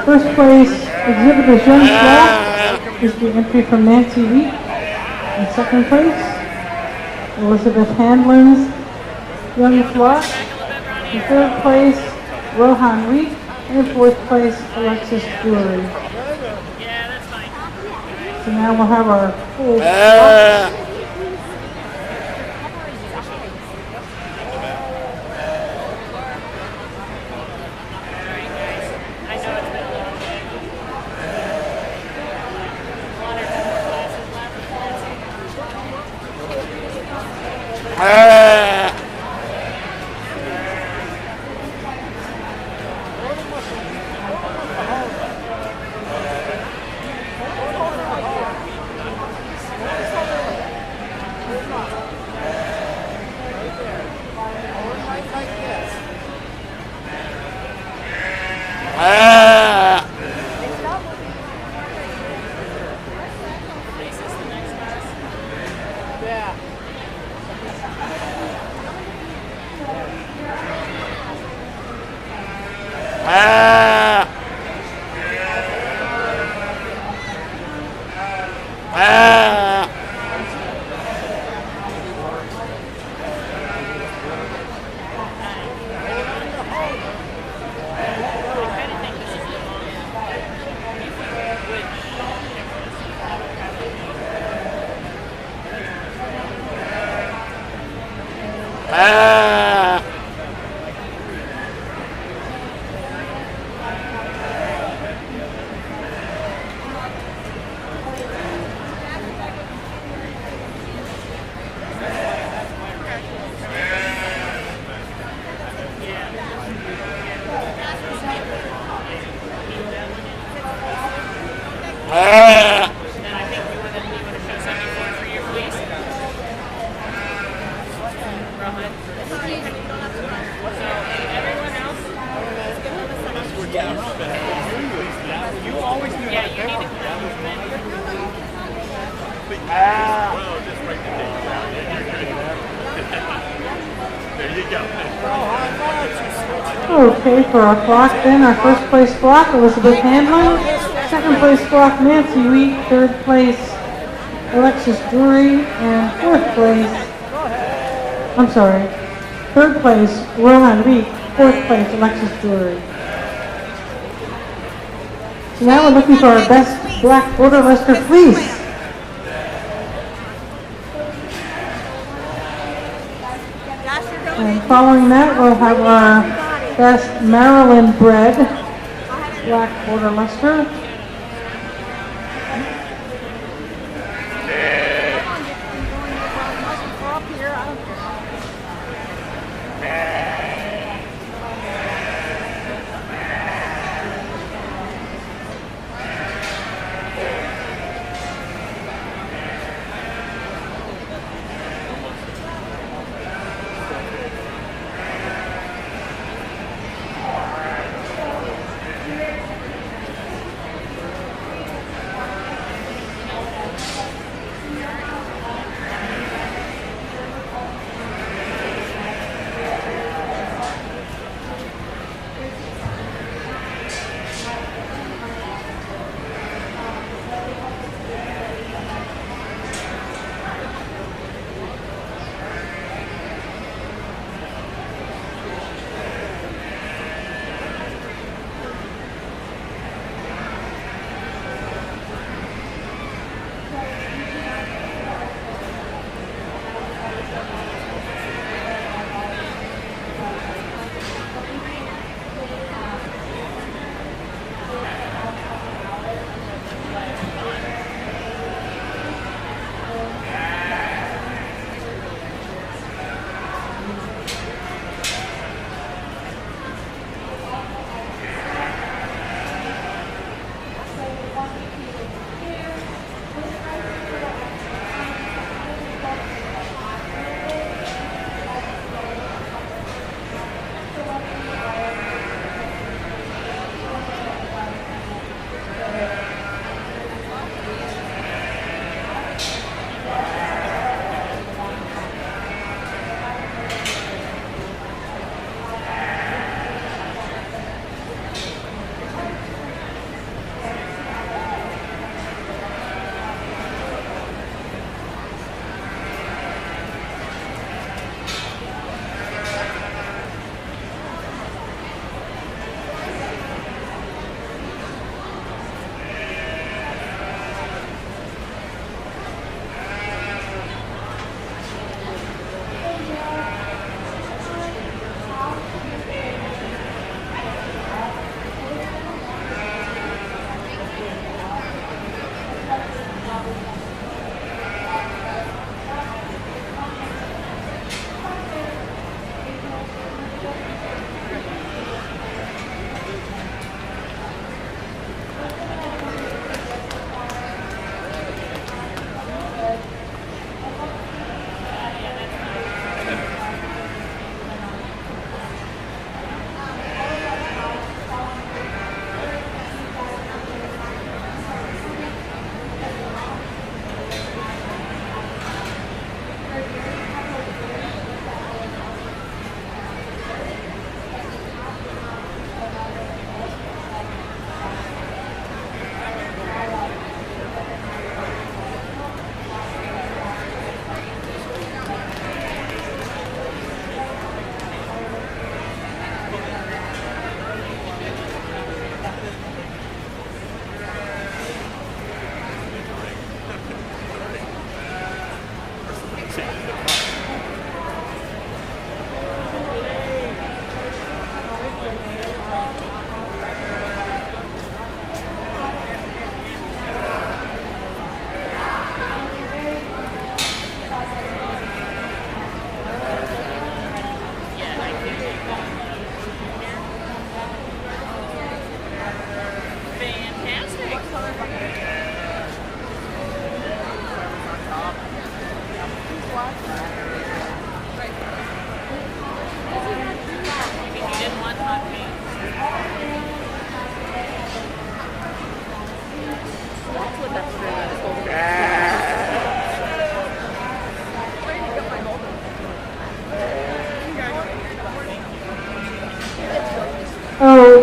First place, Exhibitor's Young Flock is the entry from Nancy Wheat. In second place, Elizabeth Handlin's Young Flock. In third place, Rohan Wheat. And in fourth place, Alexis Jewelry. Yeah, that's fine. So now we'll have our full flock. Okay, for our flock then, our first place flock, Elizabeth Handlin. Second place flock, Nancy Wheat. Third place, Alexis Drury. And third place, Rohan Wheat. Fourth place, Alexis Drury. So now we're looking for our best black border Leicester fleece. And following that, we'll have our best Maryland bred black border Leicester.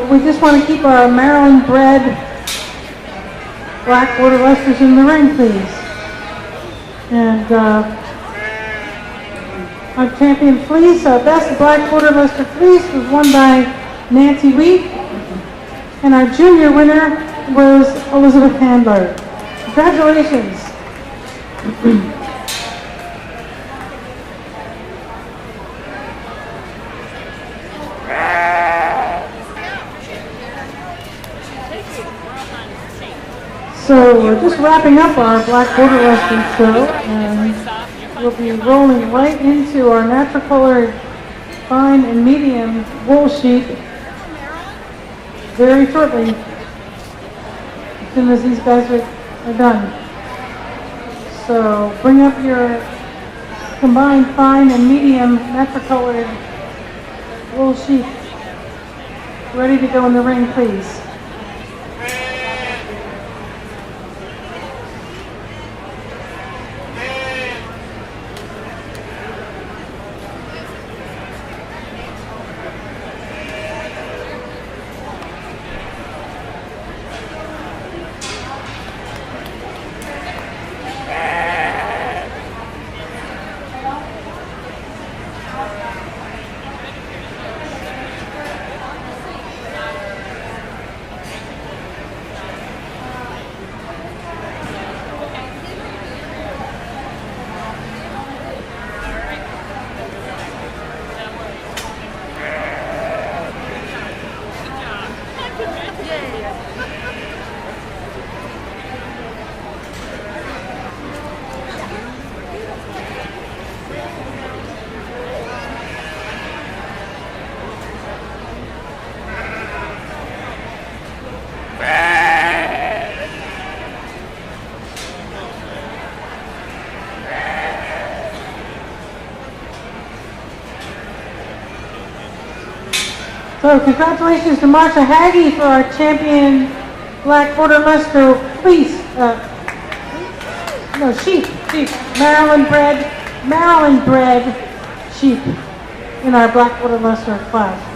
we just want to keep our Maryland bred black border lusters in the ring, please. And our champion Fleece, our best black border luster Fleece, was won by Nancy Wheat. And our junior winner was Elizabeth Handler. Congratulations. So we're just wrapping up our black border luster show, and we'll be rolling right into our natural colored fine and medium wool sheep very shortly, as soon as these guys are done. So bring up your combined fine and medium natural colored wool sheep ready to go in the ring, please. So congratulations to Marsha Haggy for our champion black border luster Fleece. Sheep. Maryland bred sheep in our black border luster class.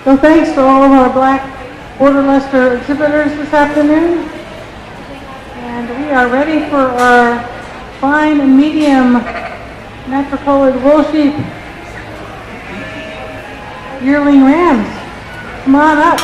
So thanks to all of our black border luster exhibitors this afternoon. And we are ready for our fine and medium natural colored wool sheep yearling rams. Come on up.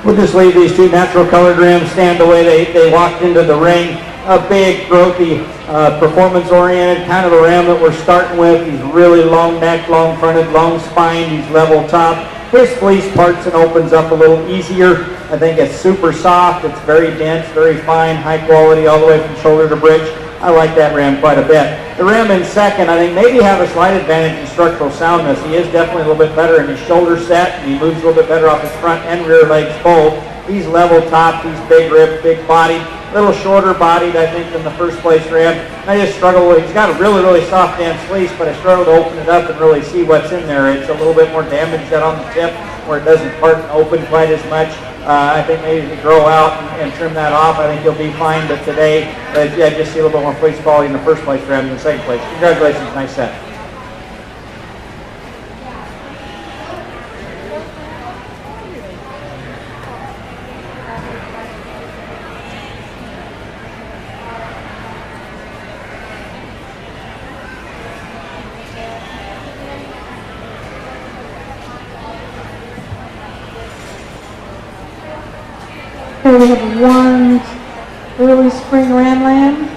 We'll just leave these two natural colored rims stand the way they walked into the ring. A big, growthy, performance-oriented kind of a ram that we're starting with. He's really long neck, long fronted, long spine. He's level top. His fleece parts and opens up a little easier. I think it's super soft. It's very dense, very fine, high quality all the way from shoulder to bridge. I like that ram quite a bit. The ram in second, I think maybe have a slight advantage in structural soundness. He is definitely a little bit better in his shoulder set, and he moves a little bit better off his front and rear legs both. He's level topped, he's big ribbed, big bodied, a little shorter bodied, I think, than the first place ram. I just struggle with, he's got a really, really soft dense fleece, but I struggle to open it up and really see what's in there. It's a little bit more damaged out on the tip where it doesn't part and open quite as much. I think maybe if you grow out and trim that off, I think you'll be fine. But today, yeah, just see a little bit more fleece quality in the first place ram than the second place. Congratulations, nice set. Here we have one early spring ram lamb.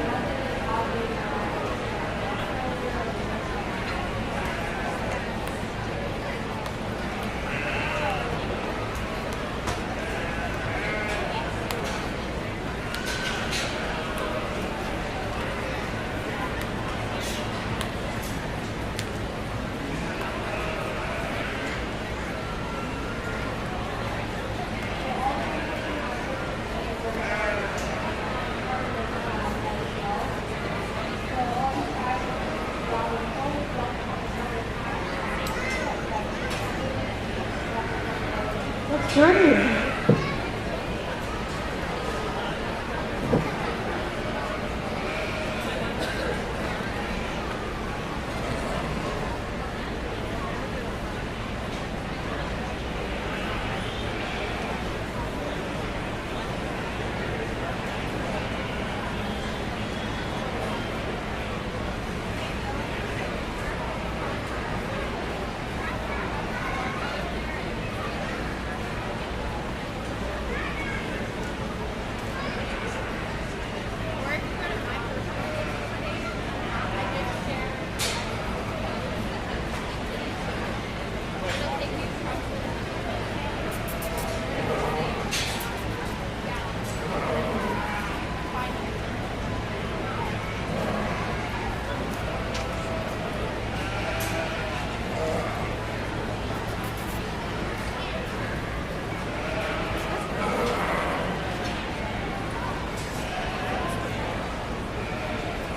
What's dirty?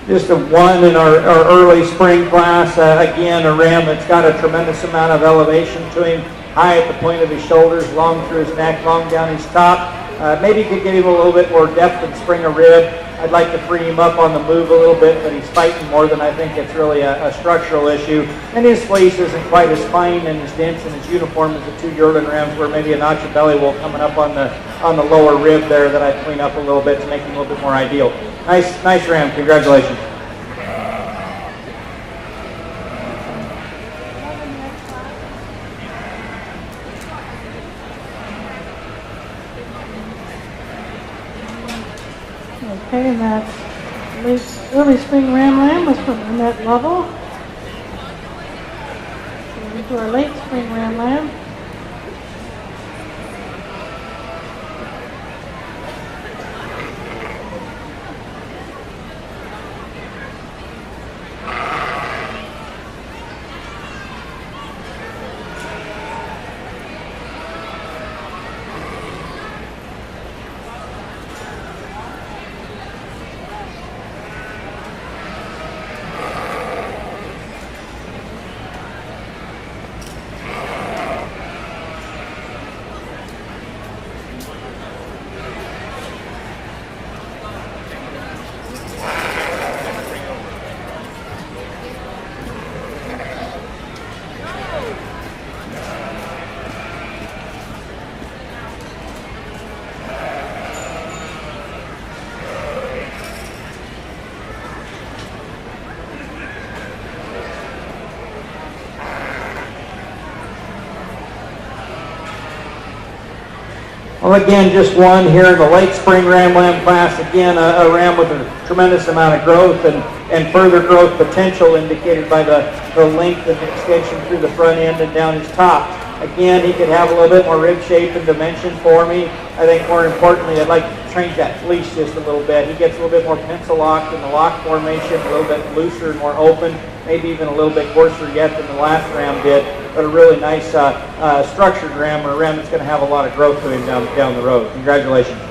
Just a one in our early spring class. Again, a ram that's got a tremendous amount of elevation to him, high at the point of his shoulders, long through his neck, long down his top. Maybe could give him a little bit more depth and spring a rib. I'd like to free him up on the move a little bit, but he's fighting more than I think it's really a structural issue. And his fleece isn't quite as fine and as dense and as uniform as the two Yearling rams, where maybe a notch of belly wool coming up on the lower rib there that I'd clean up a little bit to make him a little bit more ideal. Nice ram. Congratulations. Okay, and that early spring ram lamb was from Annette Lovell. So we do our late spring ram lamb. Well, again, just one here in the late spring ram lamb class. Again, a ram with a tremendous amount of growth and further growth potential indicated by the length and extension through the front end and down his top. Again, he could have a little bit more rib shape and dimension for me. I think more importantly, I'd like to change that fleece just a little bit. He gets a little bit more pencil locked in the lock formation, a little bit looser and more open, maybe even a little bit coarser yet than the last ram did, but a really nice structured ram, or a ram that's going to have a lot of growth to him down the road. Congratulations.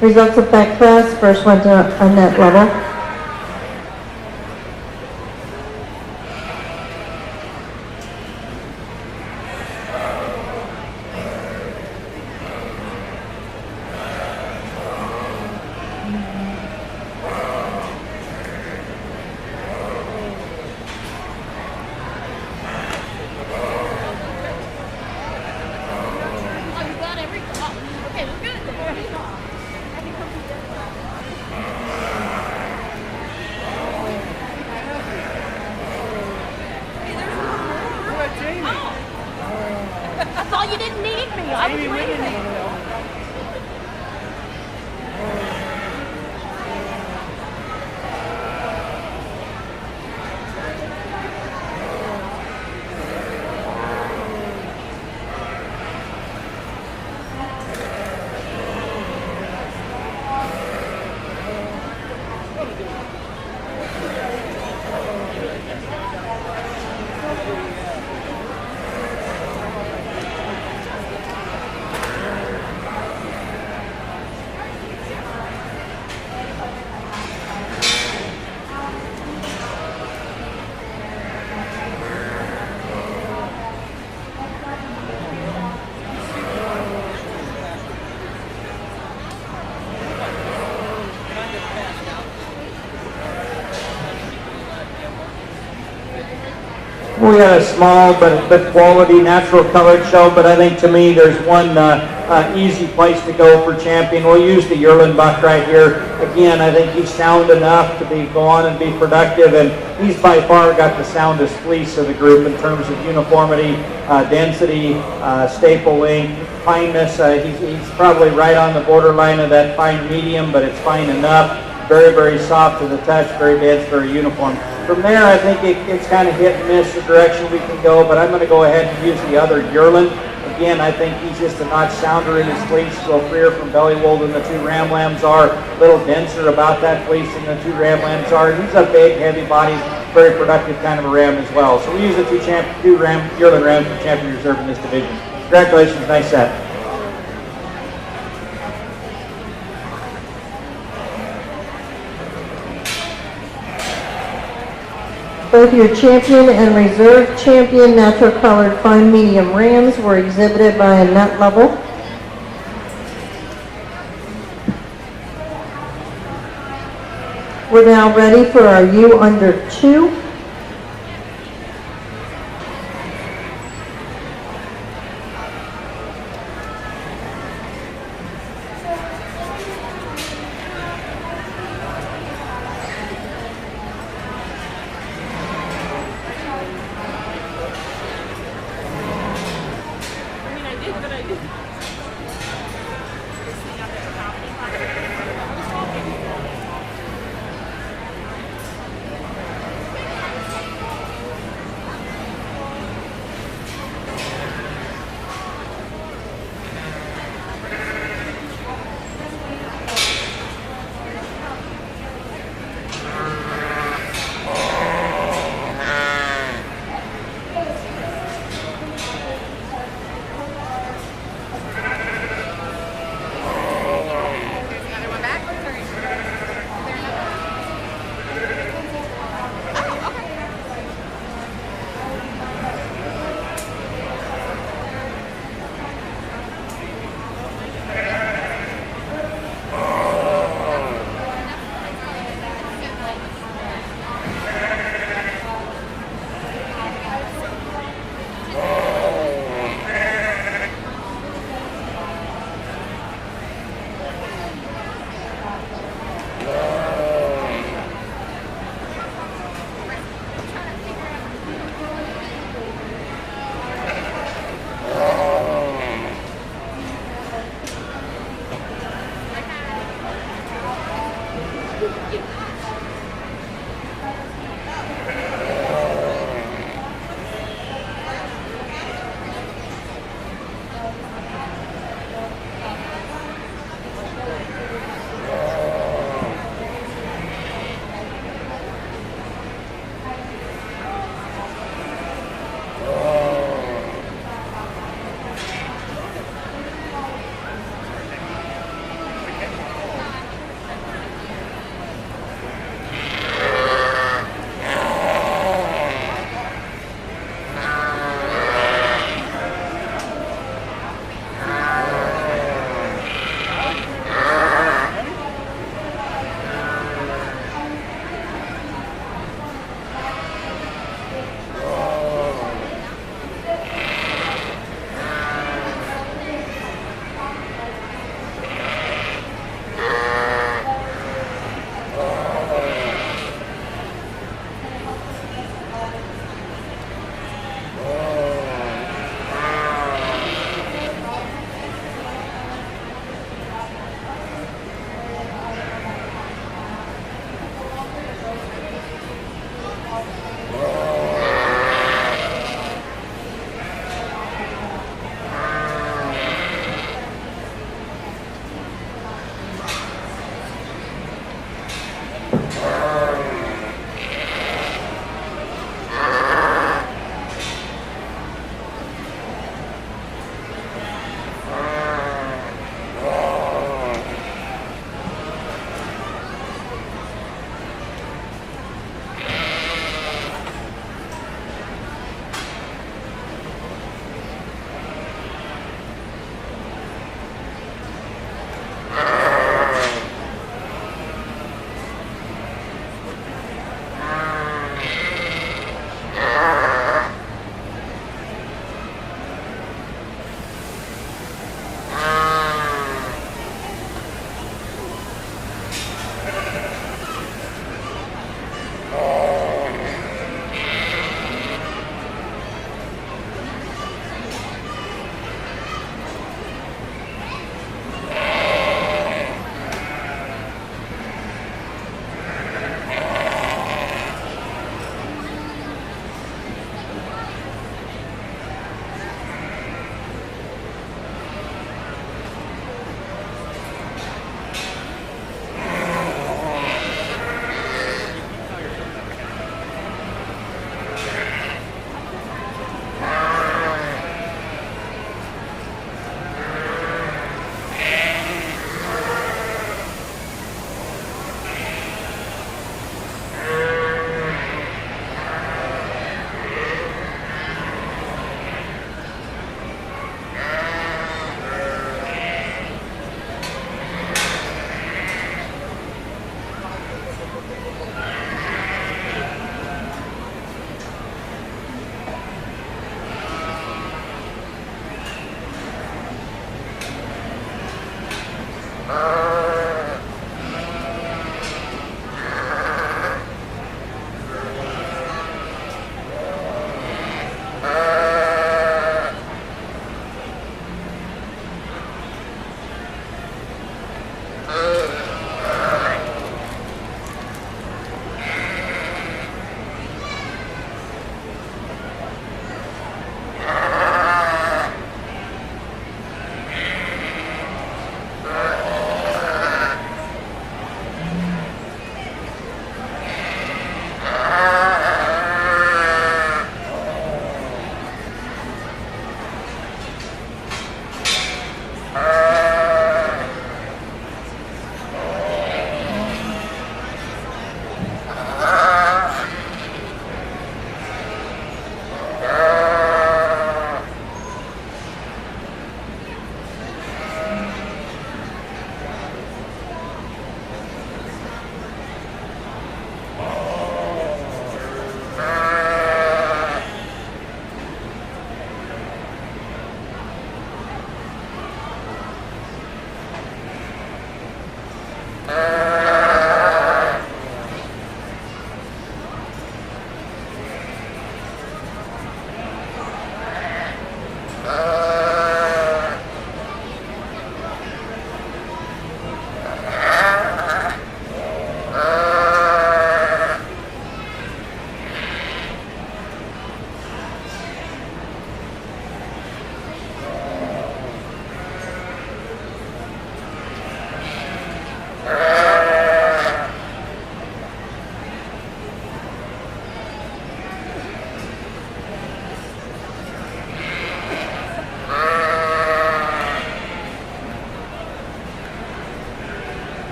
Results of that class, first one to on that level. Oh, you got every. Oh, okay, we're good. I thought you didn't need me. I was waiting. We had a small but quality natural colored show, but I think to me there's one easy place to go for champion. We'll use the Yearling buck right here. Again, I think he's sound enough to go on and be productive, and he's by far got the soundest fleece of the group in terms of uniformity, density, staple length, fineness. He's probably right on the borderline of that fine medium, but it's fine enough. Very, very soft to the touch, very dense, very uniform. From there, I think it's kind of hit and miss the direction we can go, but I'm going to go ahead and use the other Yearling. Again, I think he's just a notch sounder in his fleece, a little freer from belly wool than the two ram lambs are, a little denser about that fleece than the two ram lambs are. He's a big, heavy body, very productive kind of a ram as well. So we use the two Yearling rams for champion reserve in this division. Congratulations, nice set. Both your champion and reserve champion natural colored fine medium rams were exhibited by a nut level. We're now ready for our U under 2.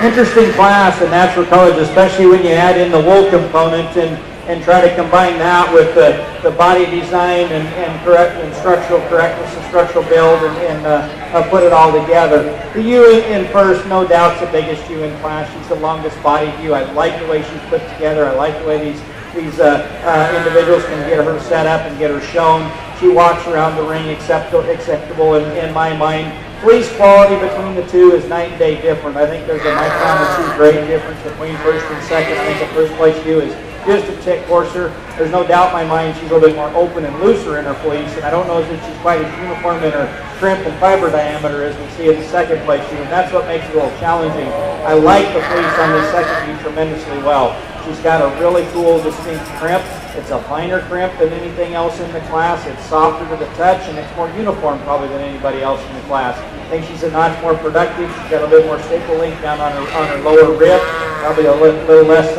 Interesting class in natural colors, especially when you add in the wool component and try to combine that with the body design and structural correctness and structural build and put it all together. The ewe in first, no doubt's the biggest ewe in class. She's the longest bodied ewe. I like the way she's put together. I like the way these individuals can get her set up and get her shown. She walks around the ring acceptable in my mind. Fleece quality between the two is night and day different. I think there's a micron or two grade difference between first and second. I think the first place ewe is just a tick coarser. There's no doubt in my mind she's a little bit more open and looser in her fleece, and I don't know if she's quite as uniform in her crimp and fiber diameter as we see in the second place ewe, and that's what makes it a little challenging. I like the fleece on this second ewe tremendously well. She's got a really cool, distinct crimp. It's a finer crimp than anything else in the class. It's softer to the touch, and it's more uniform probably than anybody else in the class. I think she's a notch more productive. She's got a little bit more staple length down on her lower rib, probably a little less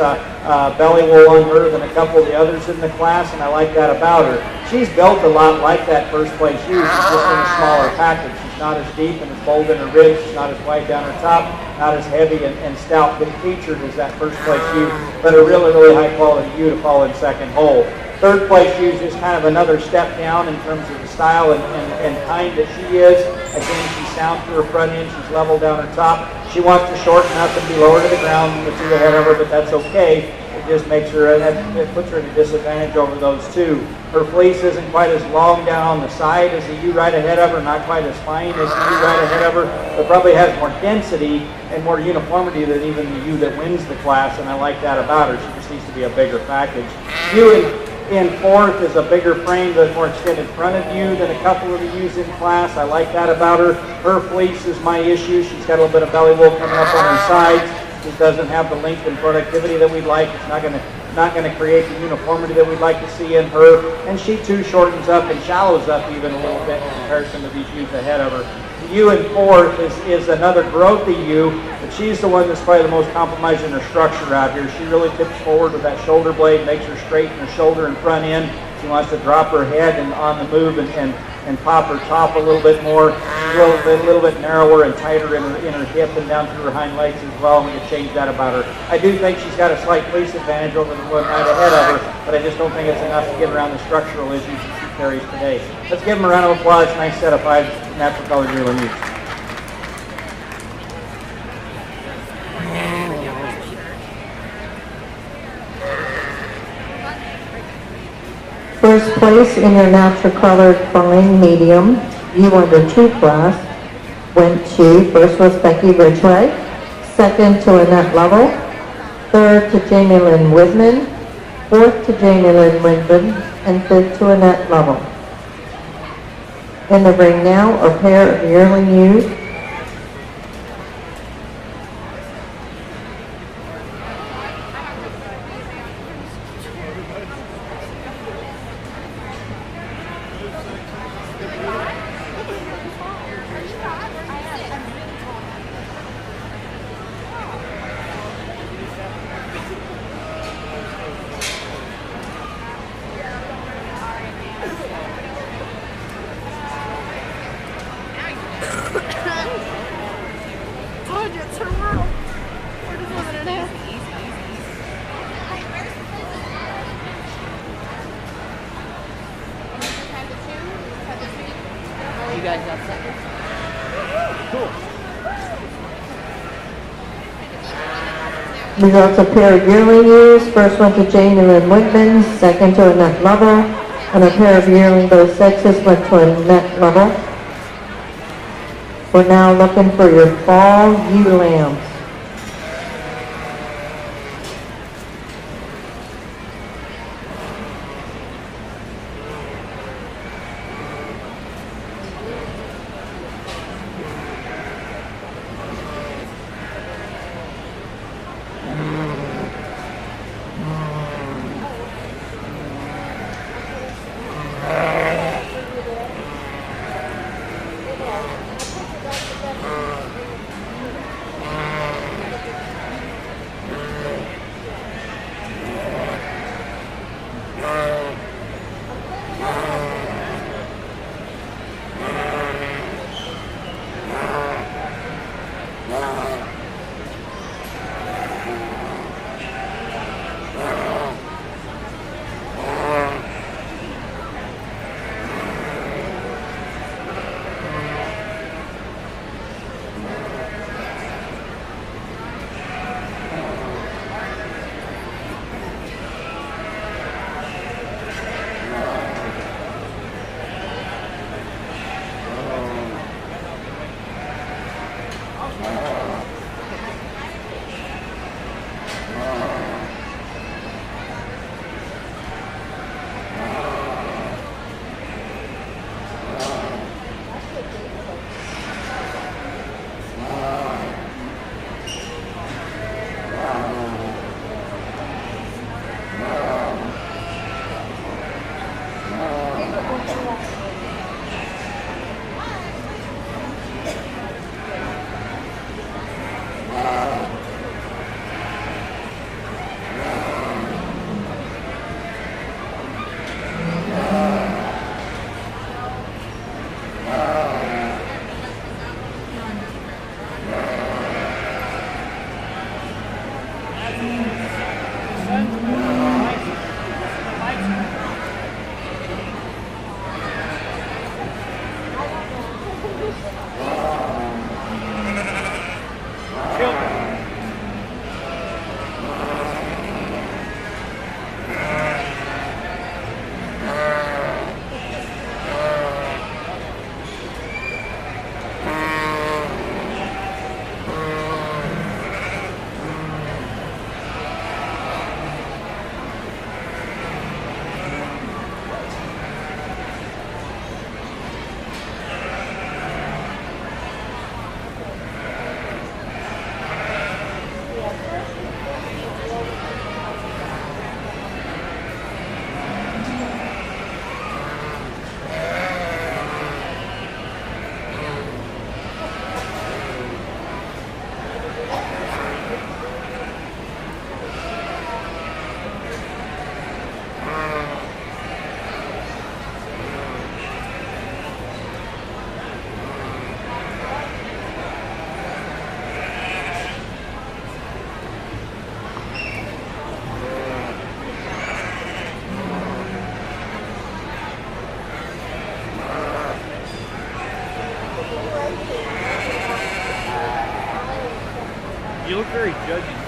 belly wool on her than a couple of the others in the class, and I like that about her. She's built a lot like that first place ewe. She's just in a smaller package. She's not as deep and as bold in her ribs. She's not as wide down her top, not as heavy and stout and featured as that first place ewe, but a really, really high quality ewe to fall in second hole. Third place ewe is just kind of another step down in terms of the style and kind that she is. Again, she's sound through her front end. She's level down her top. She wants to shorten up and be lower to the ground than the two ahead of her, but that's okay. just makes her, it puts her at a disadvantage over those two. Her fleece isn't quite as long down on the side as the ewe right ahead of her, not quite as fine as the ewe right ahead of her, but probably has more density and more uniformity than even the ewe that wins the class, and I like that about her. She just needs to be a bigger package. Ewe in fourth is a bigger frame, but more extended fronted ewe than a couple of the ewes in class. I like that about her. Her fleece is my issue. She's got a little bit of belly wool coming up on her sides. She doesn't have the length and productivity that we'd like. It's not going to create the uniformity that we'd like to see in her. And she too shortens up and shallows up even a little bit in comparison to these ewes ahead of her. The ewe in fourth is another growthy ewe, but she's the one that's probably the most compromised in her structure out here. She really tips forward with that shoulder blade, makes her straighten her shoulder and front end. She wants to drop her head and on the move and pop her top a little bit more, a little bit narrower and tighter in her hip and down through her hind legs as well, and we can change that about her. I do think she's got a slight fleece advantage over the one right ahead of her, but I just don't think it's enough to get around the structural issues that she carries today. Let's give them a round of applause. Nice set of 5 natural colored yearling ewes. First place in your natural colored fine medium, U under 2 class, went to, first was Becky Ridgway, second to Annette Lovell, third to Jamie Lynn Widman, fourth to Jamie Lynn Widman, and fifth to Annette Lovell. In the ring now, a pair of yearling ewes. You guys got seconds? Cool. Results of pair of yearling ewes. First one to Jamie Lynn Widman, second to Annette Lovell, and a pair of yearling both sexes went to Annette Lovell. We're now looking for your fall ewe lambs. You look very judgy.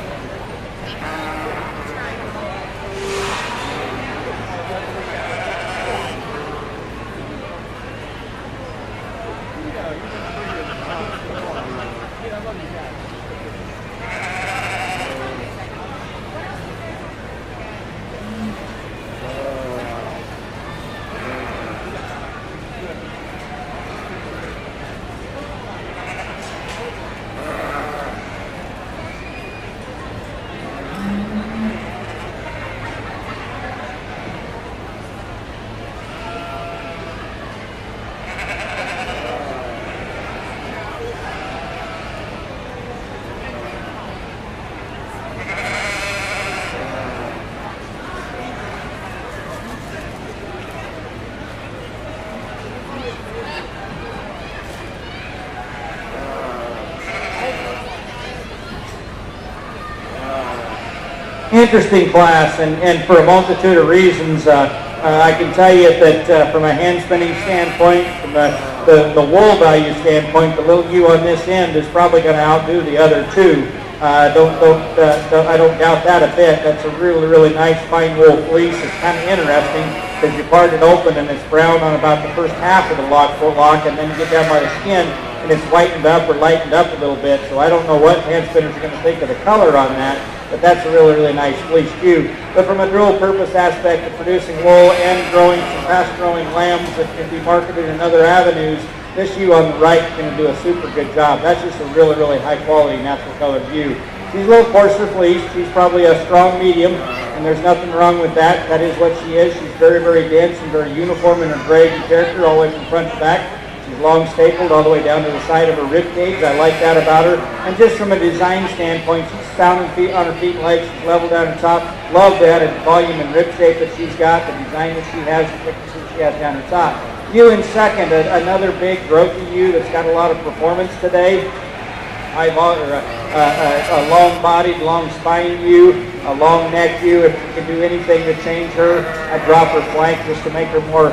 Interesting class, and for a multitude of reasons. I can tell you that from a hand spinning standpoint, from the wool value standpoint, the little U on this end is probably going to outdo the other two. I don't doubt that a bit. That's a really, really nice fine wool fleece. It's kind of interesting because you part it open and it's brown on about the first half of the foot lock, and then you get down by the skin and it's whitened up or lightened up a little bit. So I don't know what hand spinners are going to think of the color on that. But that's a really, really nice fleece cue. But from a dual purpose aspect of producing wool and growing some fast growing lambs that can be marketed in other avenues, this ewe on the right is going to do a super good job. That's just a really, really high quality natural colored ewe. She's a little coarser fleece. She's probably a strong medium, and there's nothing wrong with that. That is what she is. She's very, very dense and very uniform in her grade and character all the way from front to back. She's long stapled all the way down to the side of her rib cage. I like that about her. And just from a design standpoint, she's sound on her feet and legs. She's level down the top. Love the added volume and rib shape that she's got, the design that she has, the thickness that she has down the top. Ewe in second, another big growthy ewe that's got a lot of performance today. A long-bodied, long-spined ewe, a long neck ewe. If you can do anything to change her, I'd drop her flank just to make her more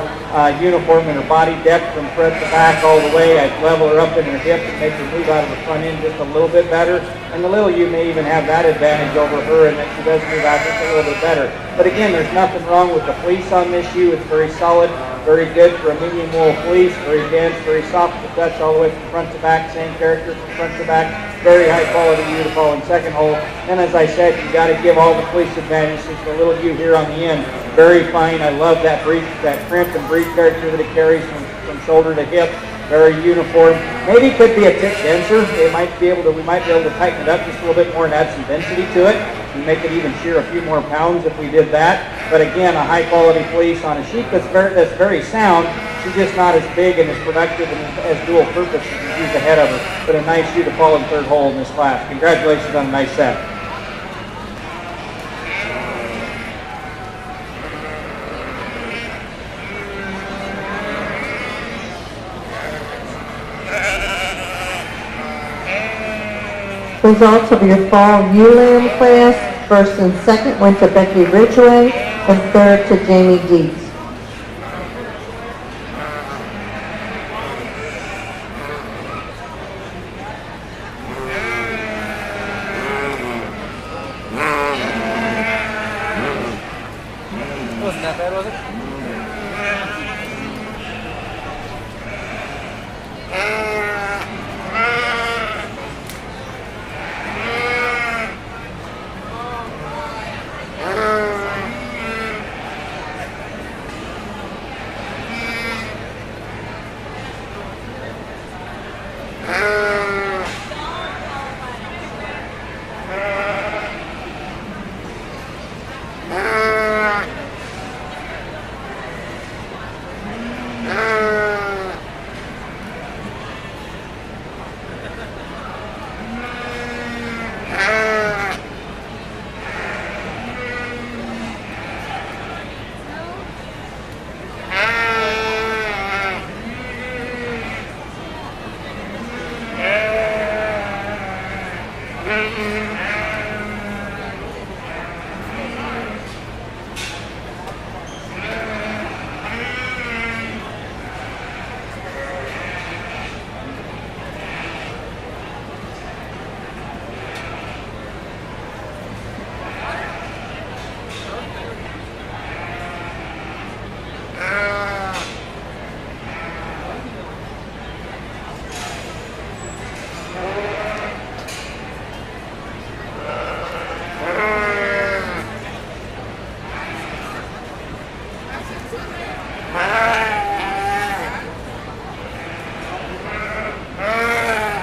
uniform in her body depth from front to back all the way. I'd level her up in her hip and make her move out of the front end just a little bit better. And the little ewe may even have that advantage over her in that she does move out just a little bit better. But again, there's nothing wrong with the fleece on this ewe. It's very solid, very good for a medium wool fleece, very dense, very soft to touch all the way from front to back, same character from front to back. Very high quality ewe to fall in second hole. And as I said, you got to give all the fleece advantage to the little ewe here on the end. Very fine. I love that crimp and breed character that it carries from shoulder to hip. Very uniform. Maybe could be a tick denser. We might be able to tighten it up just a little bit more and add some density to it and make it even shear a few more pounds if we did that. But again, a high quality fleece on a sheep that's very sound. She's just not as big and as productive and as dual purpose as the ewes ahead of her. But a nice ewe to fall in third hole in this class. Congratulations on a nice set. Results of your fall Yearling class, first and second went to Becky Ridgway, and third to Jamie Dietz. Wasn't that bad, was it?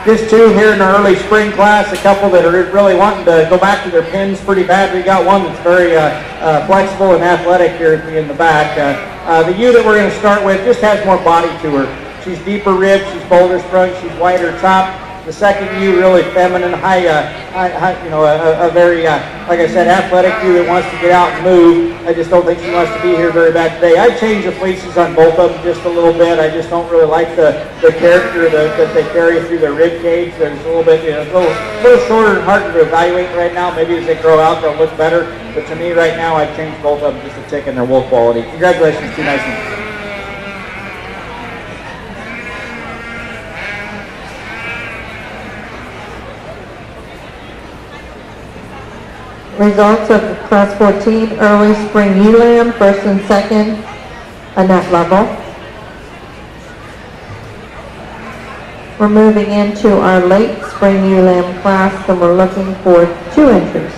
just two here in our early spring class, a couple that are really wanting to go back to their pins pretty bad. We got one that's very flexible and athletic here in the back. The ewe that we're going to start with just has more body to her. She's deeper ribbed, she's boulder sprung, she's wider top. The second ewe really feminine, high, a very, like I said, athletic ewe that wants to get out and move. I just don't think she wants to be here very bad today. I've changed the fleeces on both of them just a little bit. I just don't really like the character that they carry through their rib cage. There's a little bit, a little shorter and harder to evaluate right now. Maybe as they grow out, they'll look better. But to me right now, I've changed both of them just a tick in their wool quality. Congratulations, two nice ones. Results of the Class 14 Early Spring Ewe Lamb, first and second, Annette level. We're moving into our late Spring Ewe Lamb class, and we're looking for 2 entries.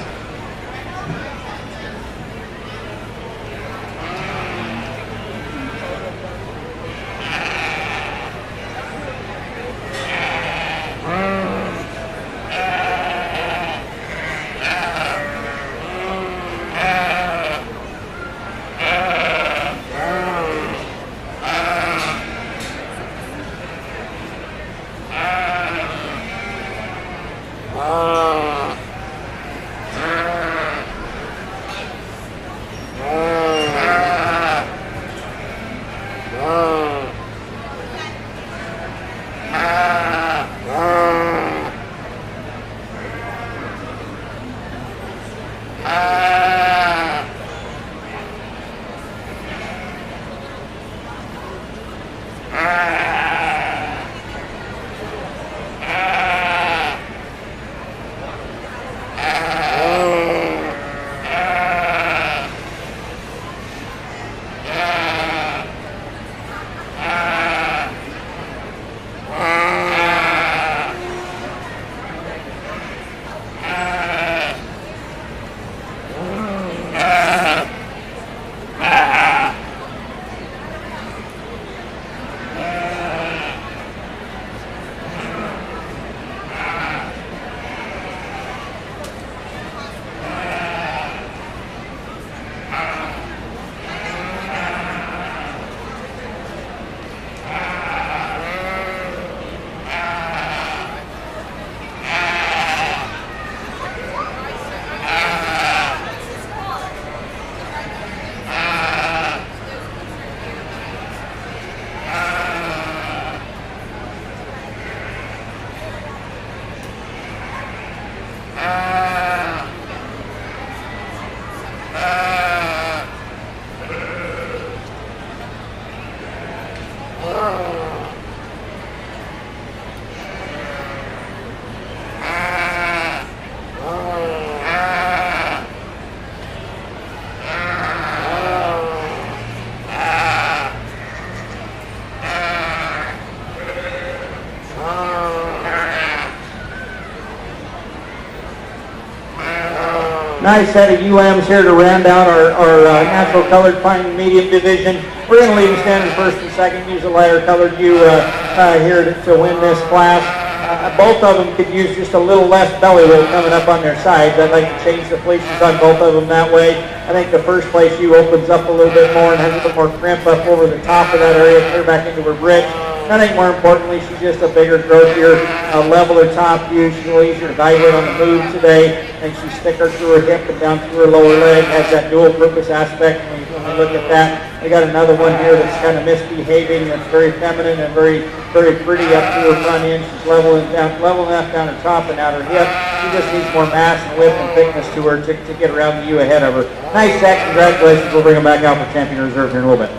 Nice set of ewe lambs here to round out our natural colored fine medium division. We're going to leave them standing first and second. Use a lighter colored ewe here to win this class. Both of them could use just a little less belly roll coming up on their sides. I'd like to change the fleeces on both of them that way. I think the first place ewe opens up a little bit more and has a little more crimp up over the top of that area, clear back into her bridge. I think more importantly, she's just a bigger, growthier, leveler top ewe. She's a little easier to evaluate on the move today. I think she's thicker through her hip and down through her lower leg. Has that dual purpose aspect when we look at that. We got another one here that's kind of misbehaving. That's very feminine and very, very pretty up to her front end. She's level enough down her top and out her hip. She just needs more mass and width and thickness to her to get around the ewe ahead of her. Nice set. Congratulations. We'll bring them back out for champion reserve here in a little bit.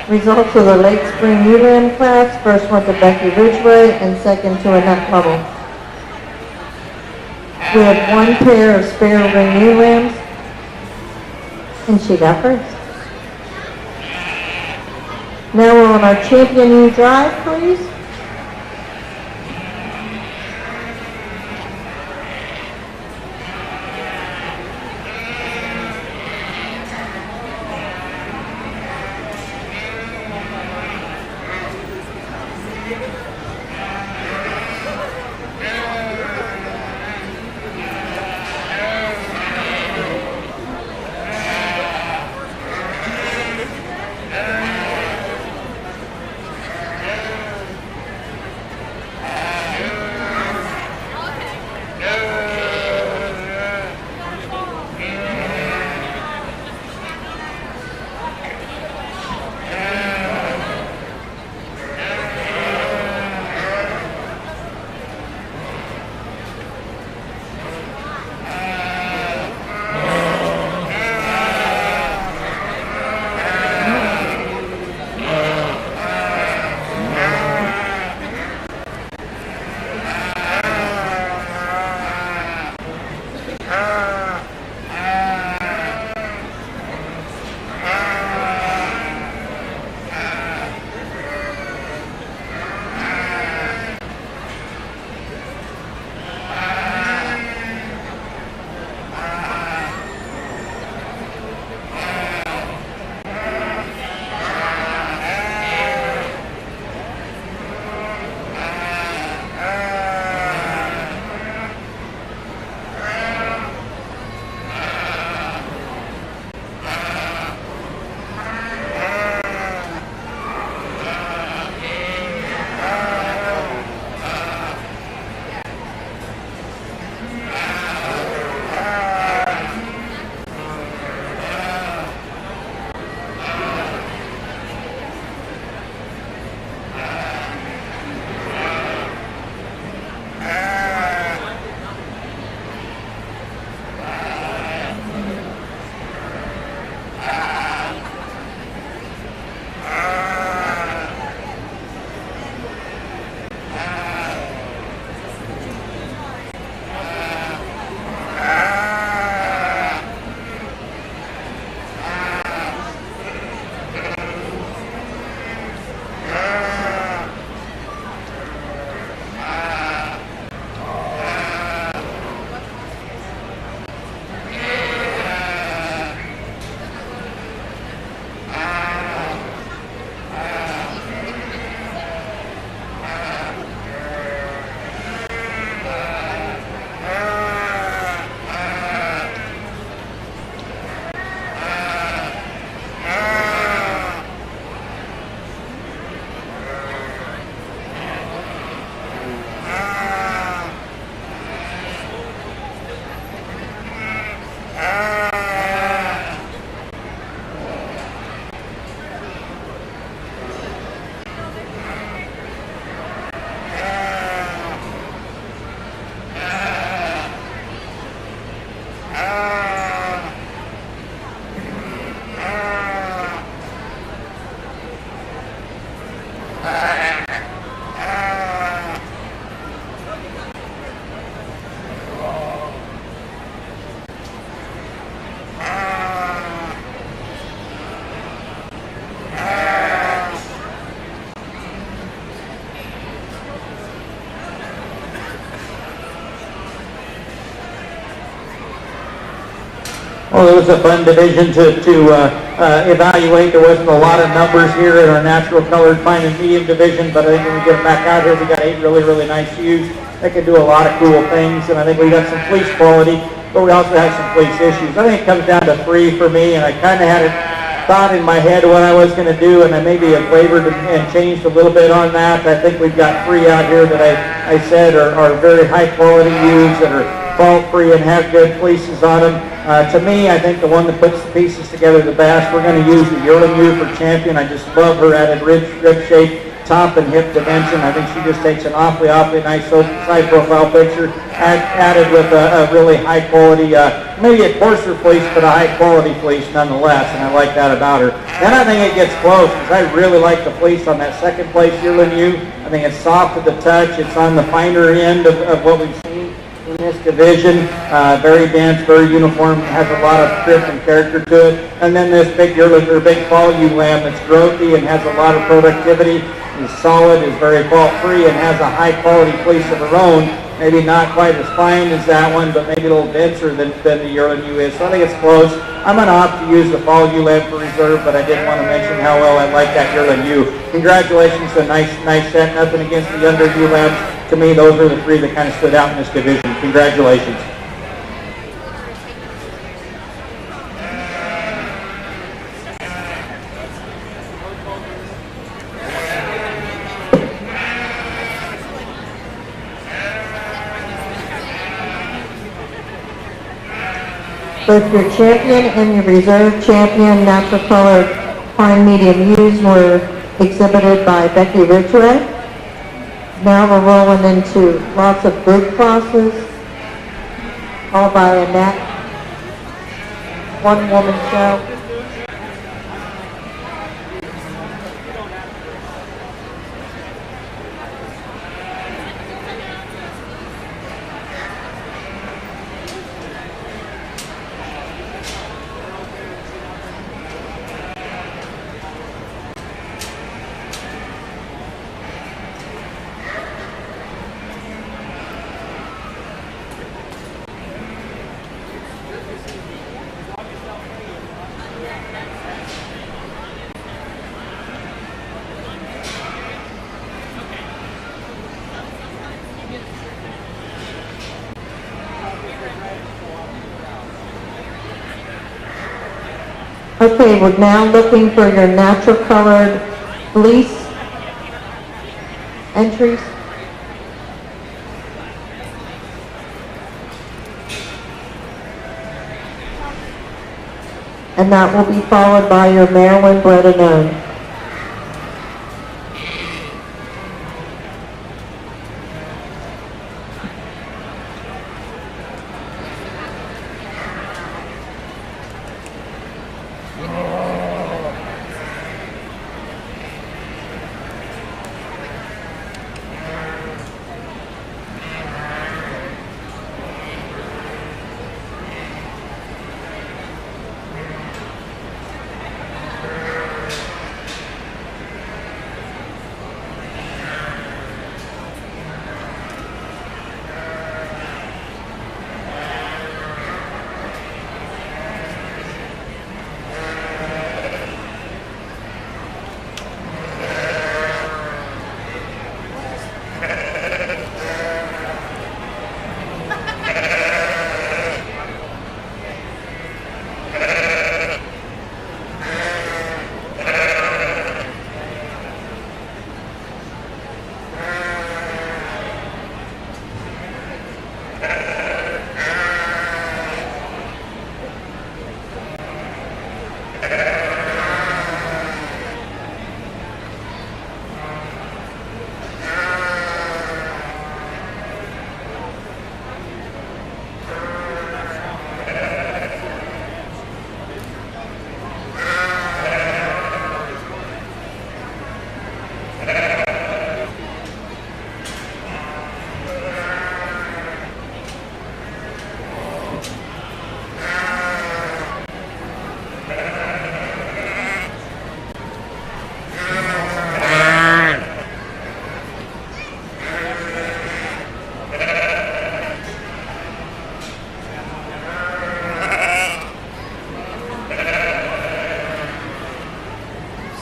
Results of the late spring ewe lamb class, first one to Becky Ridgway and second to Annette Lovell. We have one pair of spare ring ewe lambs, and she got first. Now we're on our champion U drive, please. Well, it was a fun division to evaluate. There wasn't a lot of numbers here in our natural colored fine and medium division, but I think when we get them back out here, we got 8 really, really nice ewes that can do a lot of cool things. And I think we got some fleece quality, but we also have some fleece issues. I think it comes down to 3 for me, and I kind of had it thought in my head what I was going to do, and I maybe have wavered and changed a little bit on that. I think we've got 3 out here that I said are very high quality ewes that are fault free and have good fleeces on them. To me, I think the one that puts the pieces together the best, we're going to use the Yearling ewe for champion. I just love her added rib shape, top and hip dimension. I think she just takes an awfully nice side profile picture, added with a really high quality, maybe a coarser fleece, but a high quality fleece nonetheless, and I like that about her. Then I think it gets close, because I really like the fleece on that second place Yearling ewe. I think it's soft to the touch. It's on the finer end of what we've seen in this division. Very dense, very uniform, has a lot of grip and character to it. And then this big yearling or big fall ewe lamb that's growthy and has a lot of productivity, is solid, is very fault-free, and has a high-quality fleece of her own. Maybe not quite as fine as that one, but maybe a little denser than the yearling ewe is. So I think it's close. I'm going to opt to use the fall ewe lamb for reserve, but I did want to mention how well I like that yearling ewe. Congratulations, a nice set. Nothing against the younger ewe lambs. To me, those are the three that kind of stood out in this division. Congratulations. Both your champion and your reserve champion natural colored fine medium ewes were exhibited by Becky Ridgway. Now we're rolling into lots of big crosses, all by Annette. One woman show. Okay, we're now looking for your natural colored fleece entries. And that will be followed by your Maryland bred and owned.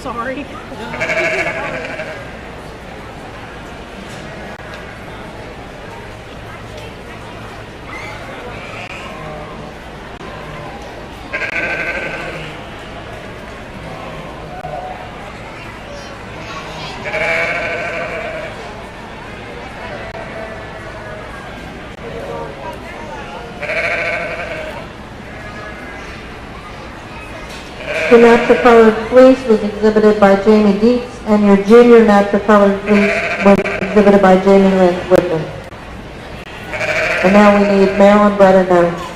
Sorry. Your natural colored fleece was exhibited by Jamie Dietz, and your junior natural colored fleece was exhibited by Jamie Lynn Whitman. And now we need Maryland bred and owned.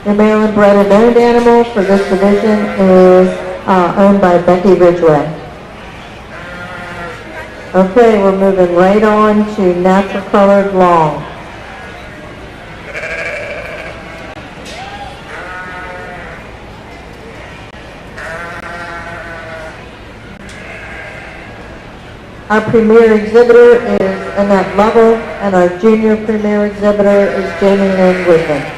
The Maryland bred and owned animal for this division is owned by Becky Ridgway. Okay, we're moving right on to natural colored long. Our premier exhibitor is Annette Lovell, and our junior premier exhibitor is Jamie Lynn Woodman.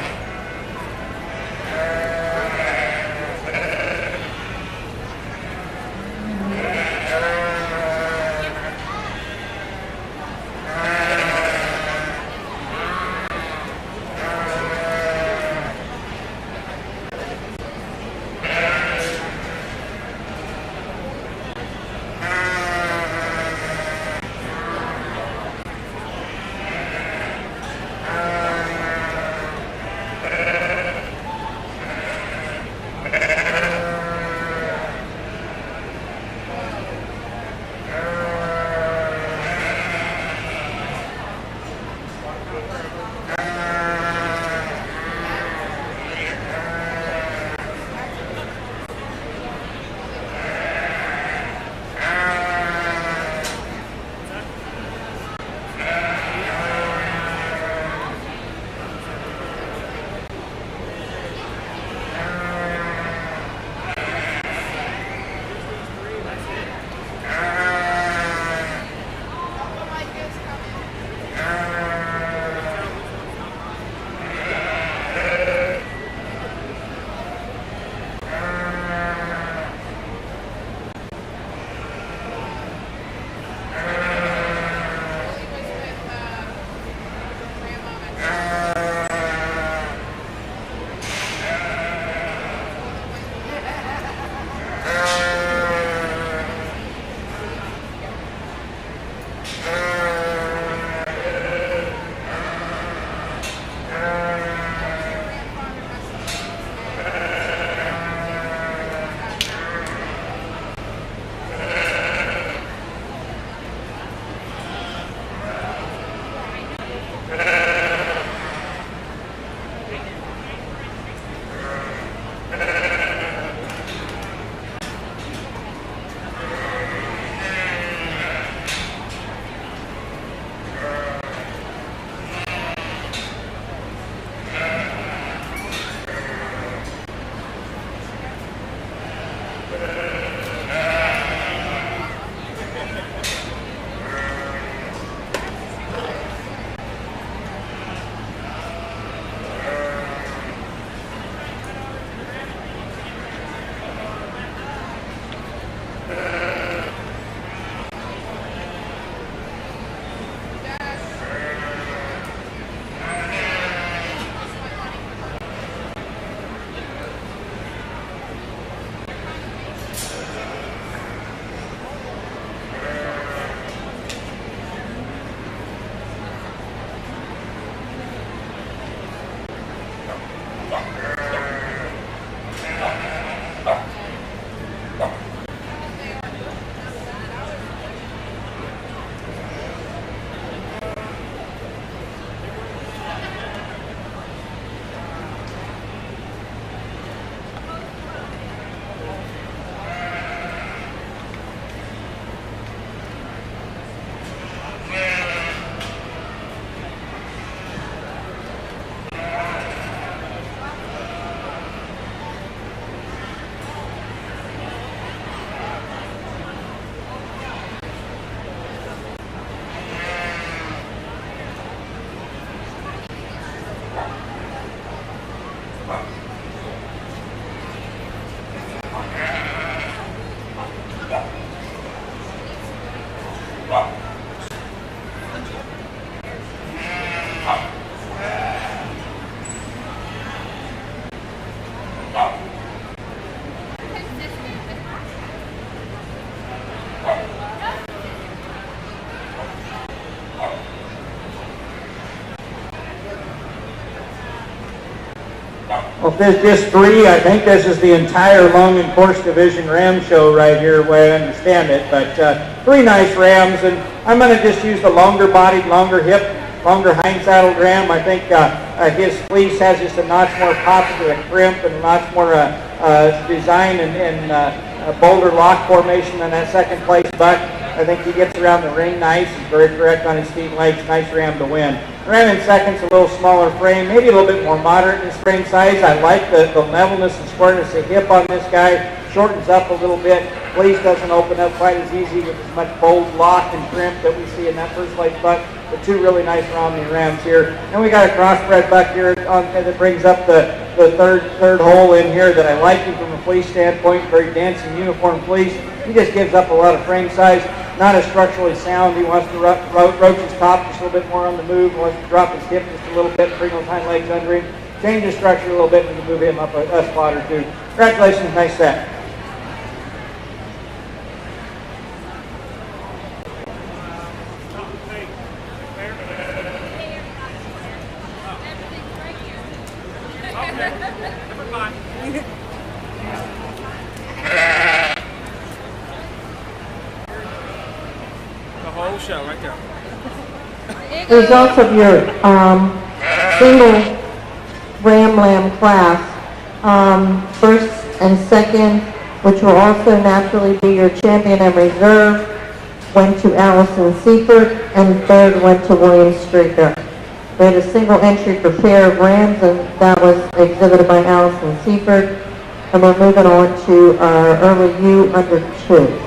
Well, if there's just three, I think this is the entire long and coarse division ram show right here, the way I understand it. But three nice rams, and I'm going to just use the longer bodied, longer hip longer hind saddled ram. I think his fleece has just a notch more pop to the crimp and a notch more design and bolder lock formation than that second place buck. I think he gets around the ring nice. He's very correct on his feet and legs. Nice ram to win. Ram in second's a little smaller frame, maybe a little bit more moderate in his frame size. I like the levelness and squareness of hip on this guy. Shortens up a little bit. Fleece doesn't open up quite as easy with as much bold lock and crimp that we see in that first place buck. The two really nice Romney rams here. And we got a crossbred buck here that brings up the third hole in here that I like him from a fleece standpoint. Very dense and uniform fleece. He just gives up a lot of frame size. Not as structurally sound. He wants to roach his top just a little bit more on the move. Wants to drop his hip just a little bit, bring those hind legs under him. Change his structure a little bit and move him up a spot or two. Congratulations, nice set. Show right there. Results of your single ram lamb class. First and second, which will also naturally be your champion and reserve, went to Allison Seifert, and third went to William Streeter. We had a single entry for pair of rams, and that was exhibited by Allison Seifert. And we're moving on to our early U under 2.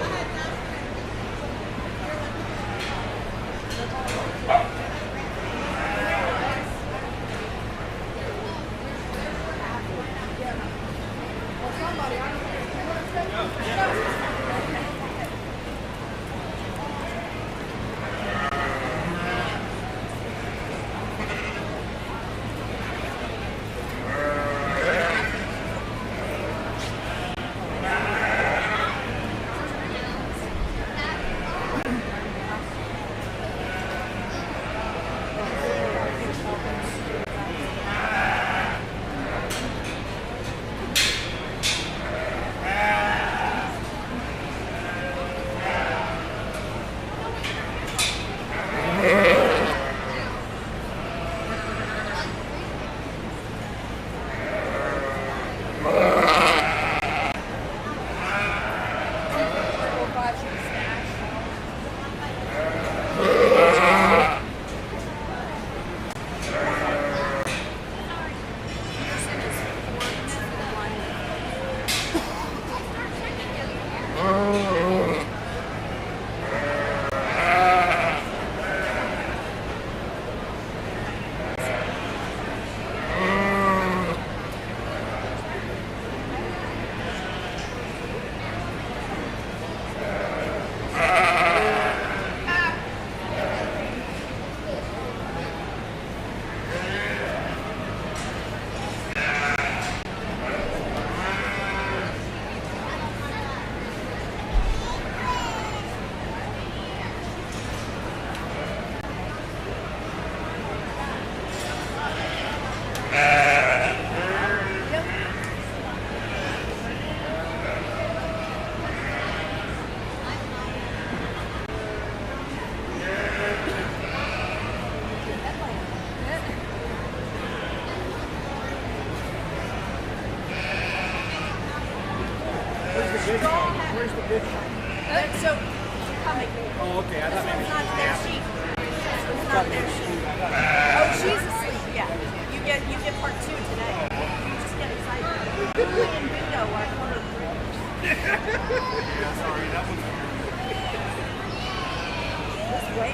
Where's the bid? So, coming. Oh, okay. I thought maybe It's not their sheet. It's not their sheet. Oh, she's asleep. Yeah. You get part 2 today. You just get excited. Lily and Bingo are one of the Yeah, sorry. That one's This way.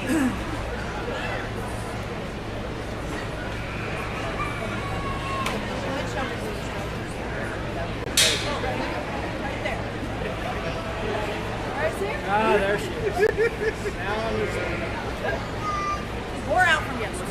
Ah, there she is. Now I'm listening. Wore out from yesterday.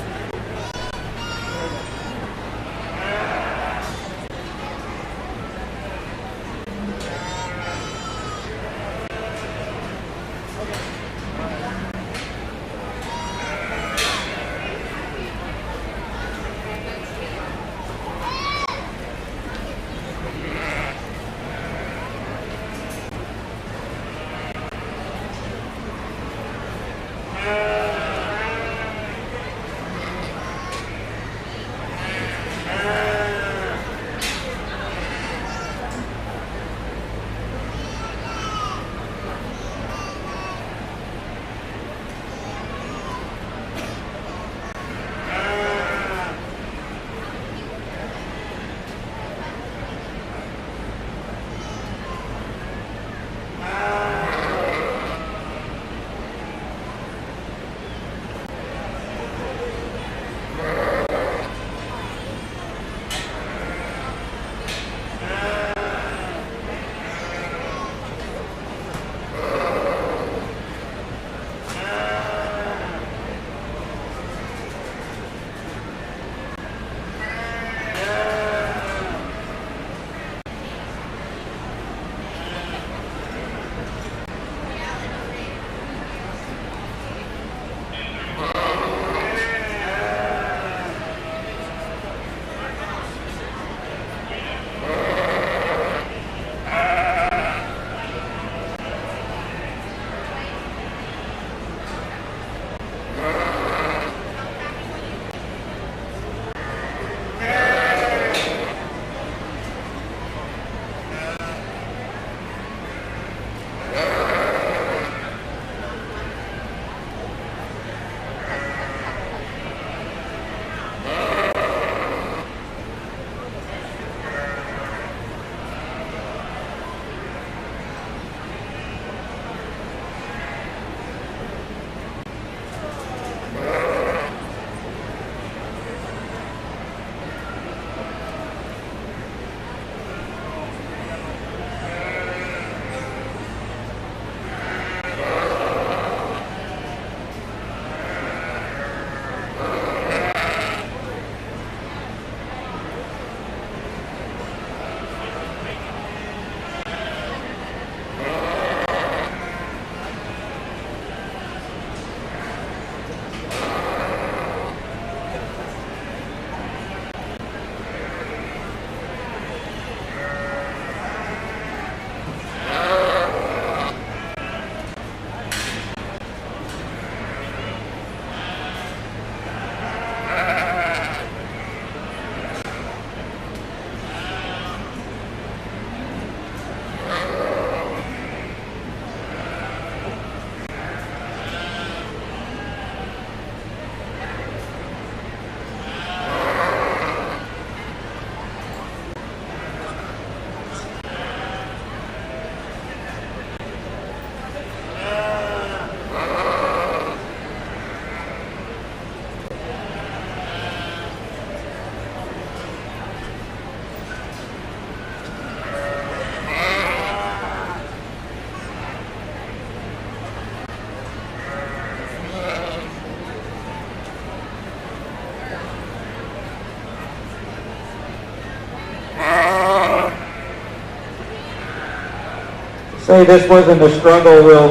say this wasn't a struggle will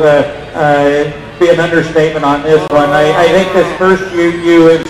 be an understatement on this one. I think this first ewe is,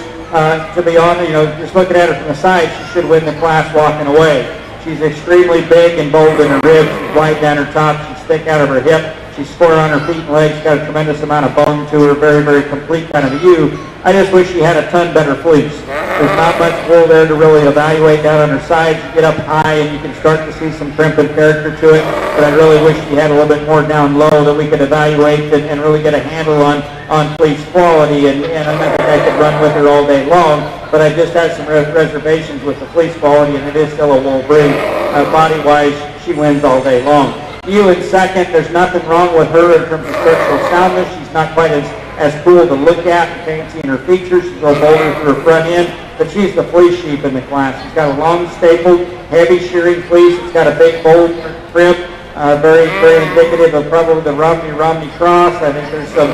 to be honest, just looking at her from the side, she should win the class walking away. She's extremely big and bold in her ribs. She's wide down her top. She's thick out of her hip. She's square on her feet and legs. Got a tremendous amount of bone to her. Very, very complete kind of a ewe. I just wish she had a ton better fleece. There's not much wool there to really evaluate down on her sides. You get up high and you can start to see some crimp and character to it. But I really wish she had a little bit more down low that we could evaluate and really get a handle on fleece quality. And I don't think I could run with her all day long. But I just had some reservations with the fleece quality, and it is still a wool breed. Body-wise, she wins all day long. Ewe in second, there's nothing wrong with her in terms of structural soundness. She's not quite as cool to look at and fancy in her features. She's a little bolder through her front end, but she's the fleece sheep in the class. She's got a long stapled, heavy shearing fleece. It's got a big, bold crimp. Very, very indicative of probably the Romney cross. I think there's some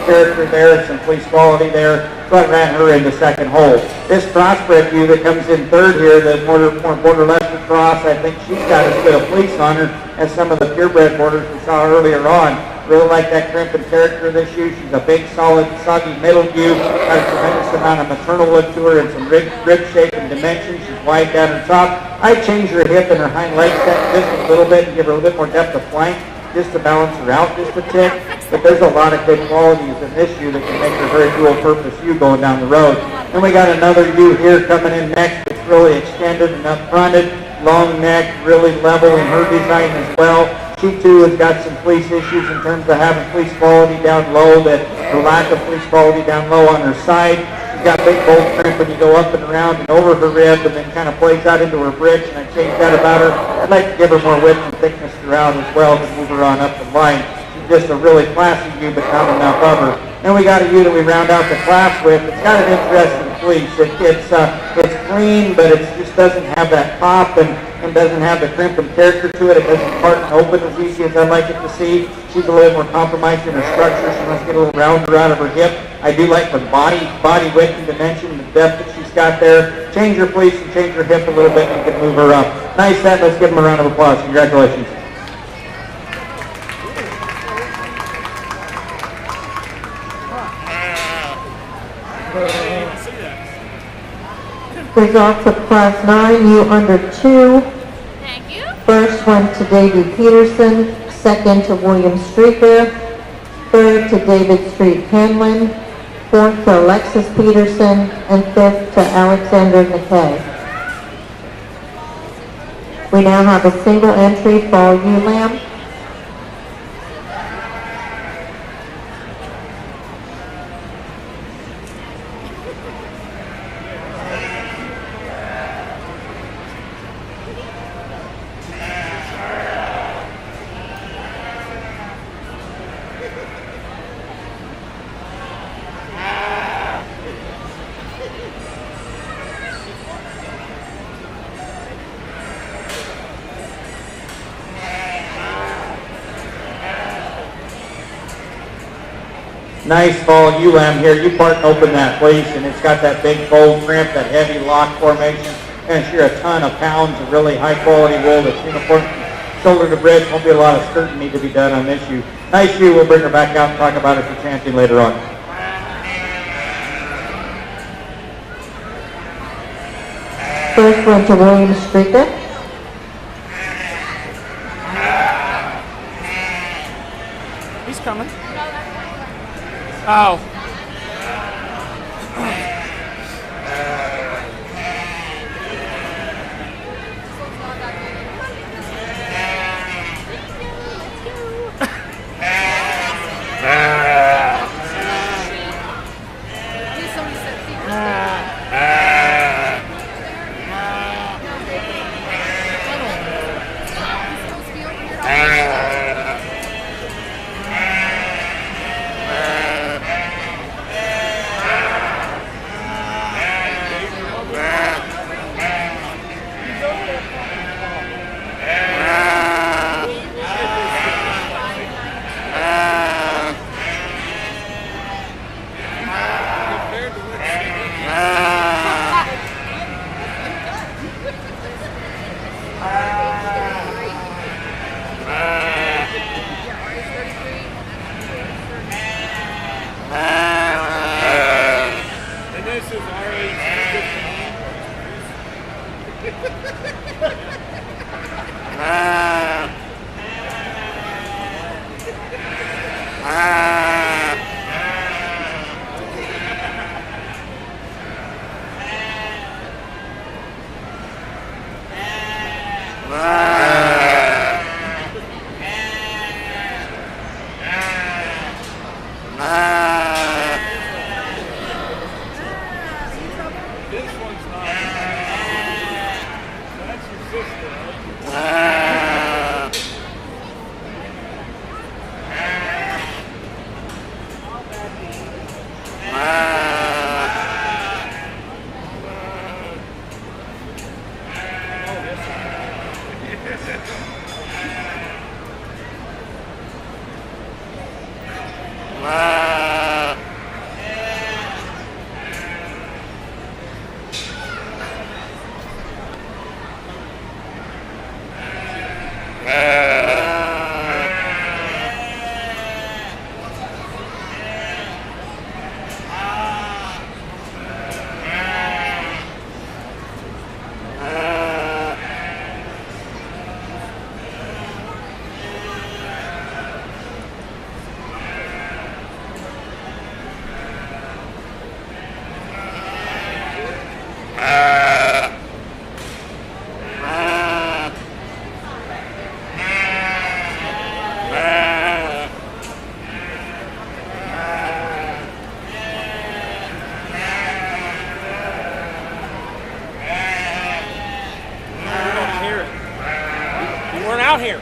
character there, some fleece quality there. So I ran her in the second hole. This crossbred ewe that comes in third here, the more border Leicester cross, I think she's got as good a fleece on her as some of the purebred borders we saw earlier on. Really like that crimp and character of this ewe. She's a big, solid, soggy middle ewe. Got a tremendous amount of maternal look to her and some rib shape and dimension. She's wide down her top. I changed her hip and her hind leg set just a little bit and give her a little bit more depth of flank just to balance her out just a tick. But there's a lot of good qualities in this ewe that can make her a very dual-purpose ewe going down the road. Then we got another ewe here coming in next. It's really extended and up-fronted, long neck, really level in her design as well. She too has got some fleece issues in terms of having fleece quality down low, that the lack of fleece quality down low on her side. She's got big bold crimp when you go up and around and over her rib and then kind of plays out into her bridge, and I changed that about her. I'd like to give her more width and thickness throughout as well to move her on up the line. She's just a really classy ewe, but not enough of her. Then we got a ewe that we round out the class with. It's got an interesting fleece. It's clean, but it just doesn't have that pop and doesn't have the crimp and character to it. It doesn't part and open as easy as I'd like it to see. She's a little more compromised in her structure. She wants to get a little rounder out of her hip. I do like her body width and dimension, the depth that she's got there. Change her fleece and change her hip a little bit and you can move her up. Nice set. Let's give them a round of applause. Congratulations. Results of Class 9, ewe under 2. Thank you. First went to David Peterson, second to William Streeter, third to David Street Hanlon, fourth to Alexis Peterson, and fifth to Alexander McKay. We now have a single entry for ewe lamb. Nice fall ewe lamb here. You part and open that fleece, and it's got that big bold crimp, that heavy lock formation. And shear a ton of pounds of really high quality wool that's uniform shoulder to bridge. Won't be a lot of skirting need to be done on this ewe. Nice ewe. We'll bring her back out and talk about her for champion later on. First went to William Streeter. He's coming. Oh. Out here.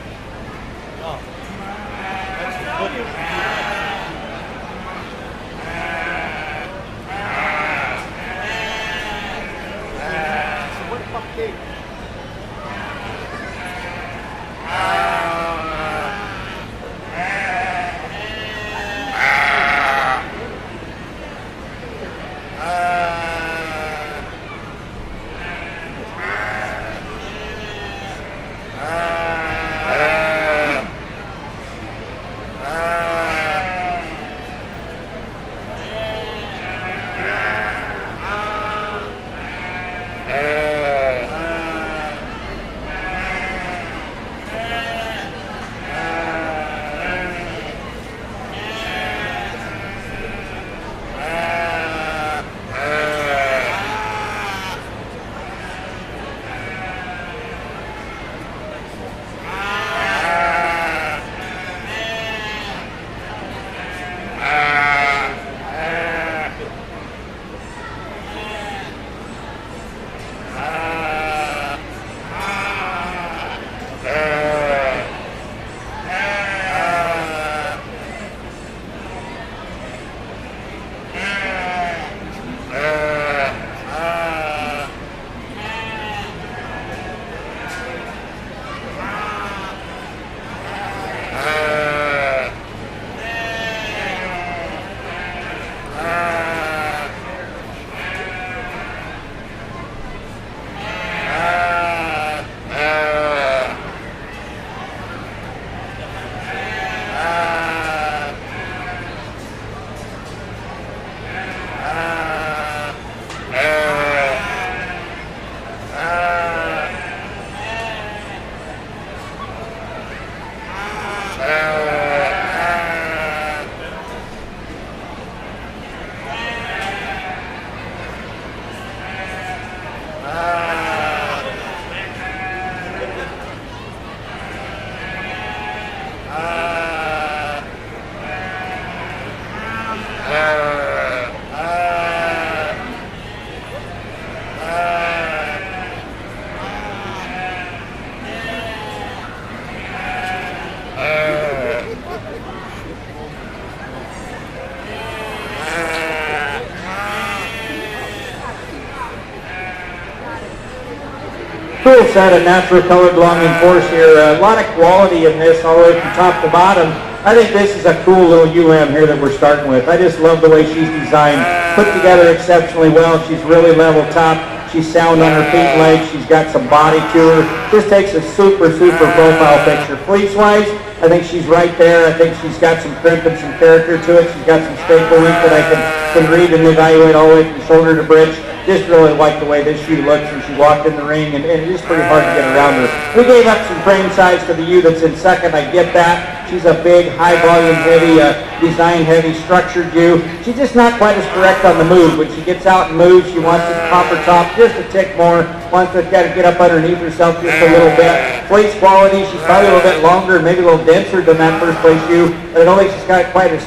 Cool set of natural colored longing force here. A lot of quality in this all the way from top to bottom. I think this is a cool little UM here that we're starting with. I just love the way she's designed, put together exceptionally well. She's really level top. She's sound on her feet and legs. She's got some body to her. This takes a super profile picture. Fleece-wise, I think she's right there. I think she's got some crimp and some character to it. She's got some staple length that I can read and evaluate all the way from shoulder to bridge. Just really like the way this shoe looks when she walked in the ring, and it's just pretty hard to get around her. We gave up some frame size for the U that's in second. I get that. She's a big, high-volume, heavy, design-heavy, structured U. She's just not quite as correct on the move. When she gets out and moves, she wants to pop her top just a tick more. Wants to got to get up underneath herself just a little bit. Fleece quality, she's probably a little bit longer, maybe a little denser than that first place U. But I don't think she's got quite as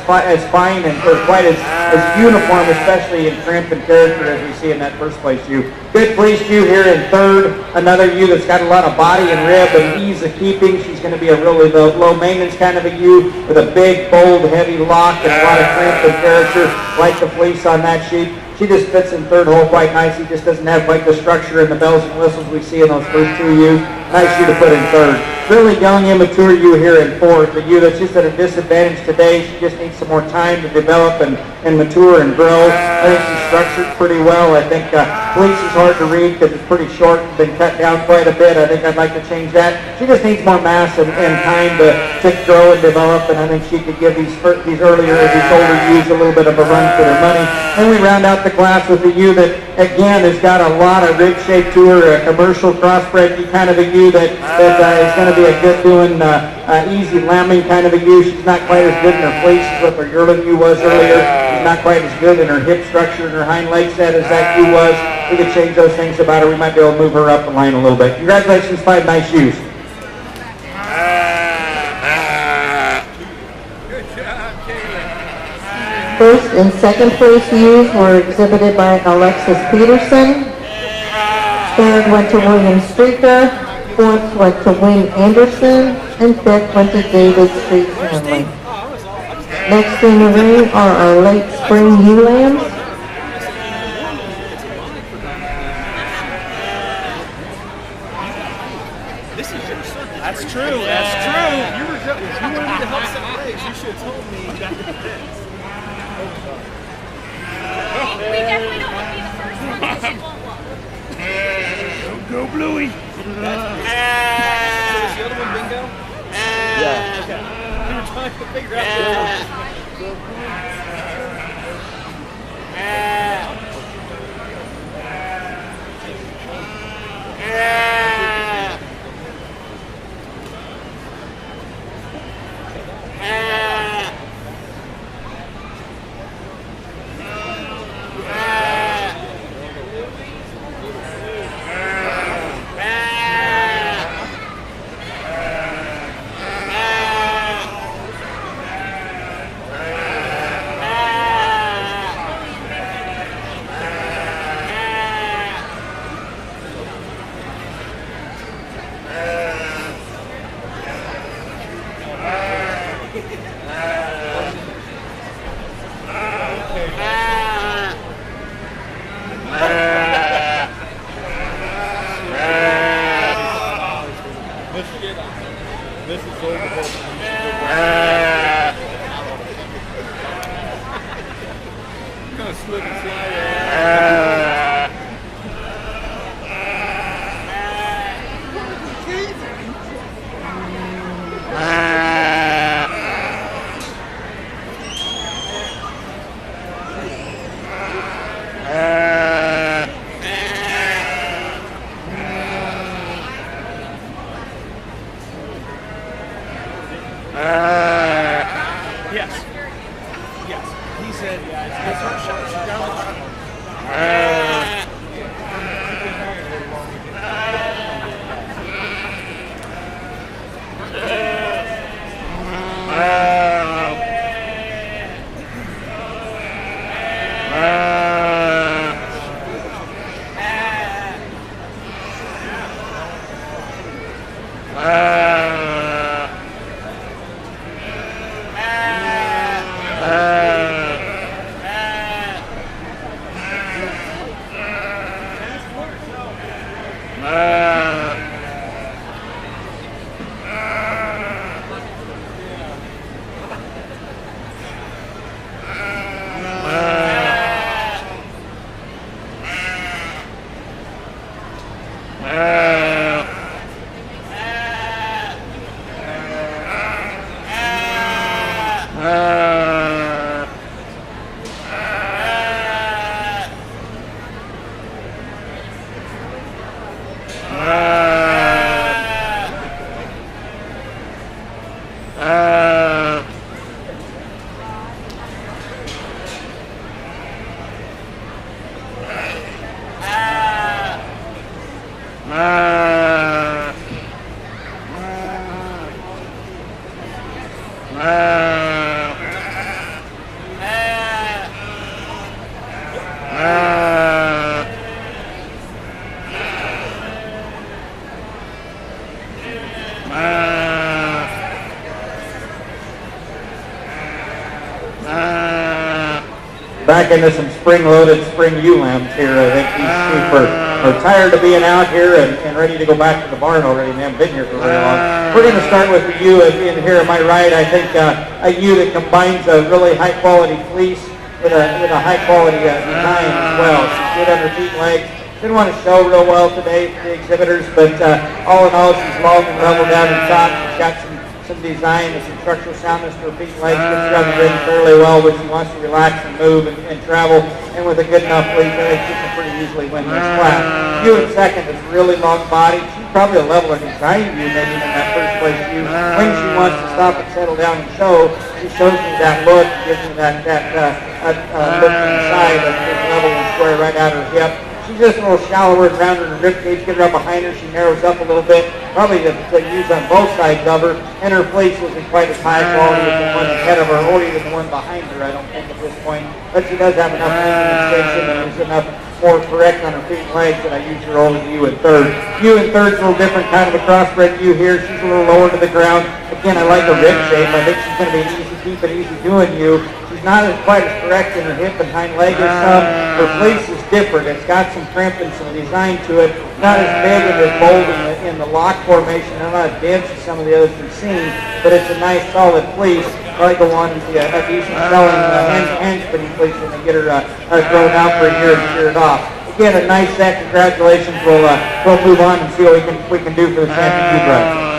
fine and or quite as uniform, especially in crimp and character as we see in that first place U. Good fleece U here in third. Another U that's got a lot of body and rib and ease of keeping. She's going to be a really low maintenance kind of a U with a big, bold, heavy lock and a lot of crimp and character like the fleece on that sheep. She just fits in third hole quite nicely. Just doesn't have quite the structure and the bells and whistles we see in those first two ewes. Nice ewe to put in third. Really young, immature ewe here in fourth. The ewe that's just at a disadvantage today. She just needs some more time to develop and mature and grow. I think she's structured pretty well. I think Fleece is hard to read because it's pretty short and been cut down quite a bit. I think I'd like to change that. She just needs more mass and time to grow and develop, and I think she could give these older ewes a little bit of a run for their money. And we round out the class with a ewe that, again, has got a lot of rib shape to her, a commercial crossbred kind of a ewe that is going to be a good doing, easy lambing kind of a ewe. She's not quite as good in her fleece as what her yearling ewe was earlier. She's not quite as good in her hip structure and her hind leg set as that ewe was. We could change those things about her. We might be able to move her up the line a little bit. Congratulations, 5 nice ewes. First and second place ewes were exhibited by Alexis Peterson. Third went to William Streeter. Fourth went to Wayne Anderson. And fifth went to David Street Hanley. Next in the ring are our late spring ewe lambs. That's true. That's true. You wanted me to help set legs. You should have told me back in the day. We definitely don't want to be the first one because she won't look. Go Bluey. So was the other one bingo? Yeah. Okay. We were trying to figure out This is over. I'm gonna slip and slide. Yes. Yes. He said, it's her shot. She's down the back into some spring-loaded spring ewe lambs here. I think these sheep are tired of being out here and ready to go back to the barn already. They haven't been here for very long. We're going to start with the ewe in here on my right. I think a ewe that combines a really high-quality fleece with a high-quality design as well. She's good on her feet and legs. Didn't want to show real well today for the exhibitors, but all in all, she's long and level down in top. She's got some design and some structural soundness to her feet and legs. Gets her on the ring fairly well, but she wants to relax and move and travel. And with a good enough fleece, I think she can pretty easily win this class. Ewe in second is really long body. She's probably a leveler design ewe maybe in that first place ewe. When she wants to stop and settle down and show, she shows me that look, gives me that look inside of this level and square right out her hip. She's just a little shallower around her rib cage. Get her up behind her, she narrows up a little bit, probably to use on both sides of her. And her fleece isn't quite as high quality as the one ahead of her, or even the one behind her, I don't think at this point. But she does have enough extension and there's enough more correct on her feet and legs that I use her over the ewe in third. Ewe in third's a little different, kind of a crossbred ewe here. She's a little lower to the ground. Again, I like her rib shape. I think she's going to be an easy keep and easy doing ewe. She's not quite as correct in her hip and hind leg as some. Her fleece is different. It's got some crimp and some design to it. Not as big and as bold in the lock formation. Not as dense as some of the others we've seen, but it's a nice solid fleece. Probably go on to be a decent selling hand spinning fleece when they get her thrown out for a year and shear it off. Again, a nice set. Congratulations. We'll move on and see what we can do for the championship drive.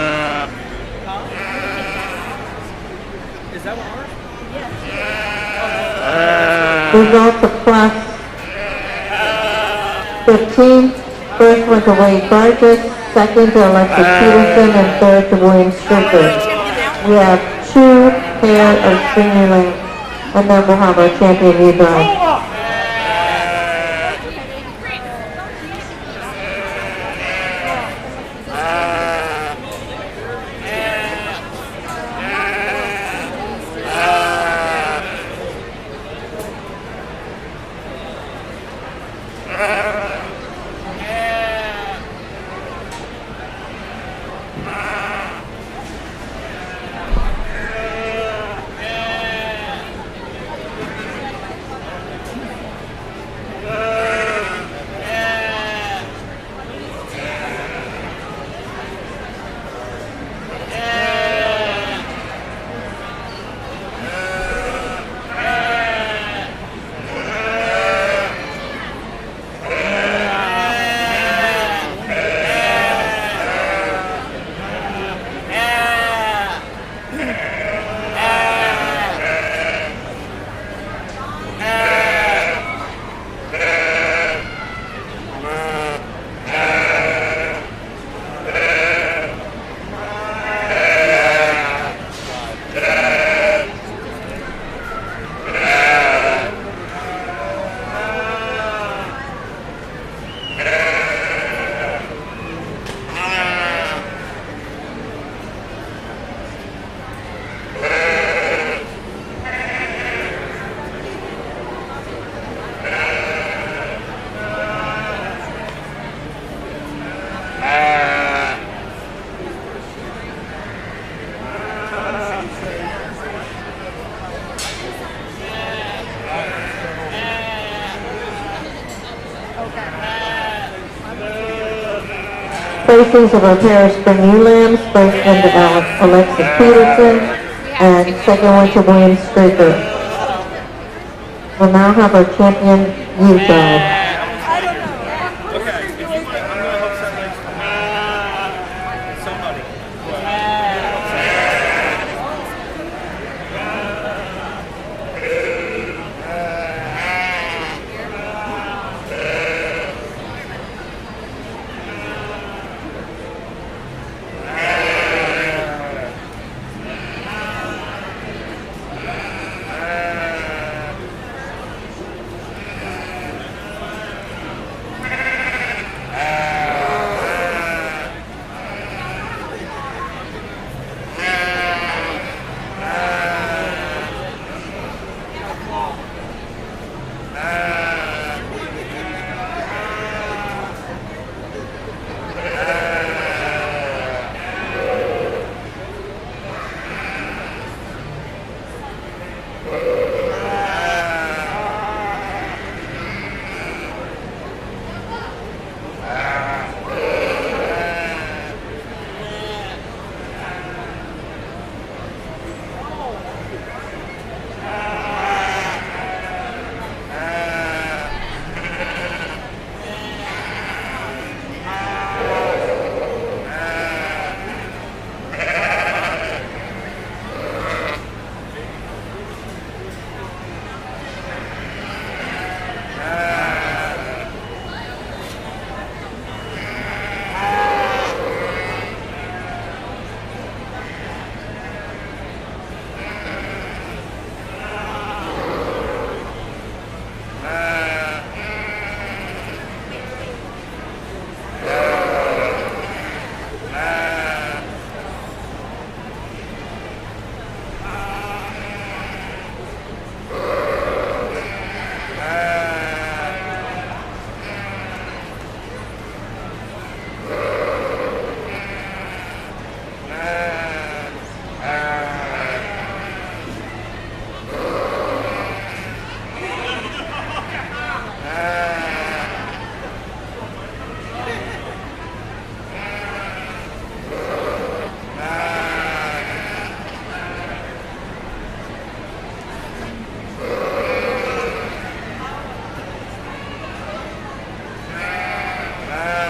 Results of class 15. First went to Wayne Burgess, second to Alexis Peterson, and third to William Stricker. We have 2 pair of spring yearlings, and then we'll have our champion ewe drive. Placings of our pair of spring ewe lambs. First one to Alexis Peterson, and second one to William Stricker. We'll now have our champion ewe drive.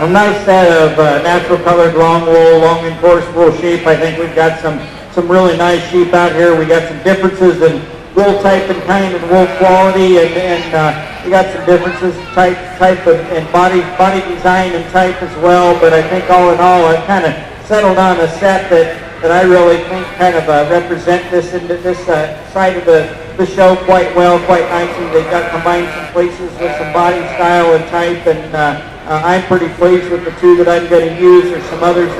a nice set of natural colored long wool, long enforceable sheep. I think we've got some really nice sheep out here. We got some differences in wool type and kind and wool quality, and we got some differences in type and body design and type as well. But I think all in all, I've kind of settled on a set that I really think kind of represent this side of the show quite well, quite nicely. They've got combined some Fleeces with some body style and type, and I'm pretty pleased with the two that I'm going to use. There's some others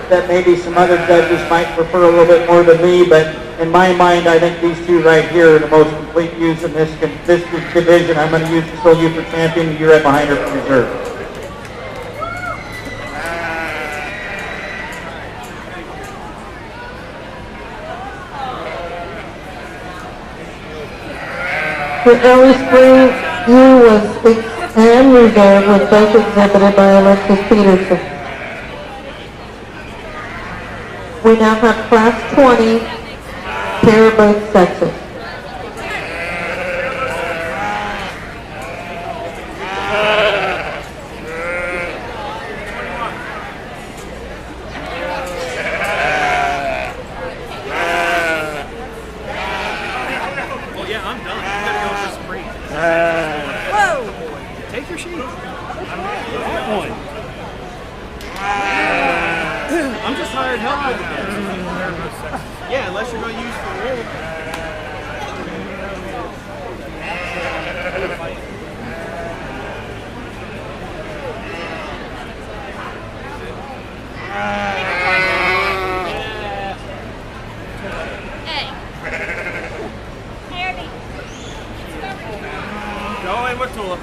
that maybe some other judges might prefer a little bit more than me, but in my mind, I think these two right here are the most complete use in this division. I'm going to use the Soul for Champion, and you're right behind her for reserve. The early spring U was 6 and reserve was both exhibited by Alexis Peterson. We now have Class 20, pair of both sexes. Well, yeah, I'm done. You gotta go with this free. Whoa! Take your sheet. That one. I'm just hired help with it. Yeah, unless you're going to use the wool. Go in with Tulip.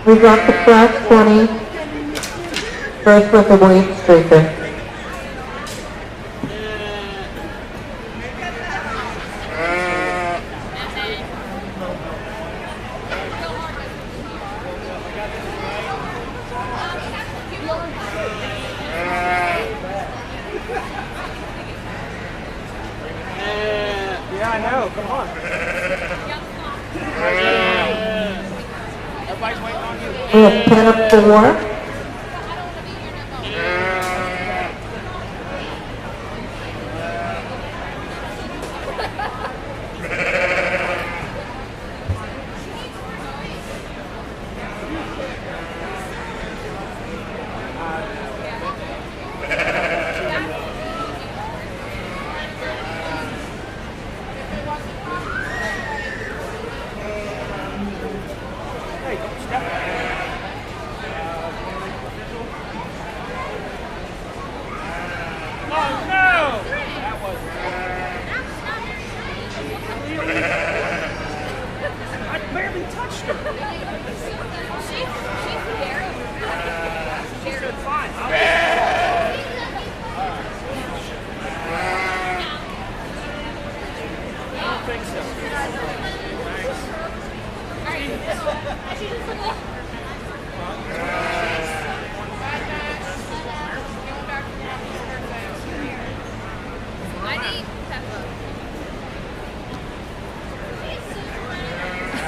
We got the Class 20, first with the Williams Streaker. Yeah, I know. Come on. Everybody's waiting on you. We have 10 up to war.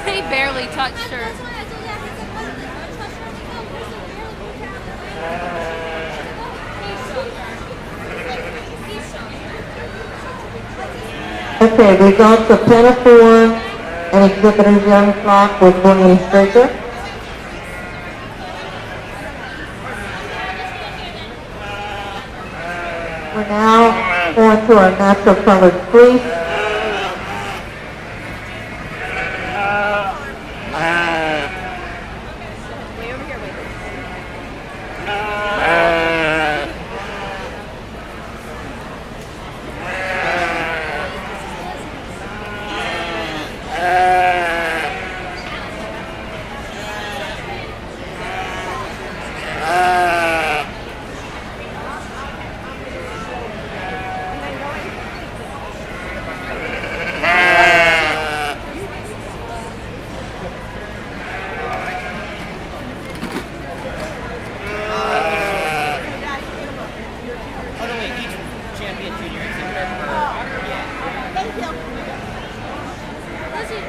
He barely touched her. Okay, results of 10 of 4 and Exhibitor's Young Flock with William Straker. We're now going to our natural colored fleece. Thank you. Lizzie.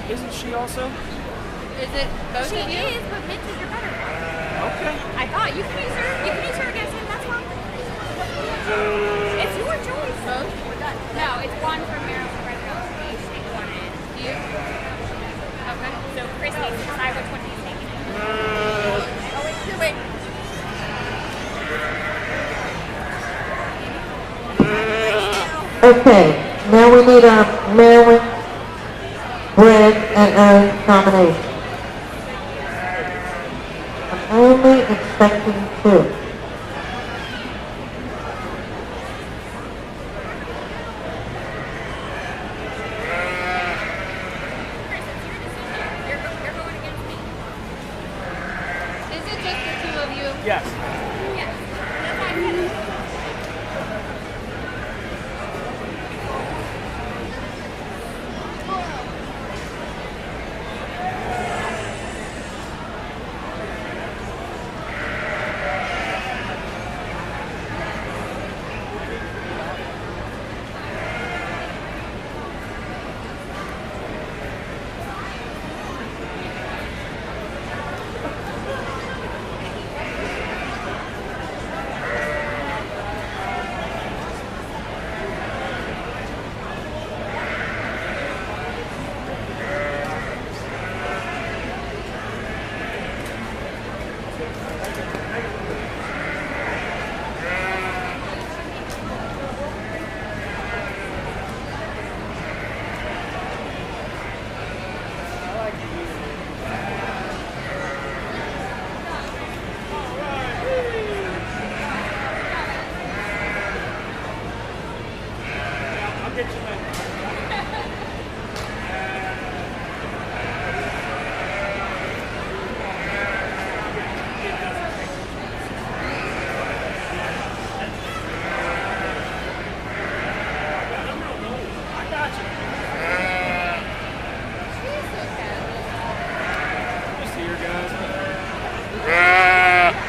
Isn't she also? Is it both of you? She is, but Mint is your better one. Okay. I thought you can use her. You can use her against him. That's fine. It's your choice. Both? We're done. No, it's one for Maryland President. Take one in. You? Okay. So Chris needs to decide which one he's taking. Oh wait, wait. Okay, now we need a Maryland bread and combination. I'm only expecting 2. Is it just the 2 of you? Yes. Yes. That's why I said it.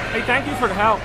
Hey, thank you for the help.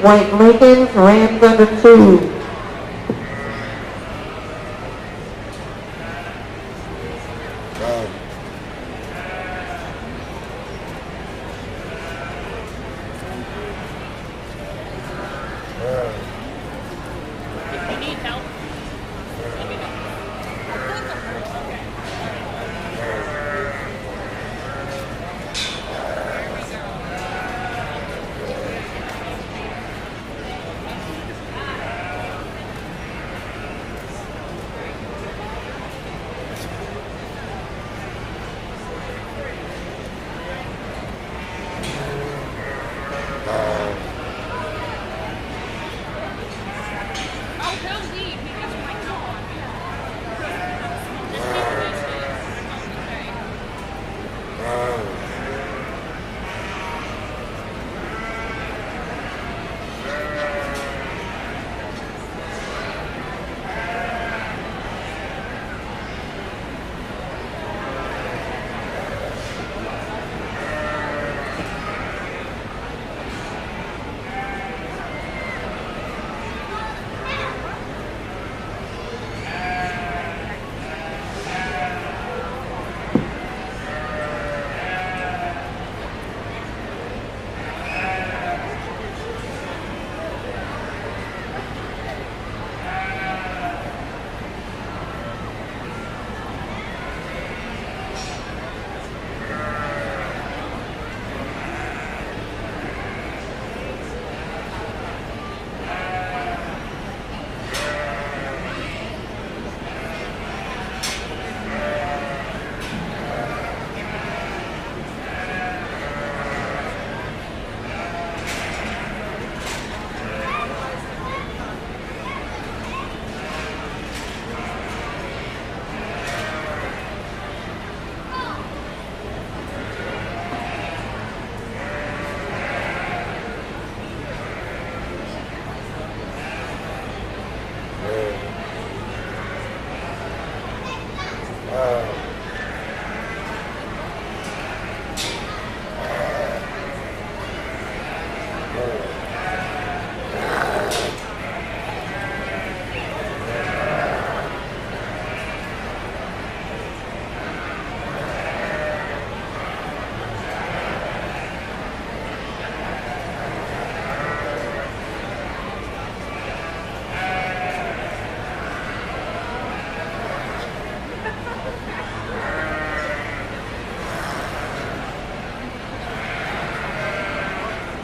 White Lincolns, Rams under 2. If you need help, let me know. Oh, he'll leave because of my dog. Just take this shit.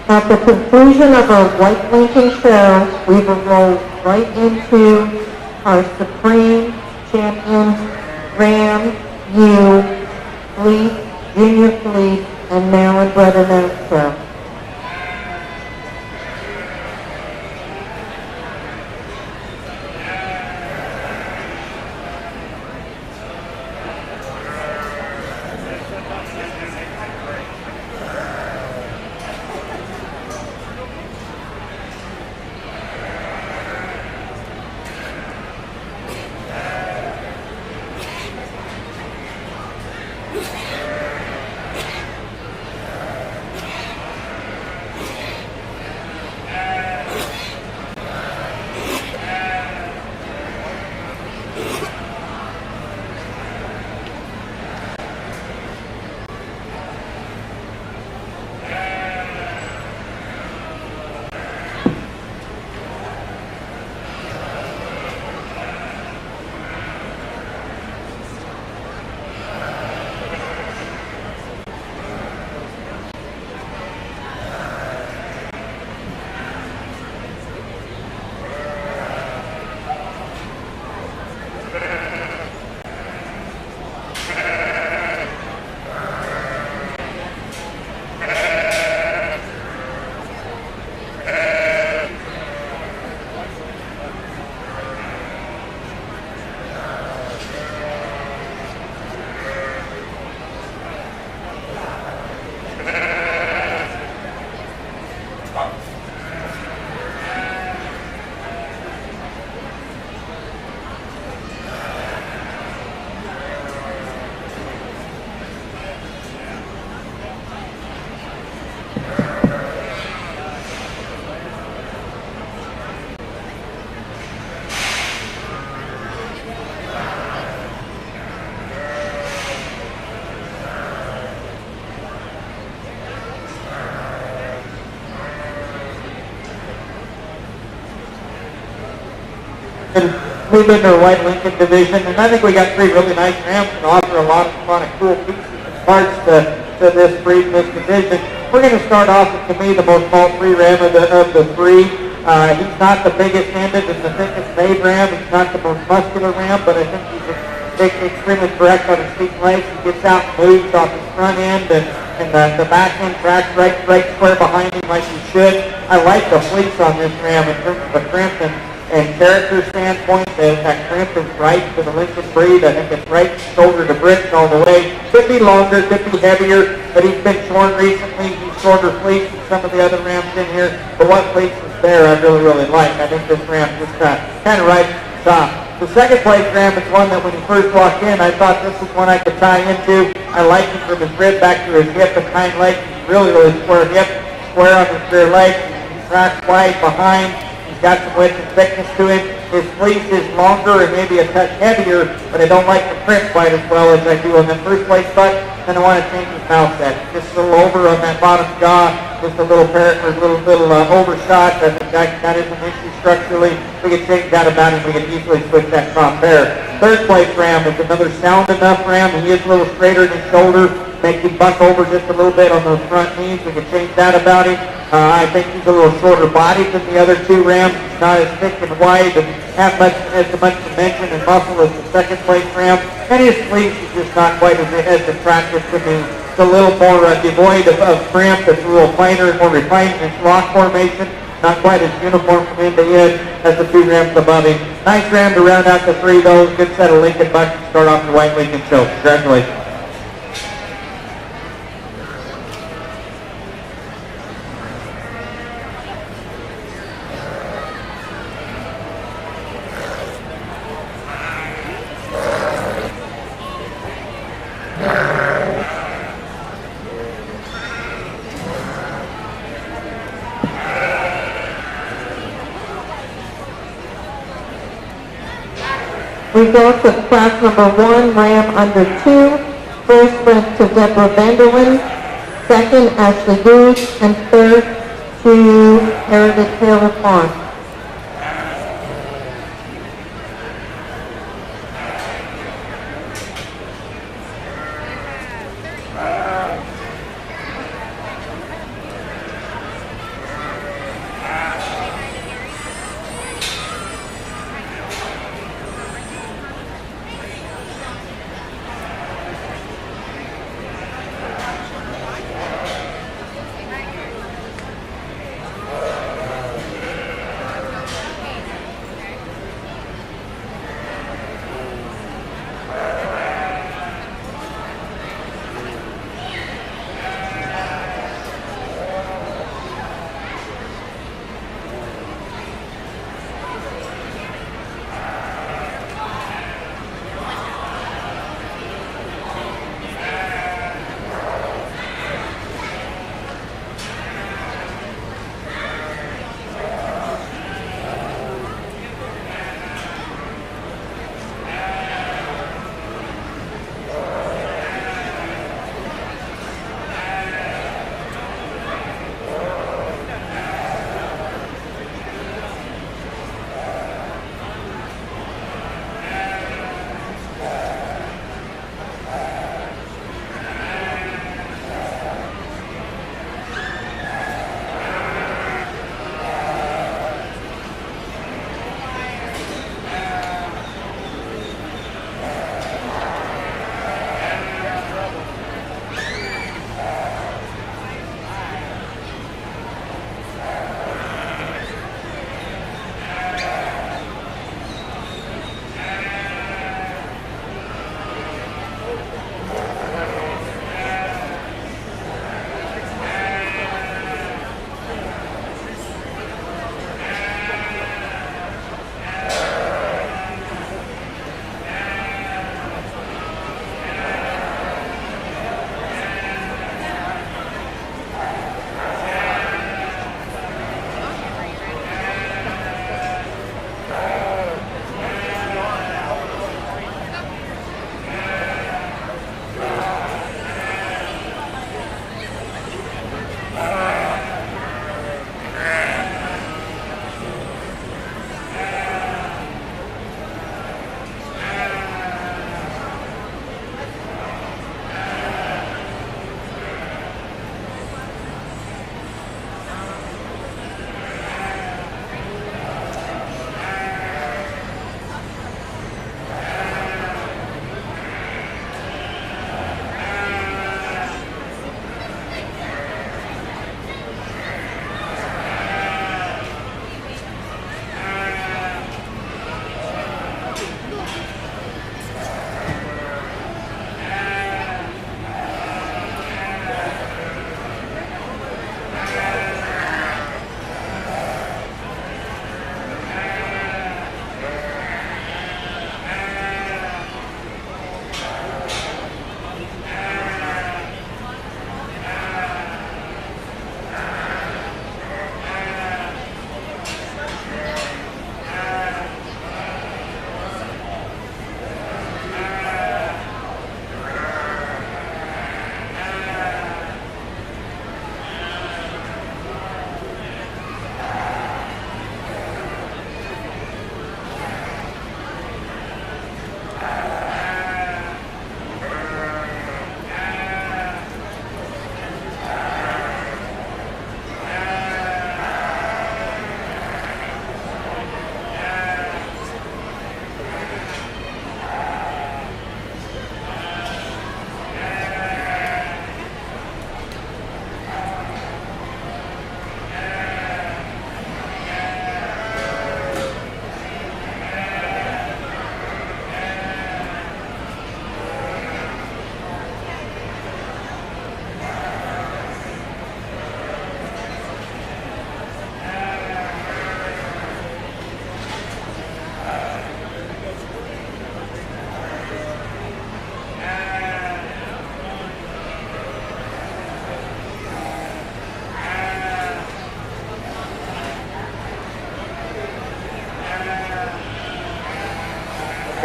At the conclusion of our White Lincoln show, we will roll right into our Supreme Champions, Ram, U, Fleece, Junior Fleece, and Maryland Bred Announcer. and move into the White Lincoln division. And I think we got three really nice rams and offer a lot of cool pieces and parts to this breed, this division. We're going to start off with, to me, the most fault-free ram of the three. He's not the biggest handed and the thickest made ram. He's not the most muscular ram, but I think he's extremely correct on his feet and legs. He gets out and moves off his front end, and the back end tracks right square behind him like he should. I like the fleece on this ram in terms of the crimp and character standpoint. That crimp is right for the Lincoln breed. I think it's right shoulder to bricks all the way. Could be longer, could be heavier, but he's been shorn recently. He's shorter fleece than some of the other rams in here. But what fleece is there, I really like. I think this ram just kind of right at the top. The second place ram is one that when he first walked in, I thought this was one I could tie into. I like him from his rib back to his hip and hind leg. He's really square hip, square on his rear leg. He tracks wide behind. He's got some width and thickness to him. His fleece is longer and maybe a touch heavier, but I don't like the print quite as well as I do on that first place buck. And I want to change his mouth set. Just a little over on that bottom jaw, just a little overshot. I think that is an issue structurally. We can change that about him. We can easily switch that top pair. Third place ram is another sound enough ram. He is a little straighter in his shoulder, makes him buck over just a little bit on those front knees. We can change that about him. I think he's a little shorter bodied than the other two rams. He's not as thick and wide and have as much dimension and muscle as the second place ram. And his fleece is just not quite as attractive to me. It's a little more devoid of crimp. It's a little plainer and more refined in its rock formation. Not quite as uniform from end to end as the two rams above him. Nice ram to round out the three, though. Good set of Lincoln bucks to start off the White Lincoln show. Congratulations. Results of class number 1, ram under 2. First went to Deborah Vanderlyn, second Ashley Good, and third to Heritage Taylor Farm.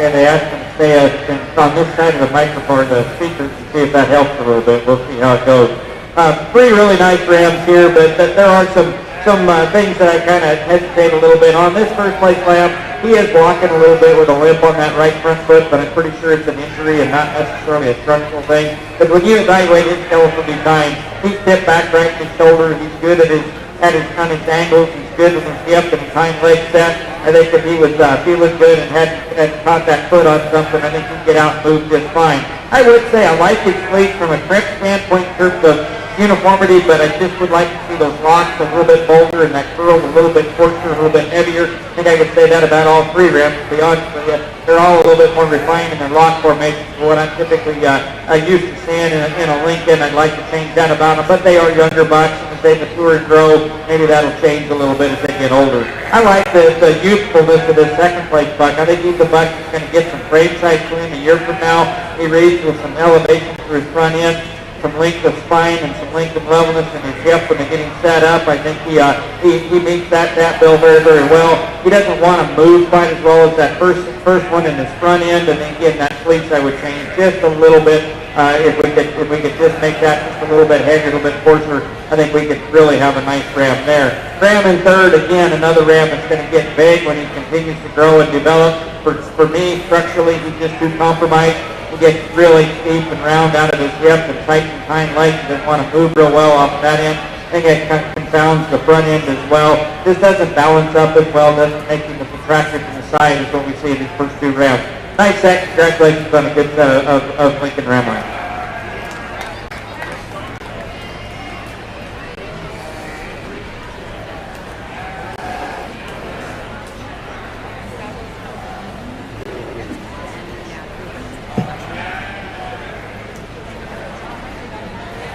and they asked him to stay on this side of the microphone, the speakers, to see if that helps a little bit. We'll see how it goes. Three really nice rams here, but there are some things that I kind of hesitate a little bit on. This first place lamb, he is walking a little bit with a limp on that right front foot, but I'm pretty sure it's an injury and not necessarily a structural thing. But when you evaluate his skeletal design, he's tipped back right in his shoulder. He's good on his angles. He's good with his hip and his hind leg set. I think if he was feeling good and had caught that foot on something, I think he'd get out and move just fine. I would say I like his fleece from a grip standpoint in terms of uniformity, but I just would like to see those locks a little bit bolder and that curl a little bit coarser, a little bit heavier. I think I could say that about all three rams, to be honest with you. They're all a little bit more refined in their lock formation for what I'm typically used to seeing in a Lincoln. I'd like to change that about them, but they are younger bucks, and as they mature and grow, maybe that'll change a little bit as they get older. I like the youthfulness of this second place buck. I think he's a buck that's going to get some frame size to him a year from now. He reads with some elevation through his front end, some length of spine and some length of levelness in his hip when they're getting set up. I think he meets that bill very, very well. He doesn't want to move quite as well as that first one in his front end, and then again, that fleece I would change just a little bit. If we could just make that just a little bit heavier, a little bit coarser, I think we could really have a nice ram there. Ram in third, again, another ram that's going to get big when he continues to grow and develop. For me, structurally, he's just too compromised. He gets really steep and round out of his hip and tight and hind legs. He doesn't want to move real well off of that end. I think it kind of confounds the front end as well. This doesn't balance up as well, doesn't make him as attractive to the side as what we see in these first two rams. Nice set. Congratulations on a good set of Lincoln ram lines.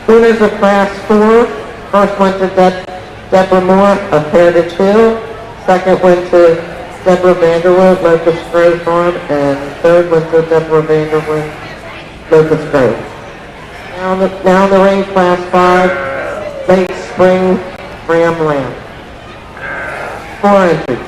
Winners of Class 4. First went to Deborah Moore of Heritage Hill. Second went to Deborah Vanderwood, Locust Grove Farm. And third went to Deborah Vanderwood, Locust Grove. Now in the ring, Class 5, Late Spring Ram Lamb. 4 entries.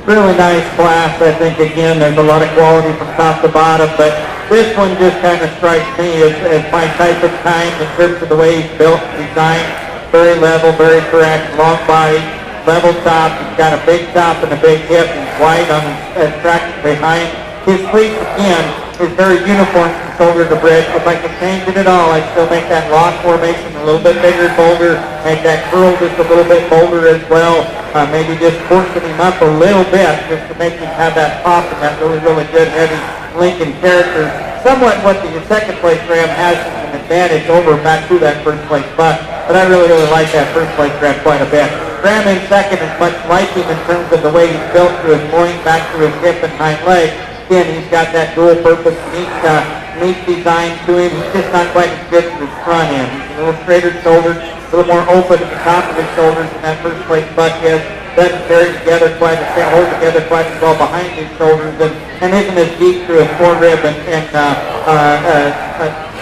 Really nice class. I think, again, there's a lot of quality from top to bottom, but this one just kind of strikes me as my type of kind in terms of the way he's built and designed. Very level, very correct, long body, level top. He's got a big top and a big hip. He's wide on his traction behind. His fleece, again, is very uniform from shoulder to bridge. If I could change it at all, I'd still make that lock formation a little bit bigger and bolder, make that curl just a little bit bolder as well. Maybe just forcing him up a little bit just to make him have that pop and that really, really good heavy Lincoln character. Somewhat what the second place Ram has is an advantage over back to that first place buck, but I really, really like that first place Ram quite a bit. Ram in second is much like him in terms of the way he's built through his loin, back to his hip and hind leg. Again, he's got that dual purpose, neat design to him. He's just not quite as good as his front end. He's a little straighter shouldered, a little more open at the top of his shoulders than that first place buck is. Doesn't carry together quite as hold together quite as well behind his shoulders, and isn't as deep through his forerib and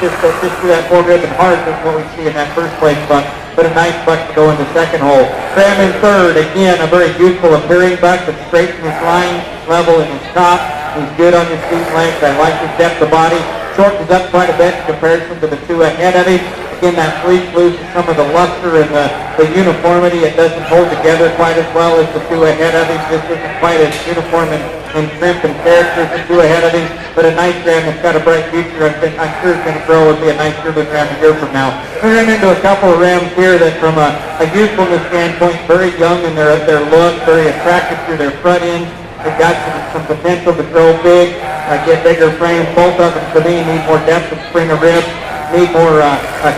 just through that forerib and heart as what we see in that first place buck. But a nice buck to go in the second hole. Ram in third, again, a very youthful appearing buck, but straight in his line, level in his top. He's good on his feet length. I like his depth of body. Shortens up quite a bit in comparison to the two ahead of him. Again, that fleece loses some of the luster and the uniformity. It doesn't hold together quite as well as the two ahead of him. Just isn't quite as uniform and trimp and character as the two ahead of him. But a nice ram that's got a bright future. I'm sure it's going to grow and be a nice yearling ram a year from now. We ran into a couple of rams here that from a youthfulness standpoint, very young in their look, very attractive through their front end. They've got some potential to grow big, get bigger frames. Both of them, to me, need more depth of spring of ribs, need more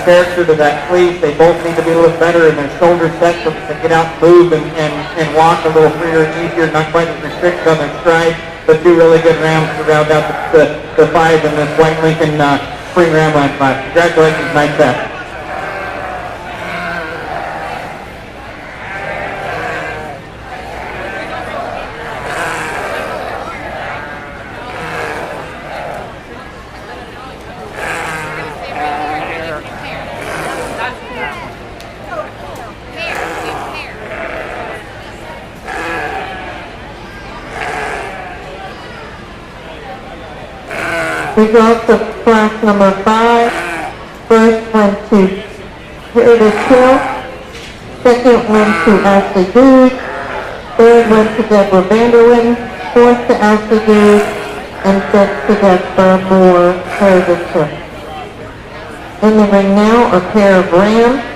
character to that fleece. They both need to be a little better in their shoulder set so they can get out and move and walk a little freer and easier, not quite as restricted on their stride. But two really good rams to round out the five in this White Lincoln Spring Ramline 5. Congratulations, nice set. Results of class number 5. First went to Heritage Hill. Second went to Ashley Good. Third went to Deborah Vanderlyn. Fourth to Ashley Good. And fifth to Deborah Moore, Heritage Hill. In the ring now, a pair of rams.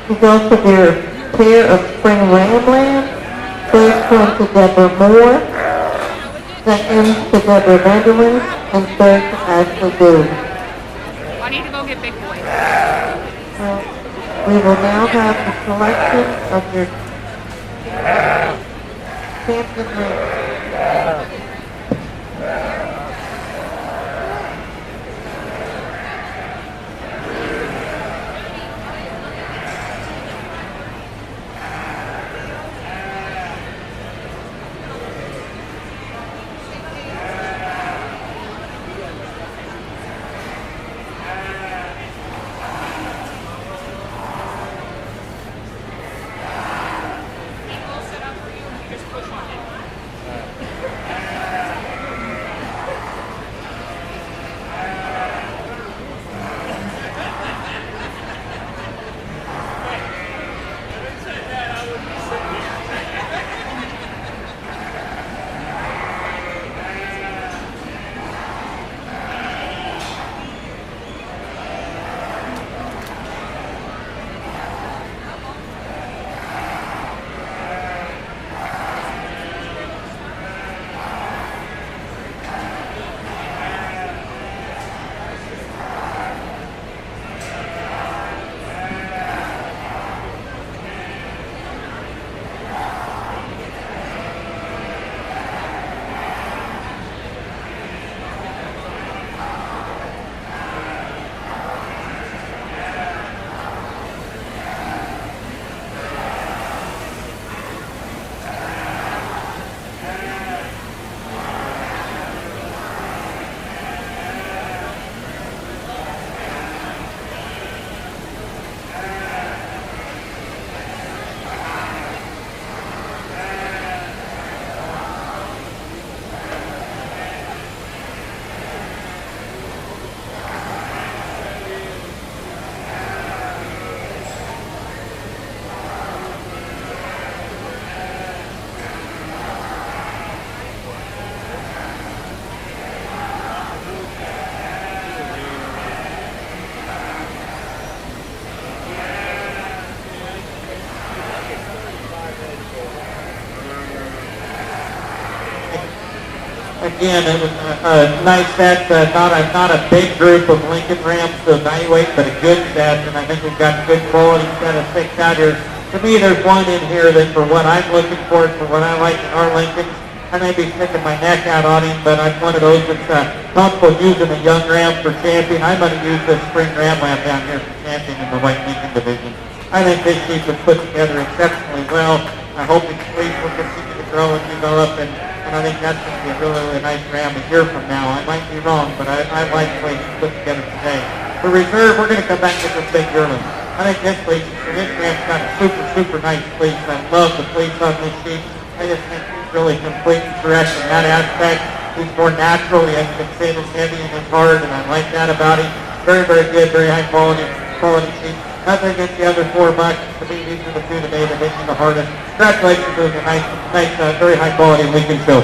Results of your pair of spring ram lambs. First went to Deborah Moore, second to Deborah Vanderlyn, and third to Ashley Good. I need to go get Big Boy. We will now have the selection of your champion ram. Again, it was a nice set, not a big group of Lincoln Rams to evaluate, but a good set, and I think we've got a good quality set of 6 out here. To me, there's one in here that for what I'm looking for what I like in our Lincolns, I may be sticking my neck out on him, but I'm one of those that's comfortable using a young Ram for champion. I'm going to use this spring Ram lamb down here for champion in the white Lincoln division. I think this sheep was put together exceptionally well. I hope its fleece will continue to grow and develop, and I think that's going to be a really, really nice Ram a year from now. I might be wrong, but I like the way he's put together today. For reserve, we're going to come back to this big Yearling. I think this Ram's got a super, super nice fleece. I love the fleece on this sheep. I just think he's really complete and correct in that aspect. He's more natural. He hasn't been thin and heavy and as hard, and I like that about him. Very, very good, very high quality sheep. Nothing against the other 4 bucks. To me, these are the 2 today that hit me the hardest. Congratulations, it was a nice, very high quality Lincoln show.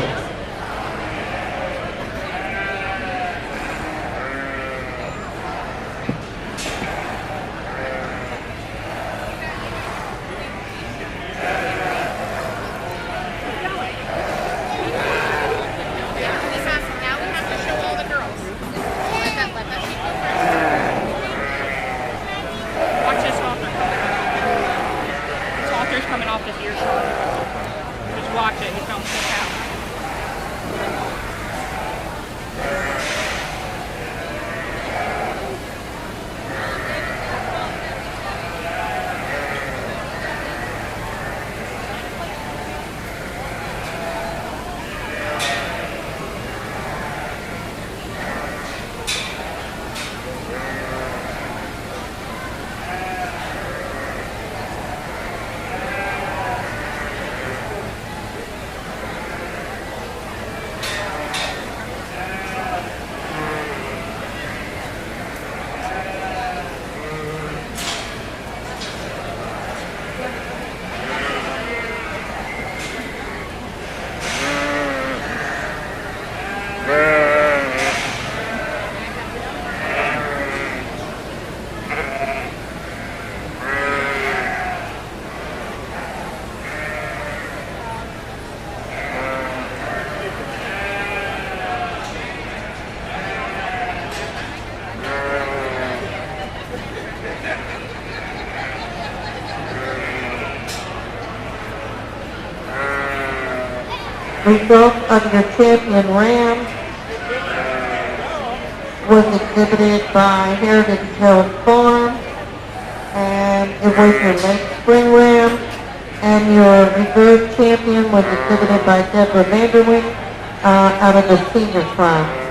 Results of your champion Ram was exhibited by Heritage Hills Farm, and it was your late spring Ram, and your reserve champion was exhibited by Deborah Vanderwink out of the senior class.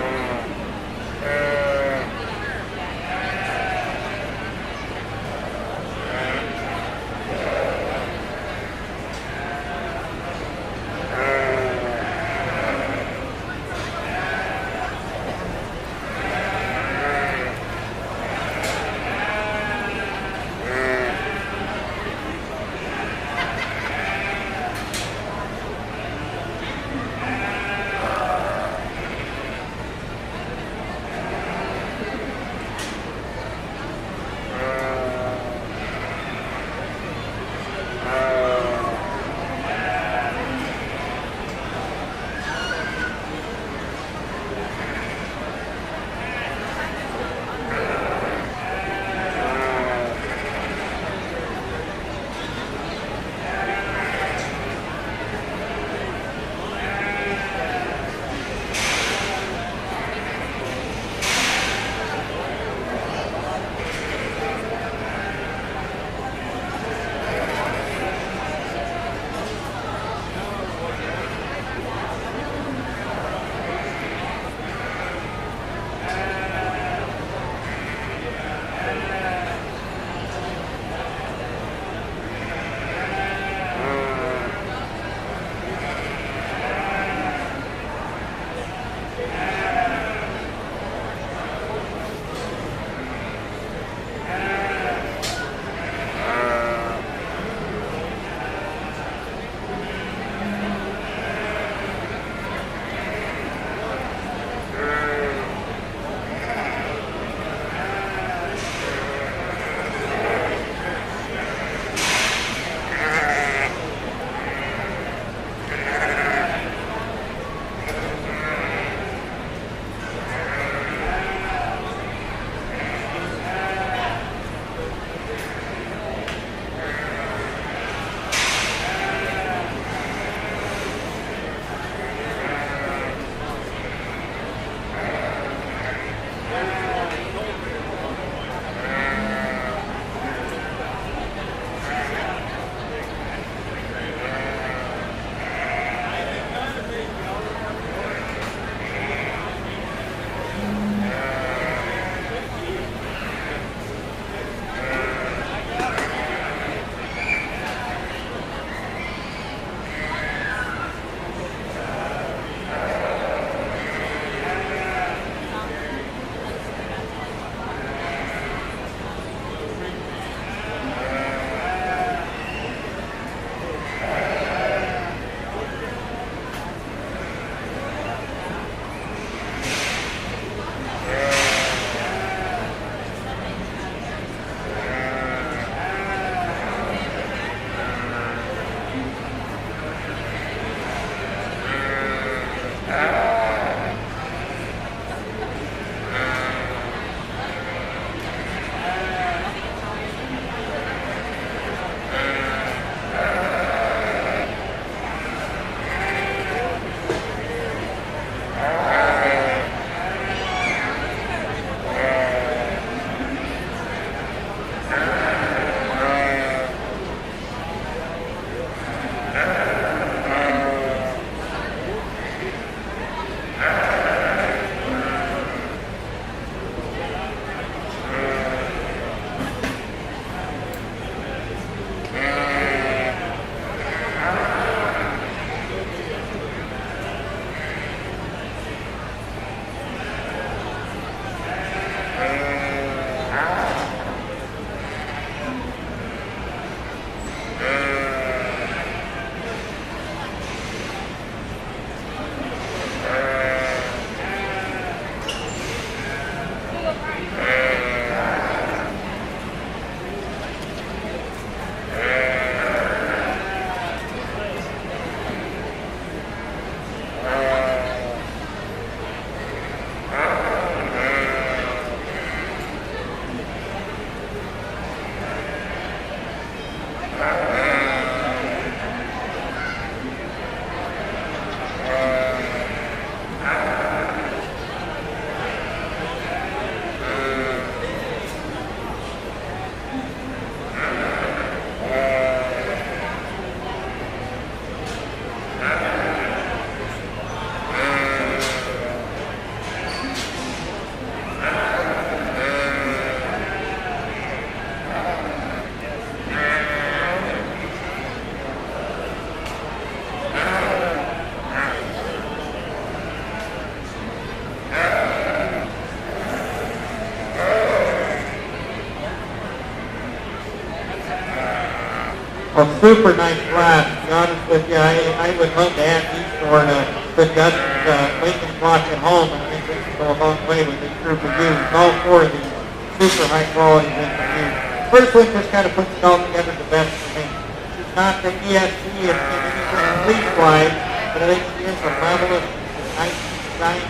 Well, super nice class. To be honest with you, I would love to add these four to Justin's Lincoln clock at home. I think we can go a long way with this group of ewes. All four of these super high quality Lincoln ewes. First one just kind of puts it all together the best for me. She's not the ESC in anything Fleece-wise, but I think she is a levelist, nice design,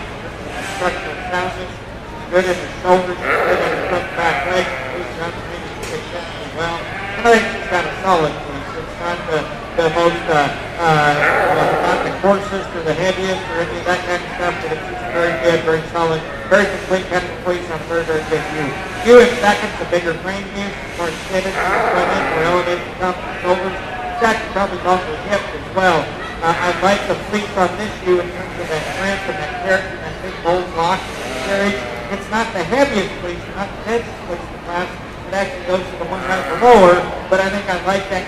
structural soundness. She's good in the shoulders, she's good in the front back legs, she's around the maybe she takes exceptionally well. And I think she's got a solid fleece. It's not the most, not the coarsest or the heaviest or any of that kind of stuff, but it's just very good, very solid, very complete kind of fleece on a very, very good ewe. Ewe in second's a bigger frame ewe, more extended, front end, more elevated, top and shoulders. Second probably longer hips as well. I like the fleece on this ewe in terms of that trim and that character, that big bold lock that it carries. It's not the heaviest fleece, not the densest fleece in the class. It actually goes to the one right below her, but I think I like that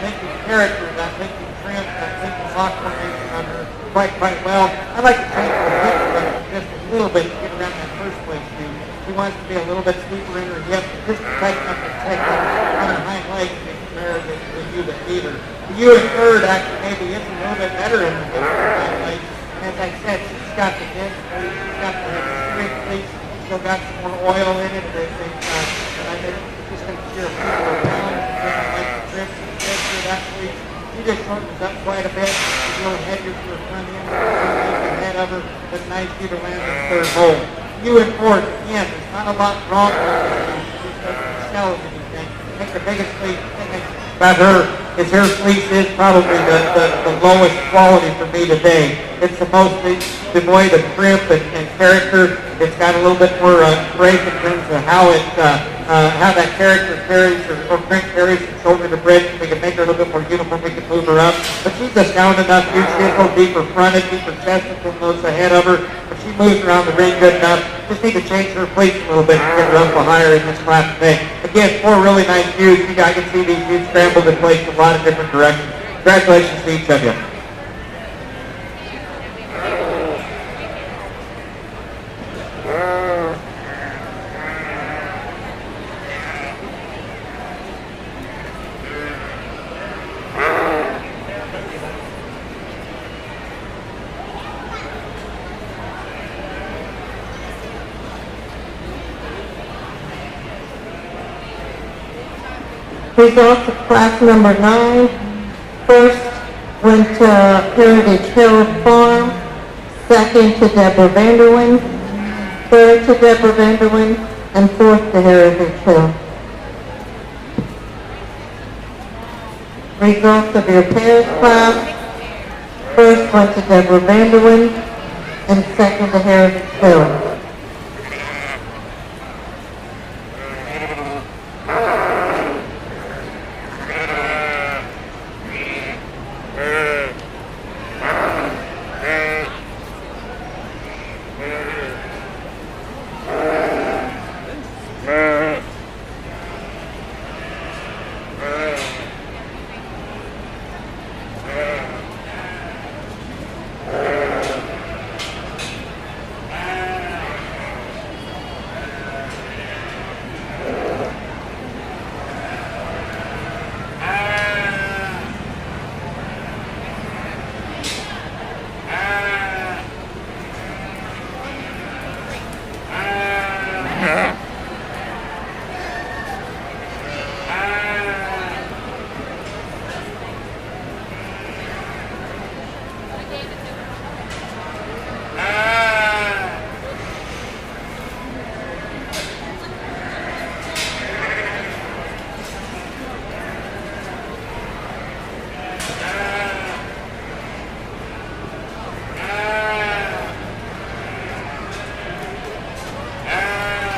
Lincoln character, that Lincoln trim, that Lincoln lock formation on her quite well. I like to change the hip structure just a little bit to get around that first place view. She wants to be a little bit steeper in her hips, just to tighten up the technique on her hind legs to compare to the ewe that beat her. The ewe in third actually maybe is a little bit better in her hips and hind legs. And as I said, she's got the dense fleece, she's got the straight fleece, she's still got some more oil in it. And I think it's just going to steer people around. I like the trips and tips of that fleece. She just shortens up quite a bit. She's a little heavier to her front end, ahead of her, but a nice view to land in third hole. Ewe in fourth, again, there's not a lot wrong with her. She just doesn't excel at anything. I think the biggest thing about her is her fleece is probably the lowest quality for me today. It's the most devoid of crimp and character. It's got a little bit more break in terms of how that character carries or print carries from shoulder to bridge. We can make her a little bit more uniform. We can move her up. But she's a sound enough. She gets a little deeper fronted, deeper chested than those ahead of her. But she moves around the ring good enough. Just need to change her fleece a little bit to get her up higher in this class today. Again, four really nice views. I can see these views scrambled in place in a lot of different directions. Congratulations to each of you. Results of class number 9. First went to Heritage Hill Farm. Second to Deborah Vanderwyn. Third to Deborah Vanderwyn. And fourth to Heritage Hill. Results of your pairs class. First went to Deborah Vanderwyn. And second to Heritage Hill.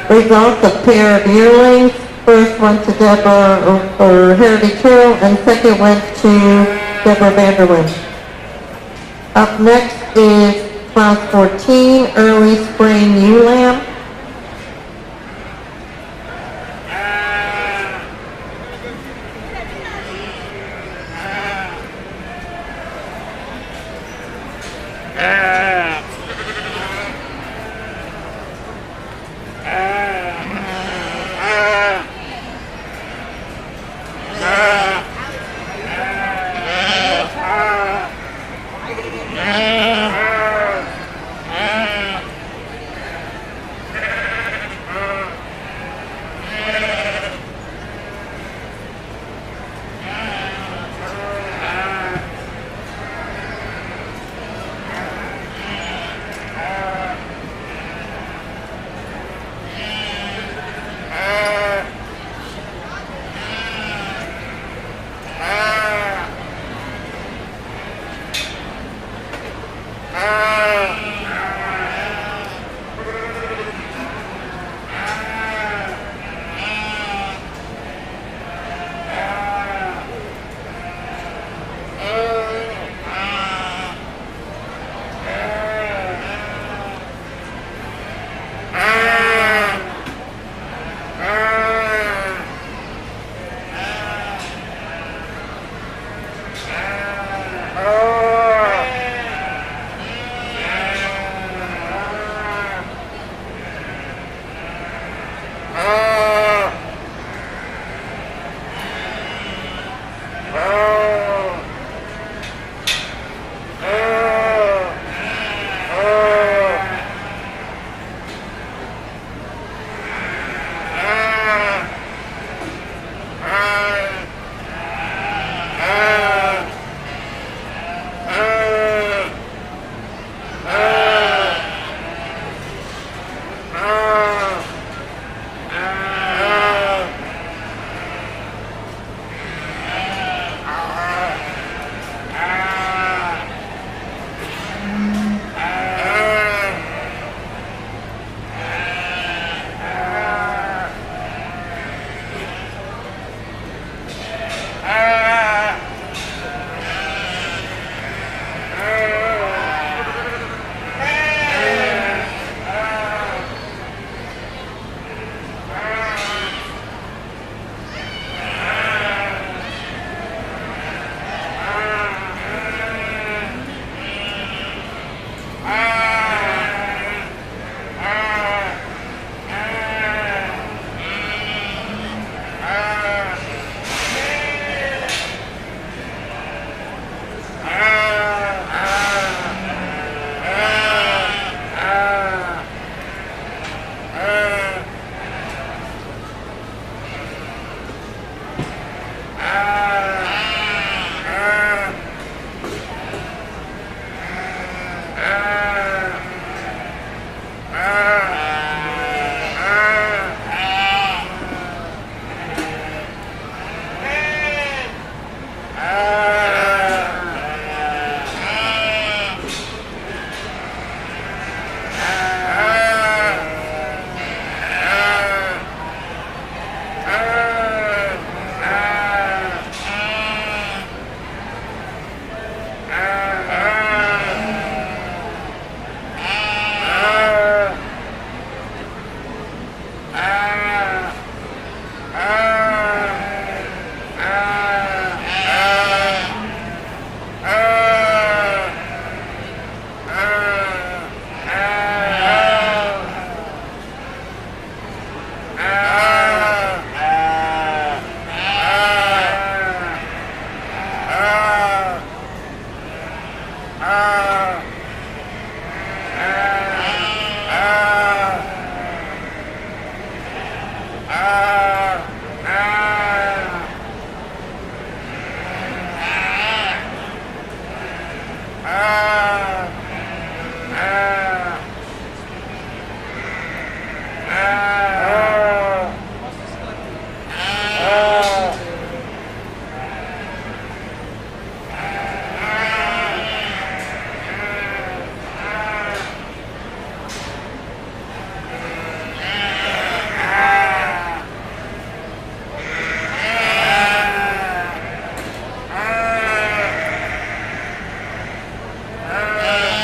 Results of pair of yearlings. First went to Deborah or Heritage Hill, and second went to Deborah Vanderwyn. Up next is class 14, early spring ewe lamb.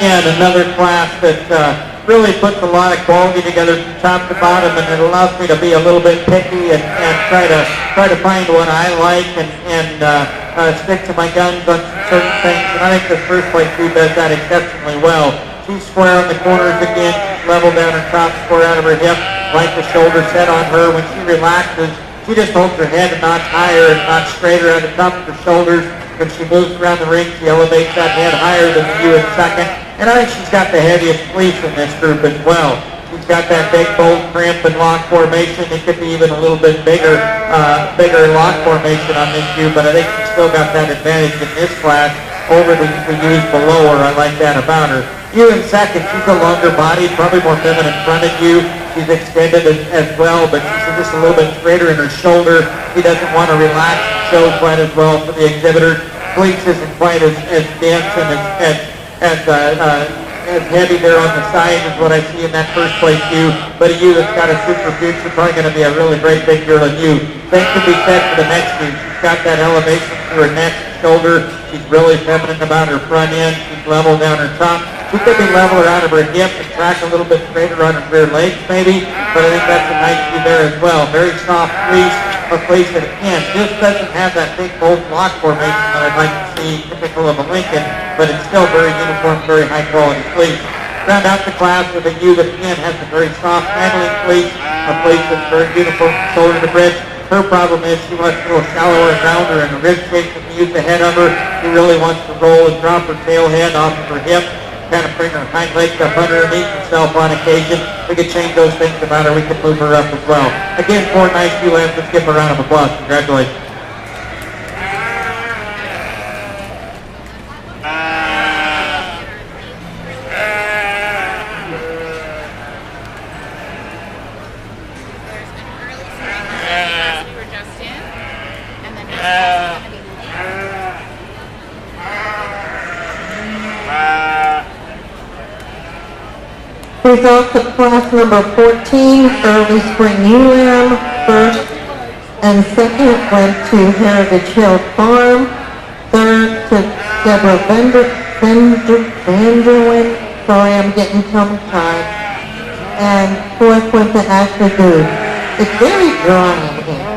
And another class that really puts a lot of quality together from top to bottom, and it allows me to be a little bit picky and try to find what I like and stick to my guns on certain things. And I think the first place she does that exceptionally well. She's square on the corners again, she's level down her top, square out of her hip, like the shoulder set on her. When she relaxes, she just holds her head a notch higher and a notch straighter at the top of her shoulders. When she moves around the ring, she elevates that head higher than you in second. And I think she's got the heaviest fleece in this group as well. She's got that big, bold crimp and lock formation. It could be even a little bit bigger lock formation on this shoe, but I think she's still got that advantage in this class over the ewes below her. I like that about her. Ewe in second, she's a longer body, probably more feminine fronted ewe. She's extended as well, but she's just a little bit straighter in her shoulder. She doesn't want to relax and show quite as well for the Exhibitor. Fleece isn't quite as dense and as heavy there on the side as what I see in that first place ewe, but a ewe that's got a super future, probably going to be a really great big yearling ewe. Same can be said for the next ewe. She's got that elevation through her neck and shoulder. She's really feminine about her front end. She's level down her top. She could be leveler out of her hip and track a little bit straighter on her rear legs maybe, but I think that's a nice ewe there as well. Very soft fleece, a fleece that again just doesn't have that big bold block formation that I'd like to see typical of a Lincoln, but it's still very uniform, very high quality fleece. Round out the class with a ewe that again has a very soft handling fleece, a fleece that's very uniform from shoulder to bridge. Her problem is she wants a little shallower and rounder in the rib shape than the ewe ahead of her. She really wants to roll and drop her tail head off of her hip, kind of bring her hind legs up underneath herself on occasion. We could change those things about her. We could move her up as well. Again, 4 nice ewe lambs. Let's give them a round of applause. Congratulations. Results of class number 14, early spring ewe lamb. First and second went to Heritage Hill Farm. Third to Deborah Vanderwin. Sorry, I'm getting tongue-tied. And fourth went to Ashley Good. It's very dry in here.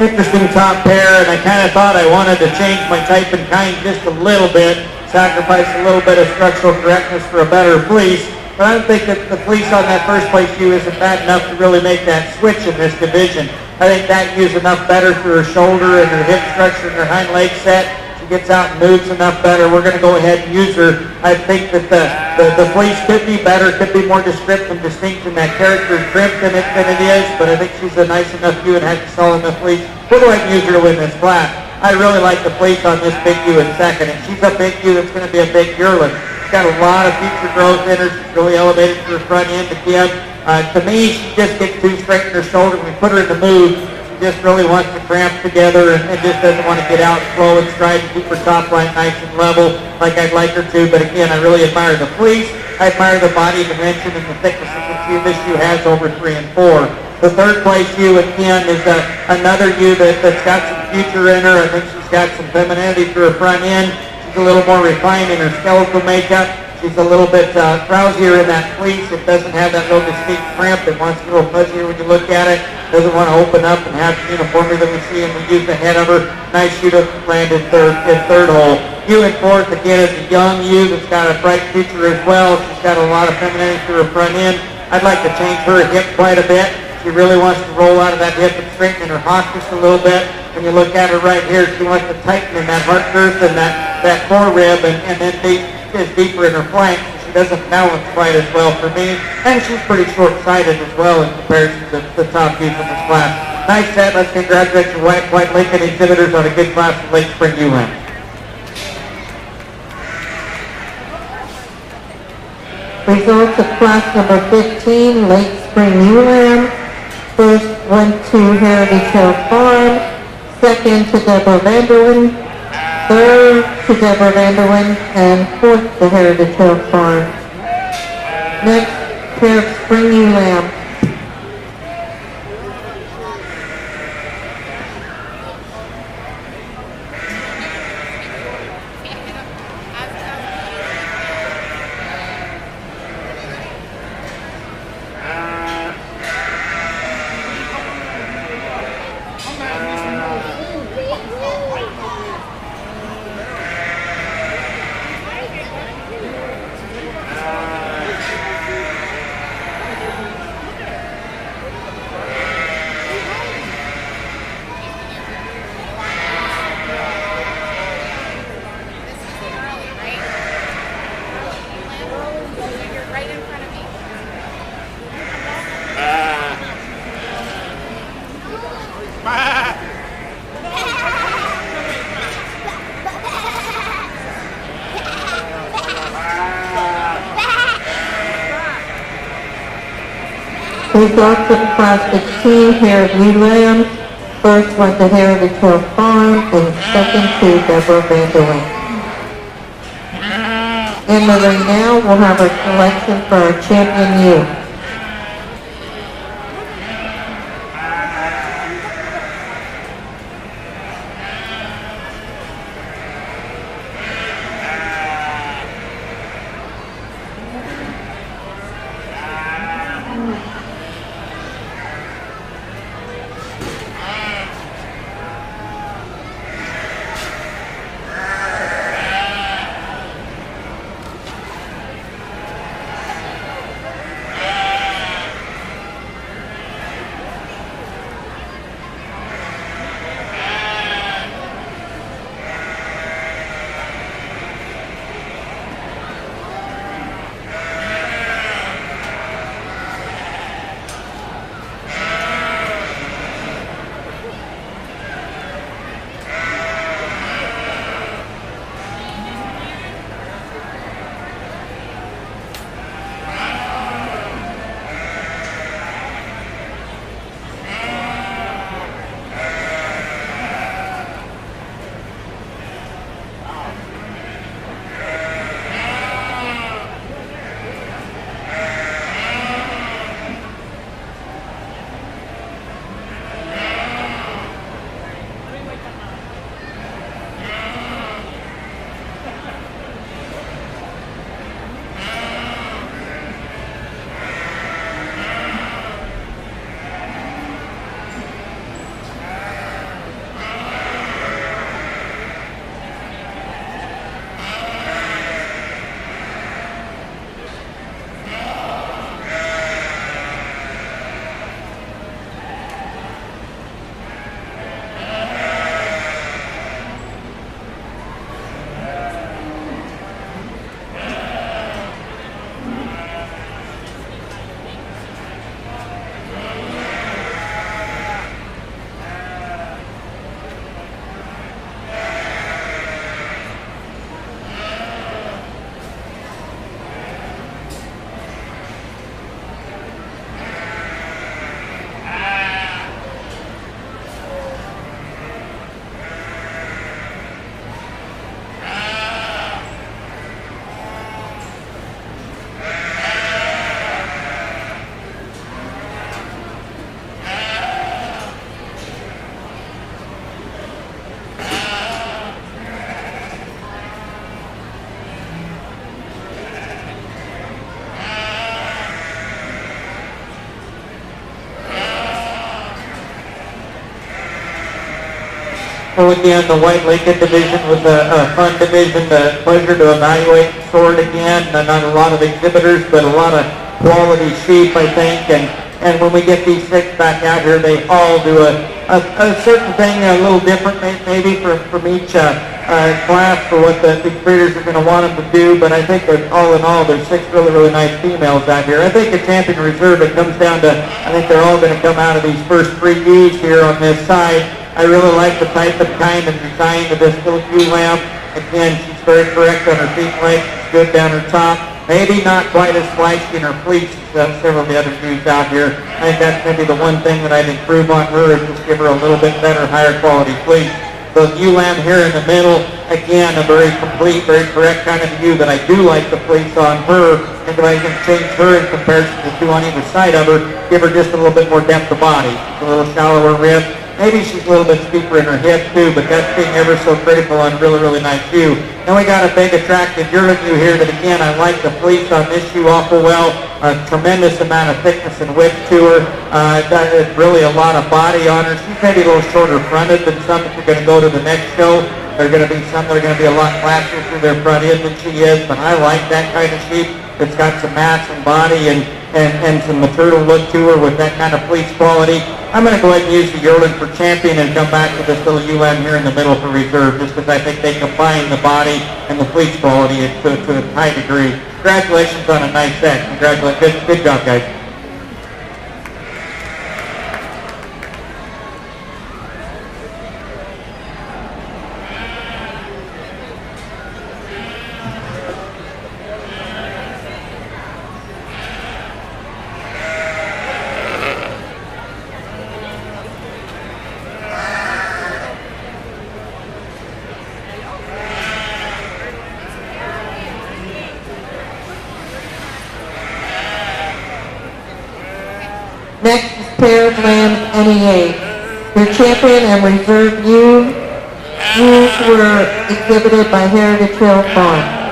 interesting top pair, and I kind of thought I wanted to change my type and kind just a little bit, sacrifice a little bit of structural correctness for a better fleece. But I don't think that the fleece on that first place shoe isn't bad enough to really make that switch in this division. I think that shoe's enough better for her shoulder and her hip structure and her hind leg set. She gets out and moves enough better. We're going to go ahead and use her. I think that the fleece could be better, could be more descriptive and distinct in that character and trim than it is, but I think she's a nice enough shoe and has a solid enough fleece. We'll go ahead and use her to win this class. I really like the fleece on this big U in second, and she's a big U that's going to be a big yearling. She's got a lot of future growth in her. She's really elevated to her front end to give. To me, she just gets too straight in her shoulder. When we put her in the mood, she just really wants to cramp together and just doesn't want to get out slow and stride and keep her top line nice and level like I'd like her to. But again, I really admire the fleece. I admire the body dimension and the thickness that this shoe has over 3 and 4. The third place U again is another U that's got some future in her. I think she's got some femininity to her front end. She's a little more refined in her skeletal makeup. She's a little bit drowsier in that fleece. It doesn't have that real distinct cramp. It wants to be a little fuzzier when you look at it. Doesn't want to open up and have the uniformity that we see, and we use the head of her. Nice shoe to land in third hole. U in fourth again is a young U that's got a bright future as well. She's got a lot of femininity to her front end. I'd like to change her hip quite a bit. She really wants to roll out of that hip and straighten in her hock just a little bit. When you look at her right here, she wants to tighten in that heart girth and that forerib and then is deeper in her flank. She doesn't balance quite as well for me. And she's pretty short-sighted as well in comparison to the top view from this class. Nice set. Let's congratulate your White Lincoln exhibitors on a good class of late spring UM. Results of class number 15, late spring UM. First went to Heritage Hill Farm. Second to Deborah Vanderwyn. Third to Deborah Vanderwyn. And fourth to Heritage Hill Farm. Next, pair of spring UM. Results of class 15, pair of ewe lambs. First went to Heritage Hill Farm and second to Deborah Vanderwyn. In the ring now, we'll have our selection for our champion ewe. Well, again, the White Lincoln division was a fun division, a pleasure to evaluate and sort again. Not a lot of exhibitors, but a lot of quality sheep, I think. And when we get these 6 back out here, they all do a certain thing a little different maybe from each class for what the breeders are going to want them to do. But I think that all in all, there's 6 really, really nice females out here. I think a champion reserve, it comes down to, I think they're all going to come out of these first 3 E's here on this side. I really like the type and kind and design of this little ewe lamb. Again, she's very correct on her feet length. She's good down her top. Maybe not quite as flashy in her fleece as several of the other ewes out here. I think that's maybe the one thing that I'd improve on her is just give her a little bit better, higher quality fleece. The ewe lamb here in the middle, again, a very complete, very correct kind of ewe that I do like the fleece on her. And if I can change her in comparison to the 2 on either side of her, give her just a little bit more depth of body, a little shallower rib. Maybe she's a little bit steeper in her hip too, but that's being ever so critical on a really, really nice shoe. Then we got a big attractive yearling ewe here that again, I like the fleece on this shoe awful well. A tremendous amount of thickness and width to her. Got really a lot of body on her. She's maybe a little shorter fronted than some if you're going to go to the next show. There are going to be some that are going to be a lot classier through their front end than she is, but I like that kind of sheep. It's got some mass and body and some maternal look to her with that kind of fleece quality. I'm going to go ahead and use the yearling for champion and come back to this little ewe lamb here in the middle for reserve, just because I think they combine the body and the fleece quality to a high degree. Congratulations on a nice set. Congratulations. Good job, guys. Next is pair of lambs NEA. Your champion and reserve ewes were exhibited by Heritage Hill Farm.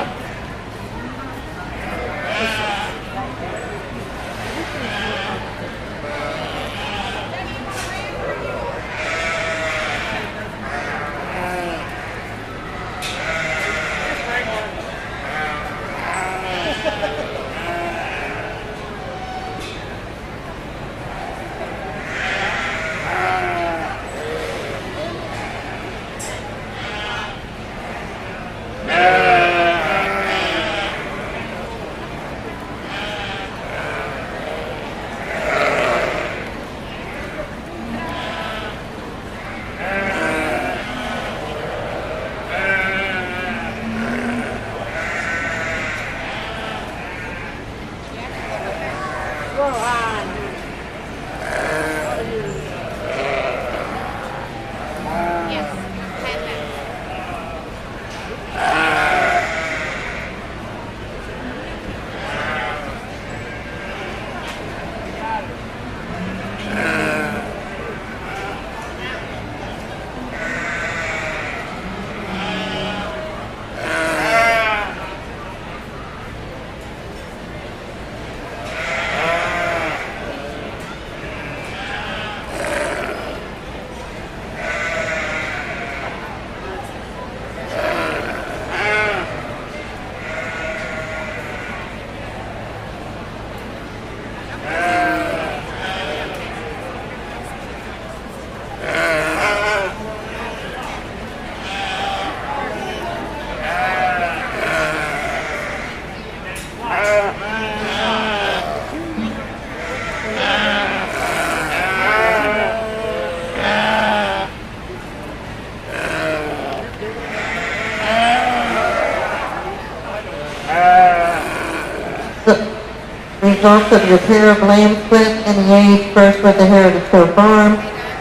Results of your pair of lamb splits in the A's, first with the Heritage Hill Farm,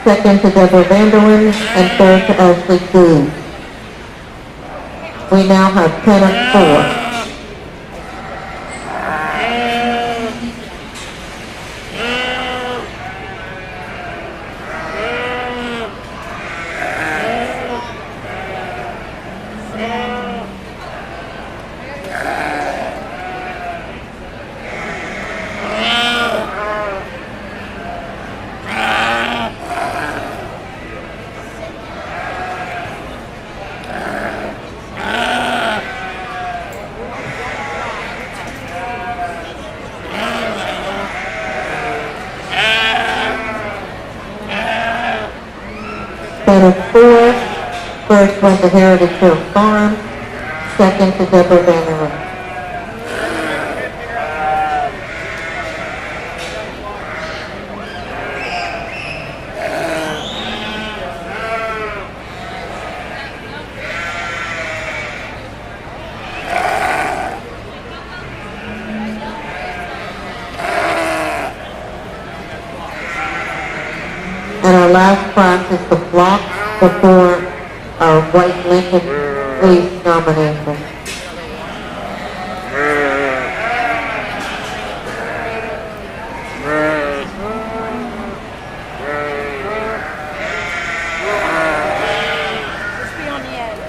second to Deborah Vanderwyn, and third to Ashley Goode. We now have 10 of 4. set of 4. First went to Heritage Hill Farm, second to Deborah Vanderland. And our last class is the flock before our White Lincoln Fleece nomination. Just be on the edge.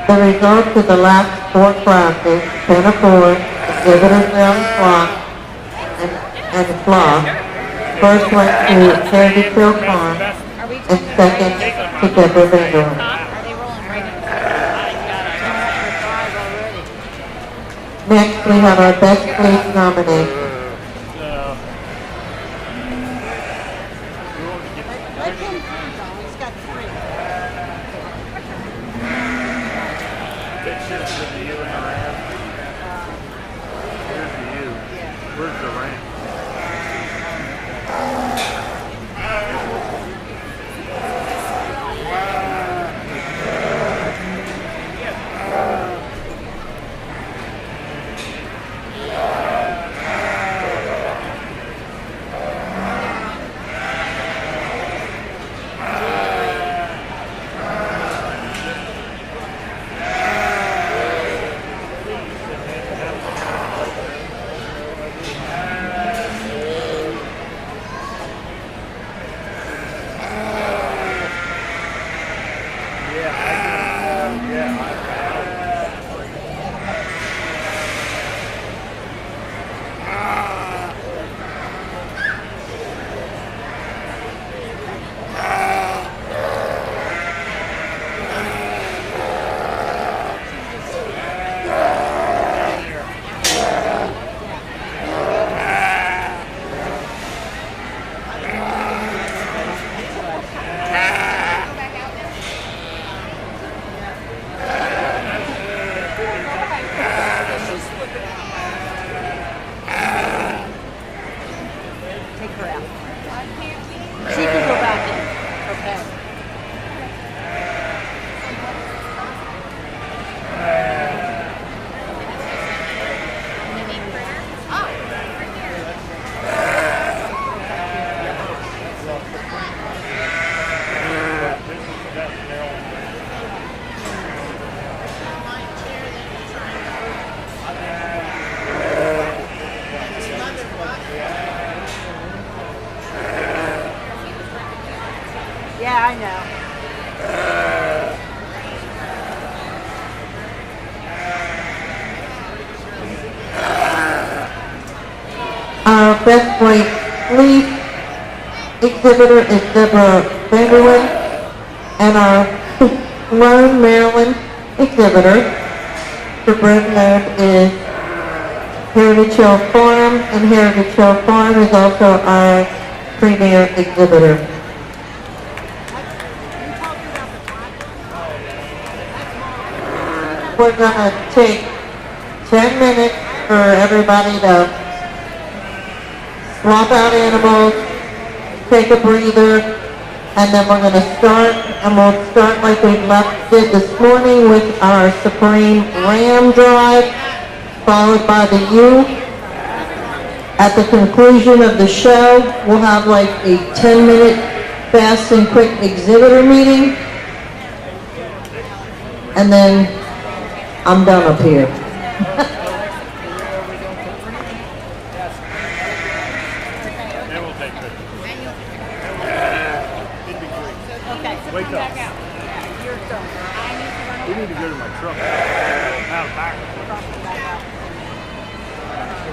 The results of the last 4 classes, 10 of 4, Exhibitor Young Flock and Flock, first went to Heritage Hill Farm, and second to Deborah Vanderland. Are they rolling right into Next, we have our Best Fleece nomination. Let him through, John. He's got 3. Pictures of the U and the ram. Here's the U. Where's the ram? Take her out. She can go back in. Okay. Yeah, I know. Our Best Fleece exhibitor is Deborah Vanderland, and our Lone Maryland exhibitor for Brendan is Heritage Hill Farm, and Heritage Hill Farm is also our premier exhibitor. We're going to take 10 minutes for everybody to swap out animals, take a breather, and then we're going to start, and we'll start like we did this morning with our Supreme Ram Drive, followed by the U. At the conclusion of the show, we'll have like a 10-minute fast and quick exhibitor meeting, and then I'm done up here. Then we'll take pictures. Wake up. We need to go to my truck. Out back.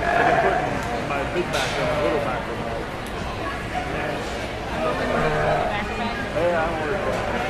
I've been putting my big back on my little back on. Yeah, I don't worry about it.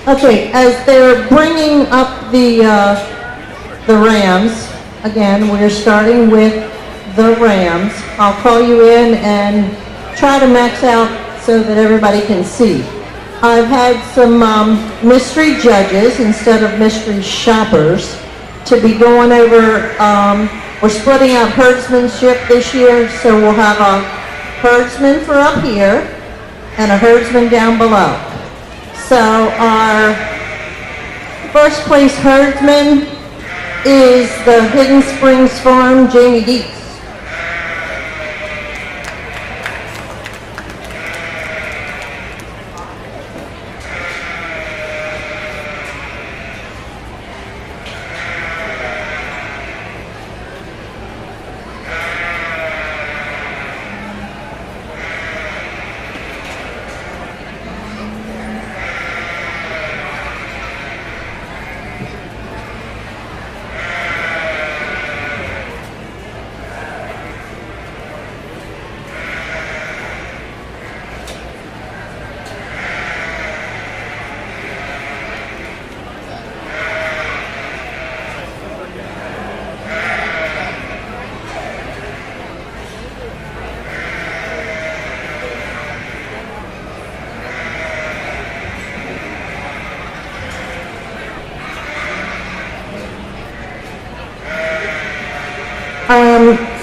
Okay, as they're bringing up the Rams, again, we're starting with the Rams. I'll call you in and try to max out so that everybody can see. I've had some mystery judges instead of mystery shoppers to be going over, we're splitting out herdsmanship this year, so we'll have a herdsman for up here and a herdsman down below. So our first place herdsman is the Hidden Springs Farm, Jamie Dietz.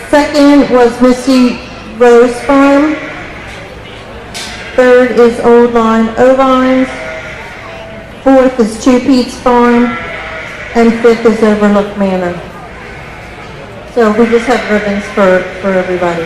Second was Misty Rose Farm. Third is Old Line Ovines. Fourth is Two Pete's Farm. And fifth is Overlook Manor. So we just have ribbons for everybody.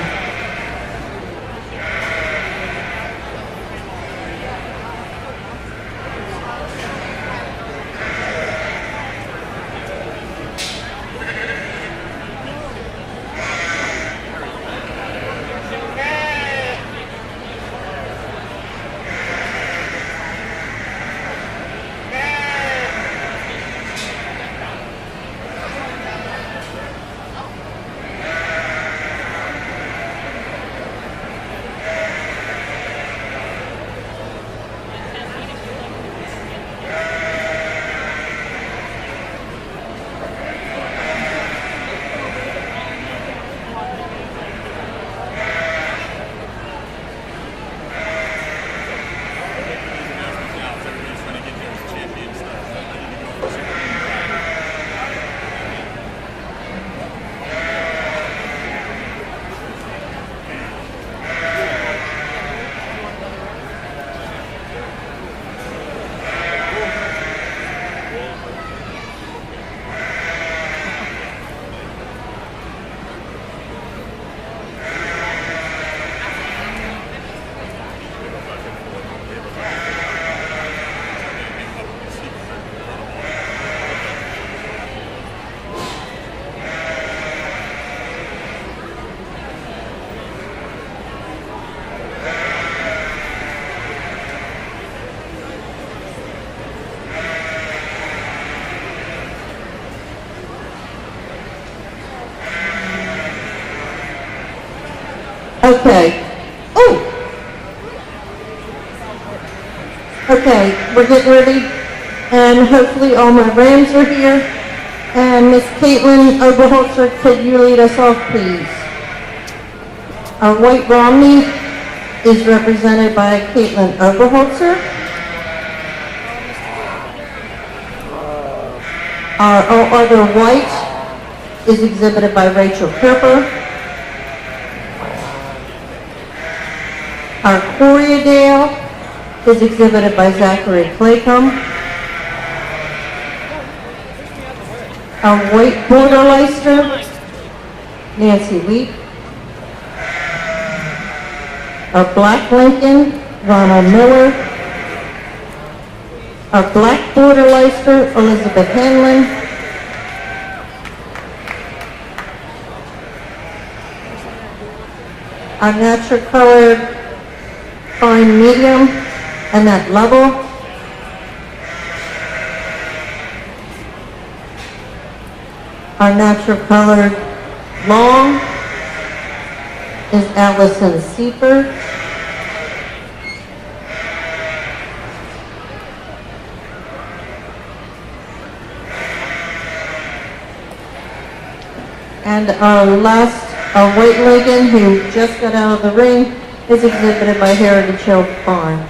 Okay. Oh! Okay, we're getting ready, and hopefully all my Rams are here. And Miss Caitlin Oberholzer, could you lead us off, please? Our White Romney is represented by Caitlin Oberholzer. Our All Other White is exhibited by Rachel Kerper. Our Corriedale is exhibited by Zachary Claycomb. Our White Border Leister, Nancy Wheat. Our Black Lincoln, Ronald Miller. Our Black Border Leister, Elizabeth Hanlon. Our Natural Colored Fine Medium, Annette Lovell. Our Natural Colored Long is Allison Sieper. And our White Lincoln, who just got out of the ring, is exhibited by Heritage Hill Farm.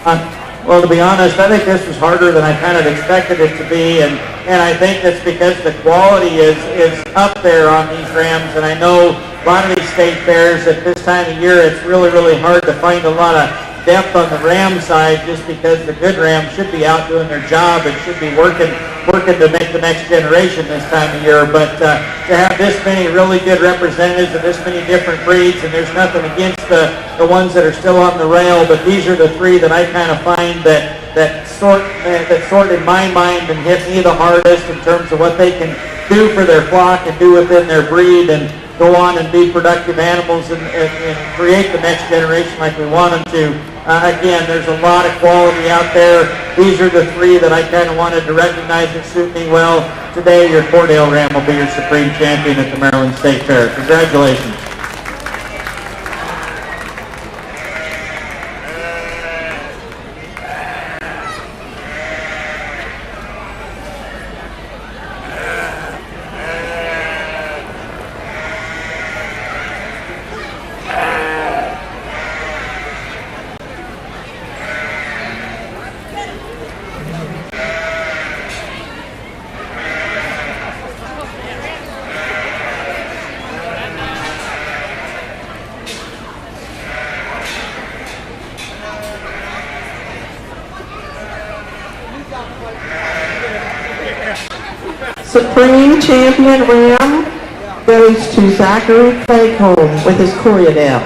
Well, to be honest, I think this was harder than I kind of expected it to be, and I think that's because the quality is up there on these rams, and I know a lot of these state fairs at this time of year, it's really, really hard to find a lot of depth on the ram side just because the good rams should be out doing their job and should be working to make the next generation this time of year. But to have this many really good representatives of this many different breeds, and there's nothing against the ones that are still on the rail, but these are the three that I kind of find that sort in my mind and hit me the hardest in terms of what they can do for their flock and do within their breed and go on and be productive animals and create the next generation like we want them to. Again, there's a lot of quality out there. These are the three that I kind of wanted to recognize that suit me well. Today, your Cordell Ram will be your supreme champion at the Maryland State Fair. Congratulations. Supreme Champion Ram goes to Zachary Clayholm with his Coriadale.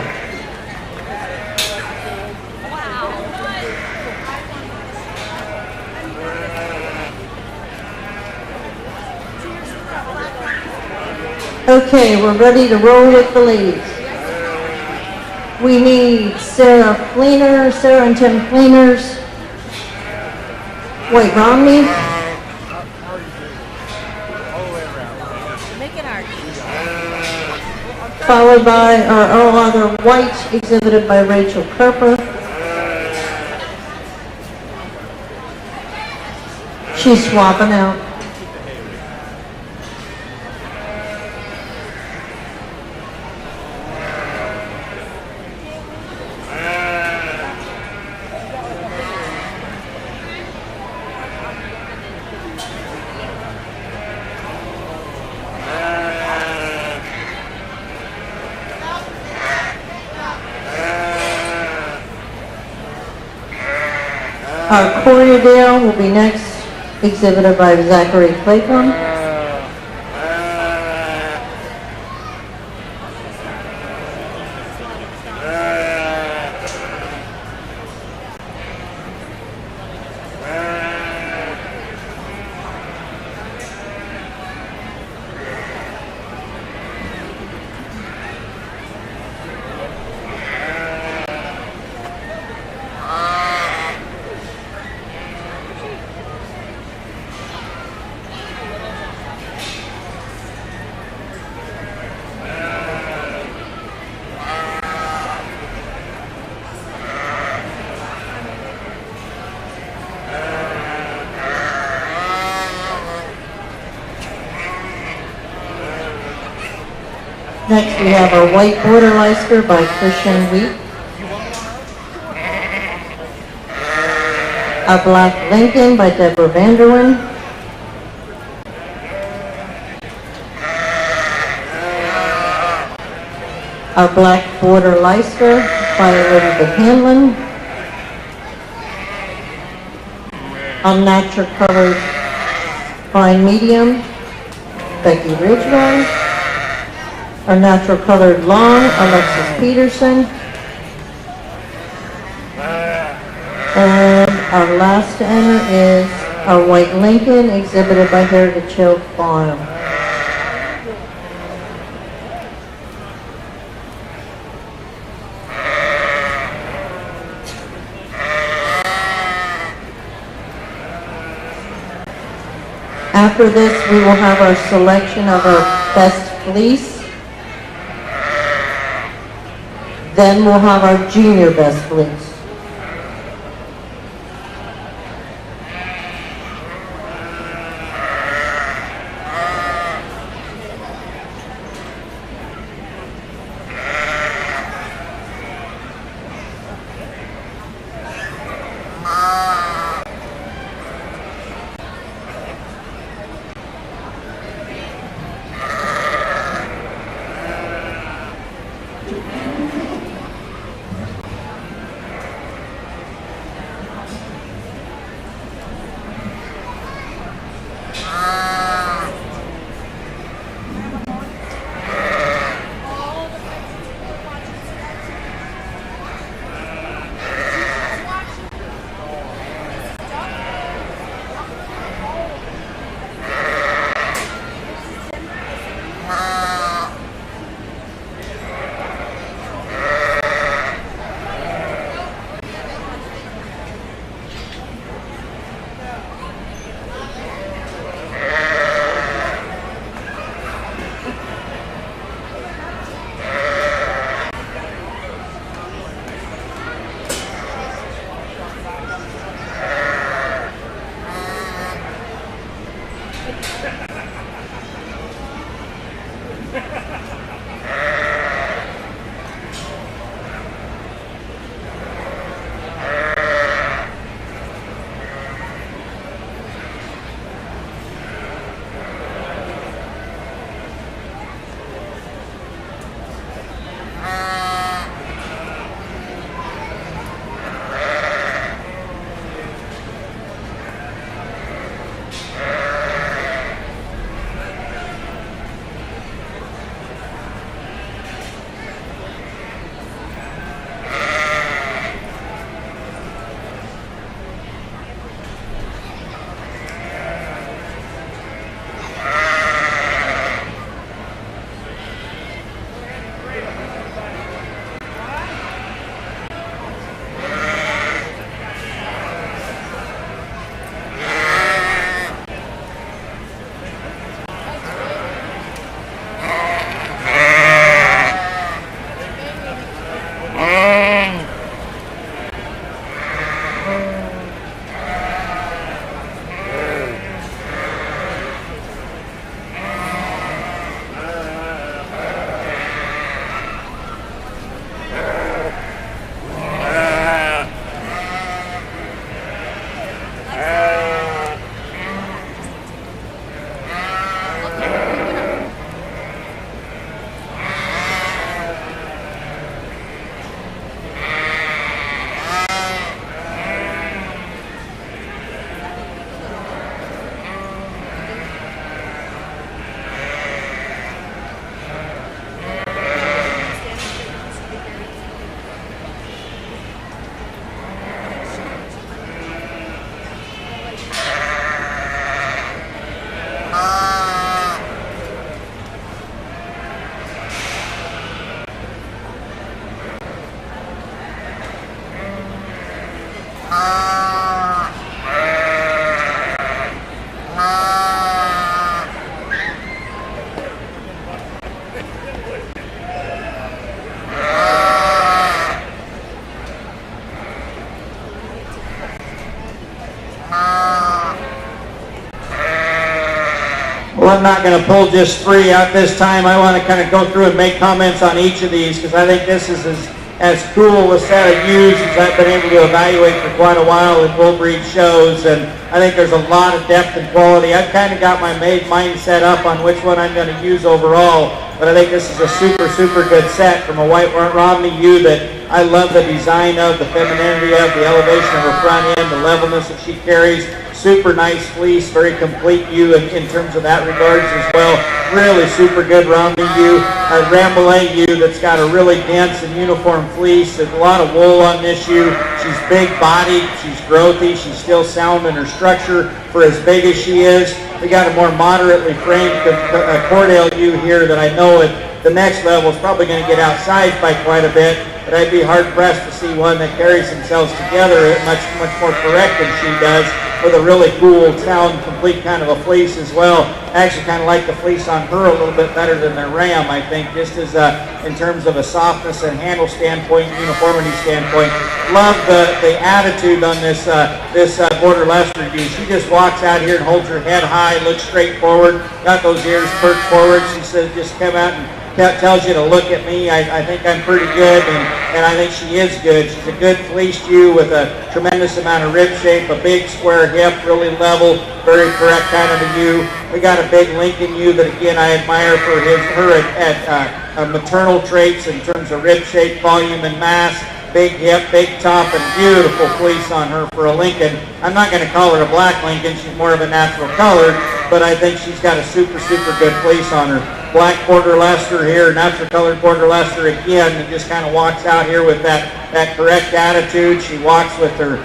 Okay, we're ready to roll with the ladies. We need Sarah and Tim Fleeners, White Romney, followed by our all other white, exhibited by Rachel Kerper. She's swapping out. Our Coriadale will be next, exhibited by Zachary Clayton. Next we have our White Border Leister by Christian Wheat. Our Black Lincoln by Deborah Vanderwyn. Our Black Border Leister by Elizabeth Hanlon. Our Natural Colored Fine Medium, Becky Ridgway. Our Natural Colored Long, Alexis Peterson. And our last to enter is our White Lincoln, exhibited by Heritage Hill Farm. After this, we will have our selection of our best fleece. Then we'll have our junior best fleece. Well, I'm not going to pull just 3 out this time. I want to kind of go through and make comments on each of these because I think this is as cool a set of ewes as I've been able to evaluate for quite a while in bull breed shows, and I think there's a lot of depth and quality. I've kind of got my mind set up on which one I'm going to use overall, but I think this is a super good set from a white Romney ewe that I love the design of, the femininity of, the elevation of her front end, the levelness that she carries. Super nice fleece, very complete ewe in terms of that regards as well. Really super good Romney ewe. A Rambouillet ewe that's got a really dense and uniform fleece. There's a lot of wool on this ewe. She's big bodied, she's growthy, she's still sound in her structure for as big as she is. We got a more moderately framed Cordell ewe here that I know at the next level is probably going to get outsized by quite a bit, but I'd be hard pressed to see one that carries themselves together much more correct than she does, with a really cool, sound, complete kind of a fleece as well. I actually kind of like the fleece on her a little bit better than the ram, I think, just as in terms of a softness and handle standpoint, uniformity standpoint. Love the attitude on this Border Leicester ewe. She just walks out here and holds her head high, looks straight forward, got those ears perked forward. She says, just come out and tells you to look at me. I think I'm pretty good, and I think she is good. She's a good fleeced ewe with a tremendous amount of rib shape, a big square hip, really level, very correct kind of a ewe. We got a big Lincoln ewe that, again, I admire for her at maternal traits in terms of rib shape, volume, and mass. Big hip, big top, and beautiful fleece on her for a Lincoln. I'm not going to call her a black Lincoln. She's more of a natural color, but I think she's got a super good fleece on her. Black Border Leicester here, natural colored Border Leicester again, and just kind of walks out here with that correct attitude. She walks with her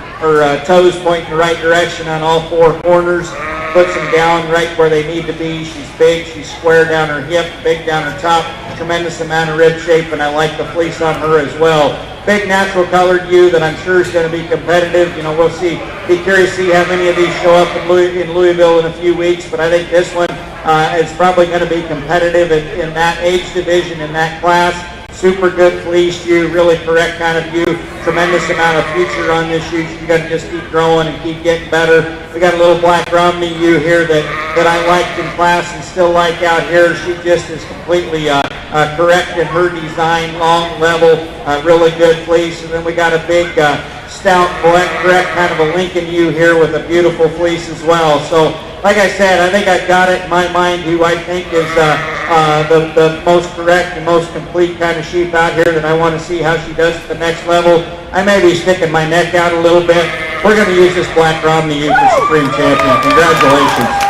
toes pointing the right direction on all 4 corners, puts them down right where they need to be. She's big, she's square down her hip, big down her top, tremendous amount of rib shape, and I like the fleece on her as well. Big natural colored ewe that I'm sure is going to be competitive. You know, we'll see. Be curious to see how many of these show up in Louisville in a few weeks, but I think this one is probably going to be competitive in that age division, in that class. Super good fleece ewe, really correct kind of ewe. Tremendous amount of future on this ewe. She's got to just keep growing and keep getting better. We got a little black Romney ewe here that I liked in class and still like out here. She just is completely correct in her design, long, level, really good fleece. And then we got a big stout, correct kind of a Lincoln ewe here with a beautiful fleece as well. So, like I said, I think I've got it in my mind who I think is the most correct and most complete kind of sheep out here that I want to see how she does at the next level. I may be sticking my neck out a little bit. We're going to use this black Romney ewe for Supreme Champion. Congratulations.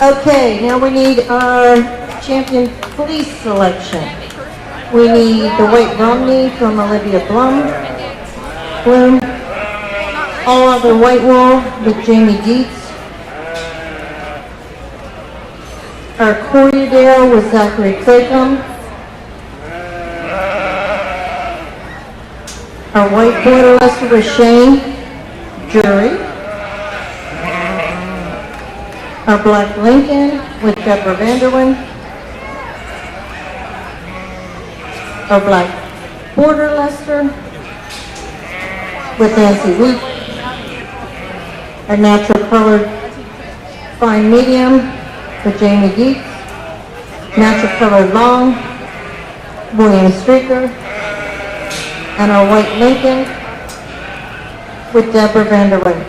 Okay, now we need our champion fleece selection. We need the white Romney from Olivia Bloom, all other white wool with Jamie Dietz, our Corriedale with Zachary Craigum, our white Border Leicester with Shane Jury, our black Lincoln with Deborah Vanderwyn, our black Border Leicester with Nancy Wheat. A natural colored fine medium with Jamie Geets. Natural colored long, William Streaker. And our white Lincoln with Deborah Vanderway.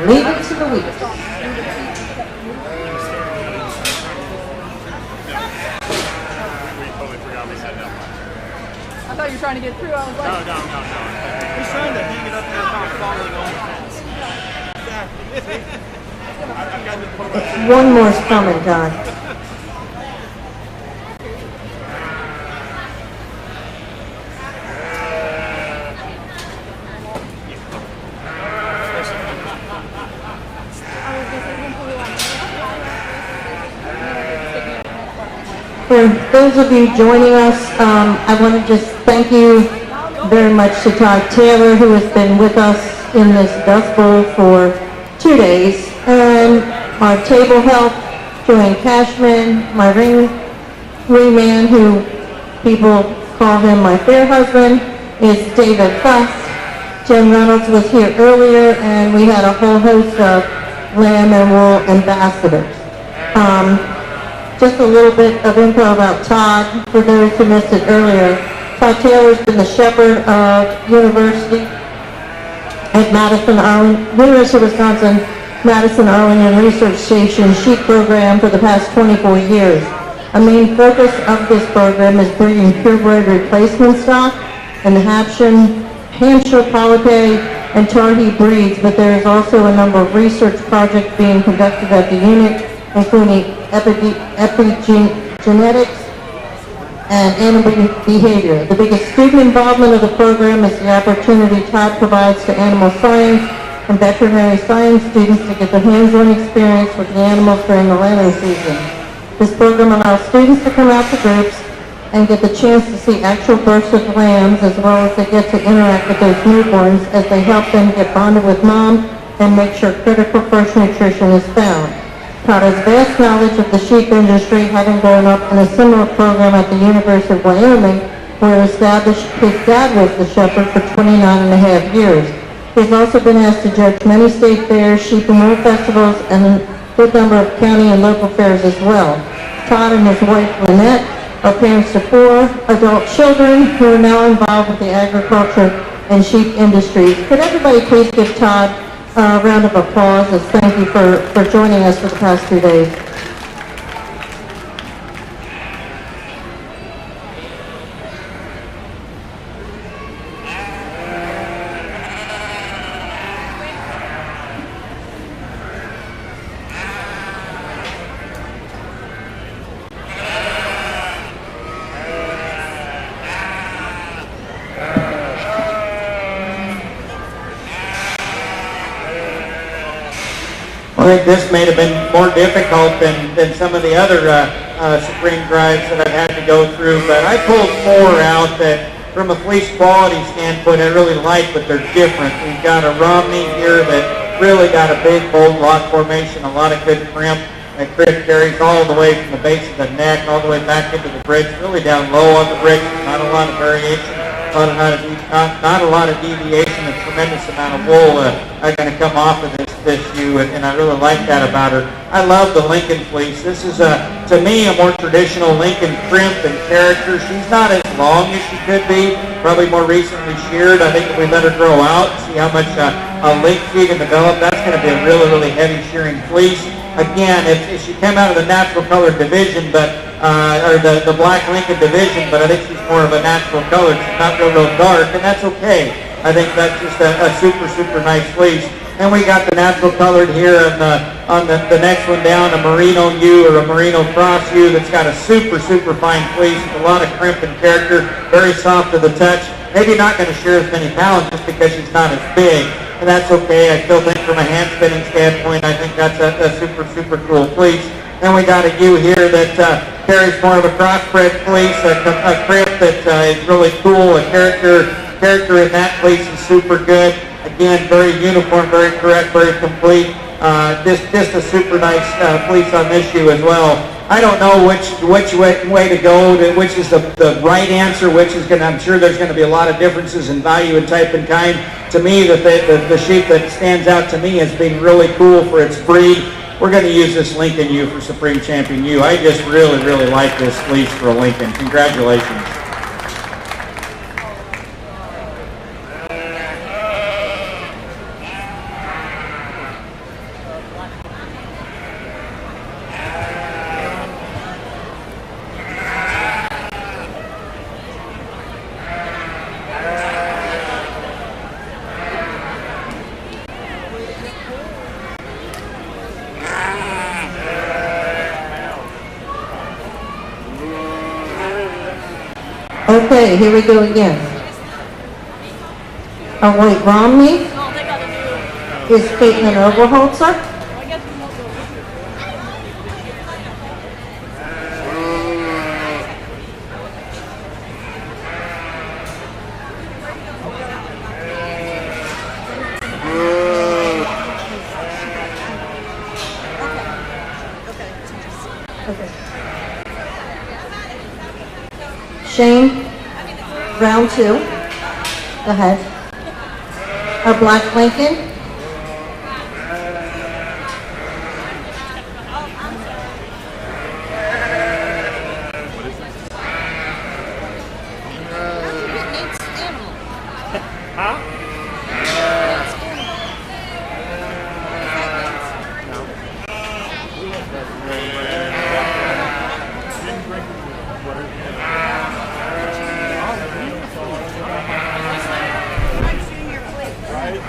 Leave it to the week. I thought you were trying to get through. I was like, No. He's trying to hang it up there without falling on the fence. One more's coming, Don. For those of you joining us, I want to just thank you very much to Todd Taylor, who has been with us in this Dust Bowl for 2 days, and our table help, Joanne Cashman, my ring man, who people call him my fair husband, is David Fuss. Jim Reynolds was here earlier, and we had a whole host of lamb and wool ambassadors. Just a little bit of info about Todd, for those who missed it earlier. Todd Taylor's been the shepherd of University of Wisconsin, Madison-Arlington Research Station sheep program for the past 24 years. A main focus of this program is breeding purebred replacement stock in the Hampshire, Polypay, and Tarhee breeds, but there is also a number of research projects being conducted at the unit, including epigenetics and animal behavior. The biggest student involvement of the program is the opportunity Todd provides to animal science and veterinary science students to get the hands-on experience with the animals during the lambing season. This program allows students to come out to groups and get the chance to see actual births of lambs, as well as they get to interact with those newborns as they help them get bonded with mom and make sure critical first nutrition is found. Todd has vast knowledge of the sheep industry, having grown up in a similar program at the University of Wyoming, where his dad was the shepherd for 29 and a half years. He's also been asked to judge many state fairs, sheep and wool festivals, and a good number of county and local fairs as well. Todd and his wife, Lynette, are parents to 4 adult children who are now involved with the agriculture and sheep industries. Could everybody please give Todd a round of applause as thank you for joining us for the past 2 days. I think this may have been more difficult than some of the other spring drives that I've had to go through, but I pulled 4 out that from a fleece quality standpoint I really like, but they're different. We've got a Romney here that really got a big, bold lock formation, a lot of good crimp. That crimp carries all the way from the base of the neck all the way back into the bridge, really down low on the bridge, not a lot of variation. Not a lot of deviation, a tremendous amount of wool are going to come off of this. this shoe, and I really like that about her. I love the Lincoln fleece. This is, to me, a more traditional Lincoln crimp and character. She's not as long as she could be, probably more recently sheared. I think if we let her grow out, see how much length she can develop, that's going to be a really, really heavy shearing fleece. Again, if she came out of the natural color division, but or the black Lincoln division, but I think she's more of a natural color. She's not real dark, and that's okay. I think that's just a super, super nice fleece. And we got the natural colored here on the next one down, a merino U or a merino cross U that's got a super, super fine fleece with a lot of crimp and character, very soft to the touch. Maybe not going to share as many pounds just because she's not as big, and that's okay. I still think from a hand spinning standpoint, I think that's a super, super cool fleece. Then we got a U here that carries more of a crossbred fleece, a crimp that is really cool, a character in that fleece is super good. Again, very uniform, very correct, very complete. Just a super nice fleece on this shoe as well. I don't know which way to go, which is the right answer, which is going to, I'm sure there's going to be a lot of differences in value and type and kind. To me, the sheep that stands out to me as being really cool for its breed, we're going to use this Lincoln U for Supreme Champion U. I just really, really like this fleece for a Lincoln. Congratulations. Okay, here we go again. Our white Romney is Caitlin Oberholzer. Shane, round 2. Go ahead. Our black Lincoln.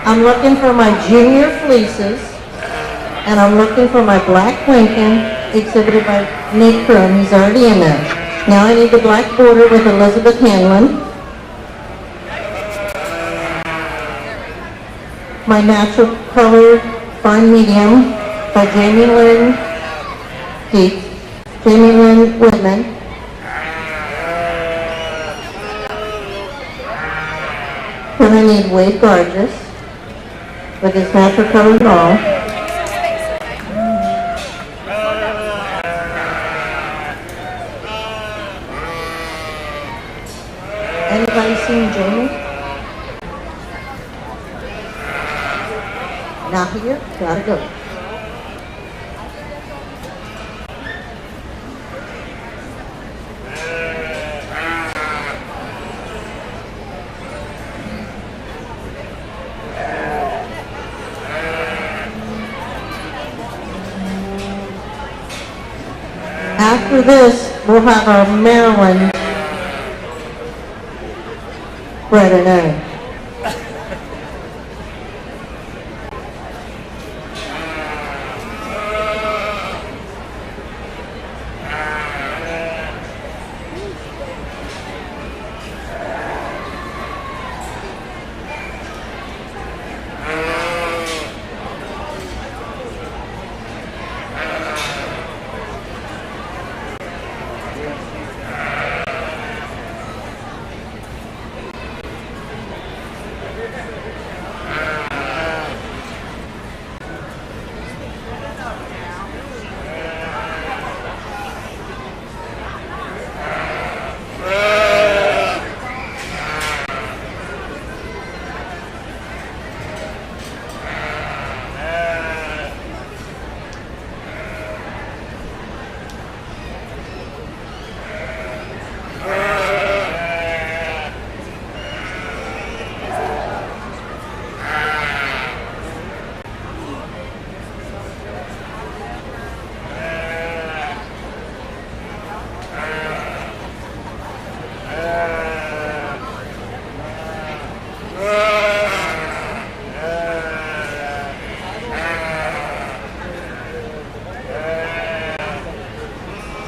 I'm looking for my junior fleeces, and I'm looking for my black Lincoln exhibited by Nate Crum. He's already in there. Now I need the black border with Elizabeth Hanlon. My natural color fine medium by Jamie Lynn Whitman. Then I need Wade Gorgeous with his natural color ball. Anybody seen Jamie? Not here? Gotta go. After this, we'll have our Maryland bread and egg.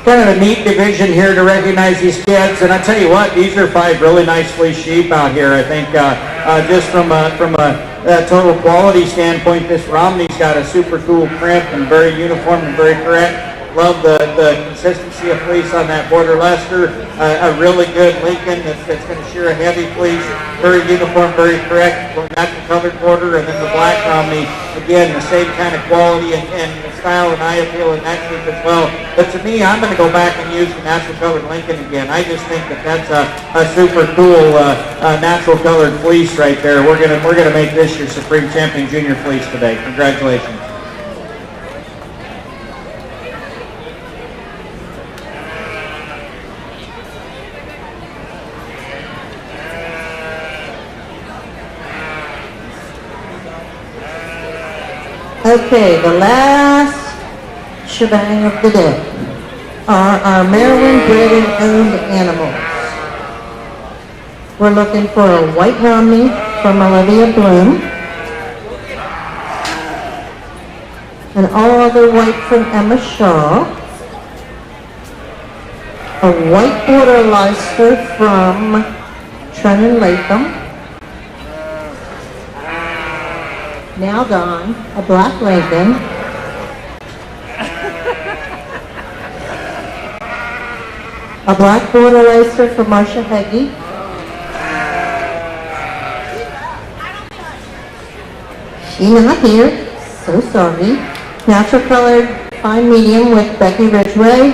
kind of a neat division here to recognize these kids. And I tell you what, these are 5 really nice fleece sheep out here. I think just from a total quality standpoint, this Romney's got a super cool print and very uniform and very correct. Love the consistency of fleece on that border Leicester. A really good Lincoln that's going to shear a heavy fleece. Very uniform, very correct, natural colored border. And then the black Romney, again, the same kind of quality and style and eye appeal in that sheep as well. But to me, I'm going to go back and use the natural colored Lincoln again. I just think that that's a super cool natural colored fleece right there. We're gonna make this your Supreme Champion Junior Fleece today. Congratulations. Okay, the last shebang of the day are our Maryland bred and owned animals. We're looking for a white Romney from Olivia Bloom, an all other white from Emma Shaw, a white border Leicester from Trennan Latham, now gone, a black Lincoln, a black border Leicester from Marcia Heggie, she's not here, so sorry, natural colored fine medium with Becky Ridgway,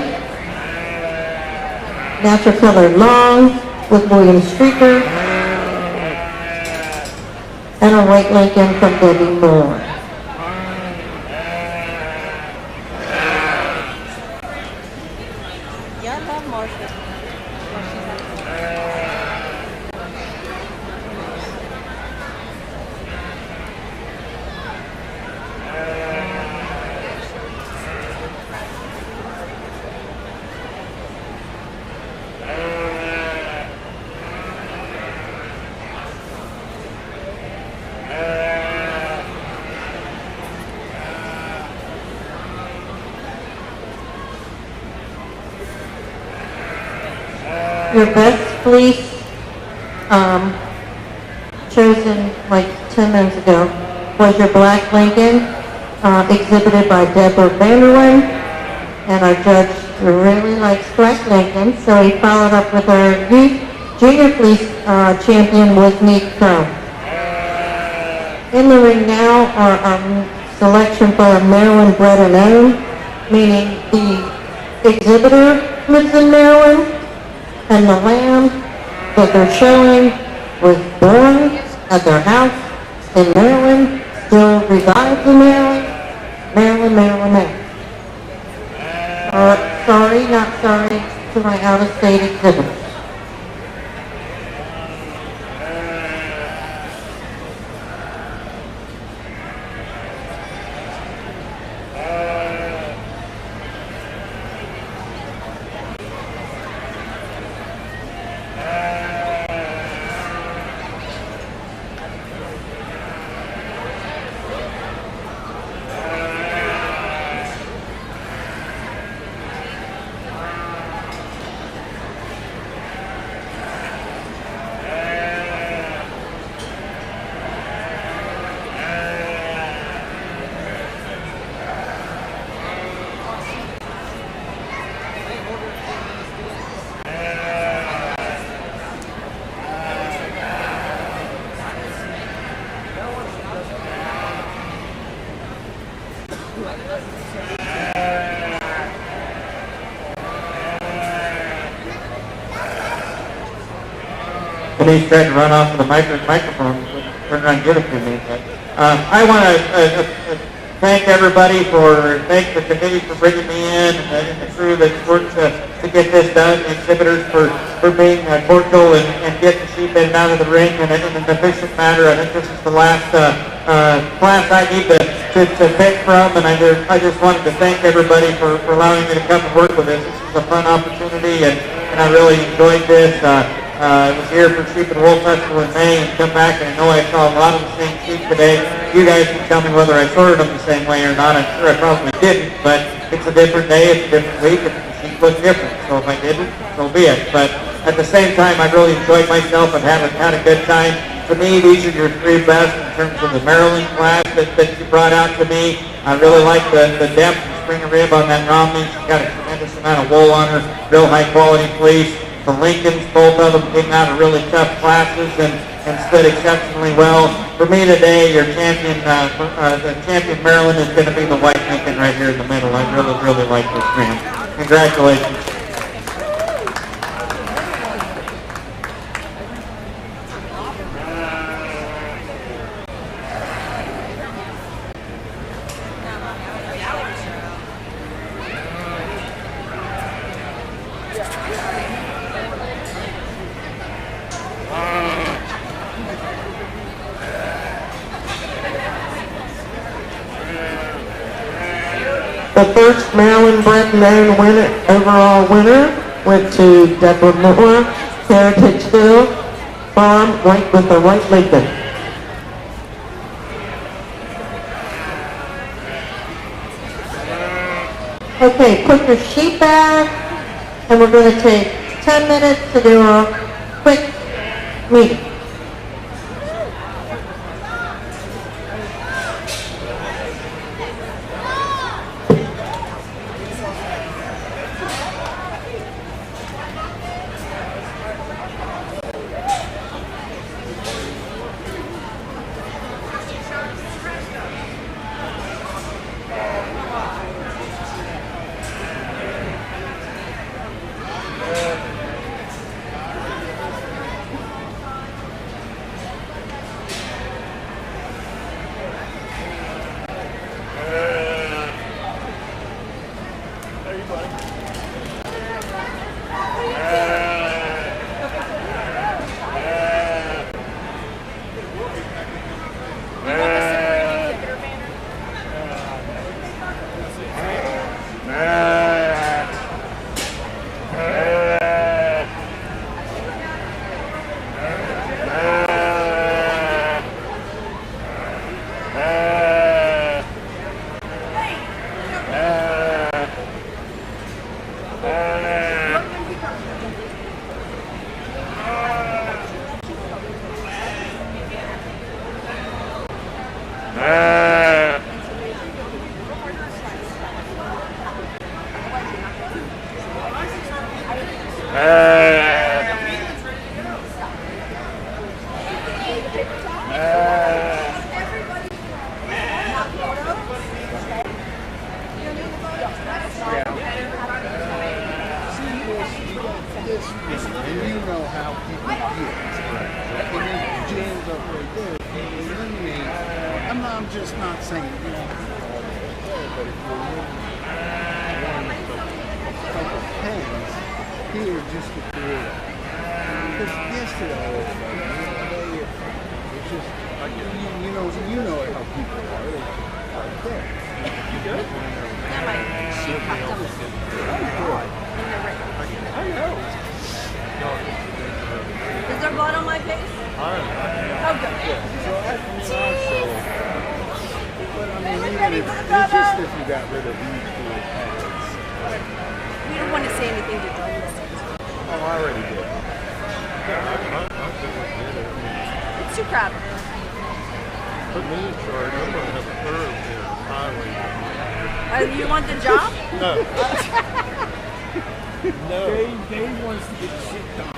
natural colored long with William Streaker, and a white Lincoln from Debbie Moore. Yeah, I love Marcia. Your best fleece, chosen like 10 minutes ago, was your black Lincoln, exhibited by Deborah Vanderlyn, and our judge really likes black Lincoln, so he followed up with our youth junior fleece champion, Whitney Crow. In the ring now are our selection for a Maryland bred and owned, meaning the exhibitor lives in Maryland, and the lamb that they're showing was born at their house in Maryland, still resides in Maryland, Maryland, Maryland, Maryland. Sorry, not sorry to my out-of-state exhibitors. Denise tried to run off of the microphone, turn around and give it to me. But, I want to thank everybody thank the committee for bringing me in, and the crew that worked to get this done, the exhibitors for being cordial and getting the sheep in and out of the ring in an efficient manner. I think this is the last class I need to pick from, and I just wanted to thank everybody for allowing me to come and work with this. This is a fun opportunity, and I really enjoyed this. I was here for Sheep and Wool Festival in May and come back, and I know I saw a lot of the same sheep today. You guys can tell me whether I sorted them the same way or not. I'm sure I probably didn't, but it's a different day, it's a different week, it's a things look different. So if I didn't, so be it. But at the same time, I really enjoyed myself and had a good time. To me, these are your three best in terms of the Maryland class that you brought out to me. I really like the depth and spring and rib on that Romney. She's got a tremendous amount of wool on her, real high quality fleece. The Lincolns, both of them came out of really tough classes and stood exceptionally well. For me today, your champion, the champion Maryland is going to be the white Lincoln right here in the middle. I really, really like this man. Congratulations. The first Maryland bred and owned overall winner went to Deborah Moore, Heritageville Farm, right with the white Lincoln. Okay, put your sheet back, and we're going to take 10 minutes to do a quick meeting. I'm just not saying, you know, but if you're one couple pens here just to create, because yesterday, it's just, you know how people are, right there. You good? Yeah, my sheet popped up. I know. Is there blood on my face? Oh, good. But I mean, even if, it's just if you got rid of these four pads. We don't want to say anything to journalists. Oh, I already did. It's too crowded. Put me in charge. I'm going to have a curve here. Highway. You want the job? No. No. Dave wants to get the shit done.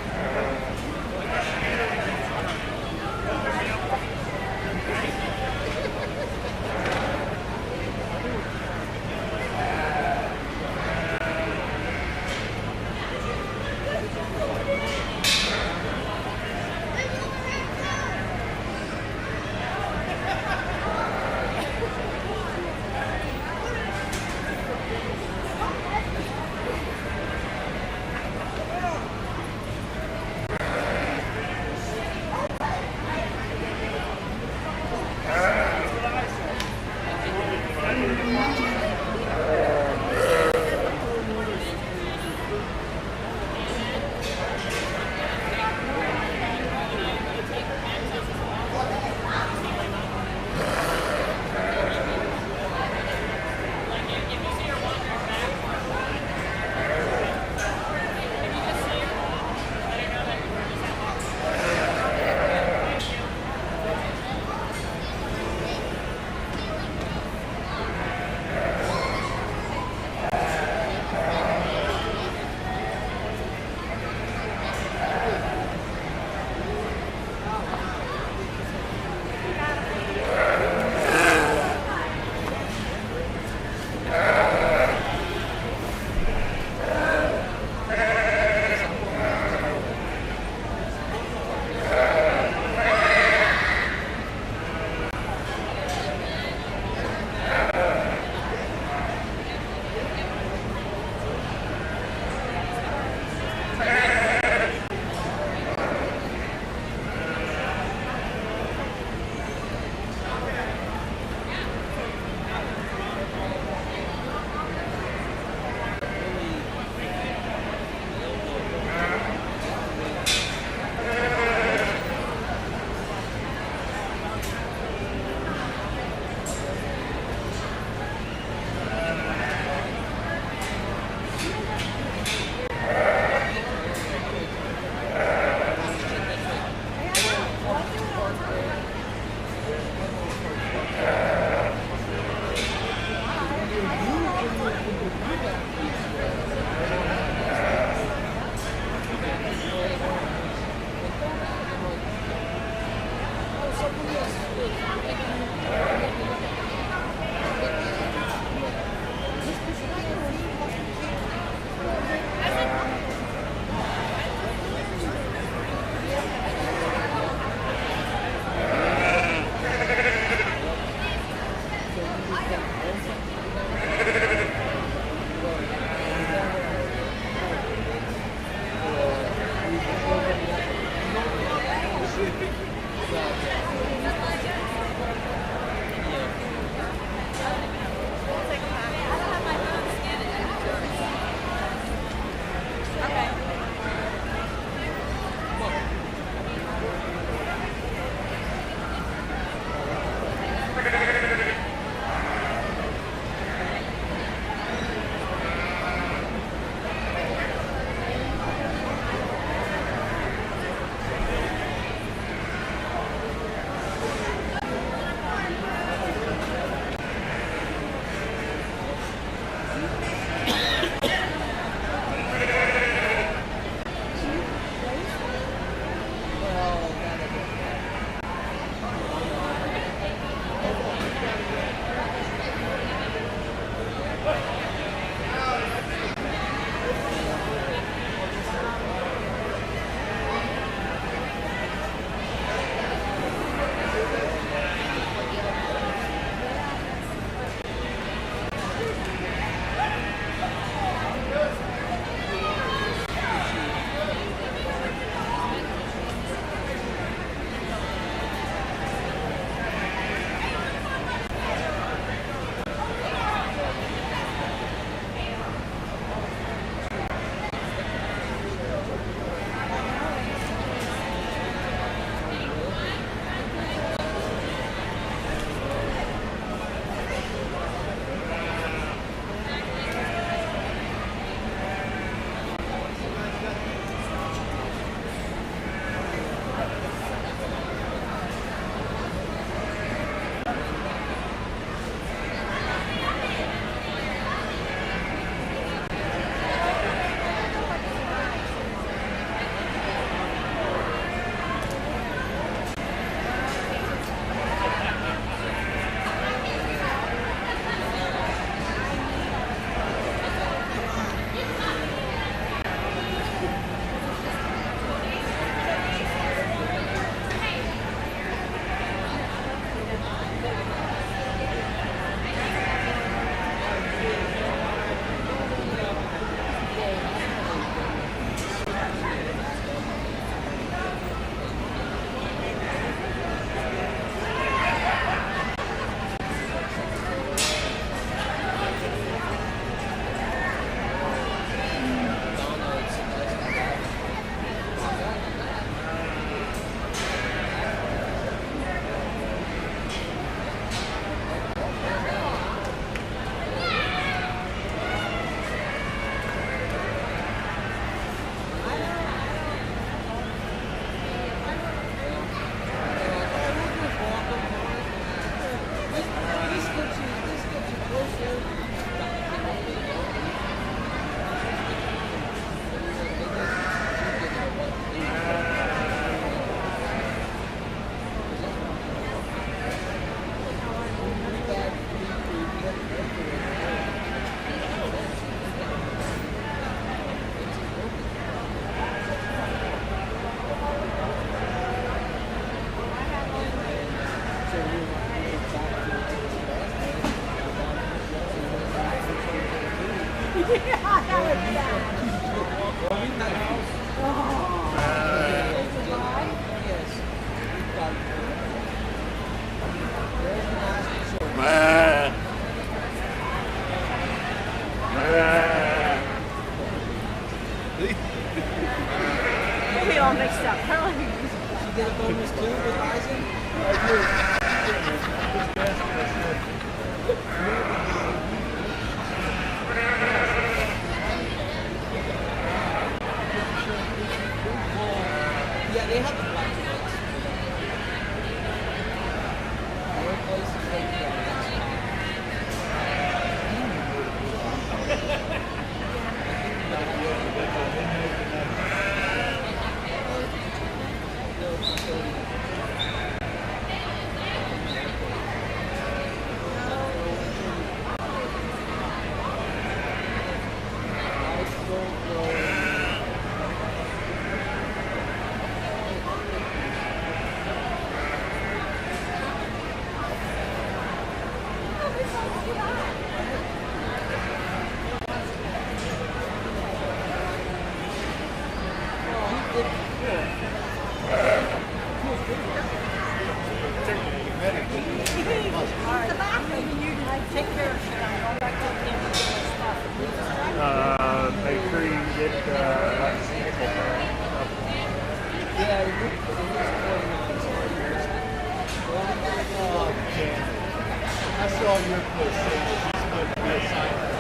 I saw your post saying she's going to be a scientist.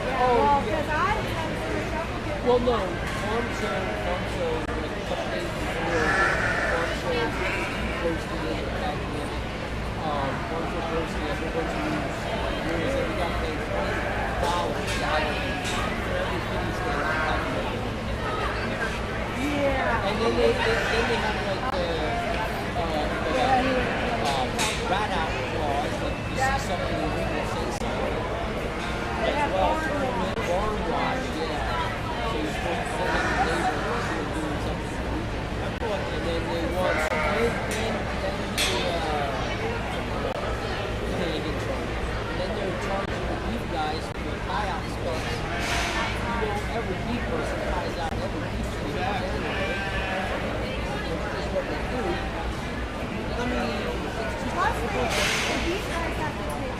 Well, because I Well, no, farm show, like a couple days before farm show posted it back in. Farm show posted it, a bunch of news. News that we got paid $20 for every fitting stand on top of it. Yeah. And then they have like rat out clause, like if you see something illegal, say something. As well, barn wash, yeah. So you're supposed to send it to the neighbor if you're doing something illegal. And then they want, then they get charged. And then they're charging the beef guys for the tie-out stuff. You don't ever beef person ties out every beef to the anyway. Which is what they do. I mean, it's just Plus, these guys have to pay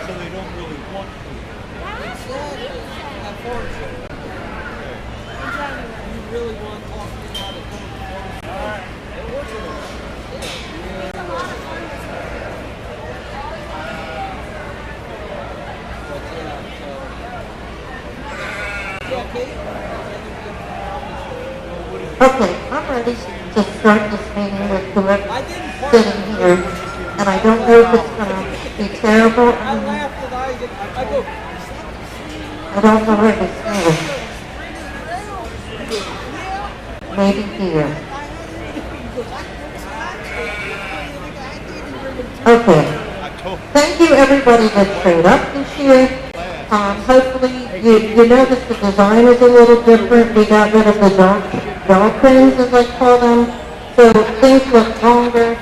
So they don't really want food. You really want to talk to me how to come to farm? It wasn't really Okay, I'm ready to start this meeting with whoever's sitting here, and I don't know if it's going to be terrible. I laughed and I go, I don't know where to stand. Maybe here. Okay. Thank you everybody that showed up this year. Hopefully you noticed the design is a little different. We got rid of the dog pins, as I call them. So things look longer.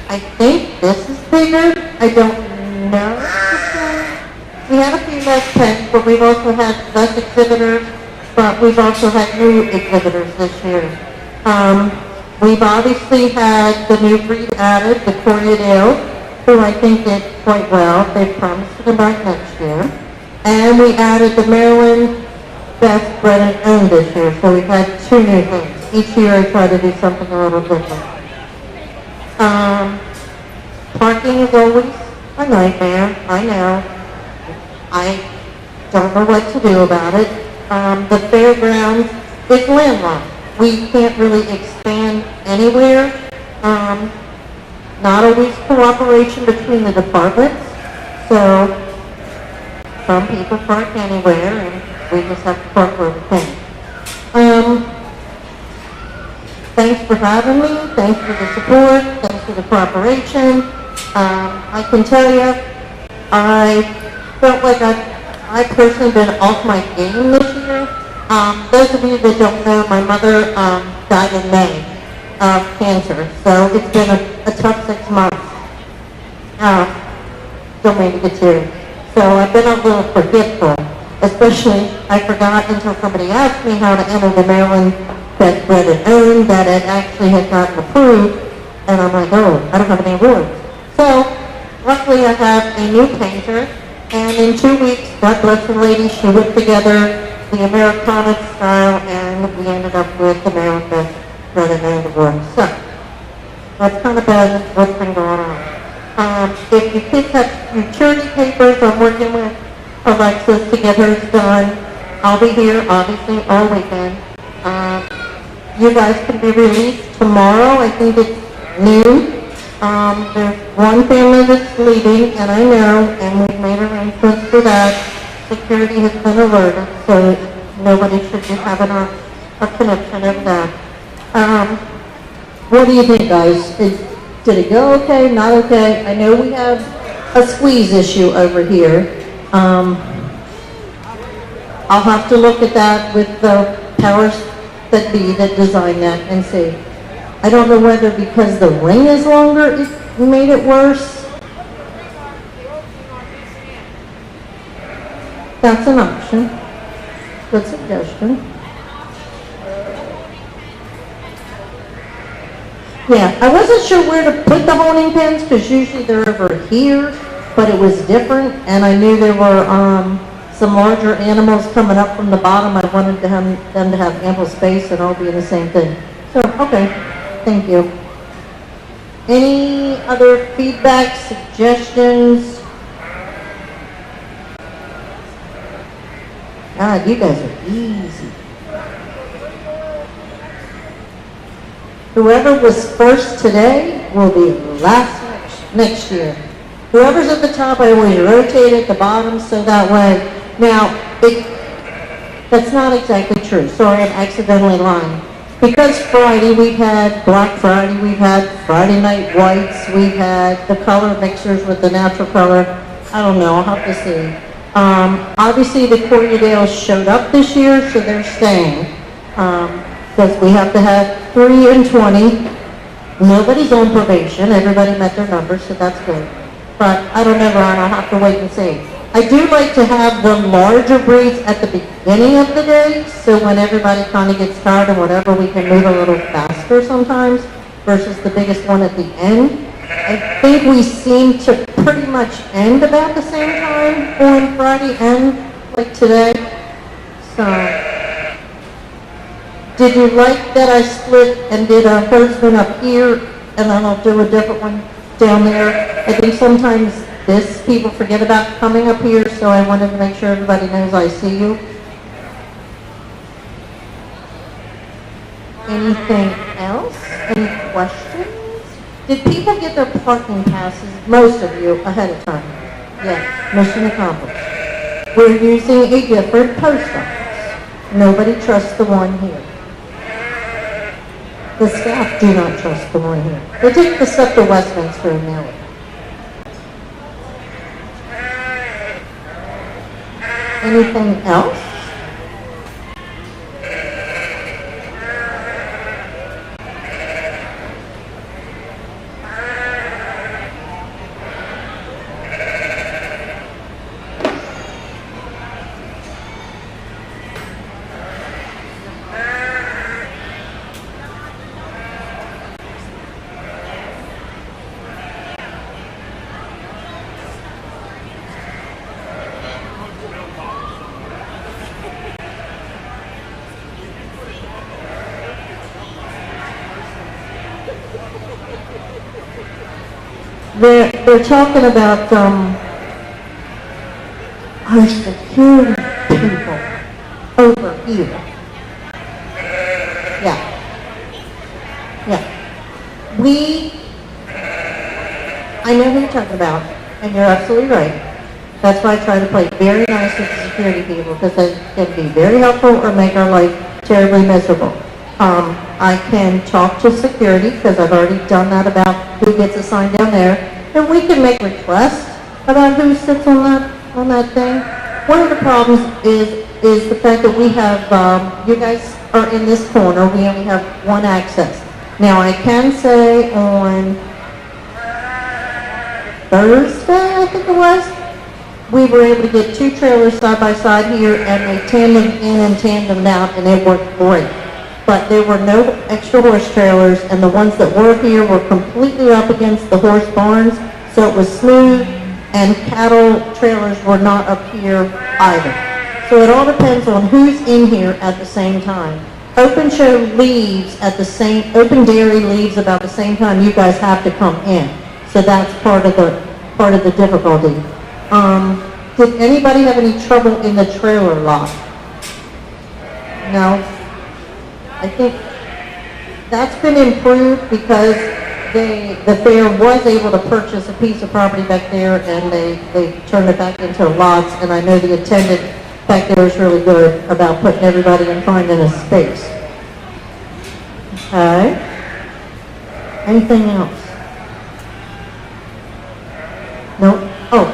I think this is bigger. I don't know. We had a few less pens, but we've also had less exhibitors, but we've also had new exhibitors this year. We've obviously had the new breed added, the Corriedale, who I think did quite well. They've promised to come back next year. And we added the Maryland Best Bred and Owned this year, so we've had two new things. Each year I try to do something a little different. Parking is always a nightmare, I know. I don't know what to do about it. The fairgrounds is landlocked. We can't really expand anywhere. Not always cooperation between the departments. So some people park anywhere and we just have to park where we can. Thanks for having me. Thanks for the support. Thanks for the cooperation. I can tell you, I felt like I've personally been off my game this year. Those of you that don't know, my mother died in May of cancer, so it's been a tough 6 months. Don't mean to get teary. So I've been a little forgetful, especially I forgot until somebody asked me how to enter the Maryland Best Bred and Owned, that it actually had gotten approved, and I'm like, oh, I don't have any awards. So luckily I have a new painter, and in 2 weeks, God bless the lady, she whipped together the Americana style, and we ended up with the Maryland Best Bred and Owned award. So that's kind of bad what's been going on. If you kids have utility papers, I'm working with Alexis to get hers done. I'll be here, obviously, all weekend. You guys can be released tomorrow. I think it's noon. There's one family that's leaving, and I know, and we've made arrangements for that. Security has been alerted, so nobody should be having a connection of that. What do you think, guys? Did it go okay? Not okay? I know we have a squeeze issue over here. I'll have to look at that with the powers that be that designed that and see. I don't know whether because the ring is longer it made it worse. That's an option. Good suggestion. Yeah, I wasn't sure where to put the honing pins because usually they're over here, but it was different, and I knew there were some larger animals coming up from the bottom. I wanted them to have ample space and all be in the same thing. So, okay, thank you. Any other feedback, suggestions? God, you guys are easy. Whoever was first today will be last next year. Whoever's at the top, I always rotate at the bottom so that way. Now, that's not exactly true. Sorry, I'm accidentally lying. Because Friday, we've had Black Friday, we've had Friday Night Whites, we've had the color mixers with the natural color. I don't know, I'll have to see. Obviously, the Corriedales showed up this year, so they're staying. Because we have to have 3 and 20. Nobody's on probation. Everybody met their numbers, so that's good. But I don't know, Ron. I'll have to wait and see. I do like to have the larger breeds at the beginning of the day, so when everybody kind of gets tired or whatever, we can move a little faster sometimes, versus the biggest one at the end. I think we seem to pretty much end about the same time on Friday and like today. So, did you like that I split and did a herdsman up here and then I'll do a different one down there? I think sometimes people forget about coming up here, so I wanted to make sure everybody knows I see you. Anything else? Any questions? Did people get their parking passes, most of you, ahead of time? Yes, mission accomplished. We're using a different post office. Nobody trusts the one here. The staff do not trust the one here. They take the stuff to Westminster and mail it. Anything else? They're talking about our security people over here. Yeah. I know who you're talking about, and you're absolutely right. That's why I try to play very nice with the security people, because they can be very helpful or make our life terribly miserable. I can talk to security, because I've already done that about who gets assigned down there, and we can make requests about who sits on that thing. One of the problems is the fact that we have, you guys are in this corner, we only have one access. Now I can say on Thursday, I think it was, we were able to get 2 trailers side by side here, and they tandem in and tandem out, and it worked great. But there were no extra horse trailers, and the ones that were here were completely up against the horse barns, so it was smooth, and cattle trailers were not up here either. So it all depends on who's in here at the same time. Open show leaves open dairy leaves about the same time you guys have to come in. So that's part of the difficulty. Did anybody have any trouble in the trailer lot? No? I think that's been improved because the fair was able to purchase a piece of property back there, and they turned it back into lots, and I know the attendant back there is really good about putting everybody and finding a space. Okay. Anything else? No? Oh,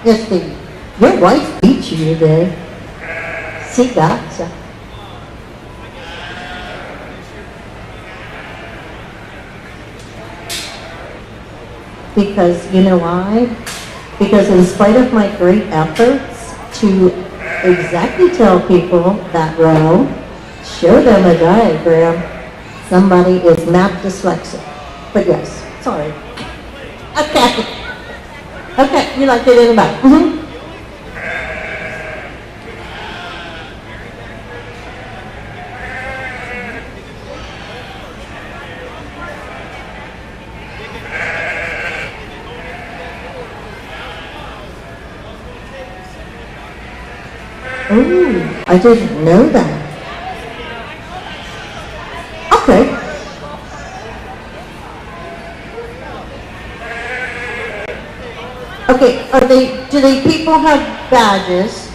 yes, Steve. Your wife beat you today. She gotcha. Because, you know why? Because in spite of my great efforts to exactly tell people that row, show them a diagram, somebody is map dyslexic. But yes, sorry. Okay. Okay, you like it in the back. Mm-hmm. Ooh, I didn't know that. Okay. Okay, do they people have badges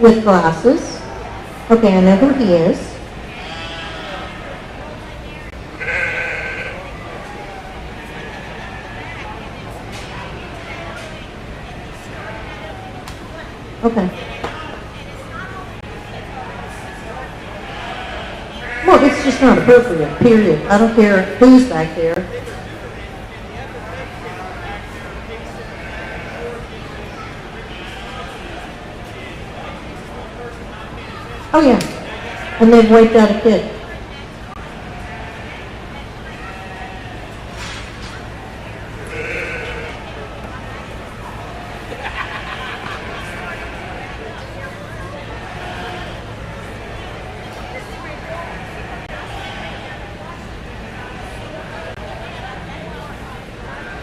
with glasses? Okay, I know who he is. Okay. Well, it's just not appropriate, period. I don't care who's back there. Oh yeah, and they've wiped out a kid.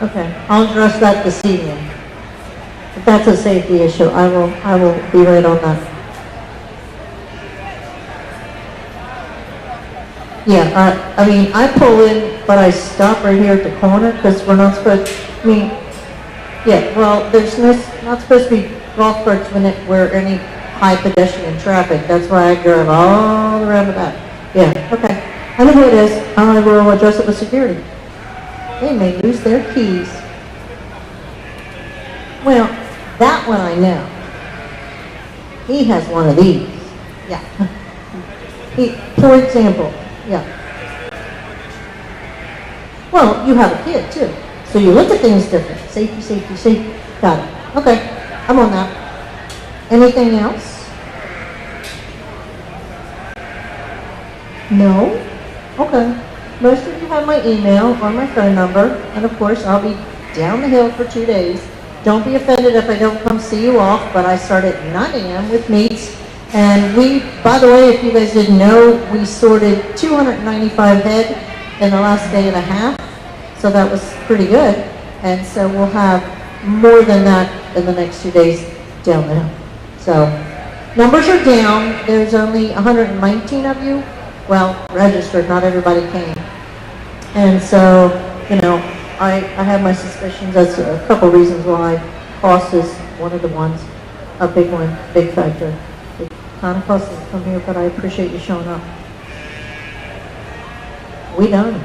Okay, I'll address that this evening. If that's a safety issue, I will be right on that. Yeah, I mean, I pull in, but I stop right here at the corner because we're not supposed, I mean, yeah, well, there's not supposed to be golf carts where any high pedestrian traffic. That's why I drive all around the back. Yeah, okay. I know who it is. I will address it with security. They may lose their keys. Well, that one I know. He has one of these. Yeah. For example, yeah. Well, you have a kid too. So you look at things different. Safety, safety, safety. Got it. Okay, I'm on that. Anything else? No? Okay. Most of you have my email or my phone number, and of course I'll be down the hill for 2 days. Don't be offended if I don't come see you off, but I start at 9 a.m. with meets. And we, by the way, if you guys didn't know, we sorted 295 head in the last day and a half. So that was pretty good. And so we'll have more than that in the next 2 days down the hill. So numbers are down. There's only 119 of you. Well, registered, not everybody came. And so, you know, I have my suspicions. That's a couple reasons why. Cost is one of the ones, a big one, big factor. It kind of costs to come here, but I appreciate you showing up. We done.